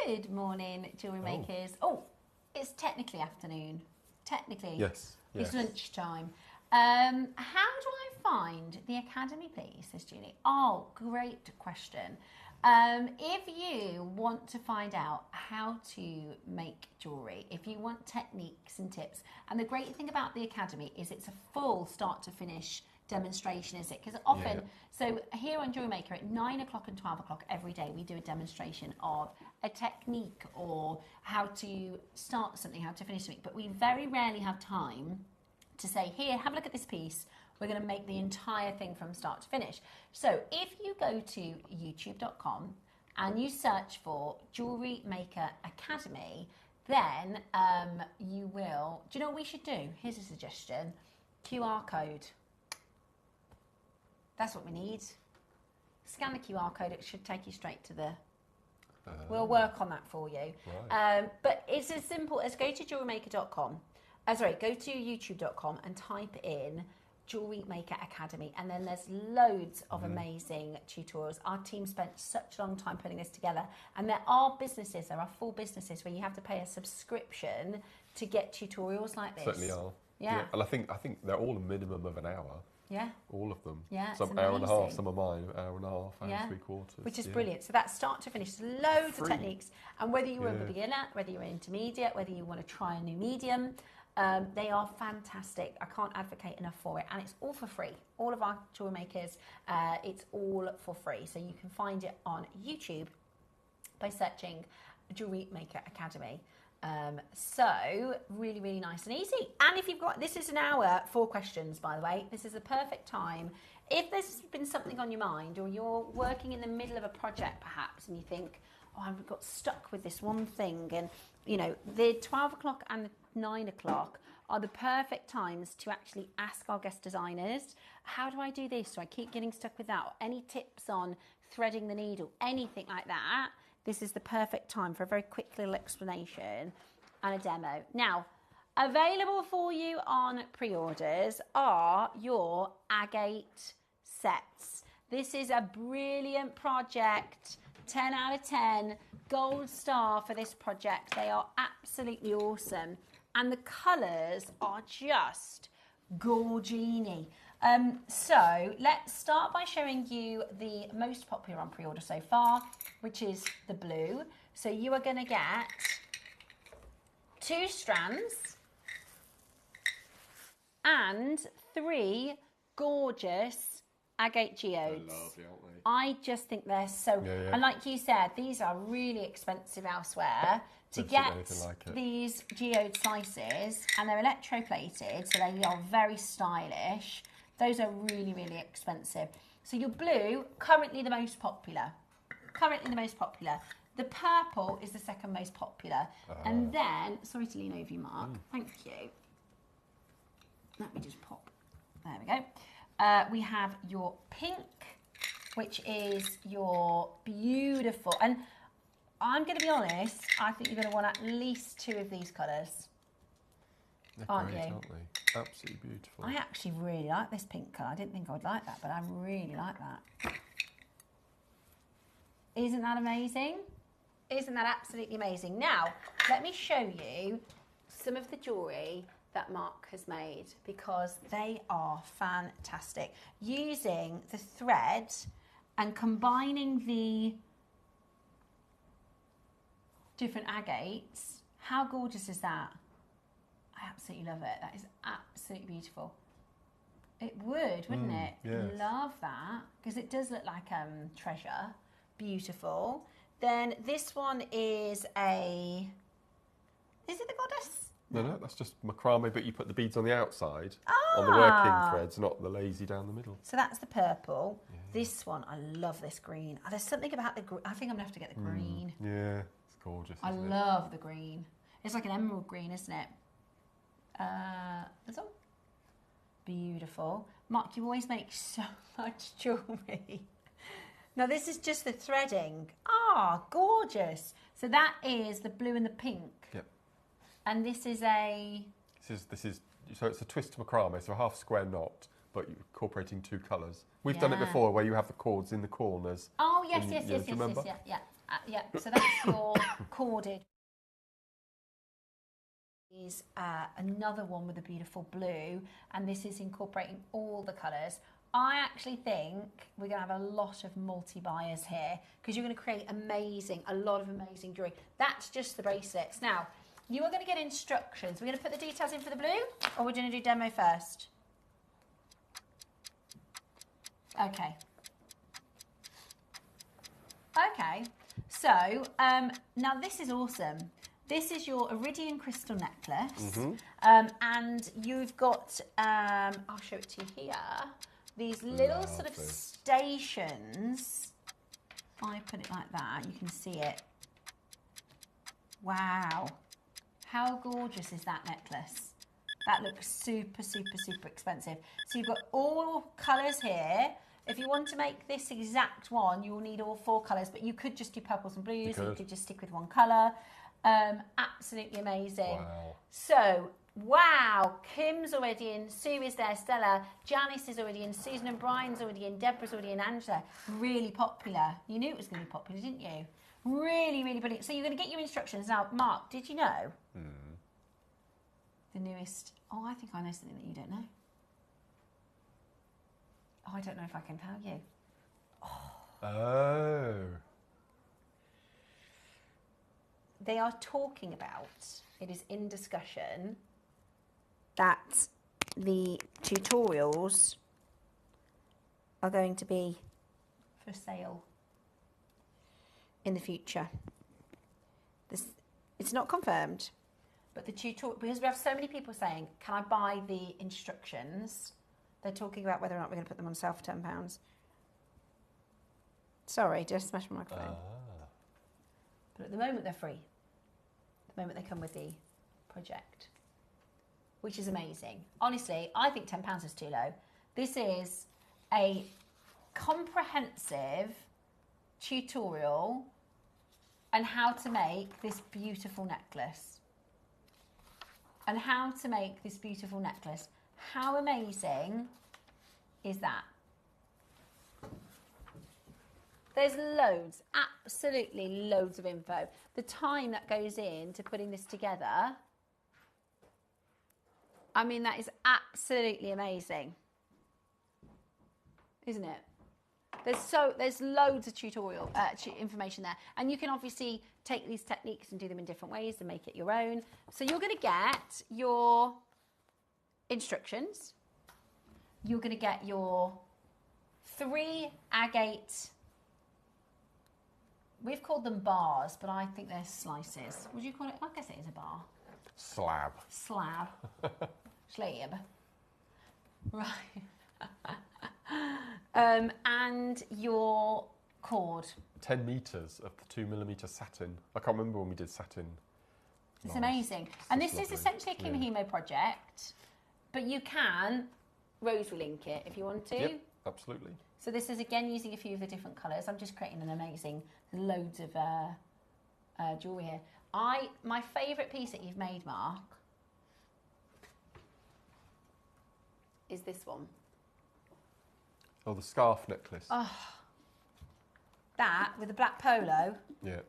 Good morning, jewellery makers. Oh, it's technically afternoon. Technically. Yes. It's lunchtime. How do I find the Academy, please? Says Julie. Oh, great question. If you want to find out how to make jewellery, if you want techniques and tips, and the great thing about the Academy is it's a full start to finish demonstration, is it? Because often, so here on JewelleryMaker at 9 o'clock and 12 o'clock every day, we do a demonstration of a technique or how to start something, how to finish something, but we very rarely have time to say, here, have a look at this piece. We're going to make the entire thing from start to finish. So if you go to youtube.com and you search for JewelleryMaker Academy, then you will... Do you know what we should do? Here's a suggestion. QR code. That's what we need. Scan the QR code. It should take you straight to the... We'll work on that for you. Right. But it's as simple as go to JewelleryMaker.com. Go to youtube.com and type in JewelleryMaker Academy, and then there's loads of amazing tutorials. Our team spent such a long time putting this together, and there are full businesses where you have to pay a subscription to get tutorials like this. Certainly are. Yeah. And I think they're all a minimum of an hour. Yeah. All of them. Yeah. Some hour and a half, some are mine, hour and a half, hour and 3/4. Which is brilliant. So that's start to finish. Loads of techniques. And whether you're a beginner, whether you're an intermediate, whether you want to try a new medium, they are fantastic. I can't advocate enough for it. And it's all for free. All of our jewelry makers, it's all for free. So you can find it on YouTube by searching JewelleryMaker Academy. So really, really nice and easy. And if you've got, this is an hour for questions, by the way. This is the perfect time. If there's been something on your mind, or you're working in the middle of a project perhaps, and you think, oh, I've got stuck with this one thing, and you know, the 12 o'clock and the 9 o'clock are the perfect times to actually ask our guest designers, how do I do this? Do I keep getting stuck with that? Or any tips on threading the needle, anything like that? This is the perfect time for a very quick little explanation and a demo. Now, available for you on pre-orders are your agate sets. This is a brilliant project, 10 out of 10, gold star for this project. They are absolutely awesome. And the colours are just gorgini. So let's start by showing you the most popular on pre-order so far, which is the blue. So you are going to get 2 strands and 3 gorgeous agate geodes. They're lovely, aren't they? I just think they're so... And like you said, these are really expensive elsewhere. To get these geode slices, and they're electroplated, so they are very stylish. Those are really, really expensive. So your blue, currently the most popular. The purple is the second most popular. And then, sorry to lean over you, Mark. Thank you. Let me just pop. There we go. We have your pink, which is your beautiful. And I'm going to be honest, I think you're going to want at least 2 of these colours. Aren't you? Aren't they? Absolutely beautiful. I actually really like this pink colour. I didn't think I would like that, but I really like that. Isn't that amazing? Isn't that absolutely amazing? Now, let me show you some of the jewellery that Mark has made, because they are fantastic. Using the thread and combining the different agates. How gorgeous is that? I absolutely love it. That is absolutely beautiful. It would, wouldn't it? Yes. Love that, because it does look like treasure. Beautiful. Then this one is a... Is it the goddess? No, that's just macrame, but you put the beads on the outside, on the working threads, not the lazy down the middle. So that's the purple. Yeah. This one, I love this green. There's something about the green. I think I'm going to have to get the green. Yeah, it's gorgeous, I love the green. It's like an emerald green, isn't it? This one. Beautiful. Mark, you always make so much jewellery. Now, this is just the threading. Gorgeous. So that is the blue and the pink. Yep. And this is a... This is so it's a twist macrame, so a half square knot, but you're incorporating 2 colours. We've done it before, where you have the cords in the corners. Oh, yes. Yeah. So that's your corded. Is another one with a beautiful blue, and this is incorporating all the colours. I actually think we're going to have a lot of multi-buyers here because you're going to create a lot of amazing jewellery. That's just the bracelets. Now, you are going to get instructions. We're going to put the details in for the blue, or we're going to do demo first? Okay. Okay, so now this is awesome. This is your iridium crystal necklace, and you've got, I'll show it to you here, these little sort of stations. If I put it like that, you can see it. Wow, how gorgeous is that necklace? That looks super, super, super expensive. So you've got all colours here. If you want to make this exact one, you will need all 4 colours, but you could just do purples and blues, or you could just stick with 1 colour. Absolutely amazing. Wow. So, wow, Kim's already in, Sue is there, Stella, Janice is already in, Susan and Brian's already in, Deborah's already in, Angela. Really popular. You knew it was going to be popular, didn't you? Really, really brilliant. So you're going to get your instructions. Now, Mark, did you know the newest... Oh, I think I know something that you don't know. Oh, I don't know if I can tell you. Oh. They are talking about, it is in discussion, that the tutorials are going to be for sale in the future. It's not confirmed, but the tutorial, because we have so many people saying, can I buy the instructions? They're talking about whether or not we're going to put them on sale for £10. Sorry, just smashed my microphone. But at the moment, they're free. At the moment, they come with the project, which is amazing. Honestly, I think £10 is too low. This is a comprehensive tutorial on how to make this beautiful necklace. And how to make this beautiful necklace. How amazing is that? There's loads, absolutely loads of info. The time that goes into putting this together, I mean, that is absolutely amazing, isn't it? There's loads of tutorial information there, and you can obviously take these techniques and do them in different ways and make it your own. So you're going to get your instructions. You're going to get your 3 agate. We've called them bars, but I think they're slices. Would you call it? I guess it is a bar. Slab. Slab. Slab. Right. And your cord. 10 metres of the 2mm satin. I can't remember when we did satin. It's amazing. And this is essentially a Kimihimo project, but you can rosary link it if you want to. Yep, absolutely. So this is, again, using a few of the different colours. I'm just creating an amazing, loads of jewellery here. My favourite piece that you've made, Mark, is this one. Oh, the scarf necklace. Oh, that with the black polo. Yeah.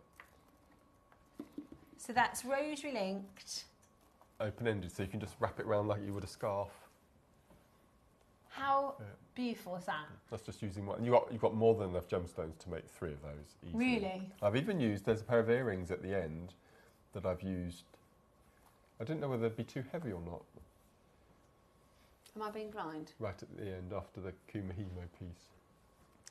So that's rosary linked. Open-ended, so you can just wrap it around like you would a scarf. How beautiful is that? That's just using one. You've got more than enough gemstones to make 3 of those easily. Really? I've even used, there's a pair of earrings at the end that I've used. I didn't know whether they'd be too heavy or not. Am I being blind? Right at the end, after the Kumihimo piece.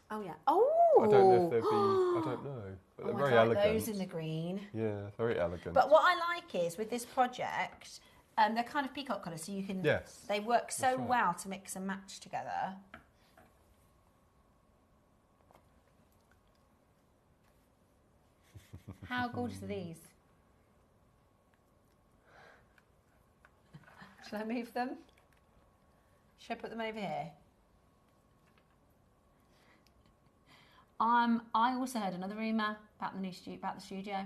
Oh, yeah. Oh! I don't know if they'd be, I don't know. But they're very elegant. Those in the green. Yeah, very elegant. But what I like is, with this project, they're kind of peacock colours, so you can... Yes. They work so well to mix and match together. How gorgeous are these? Shall I move them? Should I put them over here? I also heard another rumour about the new studio.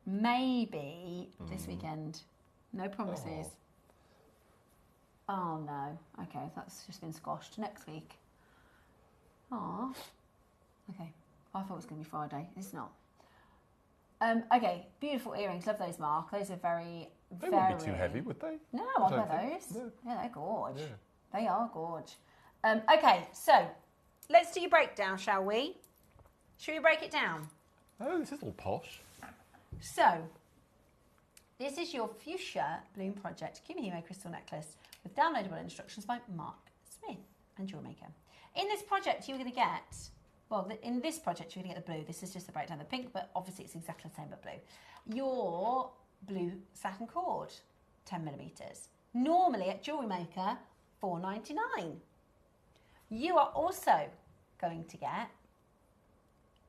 Maybe this weekend. No promises. Oh no. Okay, that's just been squashed. Next week. Oh. Okay. I thought it was going to be Friday. It's not. Okay, beautiful earrings. Love those, Mark. Those are very They wouldn't be too heavy, would they? No, I'll wear those. No. Yeah, they're gorge. Yeah. They are gorge. Okay, so let's do your breakdown, shall we? Should we break it down? Oh, this is all posh. So, this is your Fuchsia Bloom Project Kumihimo Crystal Necklace with downloadable instructions by Mark Smith and JewelleryMaker. In this project, you're going to get, in this project, you're going to get the blue. This is just the breakdown of the pink, but obviously it's exactly the same but blue. Your blue satin cord, 10mm. Normally at JewelleryMaker, $4.99. You are also going to get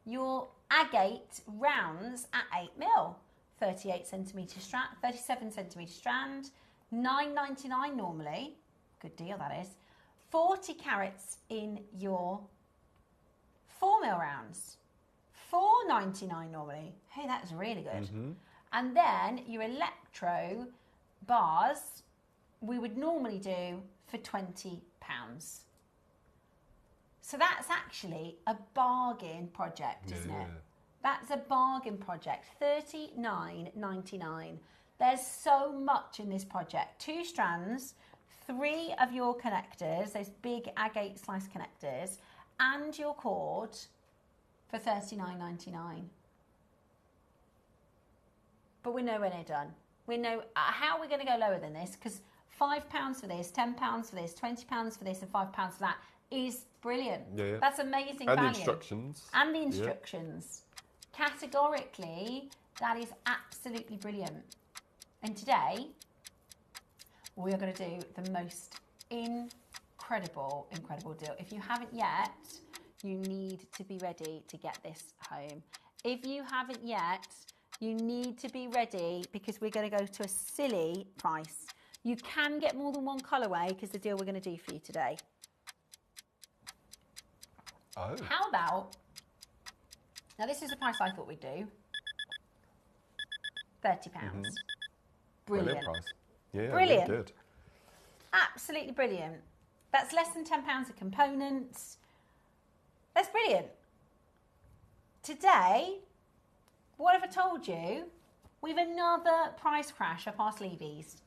your agate rounds at 8mm, 37cm strand, $9.99 normally. Good deal, that is. 40 carats in your 4mm rounds, $4.99 normally. Hey, that's really good. Mm-hmm. And then your electro bars, we would normally do for £20. So that's actually a bargain project, isn't it? That's a bargain project, $39.99. There's so much in this project. 2 strands, 3 of your connectors, those big agate slice connectors, and your cord for $39.99. But we're nowhere near done. We know how we're going to go lower than this, because £5 for this, £10 for this, £20 for this, and £5 for that is brilliant. Yeah. That's amazing and value. The instructions. And the instructions. Yeah. Categorically, that is absolutely brilliant. And today, we are going to do the most incredible deal. If you haven't yet, you need to be ready to get this home. If you haven't yet, you need to be ready, because we're going to go to a silly price. You can get more than one colourway, because the deal we're going to do for you today. Oh. How about, now this is the price I thought we'd do, £30. Mm-hmm. Brilliant. Price. Yeah, brilliant. Really good. Absolutely brilliant. That's less than £10 of components. That's brilliant. Today, what have I told you? We've another price crash up our sleeveys.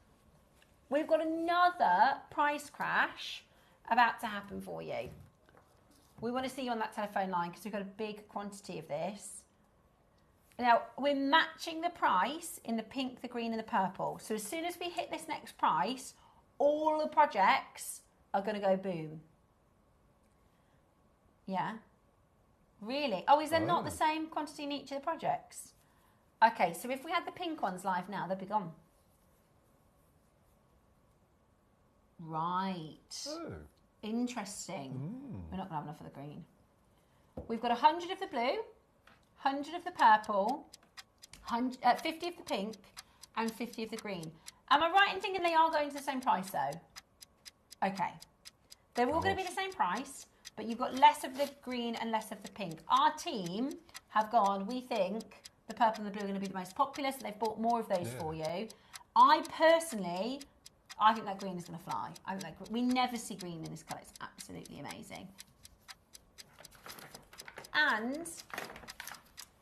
We've got another price crash about to happen for you. We want to see you on that telephone line, because we've got a big quantity of this. Now, we're matching the price in the pink, the green and the purple. So as soon as we hit this next price, all the projects are going to go boom. Yeah. Really? Oh, is there not the same quantity in each of the projects? Okay, so if we had the pink ones live now, they'd be gone. Right. Oh. Interesting. We're not going to have enough of the green. We've got 100 of the blue, 100 of the purple, 50 of the pink, and 50 of the green. Am I right in thinking they are going to the same price, though? Okay. They're all going to be the same price, but you've got less of the green and less of the pink. Our team have gone, we think the purple and the blue are going to be the most popular, so they've bought more of those for you. I personally, I think that green is going to fly. I think that we never see green in this colour. It's absolutely amazing. And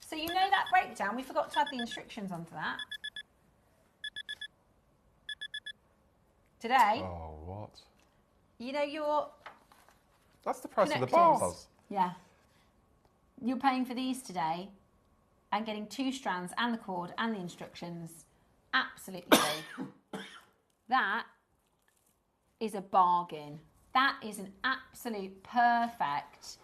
so you know that breakdown. We forgot to add the instructions onto that. Today. Oh, what? You know your. That's the price connectors. of the bars. Yeah. You're paying for these today and getting 2 strands and the cord and the instructions absolutely free. That is a bargain. That is an absolute perfect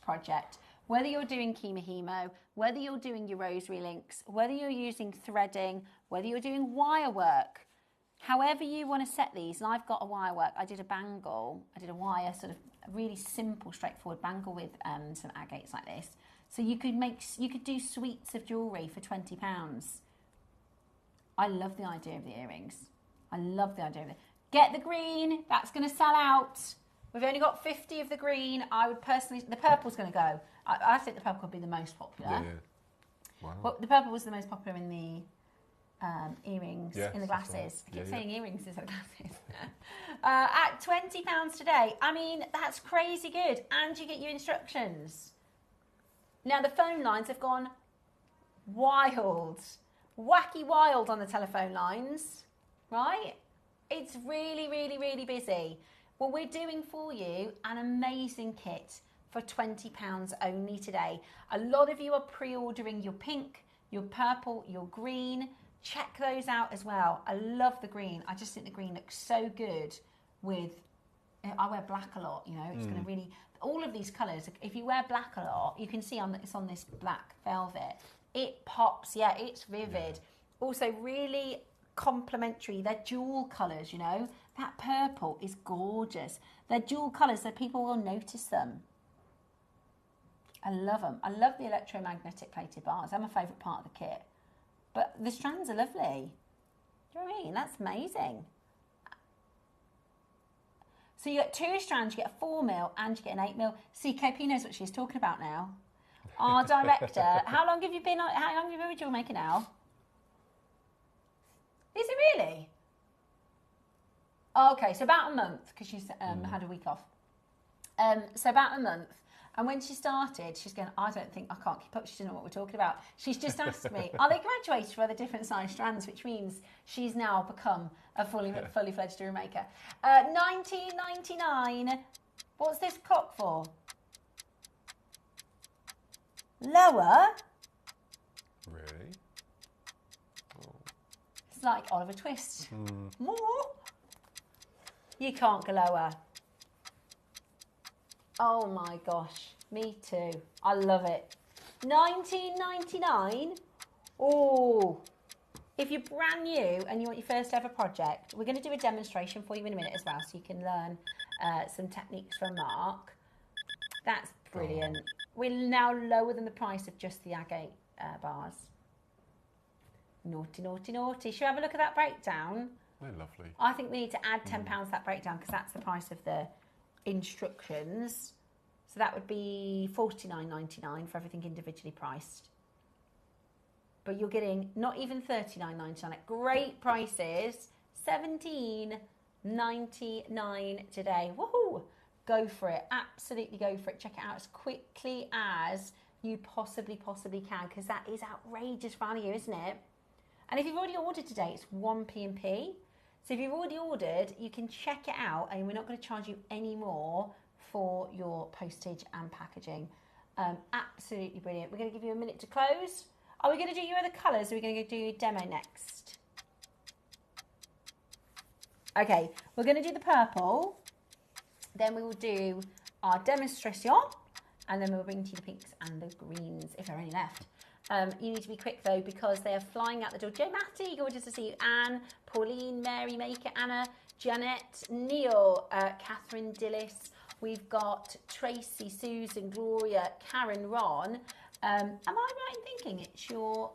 project. Whether you're doing Kimihimo, whether you're doing your rosary links, whether you're using threading, whether you're doing wire work, however you want to set these, and I've got a wire work, I did a bangle, I did a wire, sort of a really simple, straightforward bangle with some agates like this. So you could do suites of jewellery for £20. I love the idea of the earrings. I love the idea of it. Get the green, that's going to sell out. We've only got 50 of the green. I would personally, the purple's going to go. I think the purple could be the most popular. Yeah. Wow. Well, the purple was the most popular in the earrings, in the glasses. I keep saying earrings instead of glasses. At £20 today. I mean, that's crazy good. And you get your instructions. Now, the phone lines have gone wild. wacky wild on the telephone lines, right? It's really, really, really busy. Well, we're doing for you an amazing kit for £20 only today. A lot of you are pre-ordering your pink, your purple, your green. Check those out as well. I love the green. I just think the green looks so good with, I wear black a lot, you know, it's going to really, all of these colours, if you wear black a lot, you can see it's on this black velvet. It pops, yeah, it's vivid. Yeah. Also really complementary. They're jewel colours, you know. That purple is gorgeous. They're jewel colours, so people will notice them. I love them. I love the electromagnetic plated bars. They're my favourite part of the kit. But the strands are lovely. Do you know what I mean? That's amazing. So you get 2 strands, you get a 4mm, and you get an 8mm. CKP knows what she's talking about now. Our director, how long have you been with JewelleryMaker now? Is it really? Oh, okay, so about a month, because she's had a week off. So about a month. And when she started, she's going, I can't keep up. She doesn't know what we're talking about. She's just asked me, are they graduated for the different size strands? Which means she's now become a fully fledged jewellery maker. $19.99. What's this clock for? Lower? Really? Oh. It's like Oliver Twist. More? You can't go lower. Oh my gosh, me too. I love it. $19.99. Oh, if you're brand new and you want your first ever project, we're going to do a demonstration for you in a minute as well, so you can learn some techniques from Mark. That's brilliant. We're now lower than the price of just the agate bars. Naughty, naughty, naughty. Should we have a look at that breakdown? They're lovely. I think we need to add £10 to that breakdown, because that's the price of the instructions. So that would be $49.99 for everything individually priced. But you're getting not even $39.99 at great prices. $17.99 today. Woohoo! Go for it. Absolutely go for it. Check it out as quickly as you possibly can, because that is outrageous value, isn't it? And if you've already ordered today, it's 1p&p. So if you've already ordered, you can check it out, and we're not going to charge you any more for your postage and packaging. Absolutely brilliant. We're going to give you a minute to close. Are we going to do your other colours, or are we going to do your demo next? Okay, we're going to do the purple. Then we will do our demonstration, and then we'll bring to you the pinks and the greens, if there are any left. You need to be quick though, because they are flying out the door. Joe Matty, gorgeous to see you. Anne, Pauline, Mary Maker, Anna, Janet, Neil, Catherine Dillis. We've got Tracy, Susan, Gloria, Karen, Ron. Am I right in thinking it's your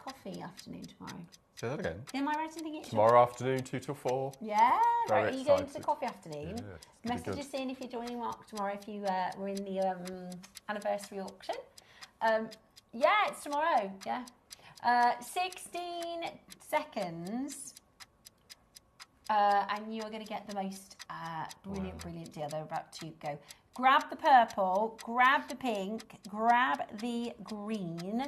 coffee afternoon tomorrow? Say that again. Am I right in thinking it's tomorrow afternoon, 2 till 4? Yeah. Very Are you going to the coffee afternoon? Yeah, Message us in if you're joining Mark tomorrow, if you were in the anniversary auction. Yeah, it's tomorrow. Yeah. 16 seconds. And you're going to get the most brilliant deal. They're about to go. Grab the purple, grab the pink, grab the green.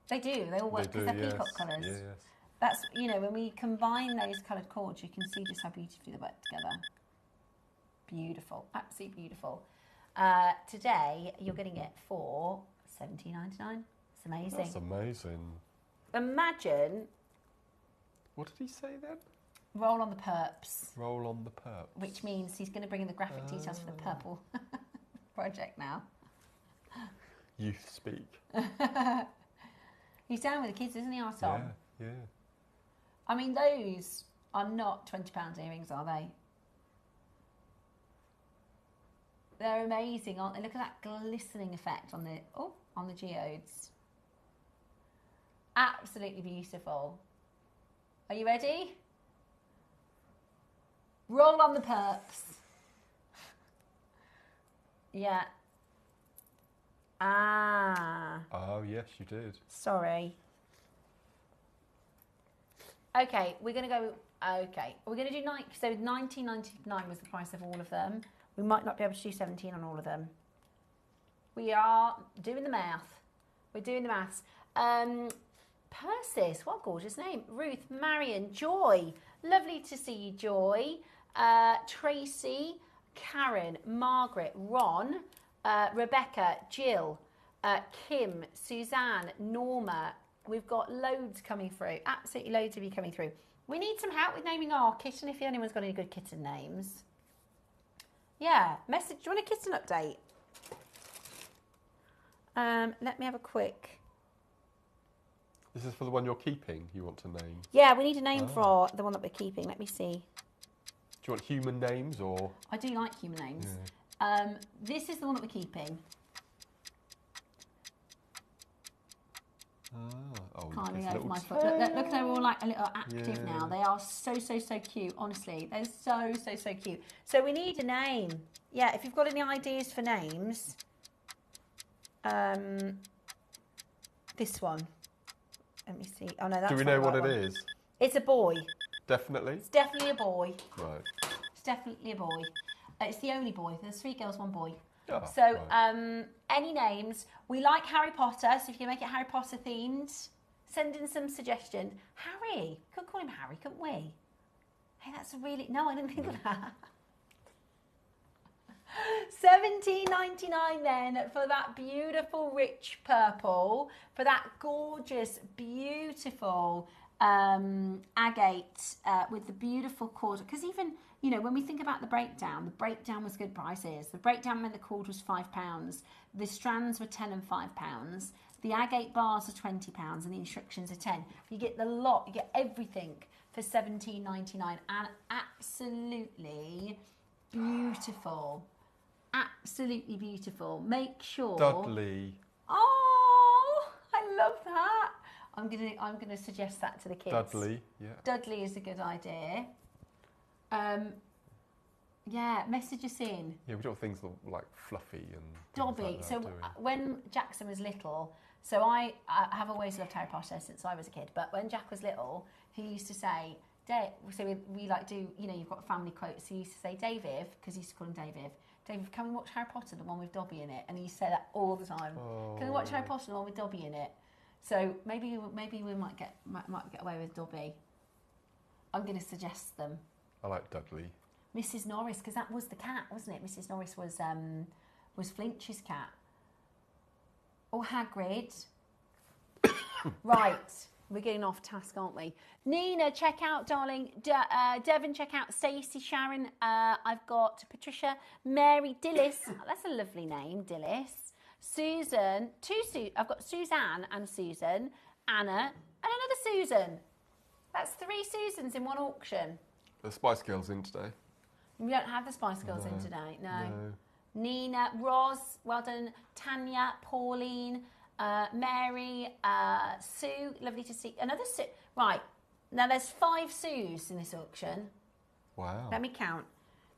They do. They all work because they're peacock colours. Yes. That's, you know, when we combine those coloured cords, you can see just how beautifully they work together. Beautiful. Absolutely beautiful. Today, you're getting it for $17.99. It's amazing. That's amazing. Imagine. What did he say then? Roll on the perps. Roll on the perps. Which means he's going to bring in the graphic details for the purple project now. Youth speak. He's down with the kids, isn't he, our Tom? Yeah. I mean, those are not £20 earrings, are they? They're amazing, aren't they? Look at that glistening effect on the geodes. Absolutely beautiful. Are you ready? Roll on the perps. Yeah. Ah. Oh, yes, you did. Sorry. Okay, we're going to go... Okay, we're going to do... So $19.99 was the price of all of them. We might not be able to do 17 on all of them. We are doing the math. We're doing the maths. Persis, what a gorgeous name. Ruth, Marion, Joy. Lovely to see you, Joy. Tracy, Karen, Margaret, Ron, Rebecca, Jill, Kim, Suzanne, Norma. We've got loads coming through. Absolutely loads of you coming through. We need some help with naming our kitten, if anyone's got any good kitten names. Yeah, message. Do you want a kitten update? Let me have a quick... This is for the one you're keeping, you want to name? Yeah, we need a name for the one that we're keeping. Let me see. Do you want human names or...? I do like human names. Yeah. This is the one that we're keeping. Climbing over my foot. Look, they're all like a little active now. They are so cute, honestly. They're so cute. So we need a name. Yeah, if you've got any ideas for names. This one. Let me see. Oh no, that's Do we know what it is? It's a boy. Definitely? It's definitely a boy. Right. It's definitely a boy. It's the only boy. There's 3 girls, 1 boy. Oh, so, right. Any names? We like Harry Potter, so if you make it Harry Potter themed, send in some suggestions. Harry. Could call him Harry, couldn't we? Hey, that's a really... No, I didn't think of that. $17.99 then for that beautiful rich purple, for that gorgeous, beautiful agate with the beautiful cord. Because even, you know, when we think about the breakdown was good prices. The breakdown meant the cord was £5. The strands were £10 and £5. The agate bars are £20 and the instructions are £10. You get the lot, you get everything for $17.99 and absolutely beautiful. Absolutely beautiful. Make sure. Dudley. Oh, I love that. I'm gonna suggest that to the kids. Dudley, yeah. Dudley is a good idea. Yeah, message us in. Yeah, we don't things like fluffy and Dobby. Like that, so when Jackson was little, so I have always loved Harry Potter since I was a kid. But when Jack was little, he used to say, so we like do, you know, you've got family quotes. So he used to say, David, because he used to call him David. David, can we watch Harry Potter, the one with Dobby in it? And he used to say that all the time. Oh. Can we watch Harry Potter, the one with Dobby in it? So maybe we might get away with Dobby. I'm going to suggest them. I like Dudley. Mrs. Norris, because that was the cat, wasn't it? Mrs. Norris was Flinch's cat. Or Hagrid. Right, we're getting off task, aren't we? Nina, check out, darling. Devon, check out. Stacey, Sharon. I've got Patricia, Mary, Dillis. Oh, that's a lovely name, Dillis. Susan, I've got Suzanne and Susan, Anna, and another Susan. That's 3 Susans in one auction. The Spice Girls in today. We don't have the Spice Girls in today, no. Nina, Roz, well done. Tanya, Pauline, Mary, Sue, lovely to see. Another Sue. Right, now there's 5 Sues in this auction. Wow. Let me count.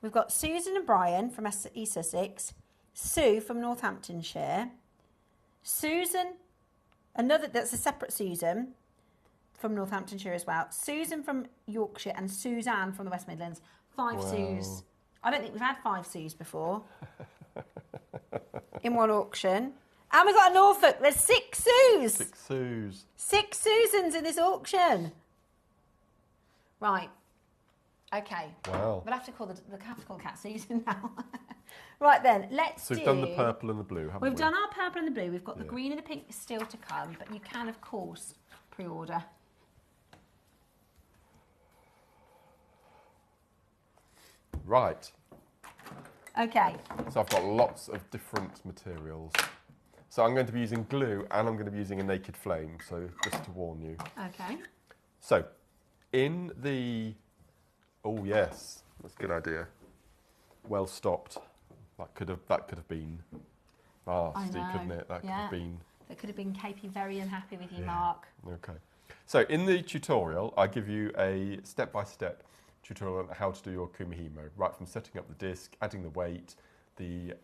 We've got Susan and Brian from East Sussex, Sue from Northamptonshire, Susan, that's a separate Susan from Northamptonshire as well, Susan from Yorkshire and Suzanne from the West Midlands. 5 Sues. I don't think we've had 5 Sues before in one auction. And we've got a Norfolk. There's 6 Sues. 6 Sues. 6 Susans in this auction. Right. Okay. Wow. We'll have to call the capital cat Susan now. Right then, So we've done the purple and the blue, haven't we? We've done our purple and the blue. We've got the green and the pink still to come, but you can, of course, pre-order. Right. Okay. So I've got lots of different materials. So I'm going to be using glue and I'm going to be using a naked flame, so just to warn you. Okay. So, in the... Oh yes, that's a good idea. Well stopped. That could have been nasty, couldn't it? That could have been... That could have been KP very unhappy with you, Mark. Okay. So in the tutorial, I give you a step-by-step tutorial on how to do your kumihimo, right from setting up the disc, adding the weight, the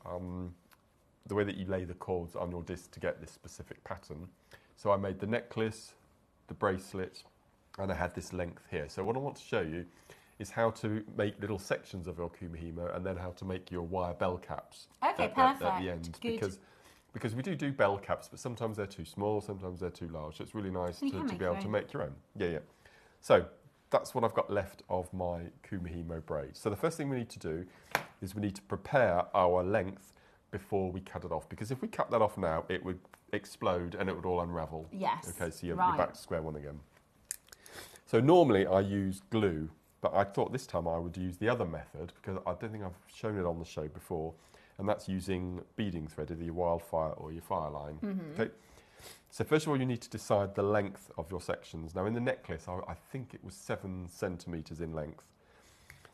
way that you lay the cords on your disc to get this specific pattern. So I made the necklace, the bracelet, and I had this length here. So what I want to show you is how to make little sections of your kumihimo and then how to make your wire bell caps Okay, at perfect. the end. Good. Because because we do bell caps, but sometimes they're too small, sometimes they're too large. So it's really nice to be able to make your own. Yeah. So that's what I've got left of my Kumihimo braid. So the first thing we need to do is we need to prepare our length before we cut it off, because if we cut that off now, it would explode and it would all unravel. Yes. Okay, so you're back to square one again. So normally I use glue, but I thought this time I would use the other method, because I don't think I've shown it on the show before, and that's using beading thread, either your wildfire or your fireline. Okay. So first of all, you need to decide the length of your sections. Now in the necklace, I think it was 7 centimetres in length.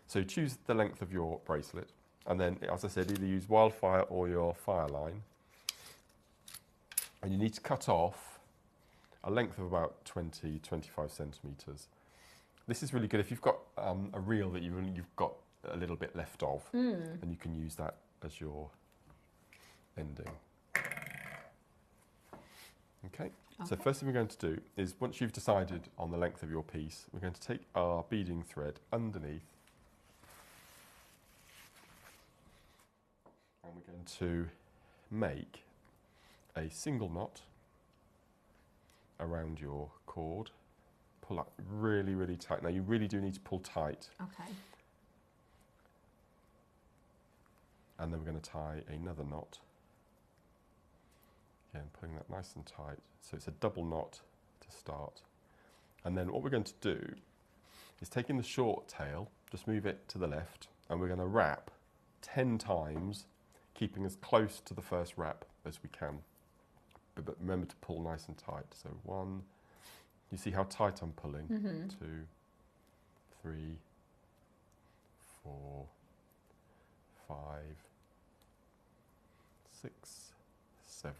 So choose the length of your bracelet, and then, as I said, either use wildfire or your fireline. And you need to cut off a length of about 20-25 centimetres. This is really good if you've got a reel that you've got a little bit left of, and you can use that as your ending. Okay, so first thing we're going to do is, once you've decided on the length of your piece, we're going to take our beading thread underneath, and we're going to make a single knot around your cord. Pull that really, really tight. Now you really do need to pull tight. Okay. And then we're going to tie another knot. Again, pulling that nice and tight. So it's a double knot to start. And then what we're going to do is, taking the short tail, just move it to the left, and we're going to wrap 10 times, keeping as close to the first wrap as we can. But remember to pull nice and tight. So 1, you see how tight I'm pulling? 2, 3, 4, 5, 6, 7,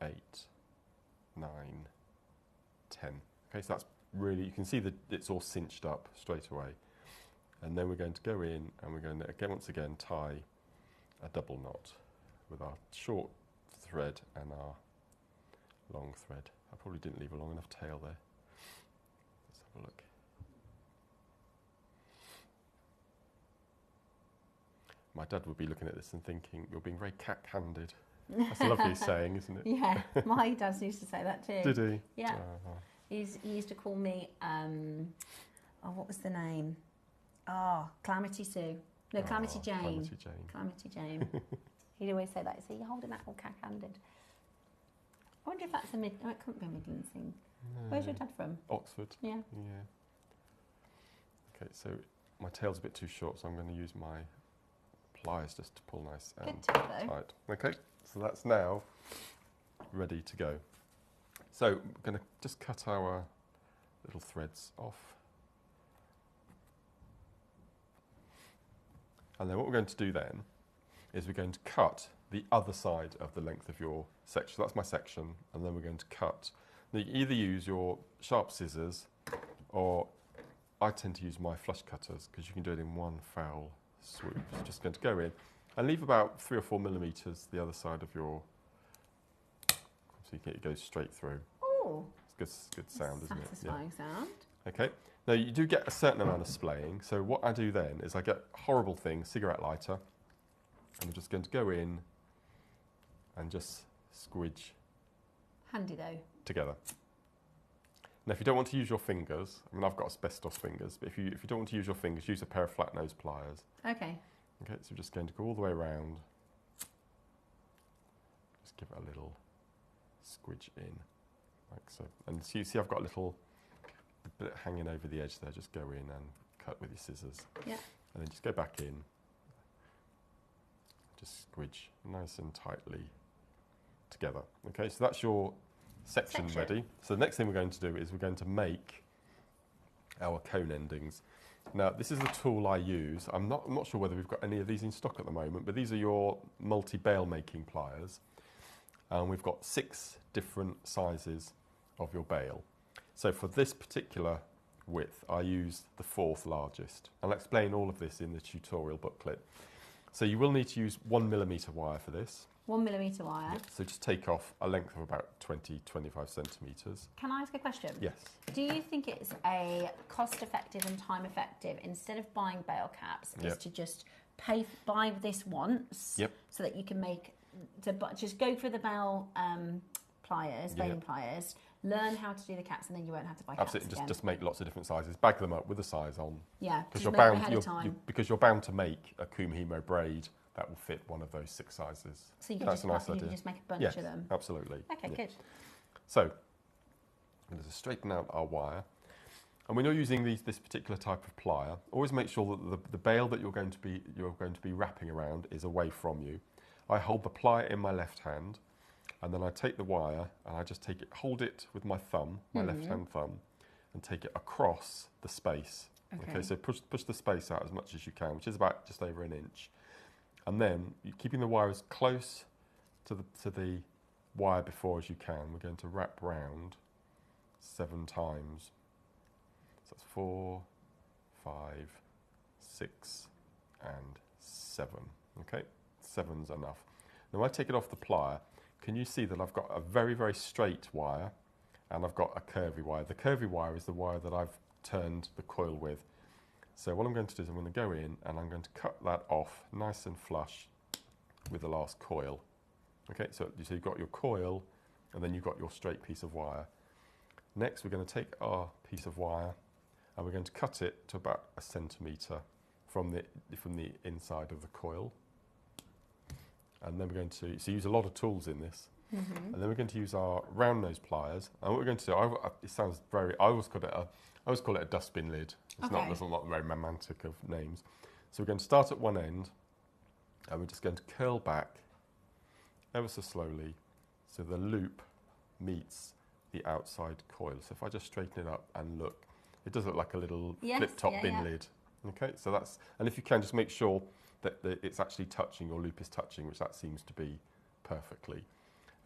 8, 9, 10. Okay, so that's really, you can see that it's all cinched up straight away. And then we're going to go in and we're going to, again, once again, tie a double knot with our short thread and our long thread. I probably didn't leave a long enough tail there. Let's have a look. My dad would be looking at this and thinking, you're being very cat-handed. That's a lovely saying, isn't it? Yeah, my dad used to say that too. Did he? Yeah. He used to call me, what was the name? Calamity Sue. No, Calamity Jane. Calamity Jane. Calamity Jane. He'd always say that. So you're holding that all cat-handed. I wonder if that's it couldn't be a Midlands thing. No. Where's your dad from? Oxford. Yeah. Yeah. Okay, so my tail's a bit too short, so I'm going to use my pliers just to pull nice and tight. Okay, so that's now ready to go. So we're going to just cut our little threads off. And then what we're going to do then is we're going to cut the other side of the length of your section. So that's my section, and then we're going to cut. Now you either use your sharp scissors, or I tend to use my flush cutters, because you can do it in one foul swoop. So just going to go in and leave about 3 or 4 millimetres the other side of your, so you can, it goes straight through. Oh, it's good sound, isn't it? Satisfying sound. Okay. Now you do get a certain amount of splaying. So what I do then is I get a horrible thing, cigarette lighter, and I'm just going to go in and just squidge. Handy though. Together. Now, if you don't want to use your fingers, I mean, I've got asbestos fingers, but if you don't want to use your fingers, use a pair of flat nose pliers. Okay. Okay, so we're just going to go all the way around. Just give it a little squidge in, like so. And so you see I've got a little bit hanging over the edge there. Just go in and cut with your scissors. Yeah. And then just go back in. Just squidge nice and tightly together. Okay, so that's your section ready. So the next thing we're going to do is we're going to make our cone endings. Now this is the tool I use. I'm not sure whether we've got any of these in stock at the moment, but these are your multi-bail making pliers. And we've got 6 different sizes of your bail. So for this particular width, I use the 4th largest. I'll explain all of this in the tutorial booklet. So you will need to use 1mm wire for this. 1mm wire. Yeah, so just take off a length of about 20-25 centimetres. Can I ask a question? Yes. Do you think it's a cost-effective and time-effective, instead of buying bail caps, is to just buy this once, so that you can make just go for the bell pliers, baling pliers, learn how to do the caps, and then you won't have to buy caps Absolutely, again. just make lots of different sizes. Bag them up with the size on. Yeah, because you're bound to make a kumihimo braid that will fit one of those 6 sizes. So you can, That's a nice idea. You can just make a bunch yes, of them. Absolutely. Okay, good. So I'm going to straighten out our wire. And when you're using this particular type of plier, always make sure that the bail that you're going to be wrapping around is away from you. I hold the plier in my left hand, and then I take the wire and I just hold it with my thumb, my left hand thumb, and take it across the space. Okay, so push the space out as much as you can, which is about just over 1 inch. And then, keeping the wire as close to the wire before as you can, we're going to wrap round 7 times. So that's 4, 5, 6, and 7. Okay, 7's enough. Now I take it off the plier. Can you see that I've got a very, very straight wire and I've got a curvy wire? The curvy wire is the wire that I've turned the coil with. So what I'm going to do is I'm going to go in and I'm going to cut that off nice and flush with the last coil. Okay, so you've got your coil and then you've got your straight piece of wire. Next we're going to take our piece of wire and we're going to cut it to about 1 centimetre from the inside of the coil. And then we're going to use a lot of tools in this. And then we're going to use our round nose pliers. And what we're going to do, it sounds very, I always call it a dustbin lid. It's not very romantic of names. So we're going to start at one end and we're just going to curl back ever so slowly so the loop meets the outside coil. So if I just straighten it up and look, it does look like a little flip-top bin lid. Okay, so that's, and if you can, just make sure that it's actually touching, your loop is touching, which that seems to be perfectly.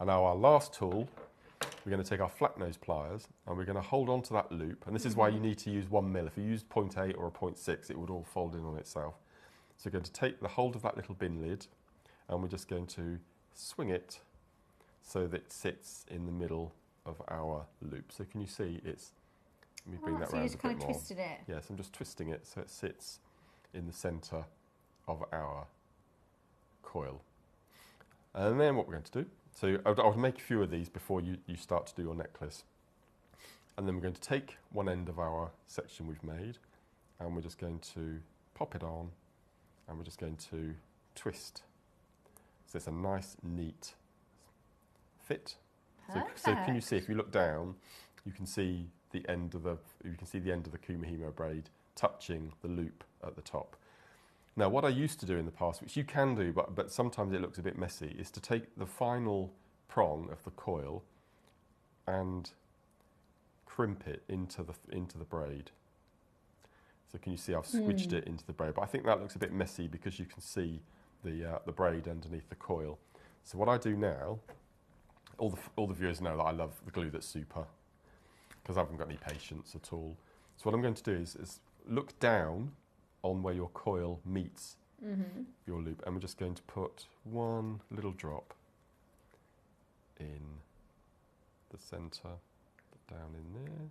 And now our last tool, we're going to take our flat nose pliers and we're going to hold on to that loop. And this is why you need to use 1 mil. If you used 0.8 or a 0.6, it would all fold in on itself. So we're going to take the hold of that little bin lid and we're just going to swing it so that it sits in the middle of our loop. So can you see it's, let me bring that around a bit more. So you just kind of twisted it? Yes, I'm just twisting it so it sits in the centre of our coil. And then what we're going to do, so I'll make a few of these before you start to do your necklace. And then we're going to take one end of our section we've made and we're just going to pop it on and we're just going to twist. So it's a nice, neat fit. So can you see, if you look down, you can see the end of the kumihimo braid touching the loop at the top. Now, what I used to do in the past, which you can do, but sometimes it looks a bit messy, is to take the final prong of the coil and crimp it into the braid. So can you see I've squidged it into the braid? But I think that looks a bit messy because you can see the braid underneath the coil. So what I do now, all the viewers know that I love the glue that's super, because I haven't got any patience at all. So what I'm going to do is look down on where your coil meets your loop, and we're just going to put one little drop in the centre, down in there.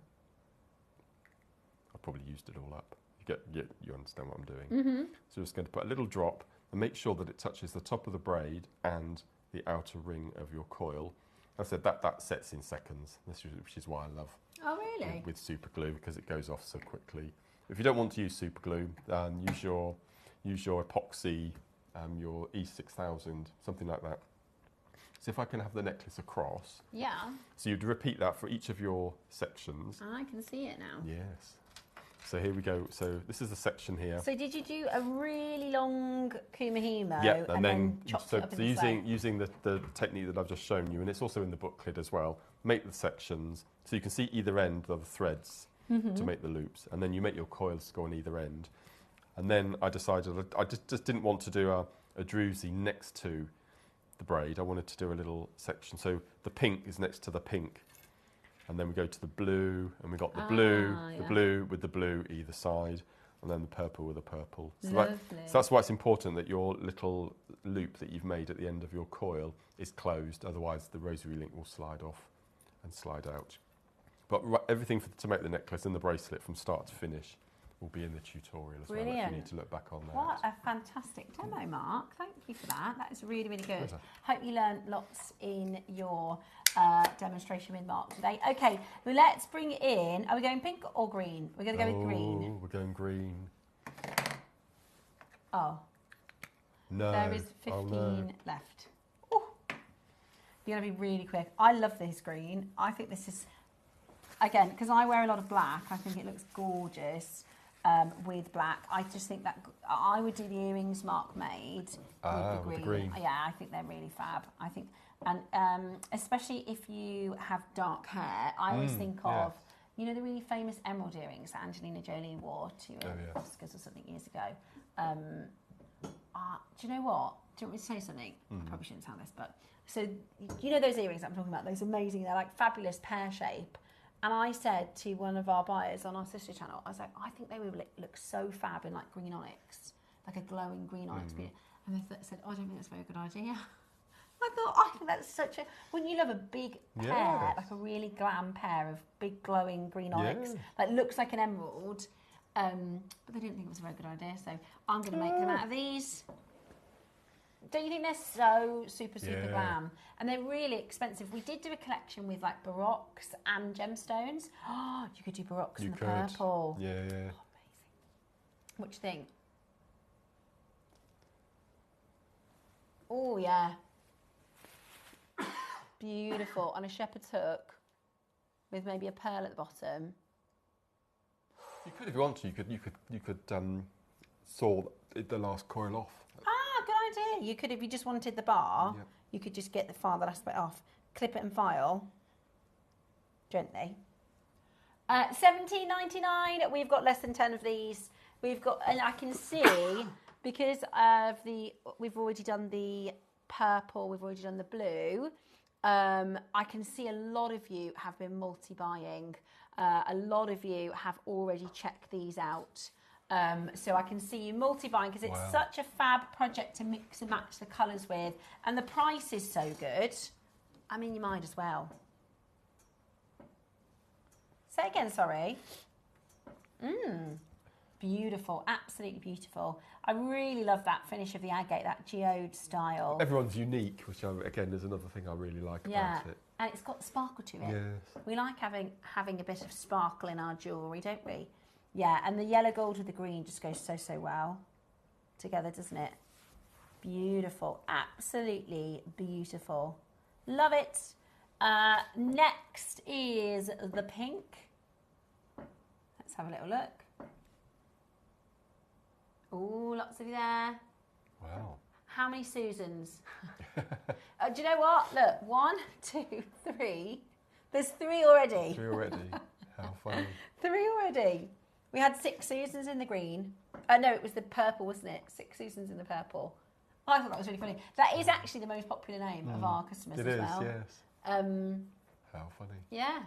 I've probably used it all up. You understand what I'm doing. So we're just going to put a little drop and make sure that it touches the top of the braid and the outer ring of your coil. I said that sets in seconds, which is why I love with super glue, because it goes off so quickly. If you don't want to use super glue, use your epoxy, your E6000, something like that. So if I can have the necklace across. Yeah. So you'd repeat that for each of your sections. I can see it now. Yes. So here we go. So this is the section here. So did you do a really long kumihimo and then chopped it up in using the technique that I've just shown you, and it's also in the booklet as well, make the sections so you can see either end of the threads to make the loops, and then you make your coils go on either end. And then I decided I just didn't want to do a Drewzy next to the braid. I wanted to do a little section. So the pink is next to the pink. And then we go to the blue, and we got the blue with the blue either side, and then the purple with the purple. So that's why it's important that your little loop that you've made at the end of your coil is closed, otherwise the rosary link will slide off and slide out. But everything to make the necklace and the bracelet from start to finish will be in the tutorial as well if you need to look back on that. What a fantastic demo, Mark. Thank you for that. That is really, really good. Hope you learned lots in your demonstration with Mark today. Okay, well, let's bring it in. Are we going pink or green? We're going to go with green. We're going green. Oh. No. There is 15 left. Ooh. You're going to be really quick. I love this green. I think this is, again, because I wear a lot of black, I think it looks gorgeous with black. I just think that I would do the earrings Mark made with the green. Yeah, I think they're really fab. I think, and especially if you have dark hair, I always think of, you know, the really famous emerald earrings that Angelina Jolie wore to Oscars or something years ago. Do you know what? Do you want me to say something? I probably shouldn't tell this, but so you know those earrings that I'm talking about, those amazing, they're like fabulous pear shape. And I said to one of our buyers on our sister channel, I was like, I think they would look so fab in like green onyx, like a glowing green onyx. And they said, oh, I don't think that's a very good idea. I thought, I think that's such a, wouldn't you love a big pear, like a really glam pear of big glowing green onyx, that looks like an emerald. But they didn't think it was a very good idea, so I'm going to make them out of these. Don't you think they're so super glam? And they're really expensive. We did do a collection with like baroques and gemstones. Oh, you could do baroques in the purple. Yeah, yeah. Oh, amazing. What do you think? Oh, yeah. Beautiful. And a shepherd's hook with maybe a pearl at the bottom. You could, if you want to, you could saw the last coil off. Ah, good idea. You could, if you just wanted the bar, you could just get the last bit off, clip it and file gently. $17.99. We've got less than 10 of these. We've got, and I can see because of we've already done the purple, we've already done the blue. I can see a lot of you have been multi-buying. A lot of you have already checked these out. So I can see you multi-buying because it's such a fab project to mix and match the colours with. And the price is so good. I'm in your mind as well. Say again, sorry. Beautiful, absolutely beautiful. I really love that finish of the agate, that geode style. Everyone's unique, which again is another thing I really like about it. And it's got sparkle to it. Yes. We like having a bit of sparkle in our jewellery, don't we? Yeah, and the yellow gold with the green just goes so well together, doesn't it? Beautiful, absolutely beautiful. Love it. Next is the pink. Let's have a little look. Oh, lots of you there. Wow. How many Susans? Do you know what? Look, 1, 2, 3. There's 3 already. 3 already. How funny. 3 already. We had 6 Susans in the green. No, it was the purple, wasn't it? 6 Susans in the purple. I thought that was really funny. That is actually the most popular name of our customers as well. It is, yes. How funny. Yeah.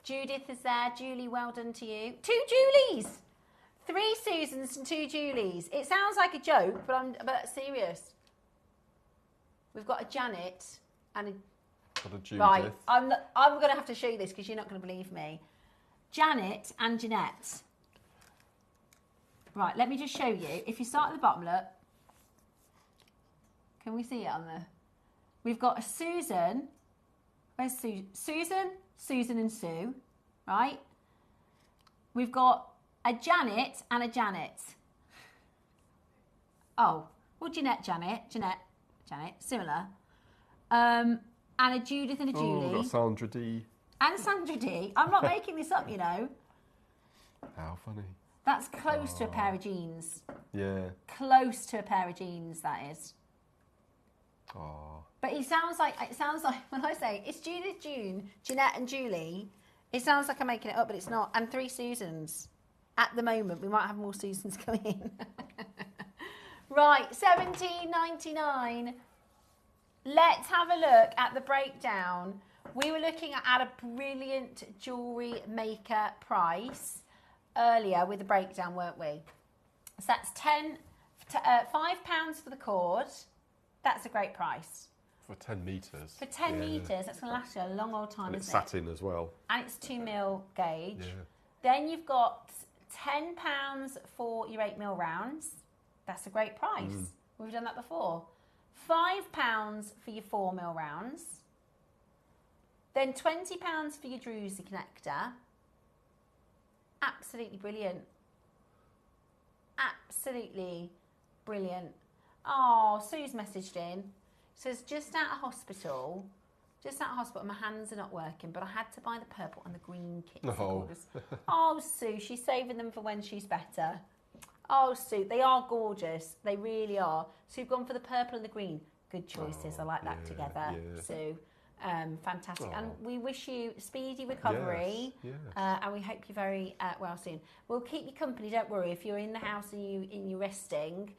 Judith is there. Julie, well done to you. 2 Julies. 3 Susans and 2 Julies. It sounds like a joke, but that's serious. We've got a Janet and got a Judith. Right, I'm going to have to show you this because you're not going to believe me. Janet and Jeanette. Right, let me just show you. If you start at the bottom, look. Can we see it on there? We've got a Susan. Where's Susan? Susan and Sue, right? We've got a Janet and a Janet. Oh, well, Janet, similar. And a Judith and a Julie. We've got Sandra D. And Sandra D. I'm not making this up, you know. How funny. That's close to a pair of jeans. Yeah. Close to a pair of jeans, that is. Oh. But it sounds like when I say it's Judith, June, Jeanette and Julie, it sounds like I'm making it up, but it's not. And 3 Susans. At the moment, we might have more Susans coming in. Right, $17.99. Let's have a look at the breakdown. We were looking at a brilliant jewellery maker price earlier with the breakdown, weren't we? So that's £5 for the cord. That's a great price. For 10 metres. For 10 metres, that's going to last you a long old time, and isn't it? it's satin as well. And it's 2mm gauge. Yeah. Then you've got £10 for your 8mm rounds. That's a great price. We've done that before. £5 for your 4mm rounds. Then £20 for your Drewzy connector. Absolutely brilliant. Absolutely brilliant. Oh, Sue's messaged in. Says, just out of hospital, my hands are not working, but I had to buy the purple and the green kits. Oh, Sue, she's saving them for when she's better. Oh, Sue, they are gorgeous. They really are. So you've gone for the purple and the green. Good choices. I like that together, Sue. Fantastic. And we wish you speedy recovery. And we hope you're very well soon. We'll keep you company, don't worry. If you're in the house and you're resting,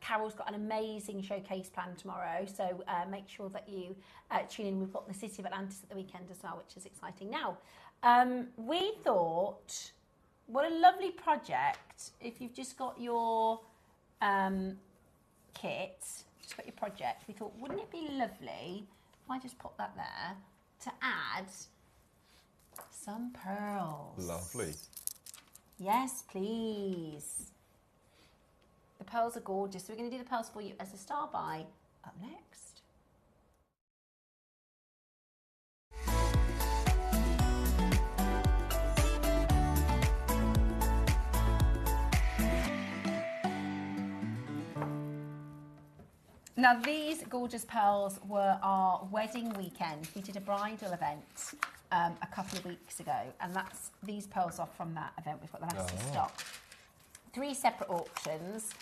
Carol's got an amazing showcase planned tomorrow, so make sure that you tune in. We've got the City of Atlantis at the weekend as well, which is exciting. Now, we thought, what a lovely project if you've just got your kit, just got your project. We thought, wouldn't it be lovely if I just pop that there to add some pearls? Lovely. Yes, please. The pearls are gorgeous. So we're going to do the pearls for you as a star buy up next. Now these gorgeous pearls were our wedding weekend. We did a bridal event a couple of weeks ago, and these pearls are from that event. We've got the last of stock. 3 separate auctions.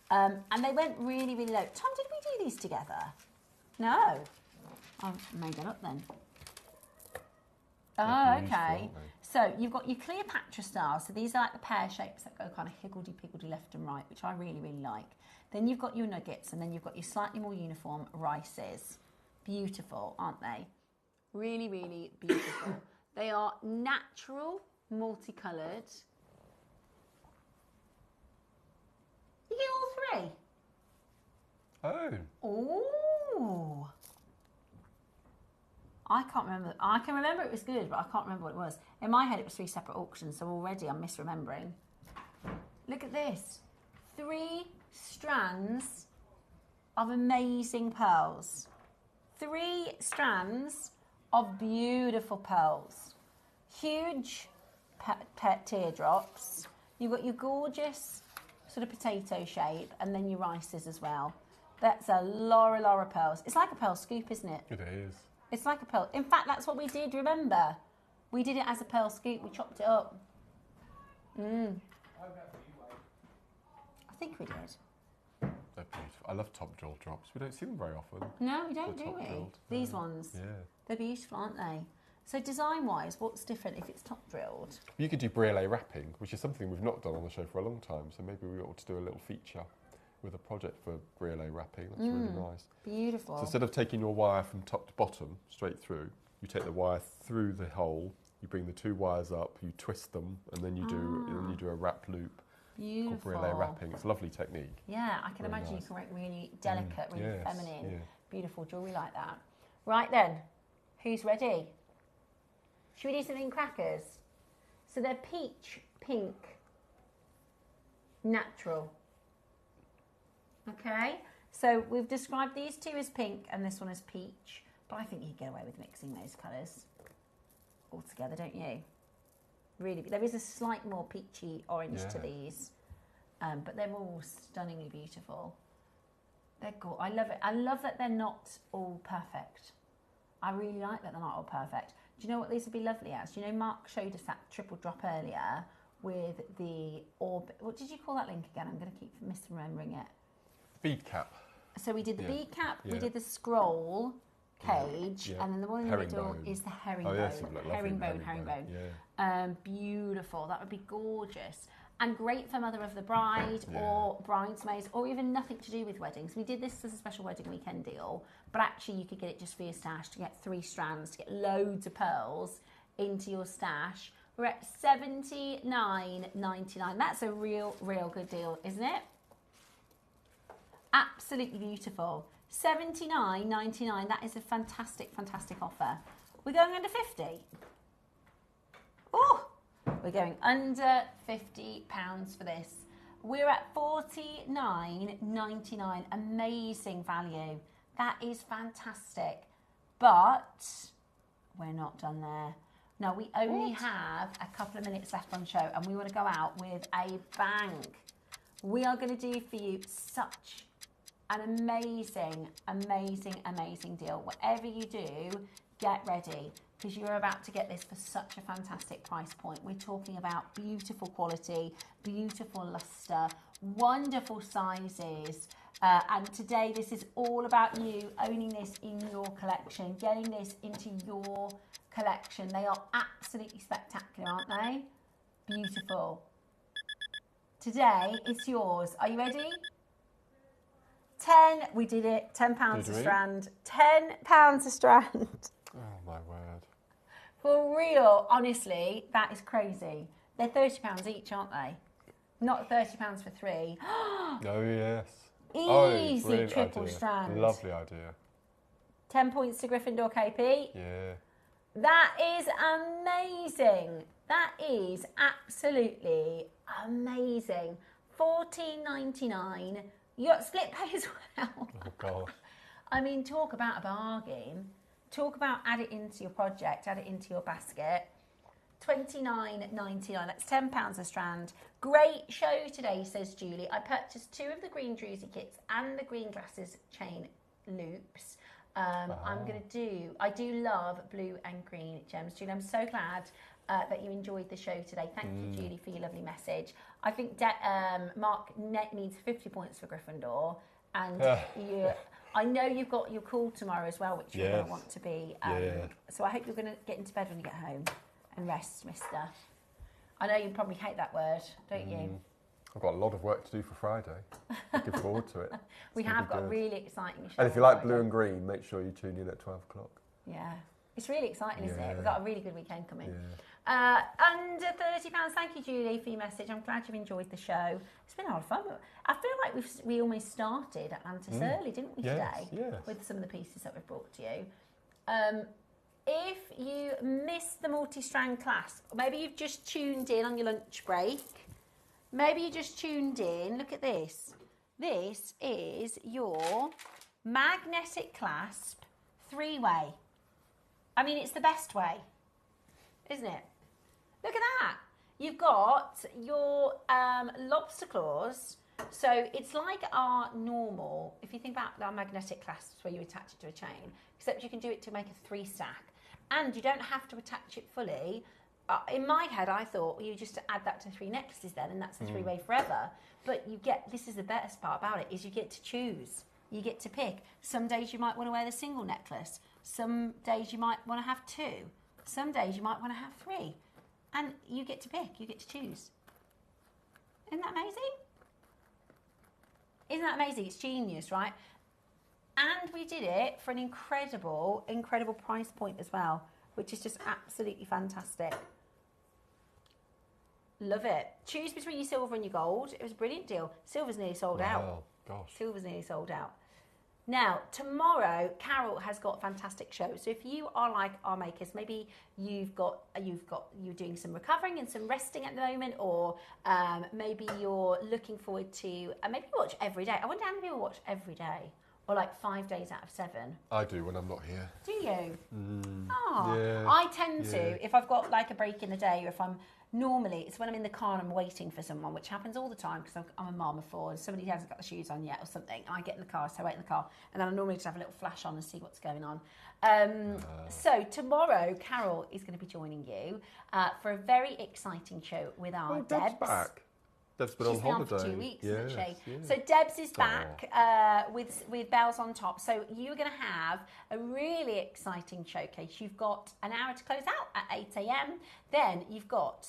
And they went really, really low. Tom, did we do these together? No. I made that up then. Oh, okay. So you've got your Cleopatra stars. So these are like the pear shapes that go kind of higgledy-piggledy left and right, which I really, really like. Then you've got your nuggets, and then you've got your slightly more uniform rices. Beautiful, aren't they? Really, really beautiful. They are natural, multicoloured. You get all 3? Oh. I can't remember. I can remember it was good, but I can't remember what it was. In my head, it was 3 separate auctions, so already I'm misremembering. Look at this. 3 strands of amazing pearls. 3 strands of beautiful pearls. Huge teardrops. You've got your gorgeous sort of potato shape, and then your rices as well. That's a lot of pearls. It's like a pearl scoop, isn't it? It is. It's like a pearl. In fact, that's what we did, remember? We did it as a pearl scoop. We chopped it up. I think we did. They're beautiful. I love top drill drops. We don't see them very often. No, we don't, do we? These ones. Yeah. They're beautiful, aren't they? So design-wise, what's different if it's top drilled? You could do briolet wrapping, which is something we've not done on the show for a long time. So maybe we ought to do a little feature with a project for briolet wrapping. That's really nice. Beautiful. So instead of taking your wire from top to bottom, straight through, you take the wire through the hole, you bring the 2 wires up, you twist them, and then you do a wrap loop. Beautiful. Called briolet wrapping. It's a lovely technique. Yeah, I can imagine you can make really delicate, really feminine, beautiful jewellery like that. Right then, who's ready? Should we do something crackers? So they're peach, pink, natural. Okay, so we've described these 2 as pink and this one as peach, but I think you can get away with mixing those colours all together, don't you? Really, there is a slight more peachy orange to these, but they're all stunningly beautiful. They're gorgeous. I love it. I love that they're not all perfect. I really like that they're not all perfect. Do you know what these would be lovely as? Do you know Mark showed us that triple drop earlier with the orb. What did you call that link again? I'm going to keep misremembering it. Bead cap. So we did the bead cap, we did the scroll cage, and then the one in the middle is the herringbone. Herringbone. Yeah. Beautiful. That would be gorgeous. And great for mother of the bride or bridesmaids, or even nothing to do with weddings. We did this as a special wedding weekend deal, but actually you could get it just for your stash to get 3 strands, to get loads of pearls into your stash. We're at $79.99. That's a real good deal, isn't it? Absolutely beautiful. $79.99. That is a fantastic offer. We're going under 50. Oh, We're going under £50 for this. We're at $49.99. Amazing value. That is fantastic. But we're not done there. No, we only have a couple of minutes left on show, and we want to go out with a bang. We are going to do for you such an amazing, amazing, amazing deal. Whatever you do, get ready, because you're about to get this for such a fantastic price point. We're talking about beautiful quality, beautiful luster, wonderful sizes. And today, this is all about you owning this in your collection, getting this into your collection. They are absolutely spectacular, aren't they? Beautiful. Today, it's yours. Are you ready? 10, we did it, £10 a strand. £10 a strand. Oh, my word. For real, honestly, that is crazy. They're £30 each, aren't they? Not £30 for 3. Oh, yes. Easy triple idea. strand. Lovely idea. 10 points to Gryffindor, KP. Yeah. That is amazing. That is absolutely amazing. $14.99. You got split pay as well. Oh, gosh. I mean, talk about a bargain. Talk about add it into your project, add it into your basket. $29.99. That's £10 a strand. Great show today, says Julie. I purchased 2 of the green Drewzy kits and the green glasses chain loops. I do love blue and green gems. Julie, I'm so glad that you enjoyed the show today. Thank you, Julie, for your lovely message. I think Mark needs 50 points for Gryffindor, and I know you've got your call tomorrow as well, which you're going to want to be. So I hope you're going to get into bed when you get home and rest, mister. I know you probably hate that word, don't you? I've got a lot of work to do for Friday. Looking forward to it. We have got a really exciting show. And if you like blue and green, make sure you tune in at 12 o'clock. Yeah. It's really exciting, isn't it? We've got a really good weekend coming. Under £30. Thank you, Julie, for your message. I'm glad you've enjoyed the show. It's been a lot of fun. I feel like we almost started Atlantis early, didn't we, today? Yes. With some of the pieces that we've brought to you. If you missed the multi-strand clasp, or maybe you've just tuned in on your lunch break, maybe you just tuned in, look at this. This is your magnetic clasp 3-way. I mean, it's the best way, isn't it? Look at that. You've got your lobster claws. So it's like our normal, if you think about our magnetic clasps where you attach it to a chain, except you can do it to make a 3-stack. And you don't have to attach it fully. In my head, I thought, well, you just add that to 3 necklaces then, and that's a 3-way forever. But you get, this is the best part about it, is you get to choose. You get to pick. Some days you might want to wear the single necklace. Some days you might want to have 2. Some days you might want to have 3. And you get to pick. You get to choose. Isn't that amazing? Isn't that amazing? It's genius, right? And we did it for an incredible, incredible price point as well, which is just absolutely fantastic. Love it. Choose between your silver and your gold. It was a brilliant deal. Silver's nearly sold out. Gosh. Silver's nearly sold out. Now, tomorrow, Carol has got a fantastic show. So if you are like our makers, maybe you're doing some recovering and some resting at the moment, or maybe you're looking forward to, maybe you watch every day. I wonder how many people watch every day, or like 5 days out of 7. I do when I'm not here. Do you? Yeah. I tend to, if I've got like a break in the day, or if I'm normally, it's when I'm in the car and I'm waiting for someone, which happens all the time because I'm a mum of 4 and somebody hasn't got the shoes on yet or something. I get in the car, so I wait in the car, and then I normally just have a little flash on and see what's going on. So tomorrow, Carol is going to be joining you for a very exciting show with our Debs. Back. Deb's been She's on holiday. Been on for 2 weeks, isn't she? Yeah. So Debs is back with bells on top. So you're going to have a really exciting showcase. You've got an hour to close out at 8 a.m. Then you've got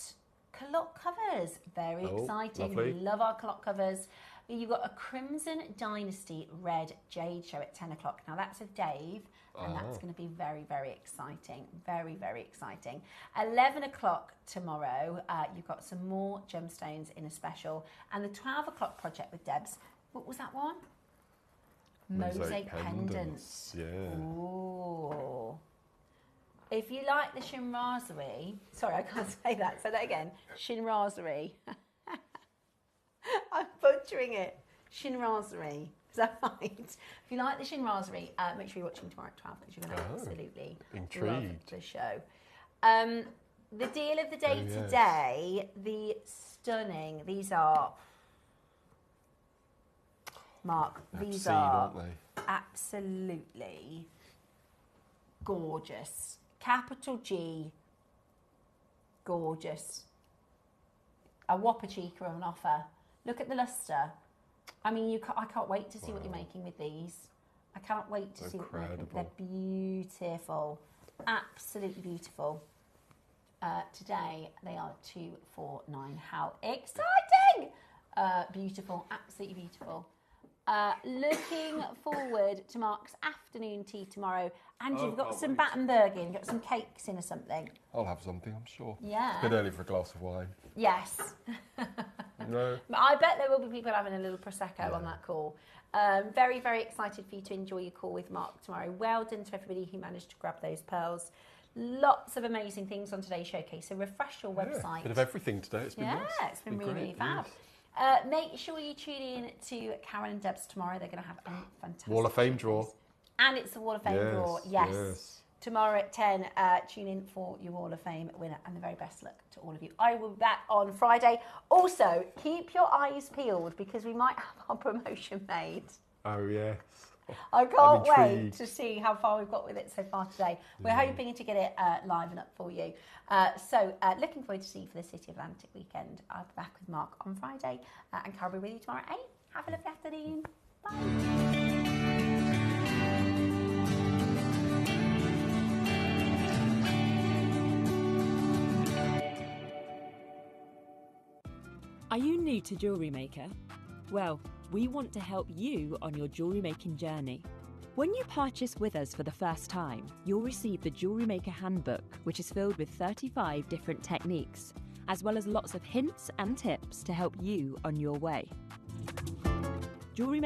clock covers. Very exciting. Lovely. We love our clock covers. You've got a Crimson Dynasty Red Jade show at 10 o'clock. Now that's with Dave, and that's going to be very, very exciting. Very, very exciting. 11 o'clock tomorrow, you've got some more gemstones in a special. And the 12 o'clock project with Debs, what was that one? Mosaic pendants. Yeah. Ooh. If you like the Shin Rosary, sorry, I can't say that. Say that again. Shin Rosary. I'm butchering it. Shin Rosary. Is that right? If you like the Shin Rosary, make sure you're watching tomorrow at 12 because you're going to absolutely love the show. The deal of the day today, the stunning, these are, Mark, these are absolutely gorgeous. Capital G, gorgeous. A whopper cheeker of an offer. Look at the lustre. I mean, I can't wait to see what you're making with these. I can't wait to see what you're making. They're beautiful. Absolutely beautiful. Today, they are 249. How exciting! Beautiful. Absolutely beautiful. Looking forward to Mark's afternoon tea tomorrow. And you've got some Battenberg in, got some cakes in or something. I'll have something, I'm sure. Yeah. It's a bit early for a glass of wine. Yes. No. But I bet there will be people having a little Prosecco on that call. Very, very excited for you to enjoy your call with Mark tomorrow. Well done to everybody who managed to grab those pearls. Lots of amazing things on today's showcase. So refresh your website. Bit of everything today. It's been nice. Yeah, it's been really, really fab. Make sure you tune in to Karen and Deb's tomorrow. They're going to have a fantastic Wall of Fame draw. And it's the Wall of Fame draw. Yes. Tomorrow at 10, tune in for your Wall of Fame winner, and the very best luck to all of you. I will be back on Friday. Also, keep your eyes peeled because we might have our promotion made. Oh, yes. I can't wait to see how far we've got with it so far today. We're hoping to get it live and up for you. So looking forward to seeing you for the City Atlantic weekend. I'll be back with Mark on Friday and Carol will be with you tomorrow at 8. Have a lovely afternoon. Bye. Are you new to JewelleryMaker? Well, we want to help you on your jewellery making journey. When you purchase with us for the first time, you'll receive the JewelleryMaker handbook, which is filled with 35 different techniques, as well as lots of hints and tips to help you on your way. JewelleryMaker